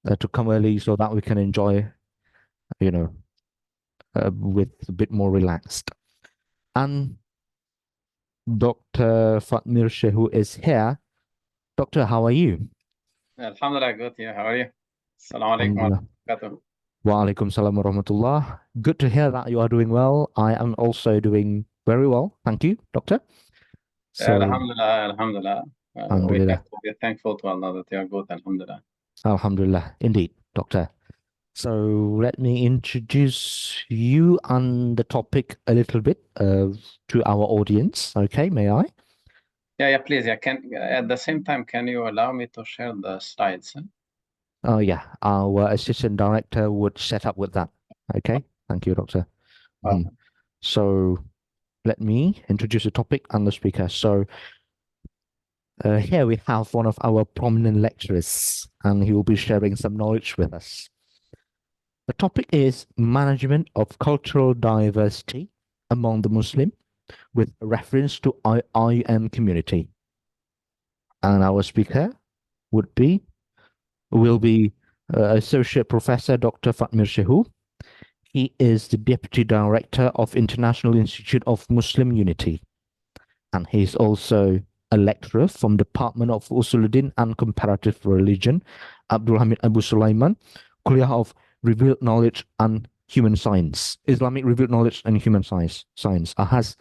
to come early so that we can enjoy, with a bit more relaxed. And Dr. Fatmir Shehu is here. Doctor, how are you? Alhamdulillah, good. Yeah, how are you? Assalamu alaikum wa Alhamdulillah. barakatuh. Wa alaikum salam wa rahmatullah. Good to hear that you are doing well. I am also doing very well. Thank you, Doctor. So, Alhamdulillah, Alhamdulillah. We Alhamdulillah. have to be thankful to Allah that you are good, Alhamdulillah. Alhamdulillah. Indeed, Doctor. So let me introduce you and the topic a little bit to our audience. Okay, may I? Yeah, please. Yeah, at the same time, can you allow me to share the slides? Oh, yeah. Our assistant director would set up with that. Okay. Thank you, Doctor. So let me introduce the topic and the speaker. So here we have one of our prominent lecturers, and he will be sharing some knowledge with us. The topic is management of cultural diversity among the Muslim with reference to IIM community. And our speaker will be Associate Professor Dr. Fatmir Shehu. He is the Deputy Director of International Institute of Muslim Unity. And he's also a lecturer from Department of Usuluddin and Comparative Religion, Abdul Hamid Abu Sulaiman, Kuliah of Revealed Knowledge and Human Science, Islamic Revealed Knowledge and Human Science, AHAS,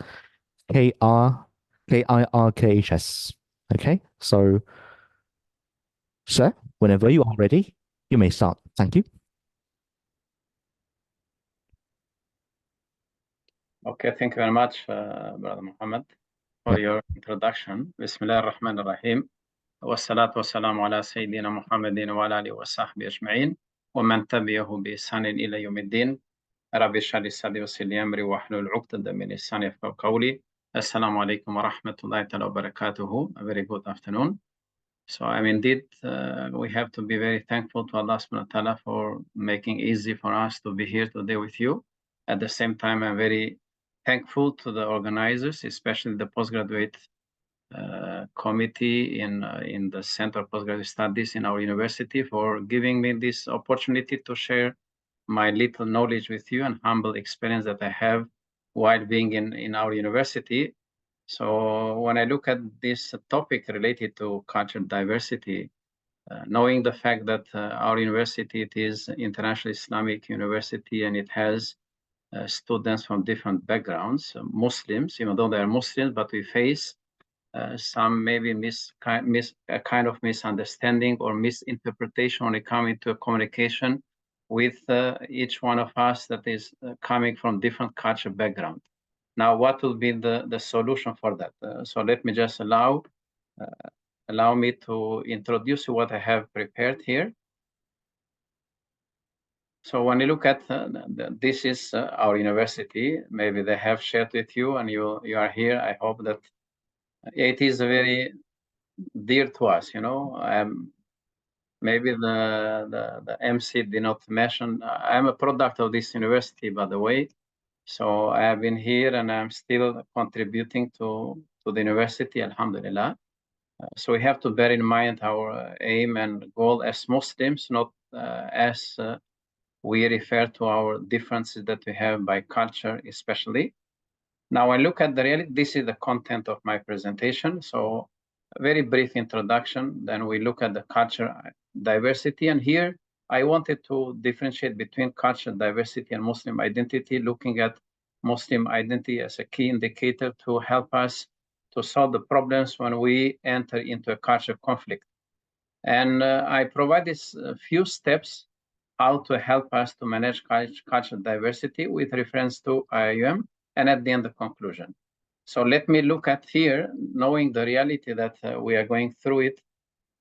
KIRKHS. Okay, so, sir, whenever you are ready, you may start. Thank you. Okay, thank you very much, Brother Muhammad, for your introduction. Bismillah ar-Rahman ar-Rahim. والصلاة والسلام على سيدنا محمد وعلى آله وصحبه أجمعين ومن تبعه بإحسان إلى يوم الدين. رب اشرح لي صدري ويسر لي أمري واحلل عقدة من لساني يفقهوا قولي. Assalamu alaikum wa rahmatullahi wa barakatuhu. A very good afternoon. So indeed, we have to be very thankful to Allah subhanahu wa ta'ala for making easy for us to be here today with you. At the same time, I'm very thankful to the organizers, especially the postgraduate committee in the Center of Postgraduate Studies in our university, for giving me this opportunity to share my little knowledge with you and humble experience that I have while being in our university. So when I look at this topic related to cultural diversity, knowing the fact that our university, it is International Islamic University, and it has students from different backgrounds, Muslims, even though they are Muslims, but we face some maybe kind of misunderstanding or misinterpretation when it comes to communication with each one of us that is coming from different cultural background. Now, what will be the solution for that? So let me just allow me to introduce you what I have prepared here. So when you look at this is our university, maybe they have shared with you and you are here. I hope that it is very dear to us, maybe the MC did not mention, I'm a product of this university, by the way. So I have been here and I'm still contributing to the university, alhamdulillah. So we have to bear in mind our aim and goal as Muslims, not as we refer to our differences that we have by culture, especially. Now I look at the reality. This is the content of my presentation. So a very brief introduction. Then we look at the culture diversity. And here I wanted to differentiate between cultural diversity and Muslim identity, looking at Muslim identity as a key indicator to help us to solve the problems when we enter into a cultural conflict. And I provide these few steps how to help us to manage cultural diversity with reference to IUM, and at the end, the conclusion. So let me look at here, knowing the reality that we are going through it.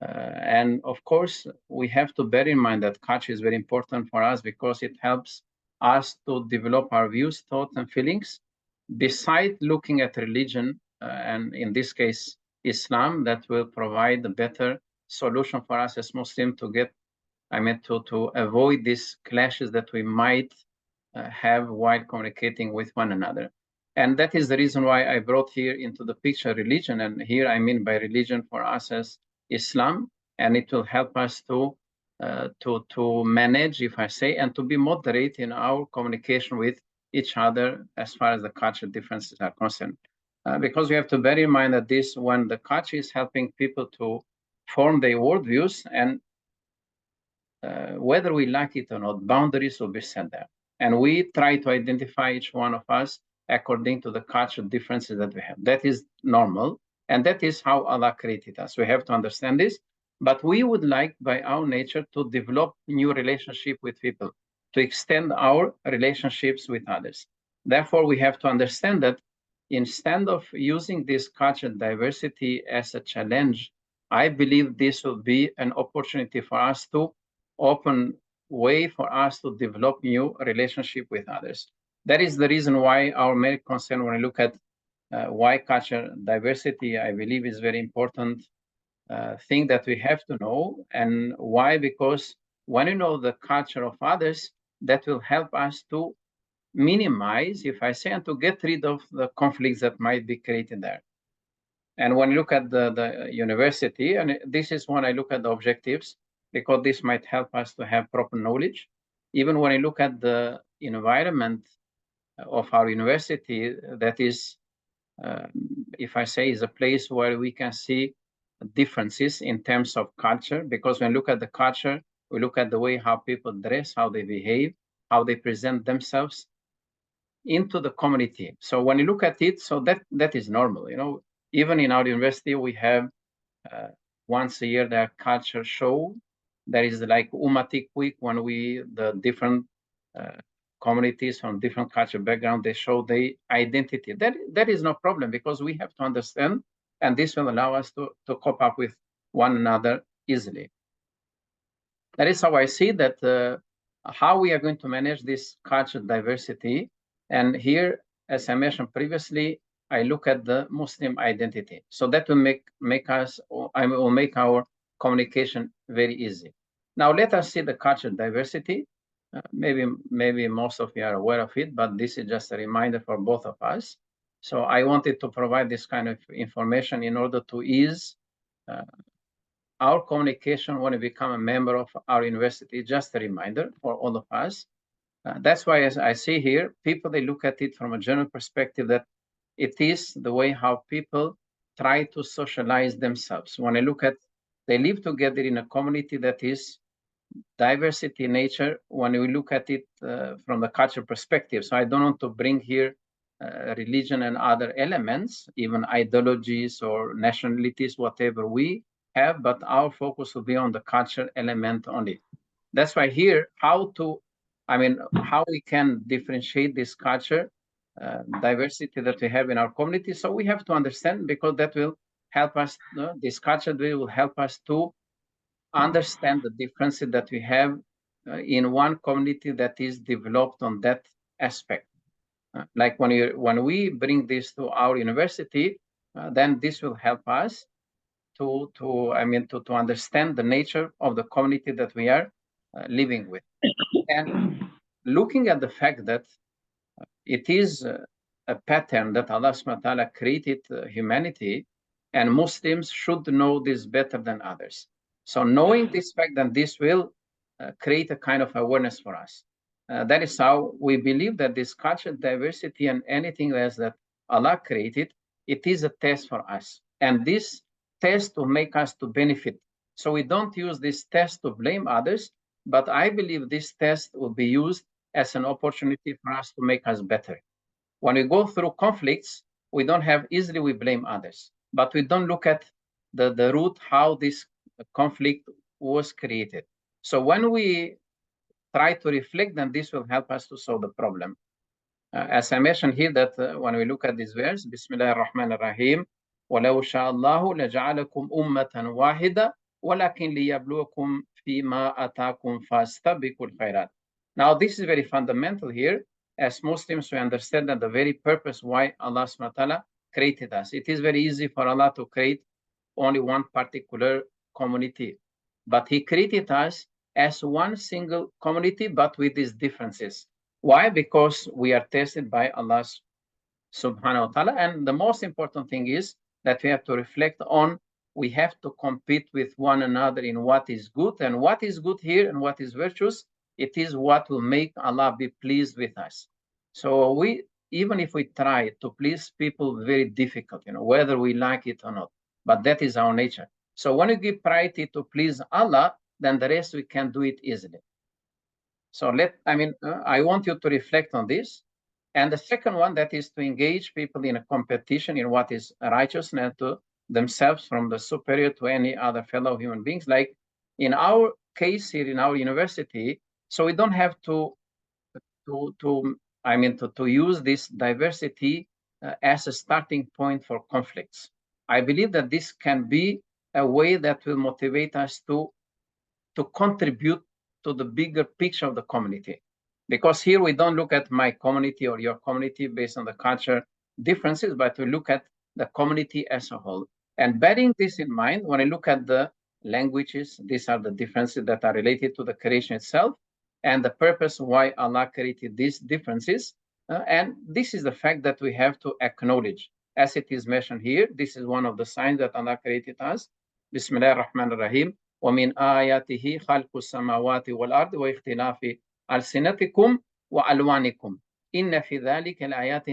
And of course, we have to bear in mind that culture is very important for us because it helps us to develop our views, thoughts, and feelings. Besides looking at religion, and in this case, Islam, that will provide a better solution for us as Muslims to get, to avoid these clashes that we might have while communicating with one another. And that is the reason why I brought here into the picture religion. And here I mean by religion for us as Islam, and it will help us to manage, if I say, and to be moderate in our communication with each other as far as the cultural differences are concerned. Because we have to bear in mind that this, when the culture is helping people to form their worldviews, and whether we like it or not, boundaries will be set there. And we try to identify each one of us according to the cultural differences that we have. That is normal, and that is how Allah created us. We have to understand this, but we would like, by our nature, to develop new relationship with people, to extend our relationships with others. Therefore, we have to understand that instead of using this cultural diversity as a challenge, I believe this will be an opportunity for us to open way for us to develop new relationship with others. That is the reason why our main concern when I look at why culture diversity, I believe is very important thing that we have to know. And why? Because when you know the culture of others, that will help us to minimize, if I say, and to get rid of the conflicts that might be created there. And when you look at the university, and this is when I look at the objectives, because this might help us to have proper knowledge. Even when I look at the environment of our university, that is, if I say, is a place where we can see differences in terms of culture, because when we look at the culture, we look at the way how people dress, how they behave, how they present themselves into the community. So when you look at it, so that is normal. Even in our university, we have once a year the culture show. There is like Umatik Week when the different communities from different cultural background, they show their identity. That is no problem because we have to understand, and this will allow us to cope up with one another easily. That is how I see that how we are going to manage this cultural diversity. And here, as I mentioned previously, I look at the Muslim identity. So that will make our communication very easy. Now let us see the cultural diversity. Maybe most of you are aware of it, but this is just a reminder for both of us. So I wanted to provide this kind of information in order to ease our communication when we become a member of our university. Just a reminder for all of us. That's why, as I see here, people, they look at it from a general perspective that it is the way how people try to socialize themselves. When I look at, they live together in a community that is diversity in nature, when we look at it from the cultural perspective. So I don't want to bring here religion and other elements, even ideologies or nationalities, whatever we have, but our focus will be on the culture element only. That's why here, how we can differentiate this culture diversity that we have in our community. So we have to understand, because that will help us, this culture will help us to understand the differences that we have in one community that is developed on that aspect. Like when we bring this to our university, then this will help us to understand the nature of the community that we are living with. And looking at the fact that it is a pattern that Allah subhanahu wa ta'ala created humanity, and Muslims should know this better than others. So knowing this fact, then this will create a kind of awareness for us. That is how we believe that this cultural diversity and anything else that Allah created, it is a test for us. And this test to make us to benefit. So we don't use this test to blame others, but I believe this test will be used as an opportunity for us to make us better. When we go through conflicts, we don't have easily we blame others, but we don't look at the root, how this conflict was created. So when we try to reflect, then this will help us to solve the problem. As I mentioned here, that when we look at this verse, Bismillah ar-Rahman ar-Rahim, وَلَوْ شَاءَ اللَّهُ لَجَعَلَكُمْ أُمَّةً وَاحِدَةً وَلَكِنْ لِيَبْلُوَكُمْ فِي مَا أَتَاكُمْ فَاسْتَبِقُوا الْخَيْرَاتِ. Now, this is very fundamental here. As Muslims, we understand that the very purpose why Allah subhanahu wa ta'ala created us. It is very easy for Allah to create only one particular community, but He created us as one single community, but with these differences. Why? Because we are tested by Allah subhanahu wa ta'ala. And the most important thing is that we have to reflect on, we have to compete with one another in what is good. And what is good here and what is virtuous, it is what will make Allah be pleased with us. So we, even if we try to please people, very difficult, whether we like it or not, but that is our nature. So when we give priority to please Allah, then the rest we can do it easily. So I want you to reflect on this. And the second one, that is to engage people in a competition in what is righteousness to themselves from the superior to any other fellow human beings. Like in our case here in our university, so we don't have to use this diversity as a starting point for conflicts. I believe that this can be a way that will motivate us to contribute to the bigger picture of the community. Because here we don't look at my community or your community based on the culture differences, but we look at the community as a whole. And bearing this in mind, when I look at the languages, these are the differences that are related to the creation itself and the purpose why Allah created these differences. And this is the fact that we have to acknowledge. As it is mentioned here, this is one of the signs that Allah created us. Bismillah ar-Rahman ar-Rahim. وَمِنْ آيَاتِهِ خَلْقُ السَّمَاوَاتِ وَالْأَرْضِ وَاخْتِلَافِ أَلْسِنَتِكُمْ وَأَلْوَانِكُمْ إِنَّ فِي ذَلِكَ الْآيَاتِ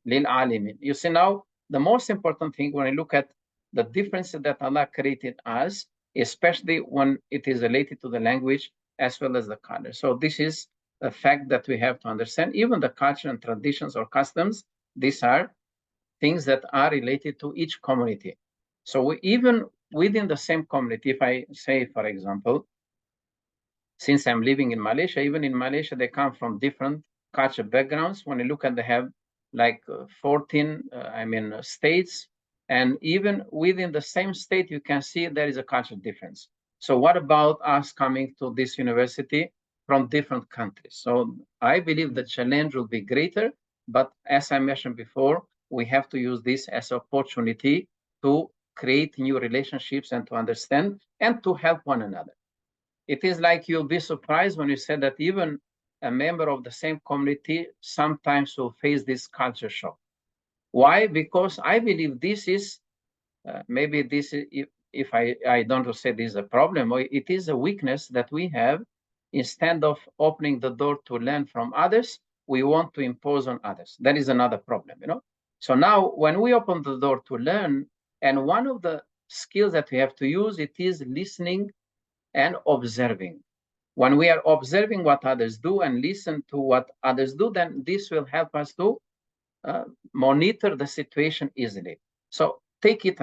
لِلْعَالِمِينَ. You see, now the most important thing when I look at the differences that Allah created us, especially when it is related to the language as well as the color. So this is a fact that we have to understand. Even the culture and traditions or customs, these are things that are related to each community. So even within the same community, if I say, for example, since I'm living in Malaysia, even in Malaysia, they come from different culture backgrounds. When you look at, they have like 14, states. And even within the same state, you can see there is a cultural difference. So what about us coming to this university from different countries? So I believe the challenge will be greater, but as I mentioned before, we have to use this as an opportunity to create new relationships and to understand and to help one another. It is like you'll be surprised when you said that even a member of the same community sometimes will face this culture shock. Why? Because I believe this is, maybe this is, if I don't say this is a problem, or it is a weakness that we have. Instead of opening the door to learn from others, we want to impose on others. That is another problem, So now when we open the door to learn, and one of the skills that we have to use, it is listening and observing. When we are observing what others do and listen to what others do, then this will help us to monitor the situation easily. So take it,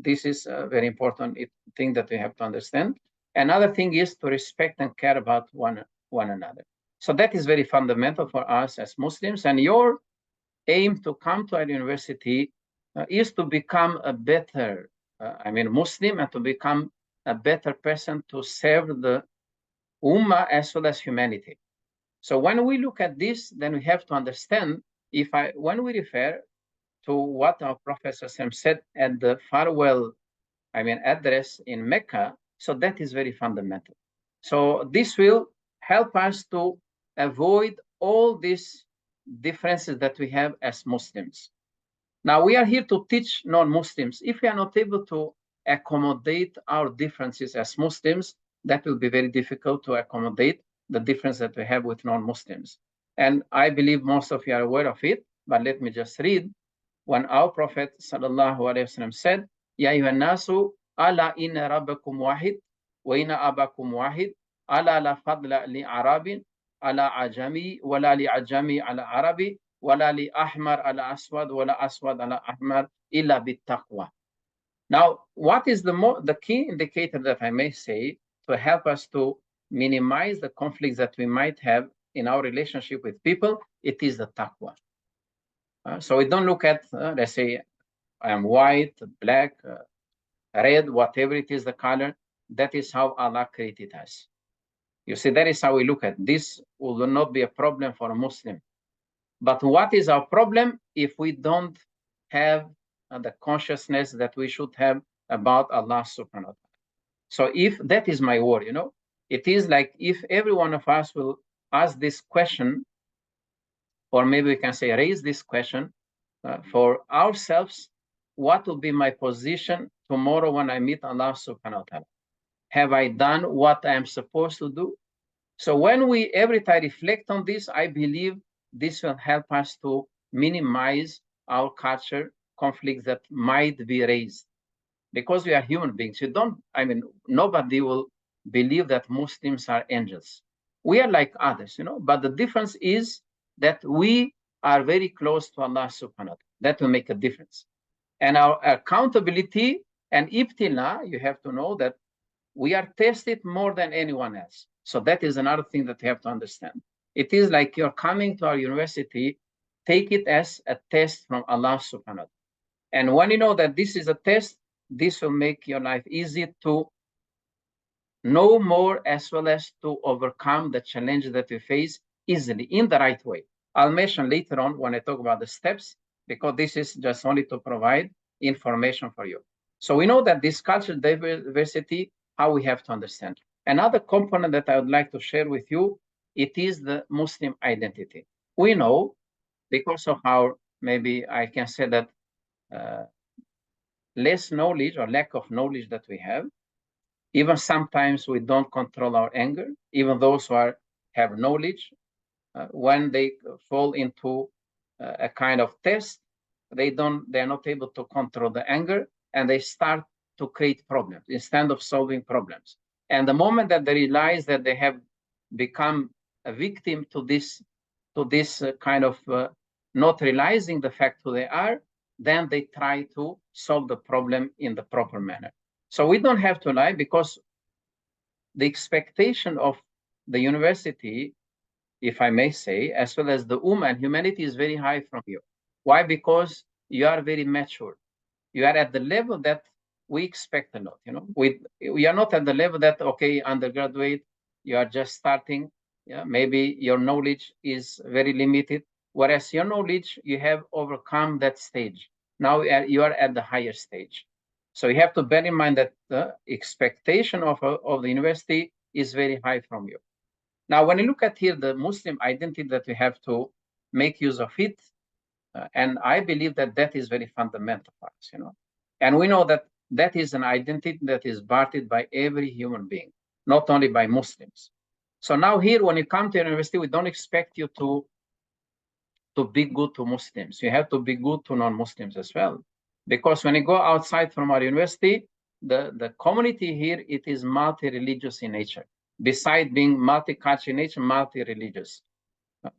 this is a very important thing that we have to understand. Another thing is to respect and care about one another. So that is very fundamental for us as Muslims. And your aim to come to our university is to become a better, Muslim, and to become a better person to serve the Ummah as well as humanity. So when we look at this, then we have to understand, when we refer to what our Prophet said at the farewell, address in Mecca, so that is very fundamental. So this will help us to avoid all these differences that we have as Muslims. Now, we are here to teach non-Muslims. If we are not able to accommodate our differences as Muslims, that will be very difficult to accommodate the difference that we have with non-Muslims. And I believe most of you are aware of it, but let me just read. When our Prophet ﷺ said, Ya ayyuhan nasu, ala inna rabbakum wahid, wa inna abakum wahid, ala la fadla li arabin, ala ajami, wala li ajami ala arabi, wala li ahmar ala aswad, wala aswad ala ahmar, illa bit taqwa. Now, what is the key indicator that I may say to help us to minimize the conflicts that we might have in our relationship with people? It is the taqwa. So we don't look at, let's say, I am white, black, red, whatever it is the color. That is how Allah created us. You see, that is how we look at this. Will not be a problem for a Muslim. But what is our problem if we don't have the consciousness that we should have about Allah subhanahu wa ta'ala? So if that is my word, it is like if every one of us will ask this question, or maybe we can say raise this question for ourselves, what will be my position tomorrow when I meet Allah subhanahu wa ta'ala? Have I done what I am supposed to do? So when we every time reflect on this, I believe this will help us to minimize our culture conflicts that might be raised. Because we are human beings. Nobody will believe that Muslims are angels. We are like others, but the difference is that we are very close to Allah subhanahu wa ta'ala. That will make a difference. And our accountability and ibtila, you have to know that we are tested more than anyone else. So that is another thing that you have to understand. It is like you're coming to our university, take it as a test from Allah subhanahu wa ta'ala. And when you know that this is a test, this will make your life easy to know more as well as to overcome the challenges that we face easily in the right way. I'll mention later on when I talk about the steps, because this is just only to provide information for you. So we know that this cultural diversity, how we have to understand. Another component that I would like to share with you, it is the Muslim identity. We know, because of our, maybe I can say that, less knowledge or lack of knowledge that we have, even sometimes we don't control our anger. Even those who have knowledge, when they fall into a kind of test, they're not able to control the anger, and they start to create problems instead of solving problems. And the moment that they realize that they have become a victim to this kind of not realizing the fact who they are, then they try to solve the problem in the proper manner. So we don't have to lie, because the expectation of the university, if I may say, as well as the Ummah and humanity, is very high from you. Why? Because you are very mature. You are at the level that we expect a lot. We are not at the level that, okay, undergraduate, you are just starting. Maybe your knowledge is very limited. Whereas your knowledge, you have overcome that stage. Now you are at the higher stage. So you have to bear in mind that the expectation of the university is very high from you. Now, when you look at here, the Muslim identity that we have to make use of it, and I believe that that is very fundamental for us, And we know that that is an identity that is birthed by every human being, not only by Muslims. So now here, when you come to university, we don't expect you to be good to Muslims. You have to be good to non-Muslims as well. Because when you go outside from our university, the community here, it is multi-religious in nature. Besides being multicultural in nature, multi-religious.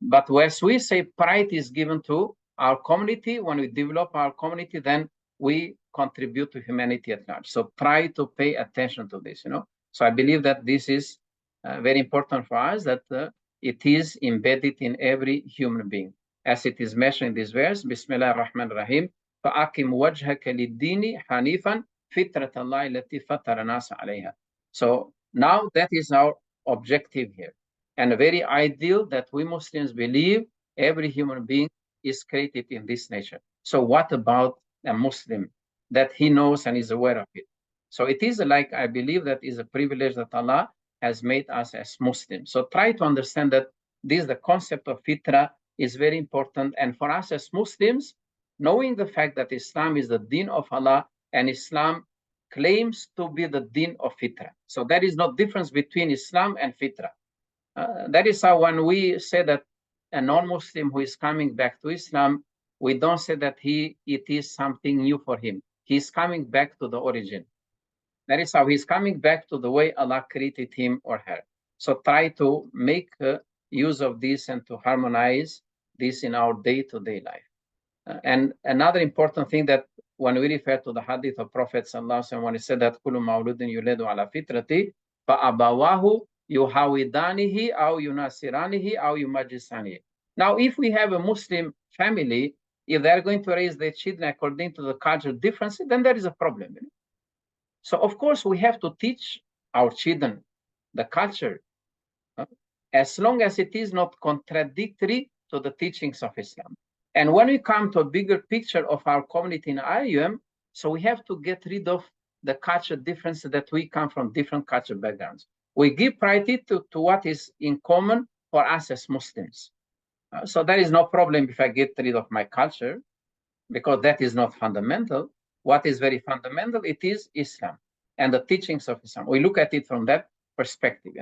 But as we say, pride is given to our community. When we develop our community, then we contribute to humanity at large. So try to pay attention to this, So I believe that this is very important for us, that it is embedded in every human being. As it is mentioned in this verse, Bismillah ar-Rahman ar-Rahim, فَأَقِمْ وَجْهَكَ لِلدِّينِ حَنِيفًا فِطْرَةَ اللَّهِ الَّتِي فَطَرَ النَّاسَ عَلَيْهَا. So now that is our objective here. And very ideal that we Muslims believe every human being is created in this nature. So what about a Muslim that he knows and is aware of it? So it is like, I believe that is a privilege that Allah has made us as Muslims. So try to understand that this is the concept of fitra is very important. And for us as Muslims, knowing the fact that Islam is the deen of Allah and Islam claims to be the deen of fitrah. So there is no difference between Islam and fitrah. That is how when we say that a non-Muslim who is coming back to Islam, we don't say that it is something new for him. He's coming back to the origin. That is how he's coming back to the way Allah created him or her. So try to make use of this and to harmonize this in our day-to-day life. And another important thing that when we refer to the hadith of Prophet ﷺ, when he said that كُلُّ مَوْلُودٍ يُولَدُ عَلَى فِطْرَةِ فَأَبَوَاهُ يُهَوِدَانِهِ أَوْ يُنَصِرَانِهِ أَوْ يُمَجِّسَانِهِ. Now, if we have a Muslim family, if they're going to raise their children according to the cultural differences, then there is a problem. So, of course, we have to teach our children the culture, as long as it is not contradictory to the teachings of Islam. And when we come to a bigger picture of our community in IUM, so we have to get rid of the cultural differences that we come from different cultural backgrounds. We give priority to what is in common for us as Muslims. So there is no problem if I get rid of my culture, because that is not fundamental. What is very fundamental, it is Islam and the teachings of Islam. We look at it from that perspective,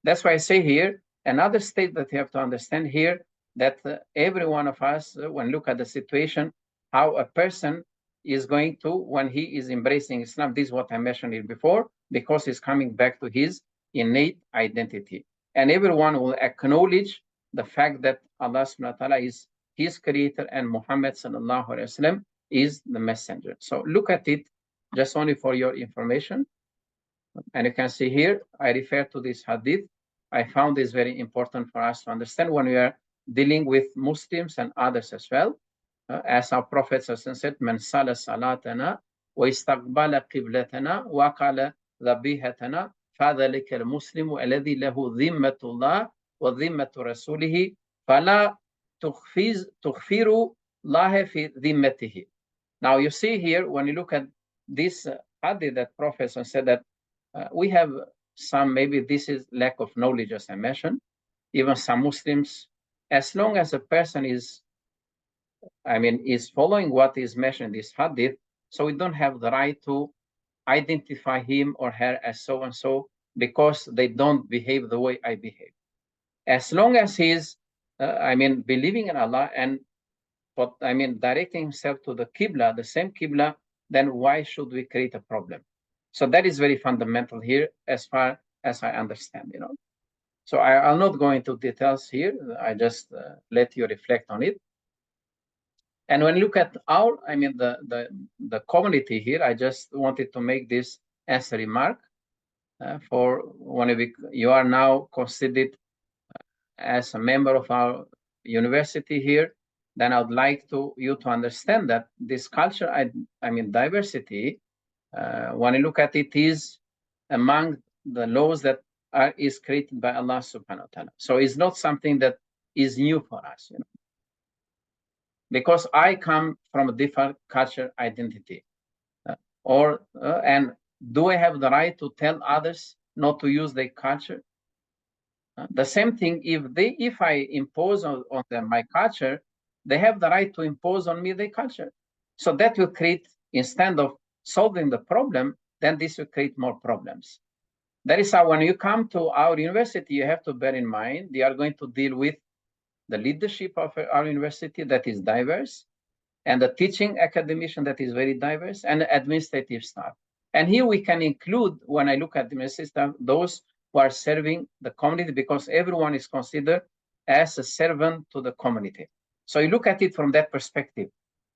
That's why I say here, another state that you have to understand here, that every one of us, when look at the situation, how a person is going to, when he is embracing Islam, this is what I mentioned here before, because he's coming back to his innate identity. And everyone will acknowledge the fact that Allah subhanahu wa ta'ala is his creator and Muhammad sallallahu alaihi wasallam is the messenger. So look at it just only for your information. And you can see here, I refer to this hadith. I found this very important for us to understand when we are dealing with Muslims and others as well. As our Prophet said, Man sala salatana wa istaqbala qiblatana wa qala dhabihatana فَذَلِكَ الْمُسْلِمُ الَّذِي لَهُ ذِمَّةُ اللَّهِ وَذِمَّةُ رَسُولِهِ فَلَا تُخْفِرُ اللَّهَ فِي ذِمَّتِهِ. Now you see here, when you look at this hadith that Prophet said that we have some, maybe this is lack of knowledge, as I mentioned, even some Muslims, as long as a person is following what is mentioned in this hadith, so we don't have the right to identify him or her as so-and-so because they don't behave the way I behave. As long as he's, believing in Allah and directing himself to the Qibla, the same Qibla, then why should we create a problem? So that is very fundamental here as far as I understand, So I'll not go into details here. I just let you reflect on it. And when you look at our, the community here, I just wanted to make this as a remark for when you are now considered as a member of our university here, then I would like you to understand that this culture, diversity, when you look at it, is among the laws that is created by Allah subhanahu wa ta'ala. So it's not something that is new for us, because I come from a different culture identity. And do I have the right to tell others not to use their culture? The same thing, if I impose on them my culture, they have the right to impose on me their culture. So that will create, instead of solving the problem, then this will create more problems. That is how when you come to our university, you have to bear in mind, they are going to deal with the leadership of our university that is diverse, and the teaching academician that is very diverse, and the administrative staff. And here we can include, when I look at the administrative staff, those who are serving the community, because everyone is considered as a servant to the community. So you look at it from that perspective.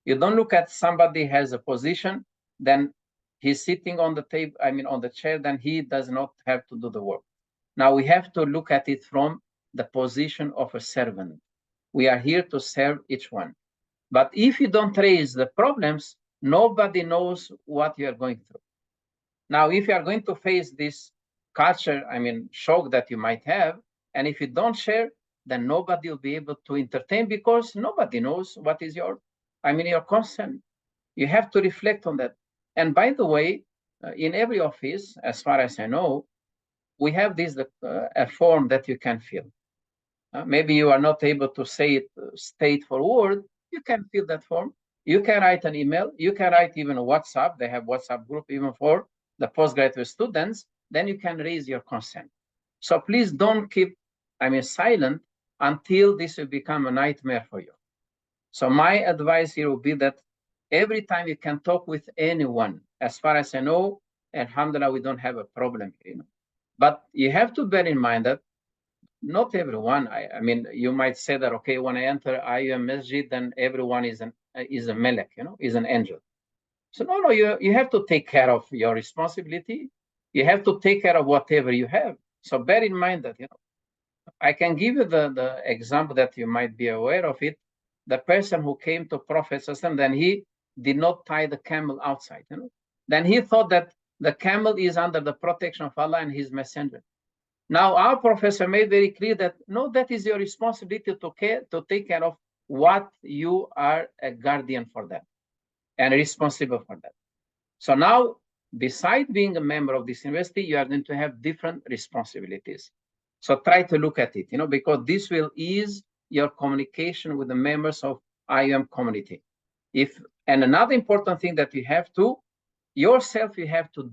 You don't look at somebody has a position, then he's sitting on the table, on the chair, then he does not have to do the work. Now we have to look at it from the position of a servant. We are here to serve each one. But if you don't raise the problems, nobody knows what you are going through. Now, if you are going to face this culture, shock that you might have, and if you don't share, then nobody will be able to entertain, because nobody knows what is your concern. You have to reflect on that. And by the way, in every office, as far as I know, we have this a form that you can fill. Maybe you are not able to say it state for word. You can fill that form. You can write an email. You can write even a WhatsApp. They have WhatsApp group even for the postgraduate students. Then you can raise your consent. So please don't keep, silent until this will become a nightmare for you. So my advice here would be that every time you can talk with anyone, as far as I know, alhamdulillah, we don't have a problem here. But you have to bear in mind that not everyone. I mean, you might say that, okay, when I enter IUM Masjid, then everyone is a melek, is an angel. So no, you have to take care of your responsibility. You have to take care of whatever you have. So bear in mind that, I can give you the example that you might be aware of it. The person who came to Prophet ﷺ, then he did not tie the camel outside. Then he thought that the camel is under the protection of Allah and His Messenger. Now, our professor made very clear that, no, that is your responsibility to take care of what you are a guardian for that and responsible for that. So now, besides being a member of this university, you are going to have different responsibilities. So try to look at it, because this will ease your communication with the members of IUM community. And another important thing that you have to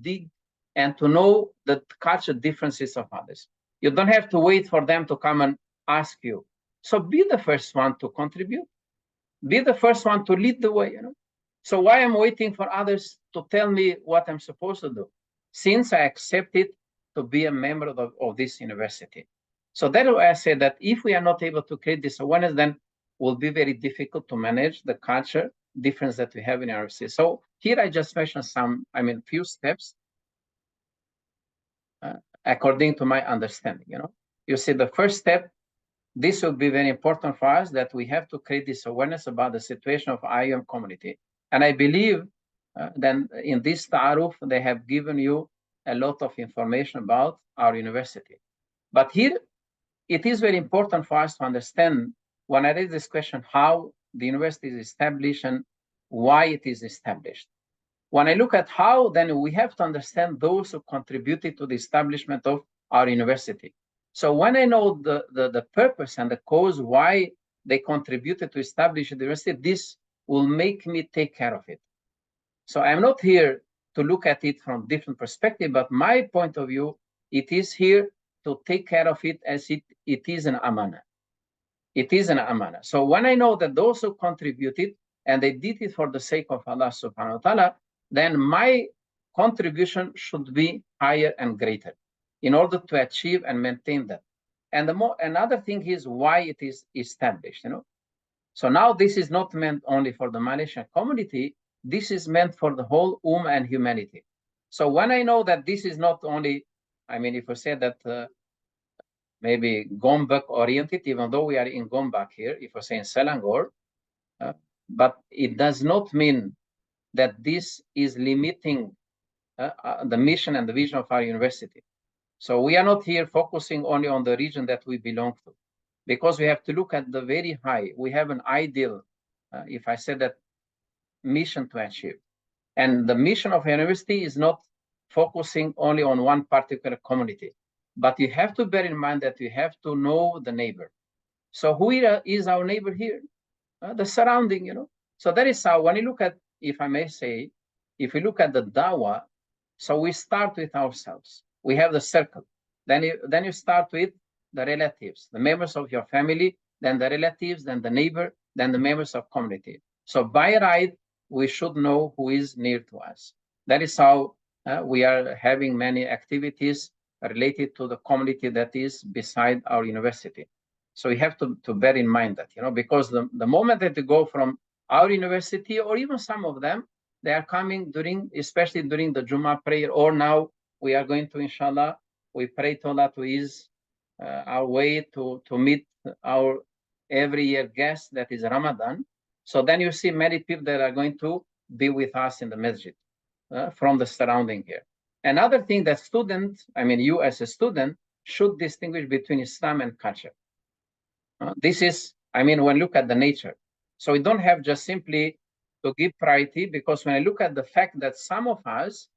dig and to know the cultural differences of others. You don't have to wait for them to come and ask you. So be the first one to contribute. Be the first one to lead the way, So why am I waiting for others to tell me what I'm supposed to do? Since I accepted to be a member of this university. So that's why I say that if we are not able to create this awareness, then it will be very difficult to manage the culture difference that we have in our university. So here I just mentioned few steps according to my understanding. You see, the first step, this will be very important for us, that we have to create this awareness about the situation of IUM community. And I believe then in this Taaruf, they have given you a lot of information about our university. But here, it is very important for us to understand, when I raise this question, how the university is established and why it is established. When I look at how, then we have to understand those who contributed to the establishment of our university. So when I know the purpose and the cause why they contributed to establish the university, this will make me take care of it. So I'm not here to look at it from different perspective, but my point of view, it is here to take care of it as it is an amana. It is an amana. So when I know that those who contributed and they did it for the sake of Allah subhanahu wa ta'ala, then my contribution should be higher and greater in order to achieve and maintain that. And another thing is why it is established, So now this is not meant only for the Malaysian community, this is meant for the whole Ummah and humanity. So when I know that this is not only, if we say that maybe Gombak oriented, even though we are in Gombak here, if we say in Selangor, but it does not mean that this is limiting the mission and the vision of our university. So we are not here focusing only on the region that we belong to, because we have to look at the very high. We have an ideal, if I say that, mission to achieve. And the mission of a university is not focusing only on one particular community, but you have to bear in mind that you have to know the neighbor. So who is our neighbor here? The surrounding, So that is how, when you look at, if I may say, if we look at the dawah, so we start with ourselves. We have the circle. Then you start with the relatives, the members of your family, then the relatives, then the neighbor, then the members of community. So by right, we should know who is near to us. That is how we are having many activities related to the community that is beside our university. So we have to bear in mind that, because the moment that you go from our university, or even some of them, they are coming especially during the Jummah prayer, or now we are going to, inshallah, we pray to Allah to ease our way to meet our every year guest, that is Ramadan. So then you see many people that are going to be with us in the masjid from the surrounding here. Another thing that students, you as a student, should distinguish between Islam and culture. This is, when you look at the nature. So we don't have just simply to give priority, because when I look at the fact that some of us,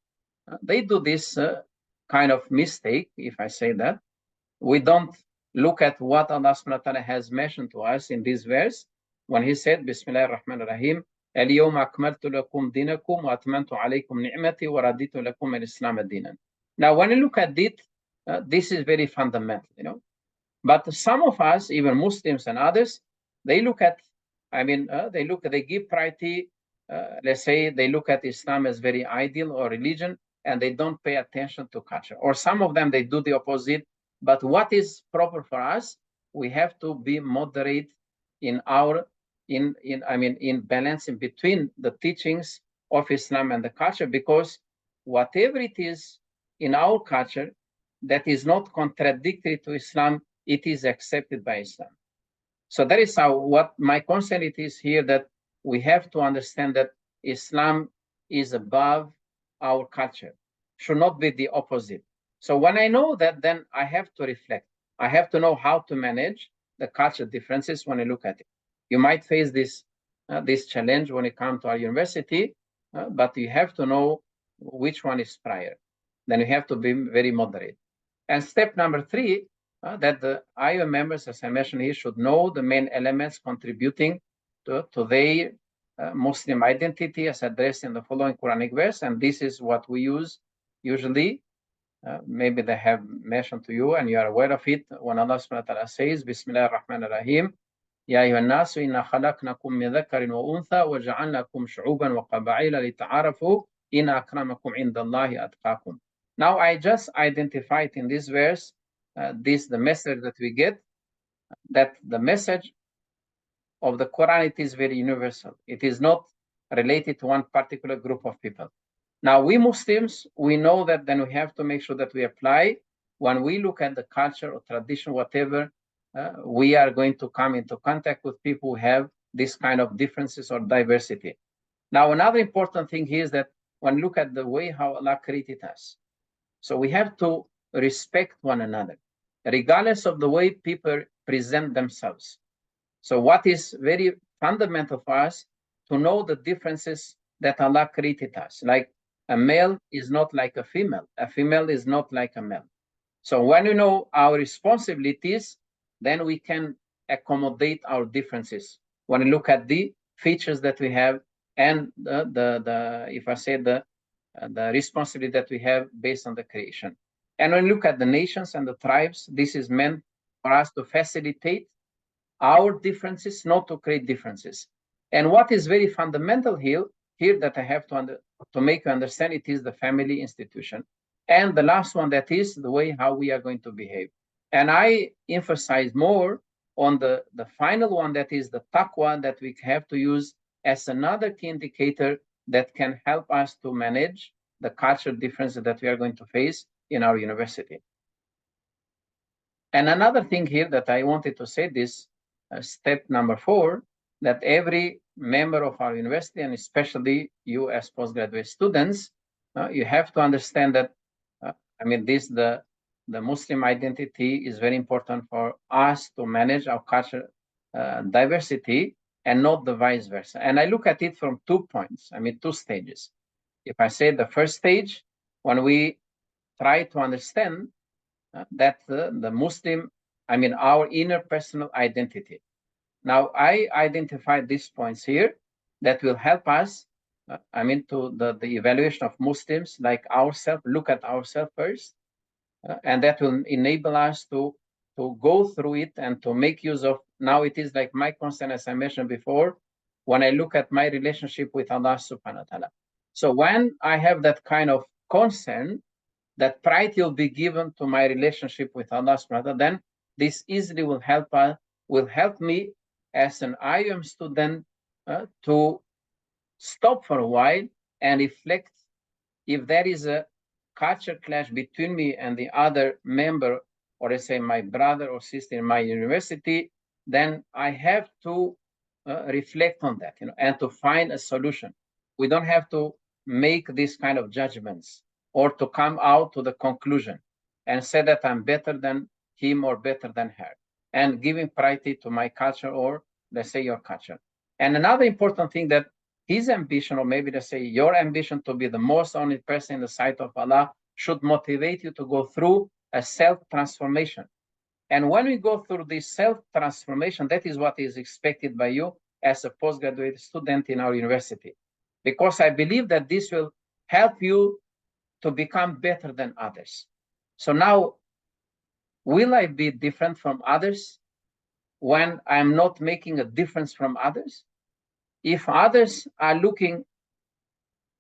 they do this kind of mistake, if I say that, we don't look at what Allah subhanahu wa ta'ala has mentioned to us in this verse when he said, Bismillah ar-Rahman ar-Rahim, اليوم أكملت لكم دينكم وأتممت عليكم نعمتي ورضيت لكم الإسلام دينا. Now, when you look at it, this is very fundamental, you know. But some of us, even Muslims and others, they look at, they give priority, let's say they look at Islam as very ideal or religion, and they don't pay attention to culture. Or some of them, they do the opposite. But what is proper for us, we have to be moderate in our, in balance in between the teachings of Islam and the culture, because whatever it is in our culture that is not contradictory to Islam, it is accepted by Islam. So that is how, what my concern it is here, that we have to understand that Islam is above our culture, should not be the opposite. So when I know that, then I have to reflect. I have to know how to manage the culture differences when I look at it. You might face this challenge when it comes to our university, but you have to know which one is prior. Then you have to be very moderate. And step number 3, that the IOM members, as I mentioned here, should know the main elements contributing to their Muslim identity as addressed in the following Quranic verse. And this is what we use usually. Maybe they have mentioned to you and you are aware of it, when Allah subhanahu wa ta'ala says, Bismillah ar-Rahman ar-Rahim, Ya ayyuhan nasu inna khalaqnakum min dhakarin wa untha wa ja'alnakum shu'uban wa qaba'ila lita'arafu inna akramakum indallahi atqakum. Now I just identified in this verse, the message that we get, that the message of the Quran, it is very universal. It is not related to one particular group of people. Now we Muslims, we know that then we have to make sure that we apply when we look at the culture or tradition, whatever, we are going to come into contact with people who have this kind of differences or diversity. Now, another important thing here is that when we look at the way how Allah created us, so we have to respect one another, regardless of the way people present themselves. So what is very fundamental for us to know the differences that Allah created us. Like a male is not like a female is not like a male. So when we know our responsibilities, then we can accommodate our differences. When we look at the features that we have and the responsibility that we have based on the creation. And when we look at the nations and the tribes, this is meant for us to facilitate our differences, not to create differences. And what is very fundamental here that I have to make you understand, it is the family institution. And the last one, that is the way how we are going to behave. And I emphasize more on the final one, that is the taqwa, that we have to use as another key indicator that can help us to manage the cultural differences that we are going to face in our university. And another thing here that I wanted to say, this step number 4, that every member of our university, and especially you as postgraduate students, you have to understand that, the Muslim identity is very important for us to manage our cultural diversity, and not the vice versa. And I look at it from 2 points, 2 stages. If I say the first stage, when we try to understand that the Muslim, our inner personal identity. Now, I identified these points here that will help us, to the evaluation of Muslims, like ourselves, look at ourselves first, and that will enable us to go through it and to make use of, now it is like my concern, as I mentioned before, when I look at my relationship with Allah subhanahu wa ta'ala. So when I have that kind of concern, that priority will be given to my relationship with Allah subhanahu wa ta'ala, then this easily will help me as an IOM student to stop for a while and reflect if there is a culture clash between me and the other member, or let's say my brother or sister in my university, then I have to reflect on that, and to find a solution. We don't have to make these kind of judgments or to come out to the conclusion and say that I'm better than him or better than her, and giving priority to my culture, or let's say your culture. And another important thing, that his ambition, or maybe let's say your ambition, to be the most honored person in the sight of Allah should motivate you to go through a self-transformation. And when we go through this self-transformation, that is what is expected by you as a postgraduate student in our university. Because I believe that this will help you to become better than others. So now, will I be different from others when I'm not making a difference from others? If others are looking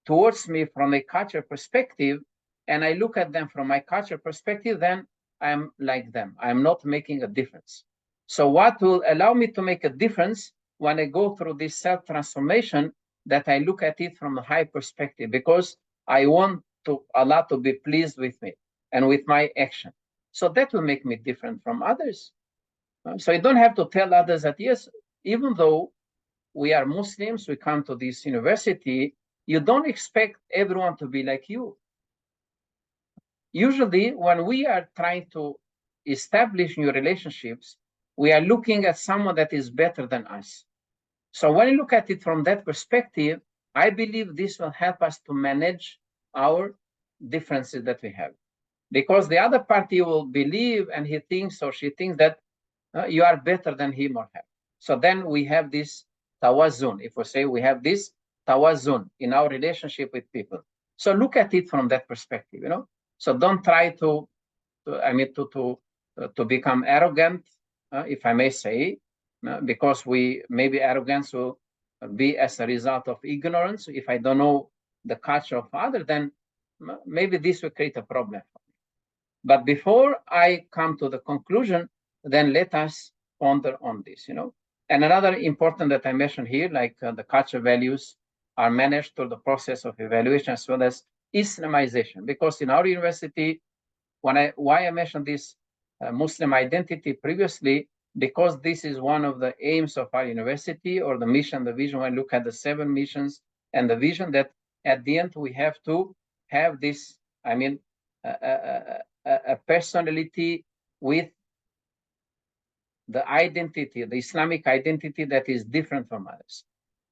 towards me from a culture perspective, and I look at them from my culture perspective, then I'm like them. I'm not making a difference. So what will allow me to make a difference when I go through this self-transformation, that I look at it from a high perspective, because I want Allah to be pleased with me and with my action. So that will make me different from others. So you don't have to tell others that, yes, even though we are Muslims, we come to this university, you don't expect everyone to be like you. Usually, when we are trying to establish new relationships, we are looking at someone that is better than us. So when you look at it from that perspective, I believe this will help us to manage our differences that we have. Because the other party will believe, and he thinks or she thinks that you are better than him or her. So then we have this tawazun. If we say we have this tawazun in our relationship with people. So look at it from that perspective, you know. So don't try to become arrogant, if I may say, because maybe arrogance will be as a result of ignorance. If I don't know the culture of others, then maybe this will create a problem for me. But before I come to the conclusion, then let us ponder on this, you know. And another important that I mentioned here, like the culture values are managed through the process of evaluation as well as Islamization. Because in our university, why I mentioned this Muslim identity previously, because this is one of the aims of our university, or the mission, the vision. When I look at the 7 missions and the vision, that at the end we have to have this, a personality with the identity, the Islamic identity that is different from others.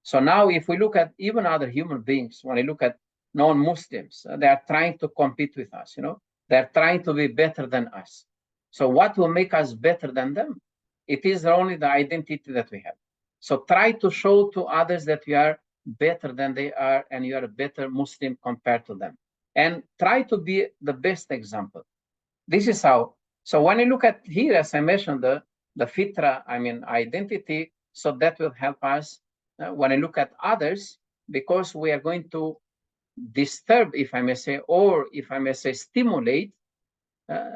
So now if we look at even other human beings, when I look at non-Muslims, they are trying to compete with us, you know, they're trying to be better than us. So what will make us better than them? It is only the identity that we have. So try to show to others that you are better than they are, and you are a better Muslim compared to them. And try to be the best example. This is how. So when you look at here, as I mentioned, the fitra, identity, so that will help us when I look at others, because we are going to disturb, if I may say, or if I may say, stimulate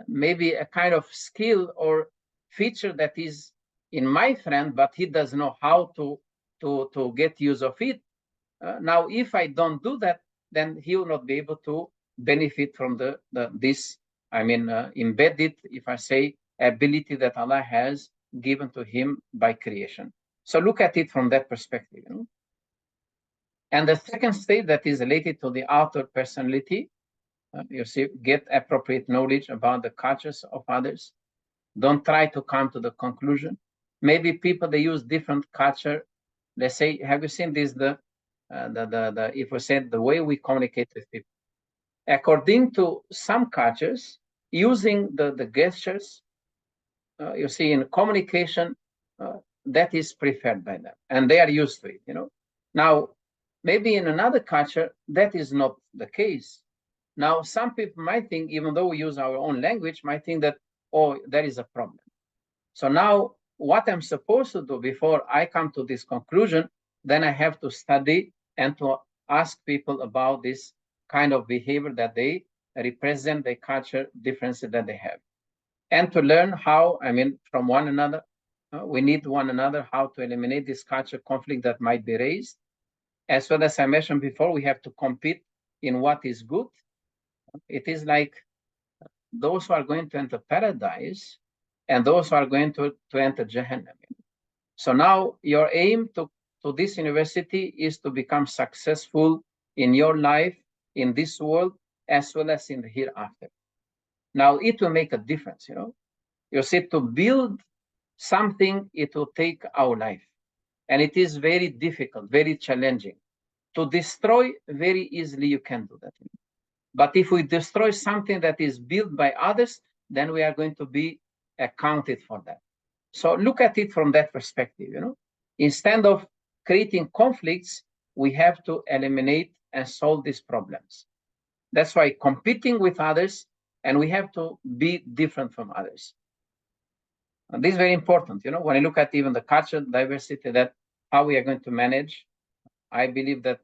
maybe a kind of skill or feature that is in my friend, but he doesn't know how to get use of it. Now, if I don't do that, then he will not be able to benefit from this embedded, if I say, ability that Allah has given to him by creation. So look at it from that perspective, you know. And the second state that is related to the outer personality, you see, get appropriate knowledge about the cultures of others. Don't try to come to the conclusion. Maybe people, they use different culture. Let's say, have you seen this? If we said the way we communicate with people, according to some cultures, using the gestures, you see, in communication, that is preferred by them, and they are used to it, you know. Now, maybe in another culture, that is not the case. Now, some people might think, even though we use our own language, might think that, oh, there is a problem. So now, what I'm supposed to do before I come to this conclusion, then I have to study and to ask people about this kind of behavior that they represent, the culture differences that they have. And to learn how, from one another, we need one another, how to eliminate this culture conflict that might be raised. As well as I mentioned before, we have to compete in what is good. It is like those who are going to enter paradise and those who are going to enter Jahannam. So now your aim to this university is to become successful in your life, in this world, as well as in the hereafter. Now it will make a difference, you know. You see, to build something, it will take our life. And it is very difficult, very challenging. To destroy, very easily you can do that. But if we destroy something that is built by others, then we are going to be accounted for that. So look at it from that perspective, Instead of creating conflicts, we have to eliminate and solve these problems. That's why competing with others, and we have to be different from others. And this is very important, when I look at even the cultural diversity, that how we are going to manage. I believe that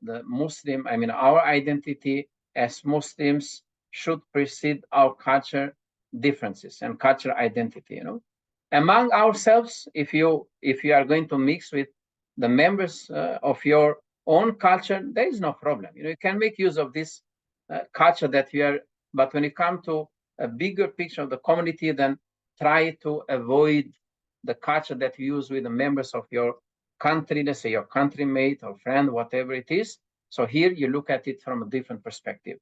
our identity as Muslims should precede our culture differences and cultural identity, Among ourselves, if you are going to mix with the members of your own culture, there is no problem. You can make use of this culture that we are, but when you come to a bigger picture of the community, then try to avoid the culture that you use with the members of your country, let's say your countrymate or friend, whatever it is. So here you look at it from a different perspective.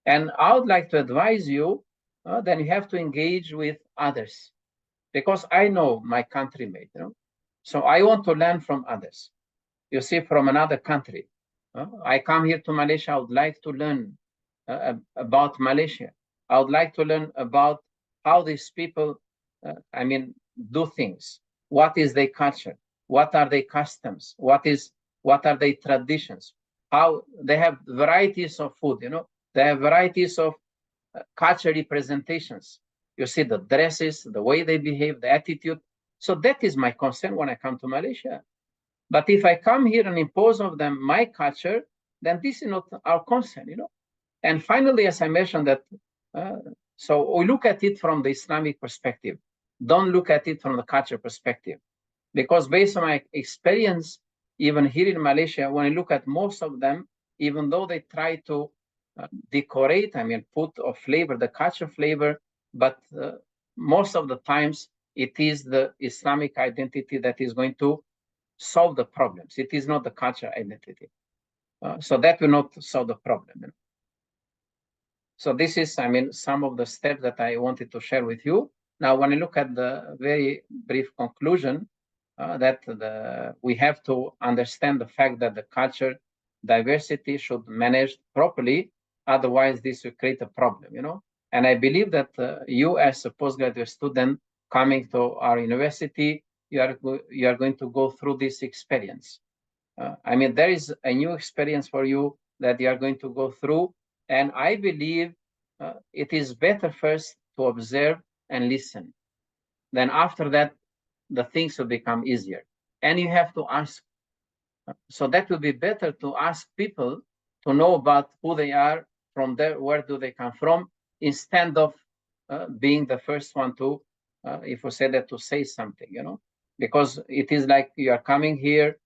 And I would like to advise you, then you have to engage with others, because I know my countrymate, So I want to learn from others. You see, from another country. I come here to Malaysia, I would like to learn about Malaysia. I would like to learn about how these people, do things. What is their culture? What are their customs? What are their traditions? How they have varieties of food, They have varieties of culture representations. You see the dresses, the way they behave, the attitude. So that is my concern when I come to Malaysia. But if I come here and impose on them my culture, then this is not our concern, And finally, as I mentioned that, so we look at it from the Islamic perspective. Don't look at it from the culture perspective. Because based on my experience, even here in Malaysia, when I look at most of them, even though they try to decorate, put or flavor, the culture flavor, but most of the times it is the Islamic identity that is going to solve the problems. It is not the culture identity. So that will not solve the problem. So this is, some of the steps that I wanted to share with you. Now, when I look at the very brief conclusion, we have to understand the fact that the culture diversity should be managed properly. Otherwise, this will create a problem, And I believe that you, as a postgraduate student coming to our university, you are going to go through this experience. There is a new experience for you that you are going to go through. And I believe it is better first to observe and listen. Then after that, the things will become easier. And you have to ask. So that will be better to ask people to know about who they are, from there, where do they come from, instead of being the first one to, if we say that, to say something, Because it is like you are coming here.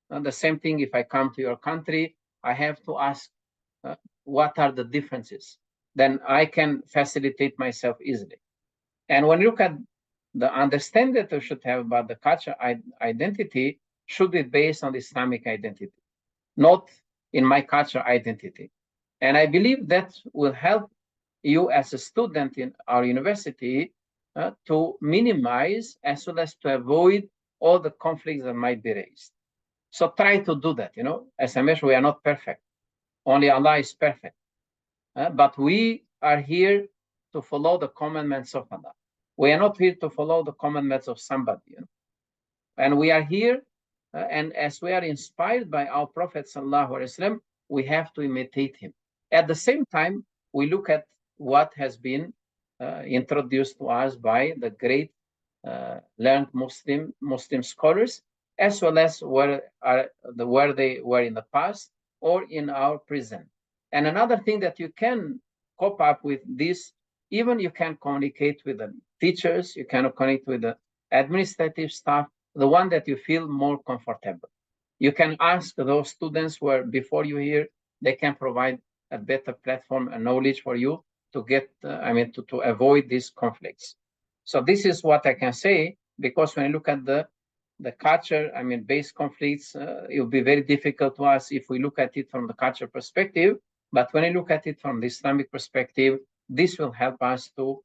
The same thing, if I come to your country, I have to ask what are the differences. Then I can facilitate myself easily. And when you look at the understanding that we should have about the culture identity should be based on the Islamic identity, not in my culture identity. And I believe that will help you as a student in our university to minimize as well as to avoid all the conflicts that might be raised. So try to do that, As I mentioned, we are not perfect. Only Allah is perfect. But we are here to follow the commandments of Allah. We are not here to follow the commandments of somebody. And we are here, and as we are inspired by our Prophet ﷺ, we have to imitate him. At the same time, we look at what has been introduced to us by the great learned Muslim scholars, as well as where they were in the past or in our present. And another thing that you can cope up with this, even you can communicate with the teachers, you can connect with the administrative staff, the one that you feel more comfortable. You can ask those students where before you here, they can provide a better platform and knowledge for you to get, to avoid these conflicts. So this is what I can say, because when I look at the culture, based conflicts, it will be very difficult to us if we look at it from the culture perspective. But when I look at it from the Islamic perspective, this will help us to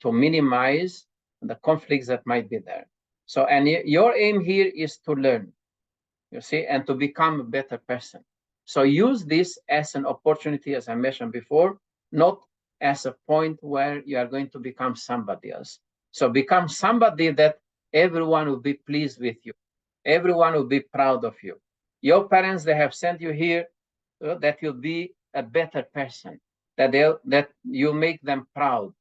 minimize the conflicts that might be there. So, and your aim here is to learn, you see, and to become a better person. So use this as an opportunity, as I mentioned before, not as a point where you are going to become somebody else. So become somebody that everyone will be pleased with you. Everyone will be proud of you. Your parents, they have sent you here that you'll be a better person, that you make them proud.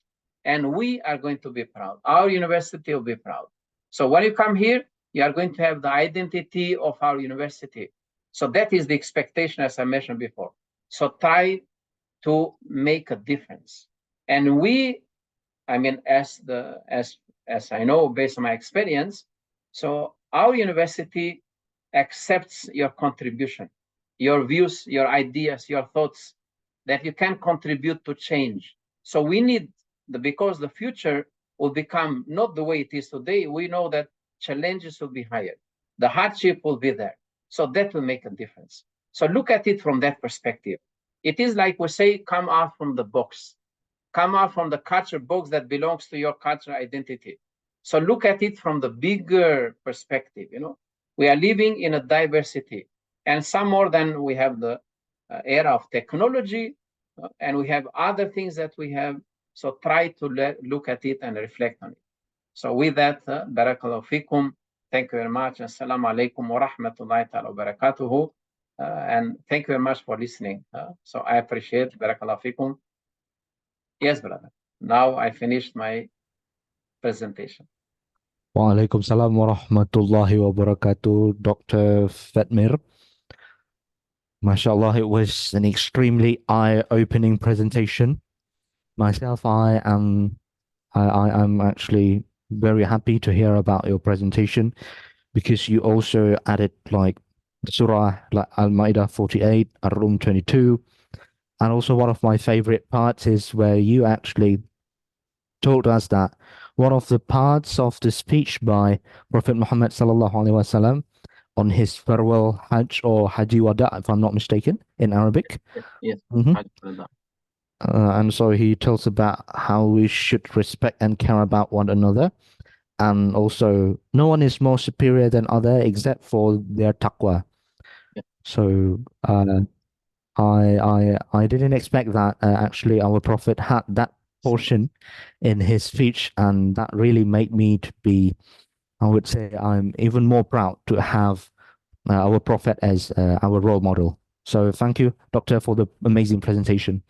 And we are going to be proud. Our university will be proud. So when you come here, you are going to have the identity of our university. So that is the expectation, as I mentioned before. So try to make a difference. And we, I mean, as I know based on my experience, so our university accepts your contribution, your views, your ideas, your thoughts, that you can contribute to change. So we need because the future will become not the way it is today. We know that challenges will be higher. The hardship will be there. So that will make a difference. So look at it from that perspective. It is like we say, come out from the box. Come out from the culture box that belongs to your cultural identity. So look at it from the bigger perspective. We are living in a diversity, and some more than we have the era of technology, and we have other things that we have. So try to look at it and reflect on it. So with that, barakallahu fikum. Thank you very much. Assalamu alaikum wa rahmatullahi ta'ala wa barakatuhu. And thank you very much for listening. So I appreciate. Barakallahu fikum. Yes, brother. Now I finished my presentation. Wa alaikum salam wa rahmatullahi wa barakatuh, Dr. Fatmir. MashaAllah, it was an extremely eye-opening presentation. Myself, I'm actually very happy to hear about your presentation, because you also added like Surah like Al-Ma'idah 48, Ar-Rum 22, and also one of my favorite parts is where you actually told us that one of the parts of the speech by Prophet Muhammad sallallahu alaihi wasallam on his farewell Hajj or Haji Wada, if I'm not mistaken, in Arabic. Yes. And so he tells about how we should respect and care about one another, and also no one is more superior than other except for their taqwa. So I didn't expect that actually our Prophet had that portion in his speech, and that really made me to be, I would say, I'm even more proud to have our Prophet as our role model. So thank you, Doctor, for the amazing presentation.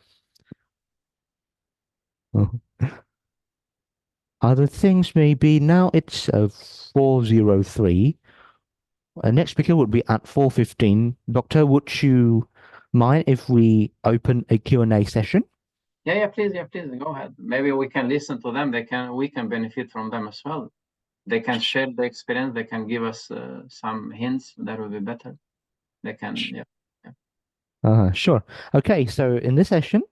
Other things maybe now it's 4:03. Next speaker would be at 4:15. Doctor, would you mind if we open a Q&A session? Yeah, please, go ahead. Maybe we can listen to them. We can benefit from them as well. They can share the experience. They can give us some hints. That would be better. They can, Sure. Okay, so in this session,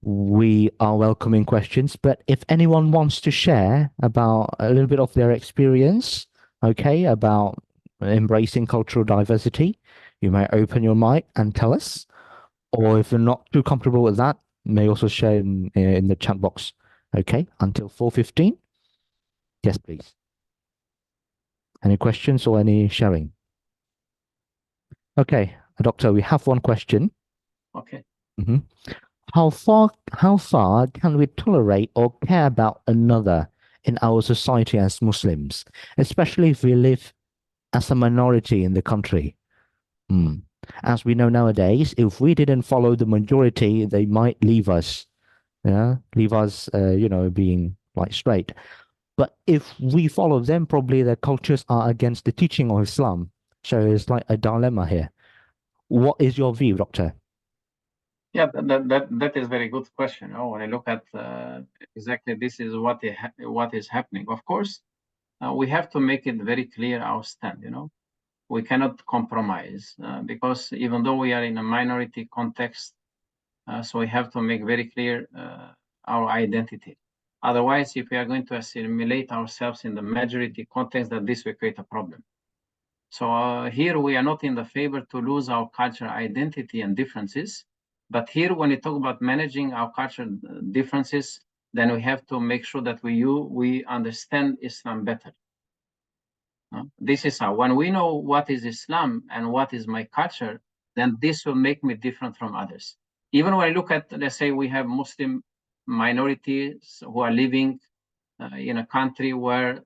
we are welcoming questions, but if anyone wants to share about a little bit of their experience, okay, about embracing cultural diversity, you may open your mic and tell us. Or if you're not too comfortable with that, may also share in the chat box. Okay, until 4:15. Yes, please. Any questions or any sharing? Okay, Doctor, we have one question. Okay. How far can we tolerate or care about another in our society as Muslims, especially if we live as a minority in the country? As we know nowadays, if we didn't follow the majority, they might leave us, being like straight. But if we follow them, probably their cultures are against the teaching of Islam. So it's like a dilemma here. What is your view, Doctor? Yeah, that is a very good question. When I look at exactly this is what is happening. Of course, we have to make it very clear our stand. We cannot compromise because even though we are in a minority context, so we have to make very clear our identity. Otherwise, if we are going to assimilate ourselves in the majority context, that this will create a problem. So here we are not in the favor to lose our cultural identity and differences. But here, when we talk about managing our cultural differences, then we have to make sure that we understand Islam better. This is how, when we know what is Islam and what is my culture, then this will make me different from others. Even when I look at, let's say we have Muslim minorities who are living in a country where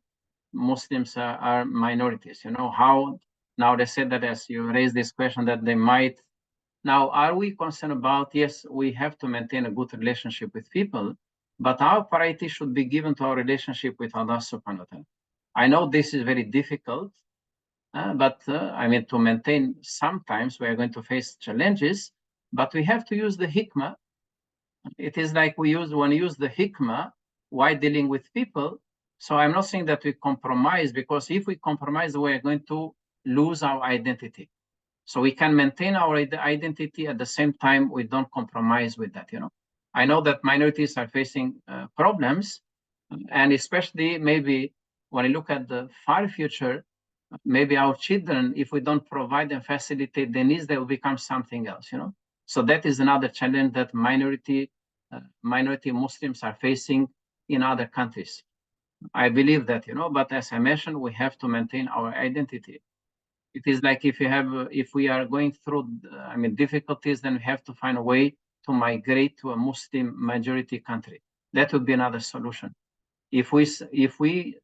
Muslims are minorities. You know, how now they said that, as you raised this question, that they might. Now, are we concerned about, yes, we have to maintain a good relationship with people, but our priority should be given to our relationship with Allah subhanahu wa ta'ala. I know this is very difficult, but I mean, to maintain, sometimes we are going to face challenges, but we have to use the hikmah. It is like we use the hikmah while dealing with people. So I'm not saying that we compromise, because if we compromise, we are going to lose our identity. So we can maintain our identity at the same time. We don't compromise with that. You know, I know that minorities are facing problems, and especially maybe when I look at the far future, maybe our children, if we don't provide and facilitate the needs, they will become something else. You know, so that is another challenge that minority Muslims are facing in other countries. I believe that, you know, but as I mentioned, we have to maintain our identity. It is like if we are going through, I mean, difficulties, then we have to find a way to migrate to a Muslim majority country. That would be another solution. If we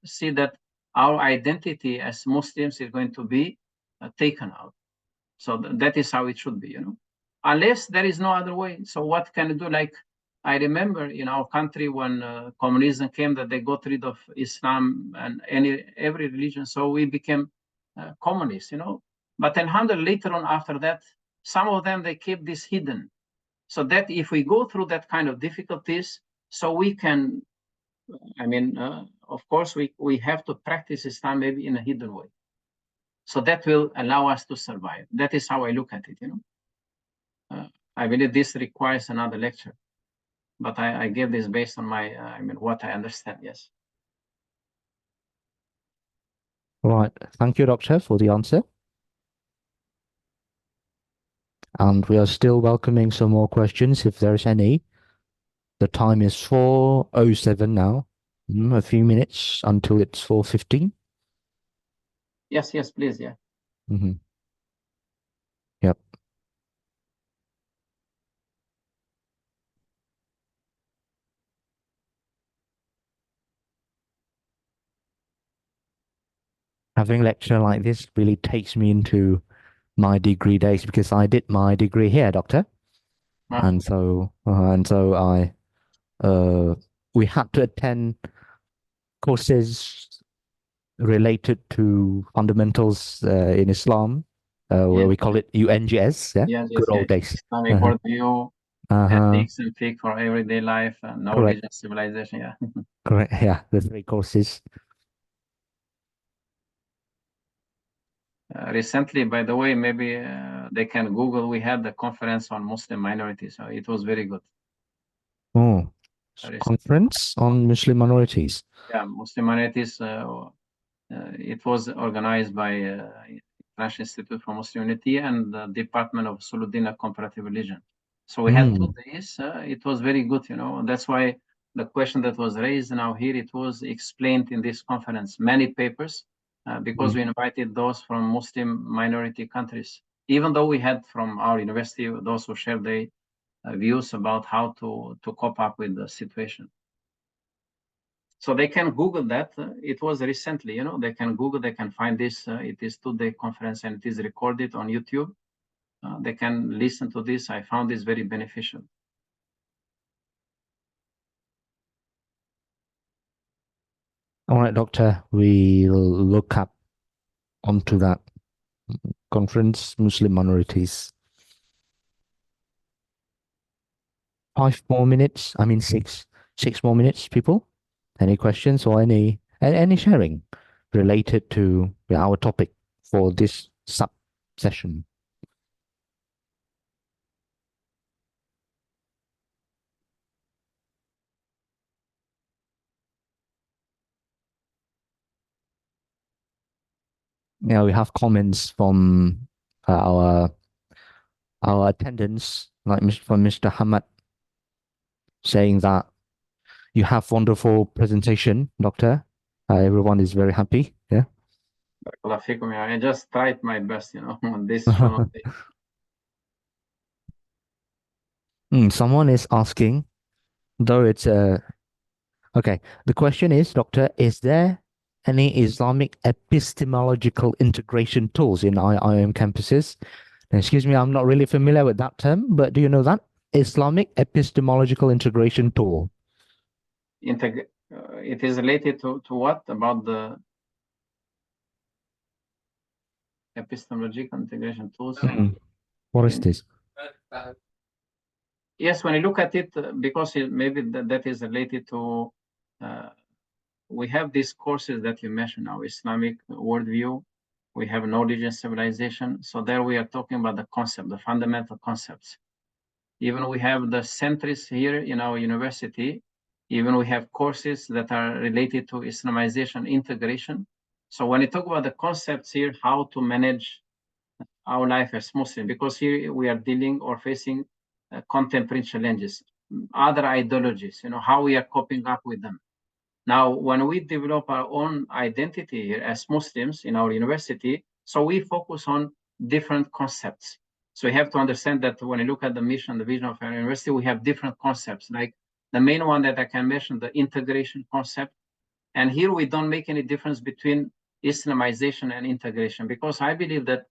see that our identity as Muslims is going to be taken out, so that is how it should be, you know, unless there is no other way. So what can you do? Like, I remember in our country when communism came, that they got rid of Islam and every religion, so we became communists, you know. But then later on, after that, some of them, they keep this hidden, so that if we go through that kind of difficulties, so we can, I mean, of course, we have to practice Islam maybe in a hidden way, so that will allow us to survive. That is how I look at it, you know. I believe this requires another lecture, but I give this based on my, I mean, what I understand. Yes. Right. Thank you, Doctor, for the answer. And we are still welcoming some more questions if there's any. The time is 4:07 now. A few minutes until it's 4:15. Yes, please, yeah. Yep. Having a lecture like this really takes me into my degree days, because I did my degree here, Doctor. And so we had to attend courses related to fundamentals in Islam, where we call it UNGS. Yeah, good old days. Islamic worldview, ethics and fiqh for everyday life, knowledge and civilization. Yeah. Correct. Yeah, the 3 courses. Recently, by the way, maybe they can Google. We had the conference on Muslim minorities. So it was very good. Oh, conference on Muslim minorities. Yeah, Muslim minorities. It was organized by International Institute for Muslim Unity and the Department of Suluddin and Comparative Religion. So we had 2 days. It was very good, you know. That's why the question that was raised now here, it was explained in this conference, many papers, because we invited those from Muslim minority countries, even though we had from our university those who shared their views about how to cope up with the situation. So they can Google that. It was recently, you know, they can Google, they can find this. It is 2-day conference and it is recorded on YouTube. They can listen to this. I found this very beneficial. All right, Doctor, we'll look up onto that conference, Muslim minorities. 5 more minutes. I mean, 6 more minutes, people. Any questions or any sharing related to our topic for this sub-session? Yeah, we have comments from our attendants, like from Mr. Hamad, saying that you have wonderful presentation, Doctor. Everyone is very happy. Yeah. I just tried my best, you know. This should not be. Someone is asking, though it's Okay. The question is, Doctor, is there any Islamic epistemological integration tools in IIM campuses? Now, excuse me, I'm not really familiar with that term, but do you know that? Islamic epistemological integration tool. It is related to what about the epistemological integration tools? What is this? Yes, when you look at it, because maybe that is related to, we have these courses that you mentioned now, Islamic worldview, we have knowledge and civilization. So there we are talking about the concept, the fundamental concepts. Even we have the centers here in our university, even we have courses that are related to Islamization integration. So when you talk about the concepts here, how to manage our life as Muslim, because here we are dealing or facing contemporary challenges, other ideologies, how we are coping up with them. Now, when we develop our own identity here as Muslims in our university, so we focus on different concepts. So you have to understand that when you look at the mission, the vision of our university, we have different concepts. Like the main one that I can mention, the integration concept. And here we don't make any difference between Islamization and integration, because I believe that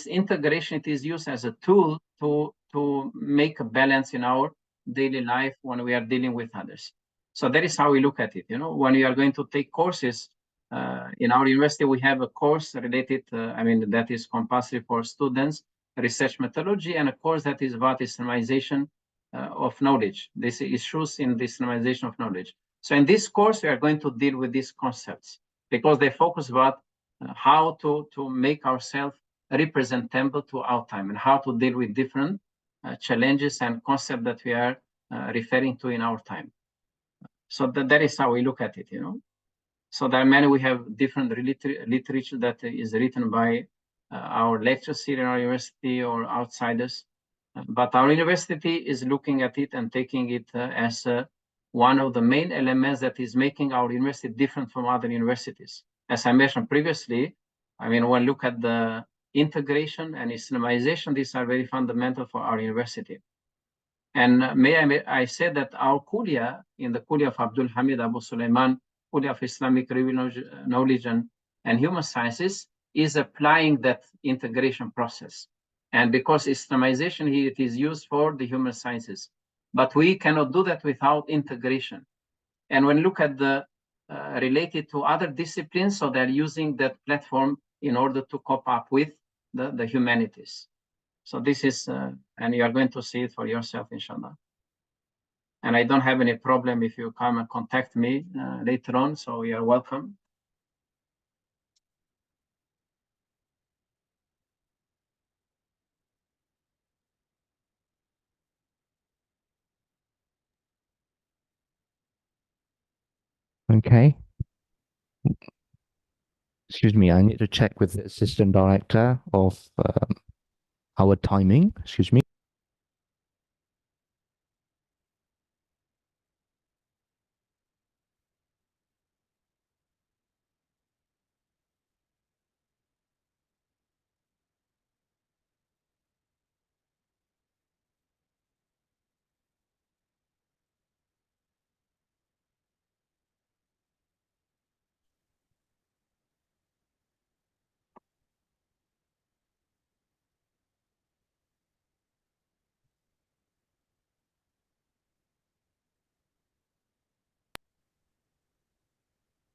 integration, it is used as a tool to make a balance in our daily life when we are dealing with others. So that is how we look at it. When you are going to take courses in our university, we have a course related, that is compulsory for students, research methodology, and a course that is about Islamization of knowledge. This issues in the Islamization of knowledge. So in this course, we are going to deal with these concepts because they focus about how to make ourselves representable to our time and how to deal with different challenges and concepts that we are referring to in our time. So that is how we look at it, So there are many, we have different literature that is written by our lecturers here in our university or outsiders. But our university is looking at it and taking it as one of the main elements that is making our university different from other universities. As I mentioned previously, when we look at the integration and Islamization, these are very fundamental for our university. And may I say that our kulia, in the kulia of Abdul Hamid Abu Sulaiman, kulia of Islamic knowledge and human sciences, is applying that integration process. And because Islamization here, it is used for the human sciences. But we cannot do that without integration. And when you look at the related to other disciplines, so they're using that platform in order to cope up with the humanities. So this is, and you are going to see it for yourself, inshallah. And I don't have any problem if you come and contact me later on, so you are welcome. Okay. Excuse me, I need to check with the assistant director of our timing. Excuse me.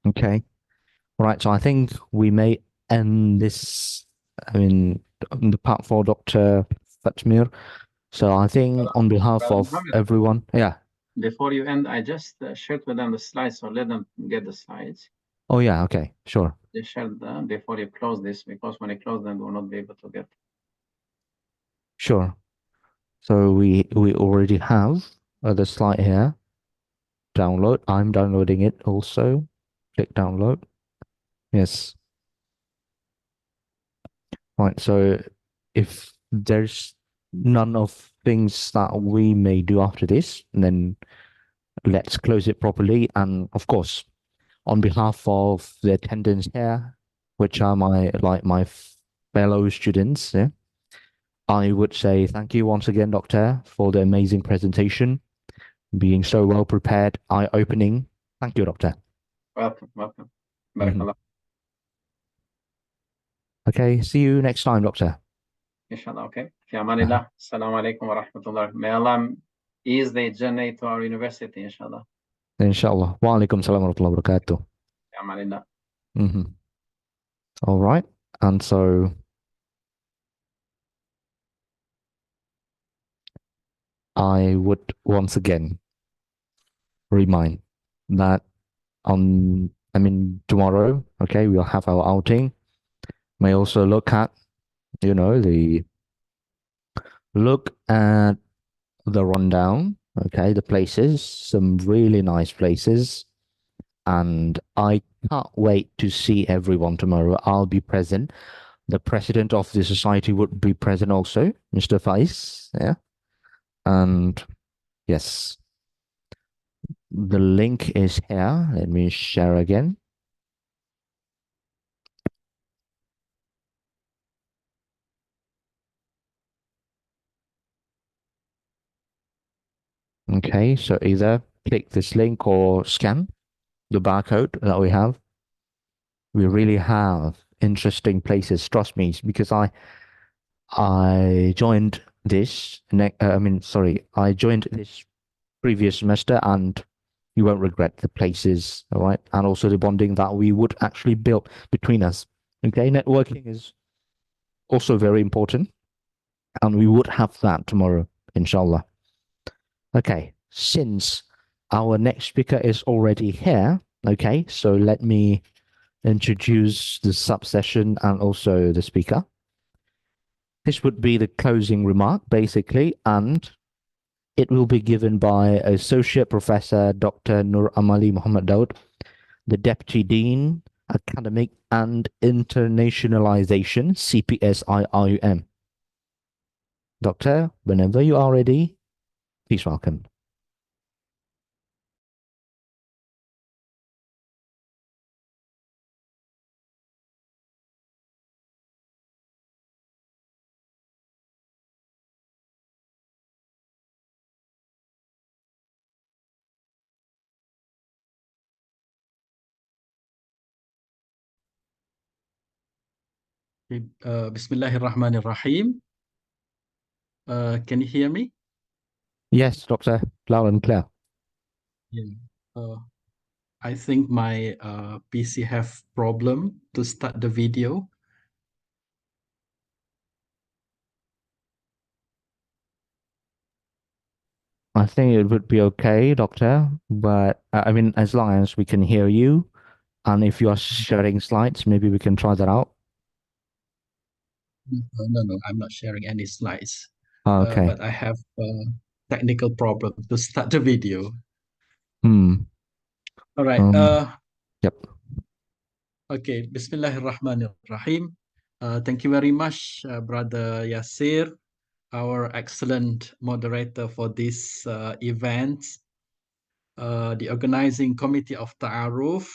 Okay. Right. So I think we may end this, the part for Dr. Fatmir. So I think on behalf of everyone, yeah. Before you end, I just shared with them the slides, so let them get the slides. Oh, yeah. Okay. Sure. They shared them before you close this, because when you close them, they will not be able to get. Sure. So we already have the slide here. Download. I'm downloading it also. Click download. Yes. Right. So if there's none of things that we may do after this, then let's close it properly. And of course, on behalf of the attendants here, which are my fellow students, yeah, I would say thank you once again, Doctor, for the amazing presentation, being so well prepared, eye-opening, Thank you, Doctor. Welcome, welcome. Mhm. Barakallah. Okay, see you next time, Doctor. Inshallah, okay. Fi amanillah. Assalamu alaikum wa rahmatullah. May Allah ease the journey to our university, inshallah. Inshallah. Wa alaikum salam wa rahmatullahi wa barakatuh. Fi amanillah. All right. And so I would once again remind that tomorrow, okay, we'll have our outing. May also look at, look at the rundown, okay, the places, some really nice places. And I can't wait to see everyone tomorrow. I'll be present. The president of the society would be present also, Mr. Faiz. Yeah. And yes, the link is here. Let me share again. Okay, so either click this link or scan the barcode that we have. We really have interesting places, trust me, because I joined this I joined this previous semester, and you won't regret the places, all right? And also the bonding that we would actually build between us. Okay, networking is also very important, and we would have that tomorrow, inshallah. Okay, since our next speaker is already here, okay, so let me introduce the sub-session and also the speaker. This would be the closing remark, basically, and it will be given by Associate Professor Dr. Nur Amali Muhammad Daud, the Deputy Dean, Academic and Internationalization, CPSIIUM. Doctor, whenever you are ready, please welcome. Bismillahirrahmanirrahim. Can you hear me? Yes, Doctor, loud and clear. Yeah. I think my PC have problem to start the video. I think it would be okay, Doctor, but as long as we can hear you, and if you are sharing slides, maybe we can try that out. No, I'm not sharing any slides. Okay. But I have a technical problem to start the video. All right. Yep. Okay. Bismillahirrahmanirrahim. Thank you very much, Brother Yasir, our excellent moderator for this event. The organizing committee of Taaruf,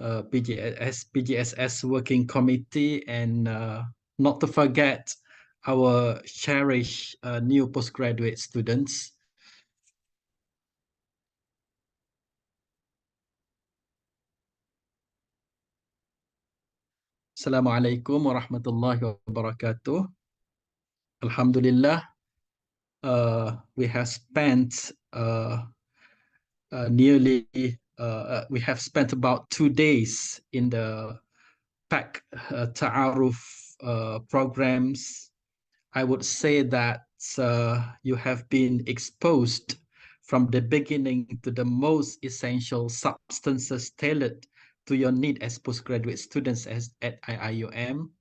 PGSS working committee, and not to forget our cherished new postgraduate students. Assalamualaikum warahmatullahi wabarakatuh. Alhamdulillah, we have spent we have spent about 2 days in the PAC Taaruf programs. I would say that you have been exposed from the beginning to the most essential substances tailored to your need as postgraduate students at IIUM.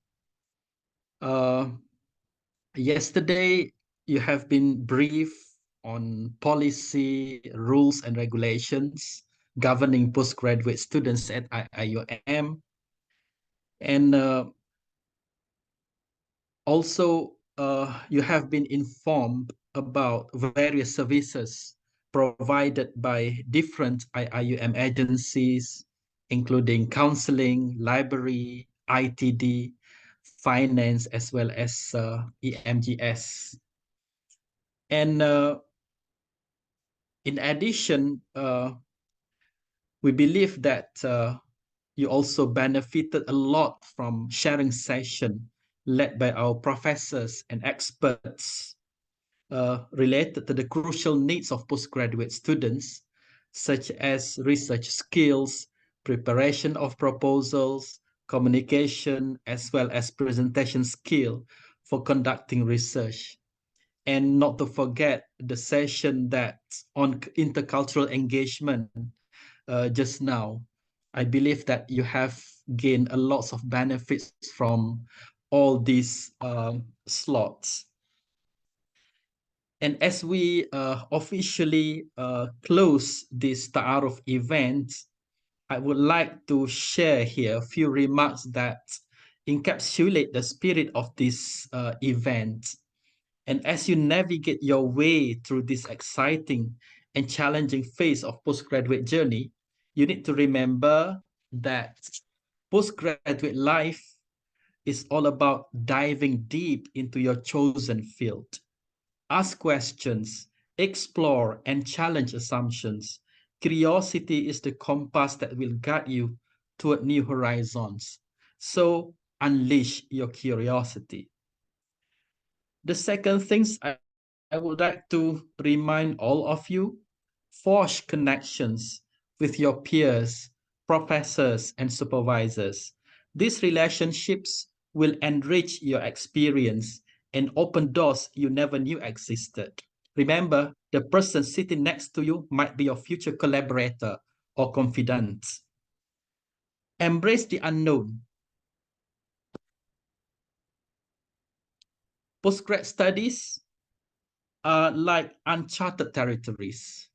Yesterday, you have been briefed on policy, rules, and regulations governing postgraduate students at IIUM. And also, you have been informed about various services provided by different IIUM agencies, including counseling, library, ITD, finance, as well as EMGS. And in addition, We believe that you also benefited a lot from sharing session led by our professors and experts related to the crucial needs of postgraduate students, such as research skills, preparation of proposals, communication, as well as presentation skill for conducting research. And not to forget the session that's on intercultural engagement just now. I believe that you have gained a lot of benefits from all these slots. And as we officially close this Taaruf event, I would like to share here a few remarks that encapsulate the spirit of this event. And as you navigate your way through this exciting and challenging phase of postgraduate journey, you need to remember that postgraduate life is all about diving deep into your chosen field. Ask questions, explore, and challenge assumptions. Curiosity is the compass that will guide you toward new horizons. So unleash your curiosity. The second things I would like to remind all of you, forge connections with your peers, professors, and supervisors. These relationships will enrich your experience and open doors you never knew existed. Remember, the person sitting next to you might be your future collaborator or confidant. Embrace the unknown. Postgrad studies are like uncharted territories.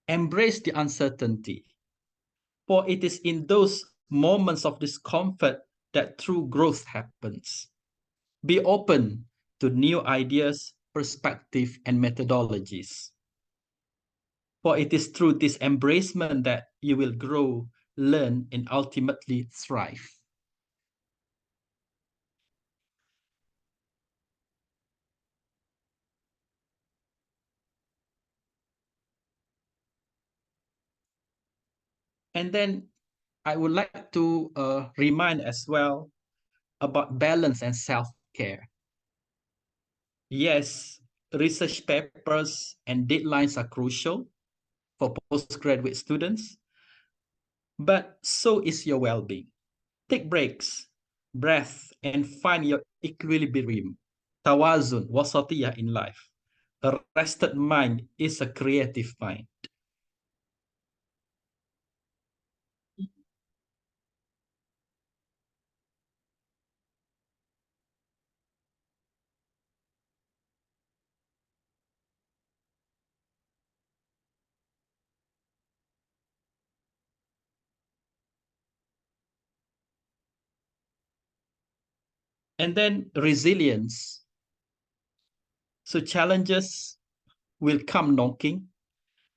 Embrace the uncertainty, for it is in those moments of discomfort that true growth happens. Be open to new ideas, perspective, and methodologies. For it is through this embracement that you will grow, learn, and ultimately thrive. And then I would like to remind as well about balance and self-care. Yes, research papers and deadlines are crucial for postgraduate students, but so is your well-being. Take breaks, breath, and find your equilibrium. Tawazun, wasatiyah in life. A rested mind is a creative mind. And then resilience. So challenges will come knocking.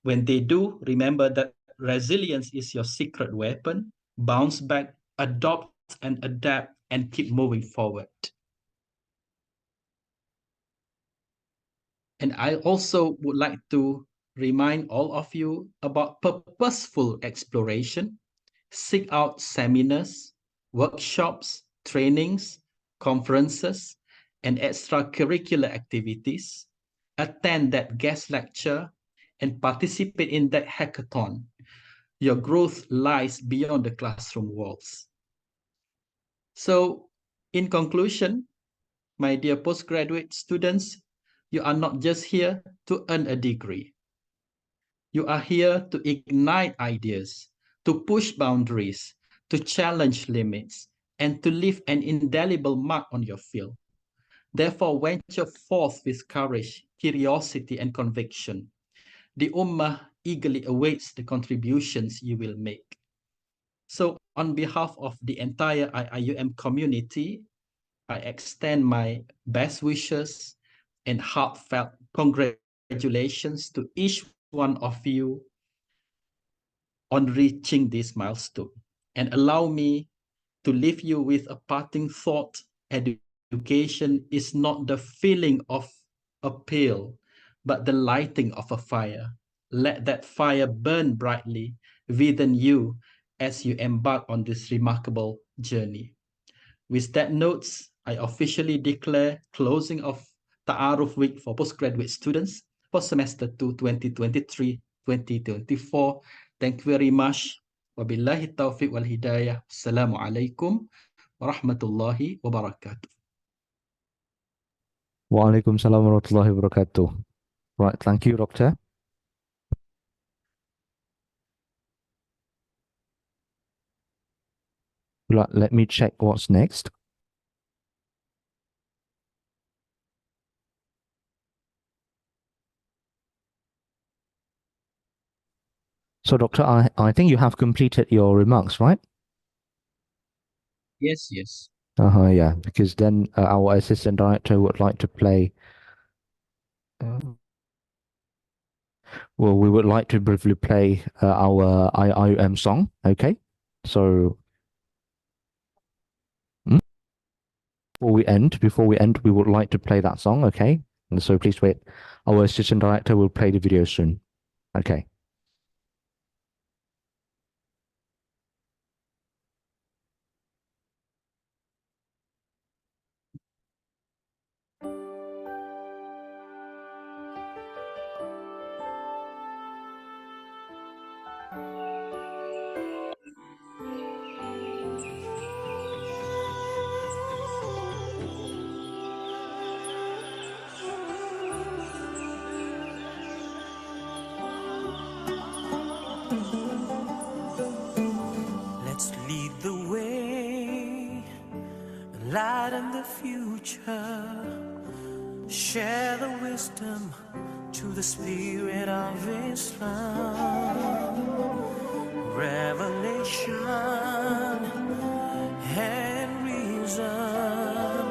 When they do, remember that resilience is your secret weapon. Bounce back, adopt and adapt, and keep moving forward. And I also would like to remind all of you about purposeful exploration. Seek out seminars, workshops, trainings, conferences, and extracurricular activities. Attend that guest lecture and participate in that hackathon. Your growth lies beyond the classroom walls. So, in conclusion, my dear postgraduate students, you are not just here to earn a degree. You are here to ignite ideas, to push boundaries, to challenge limits, and to leave an indelible mark on your field. Therefore, venture forth with courage, curiosity, and conviction. The Ummah eagerly awaits the contributions you will make. So, on behalf of the entire IIUM community, I extend my best wishes and heartfelt congratulations to each one of you on reaching this milestone. And allow me to leave you with a parting thought, education education is not the feeling of a pill, but the lighting of a fire. Let that fire burn brightly within you as you embark on this remarkable journey. With that notes, I officially declare closing of Taaruf Week for postgraduate students for semester 2 2023-2024. Thank you very much. Wabillahi taufiq wal hidayah. Assalamualaikum warahmatullahi wabarakatuh. Waalaikumsalam warahmatullahi wabarakatuh. Right, thank you, Doctor. Let me check what's next. So, Doctor, I think you have completed your remarks, right? Yes, yes. Yeah, because then our assistant director would like to play. Well, we would like to briefly play our IIM song. Okay, so before we end, we would like to play that song. Okay, and so please wait. Our assistant director will play the video soon. Okay. Let's lead the way, lighten the future, share the wisdom to the spirit of Islam. Revelation and reason,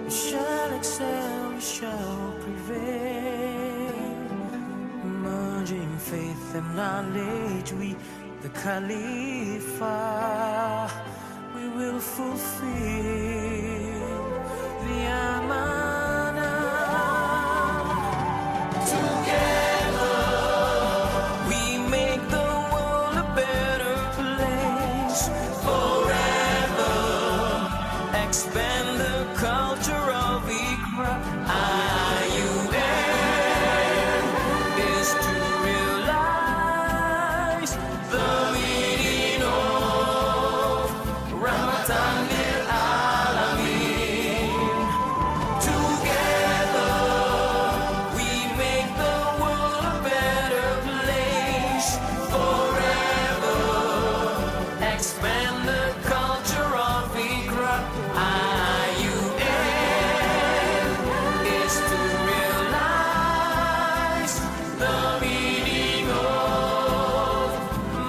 we shall excel, we shall prevail. Merging faith and knowledge, we the Khalifa, we will fulfill the Amana. Together, we make the world a better place. Forever, expand the culture of Iqra. IUN is to realize the meaning of Ramadan lil Alameen. Together, we make the world a better place. Forever, expand the culture of Iqra. IUN is to realize the meaning of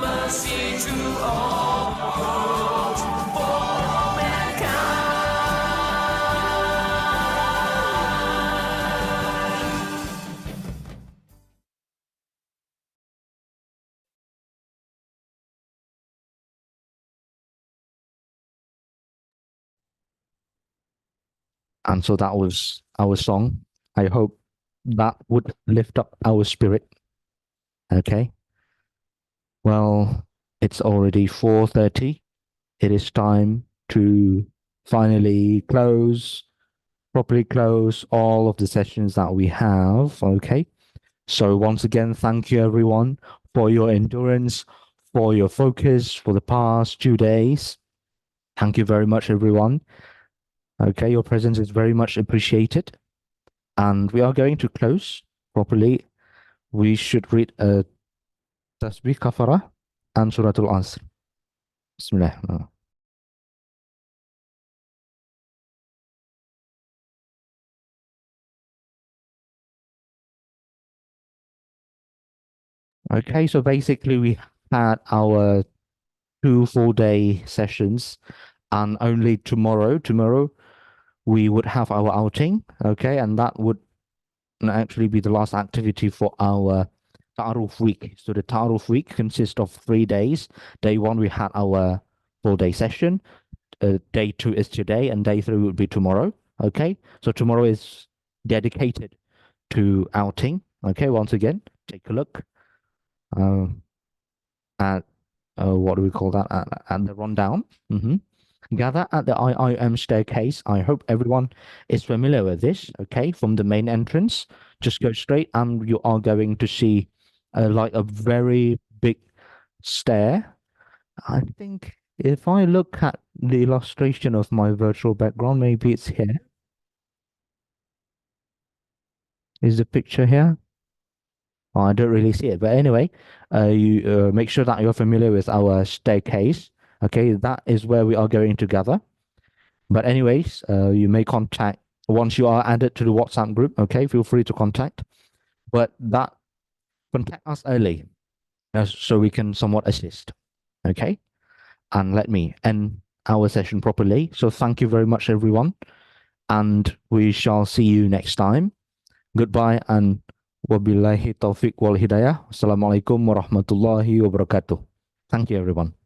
mercy to all worlds for mankind. And so that was our song. I hope that would lift up our spirit. Okay. Well, it's already 4:30. It is time to finally properly close all of the sessions that we have. Okay. So once again, thank you everyone for your endurance, for your focus for the past 2 days. Thank you very much, everyone. Okay, your presence is very much appreciated. And we are going to close properly. We should read a Tasbih Kafarah and Suratul Asr. Bismillah. Okay, so basically we had our 2 full-day sessions, and only tomorrow we would have our outing. Okay, and that would actually be the last activity for our Taaruf week. So the Taaruf week consists of 3 days. Day 1 we had our full-day session. Day 2 is today, and day 3 would be tomorrow. Okay, so tomorrow is dedicated to outing. Okay, once again, take a look at what do we call that? At the rundown. Gather at the IIM staircase. I hope everyone is familiar with this. Okay, from the main entrance, just go straight, and you are going to see like a very big stair. I think if I look at the illustration of my virtual background, maybe it's here. Is the picture here? Oh, I don't really see it, but anyway, you make sure that you're familiar with our staircase. Okay, that is where we are going to gather. But anyways, you may contact once you are added to the WhatsApp group. Okay, feel free to contact, but that contact us early, so we can somewhat assist. Okay, and let me end our session properly. So thank you very much, everyone, and we shall see you next time. Goodbye and wabillahi taufiq wal hidayah. Assalamualaikum warahmatullahi wabarakatuh. Thank you, everyone.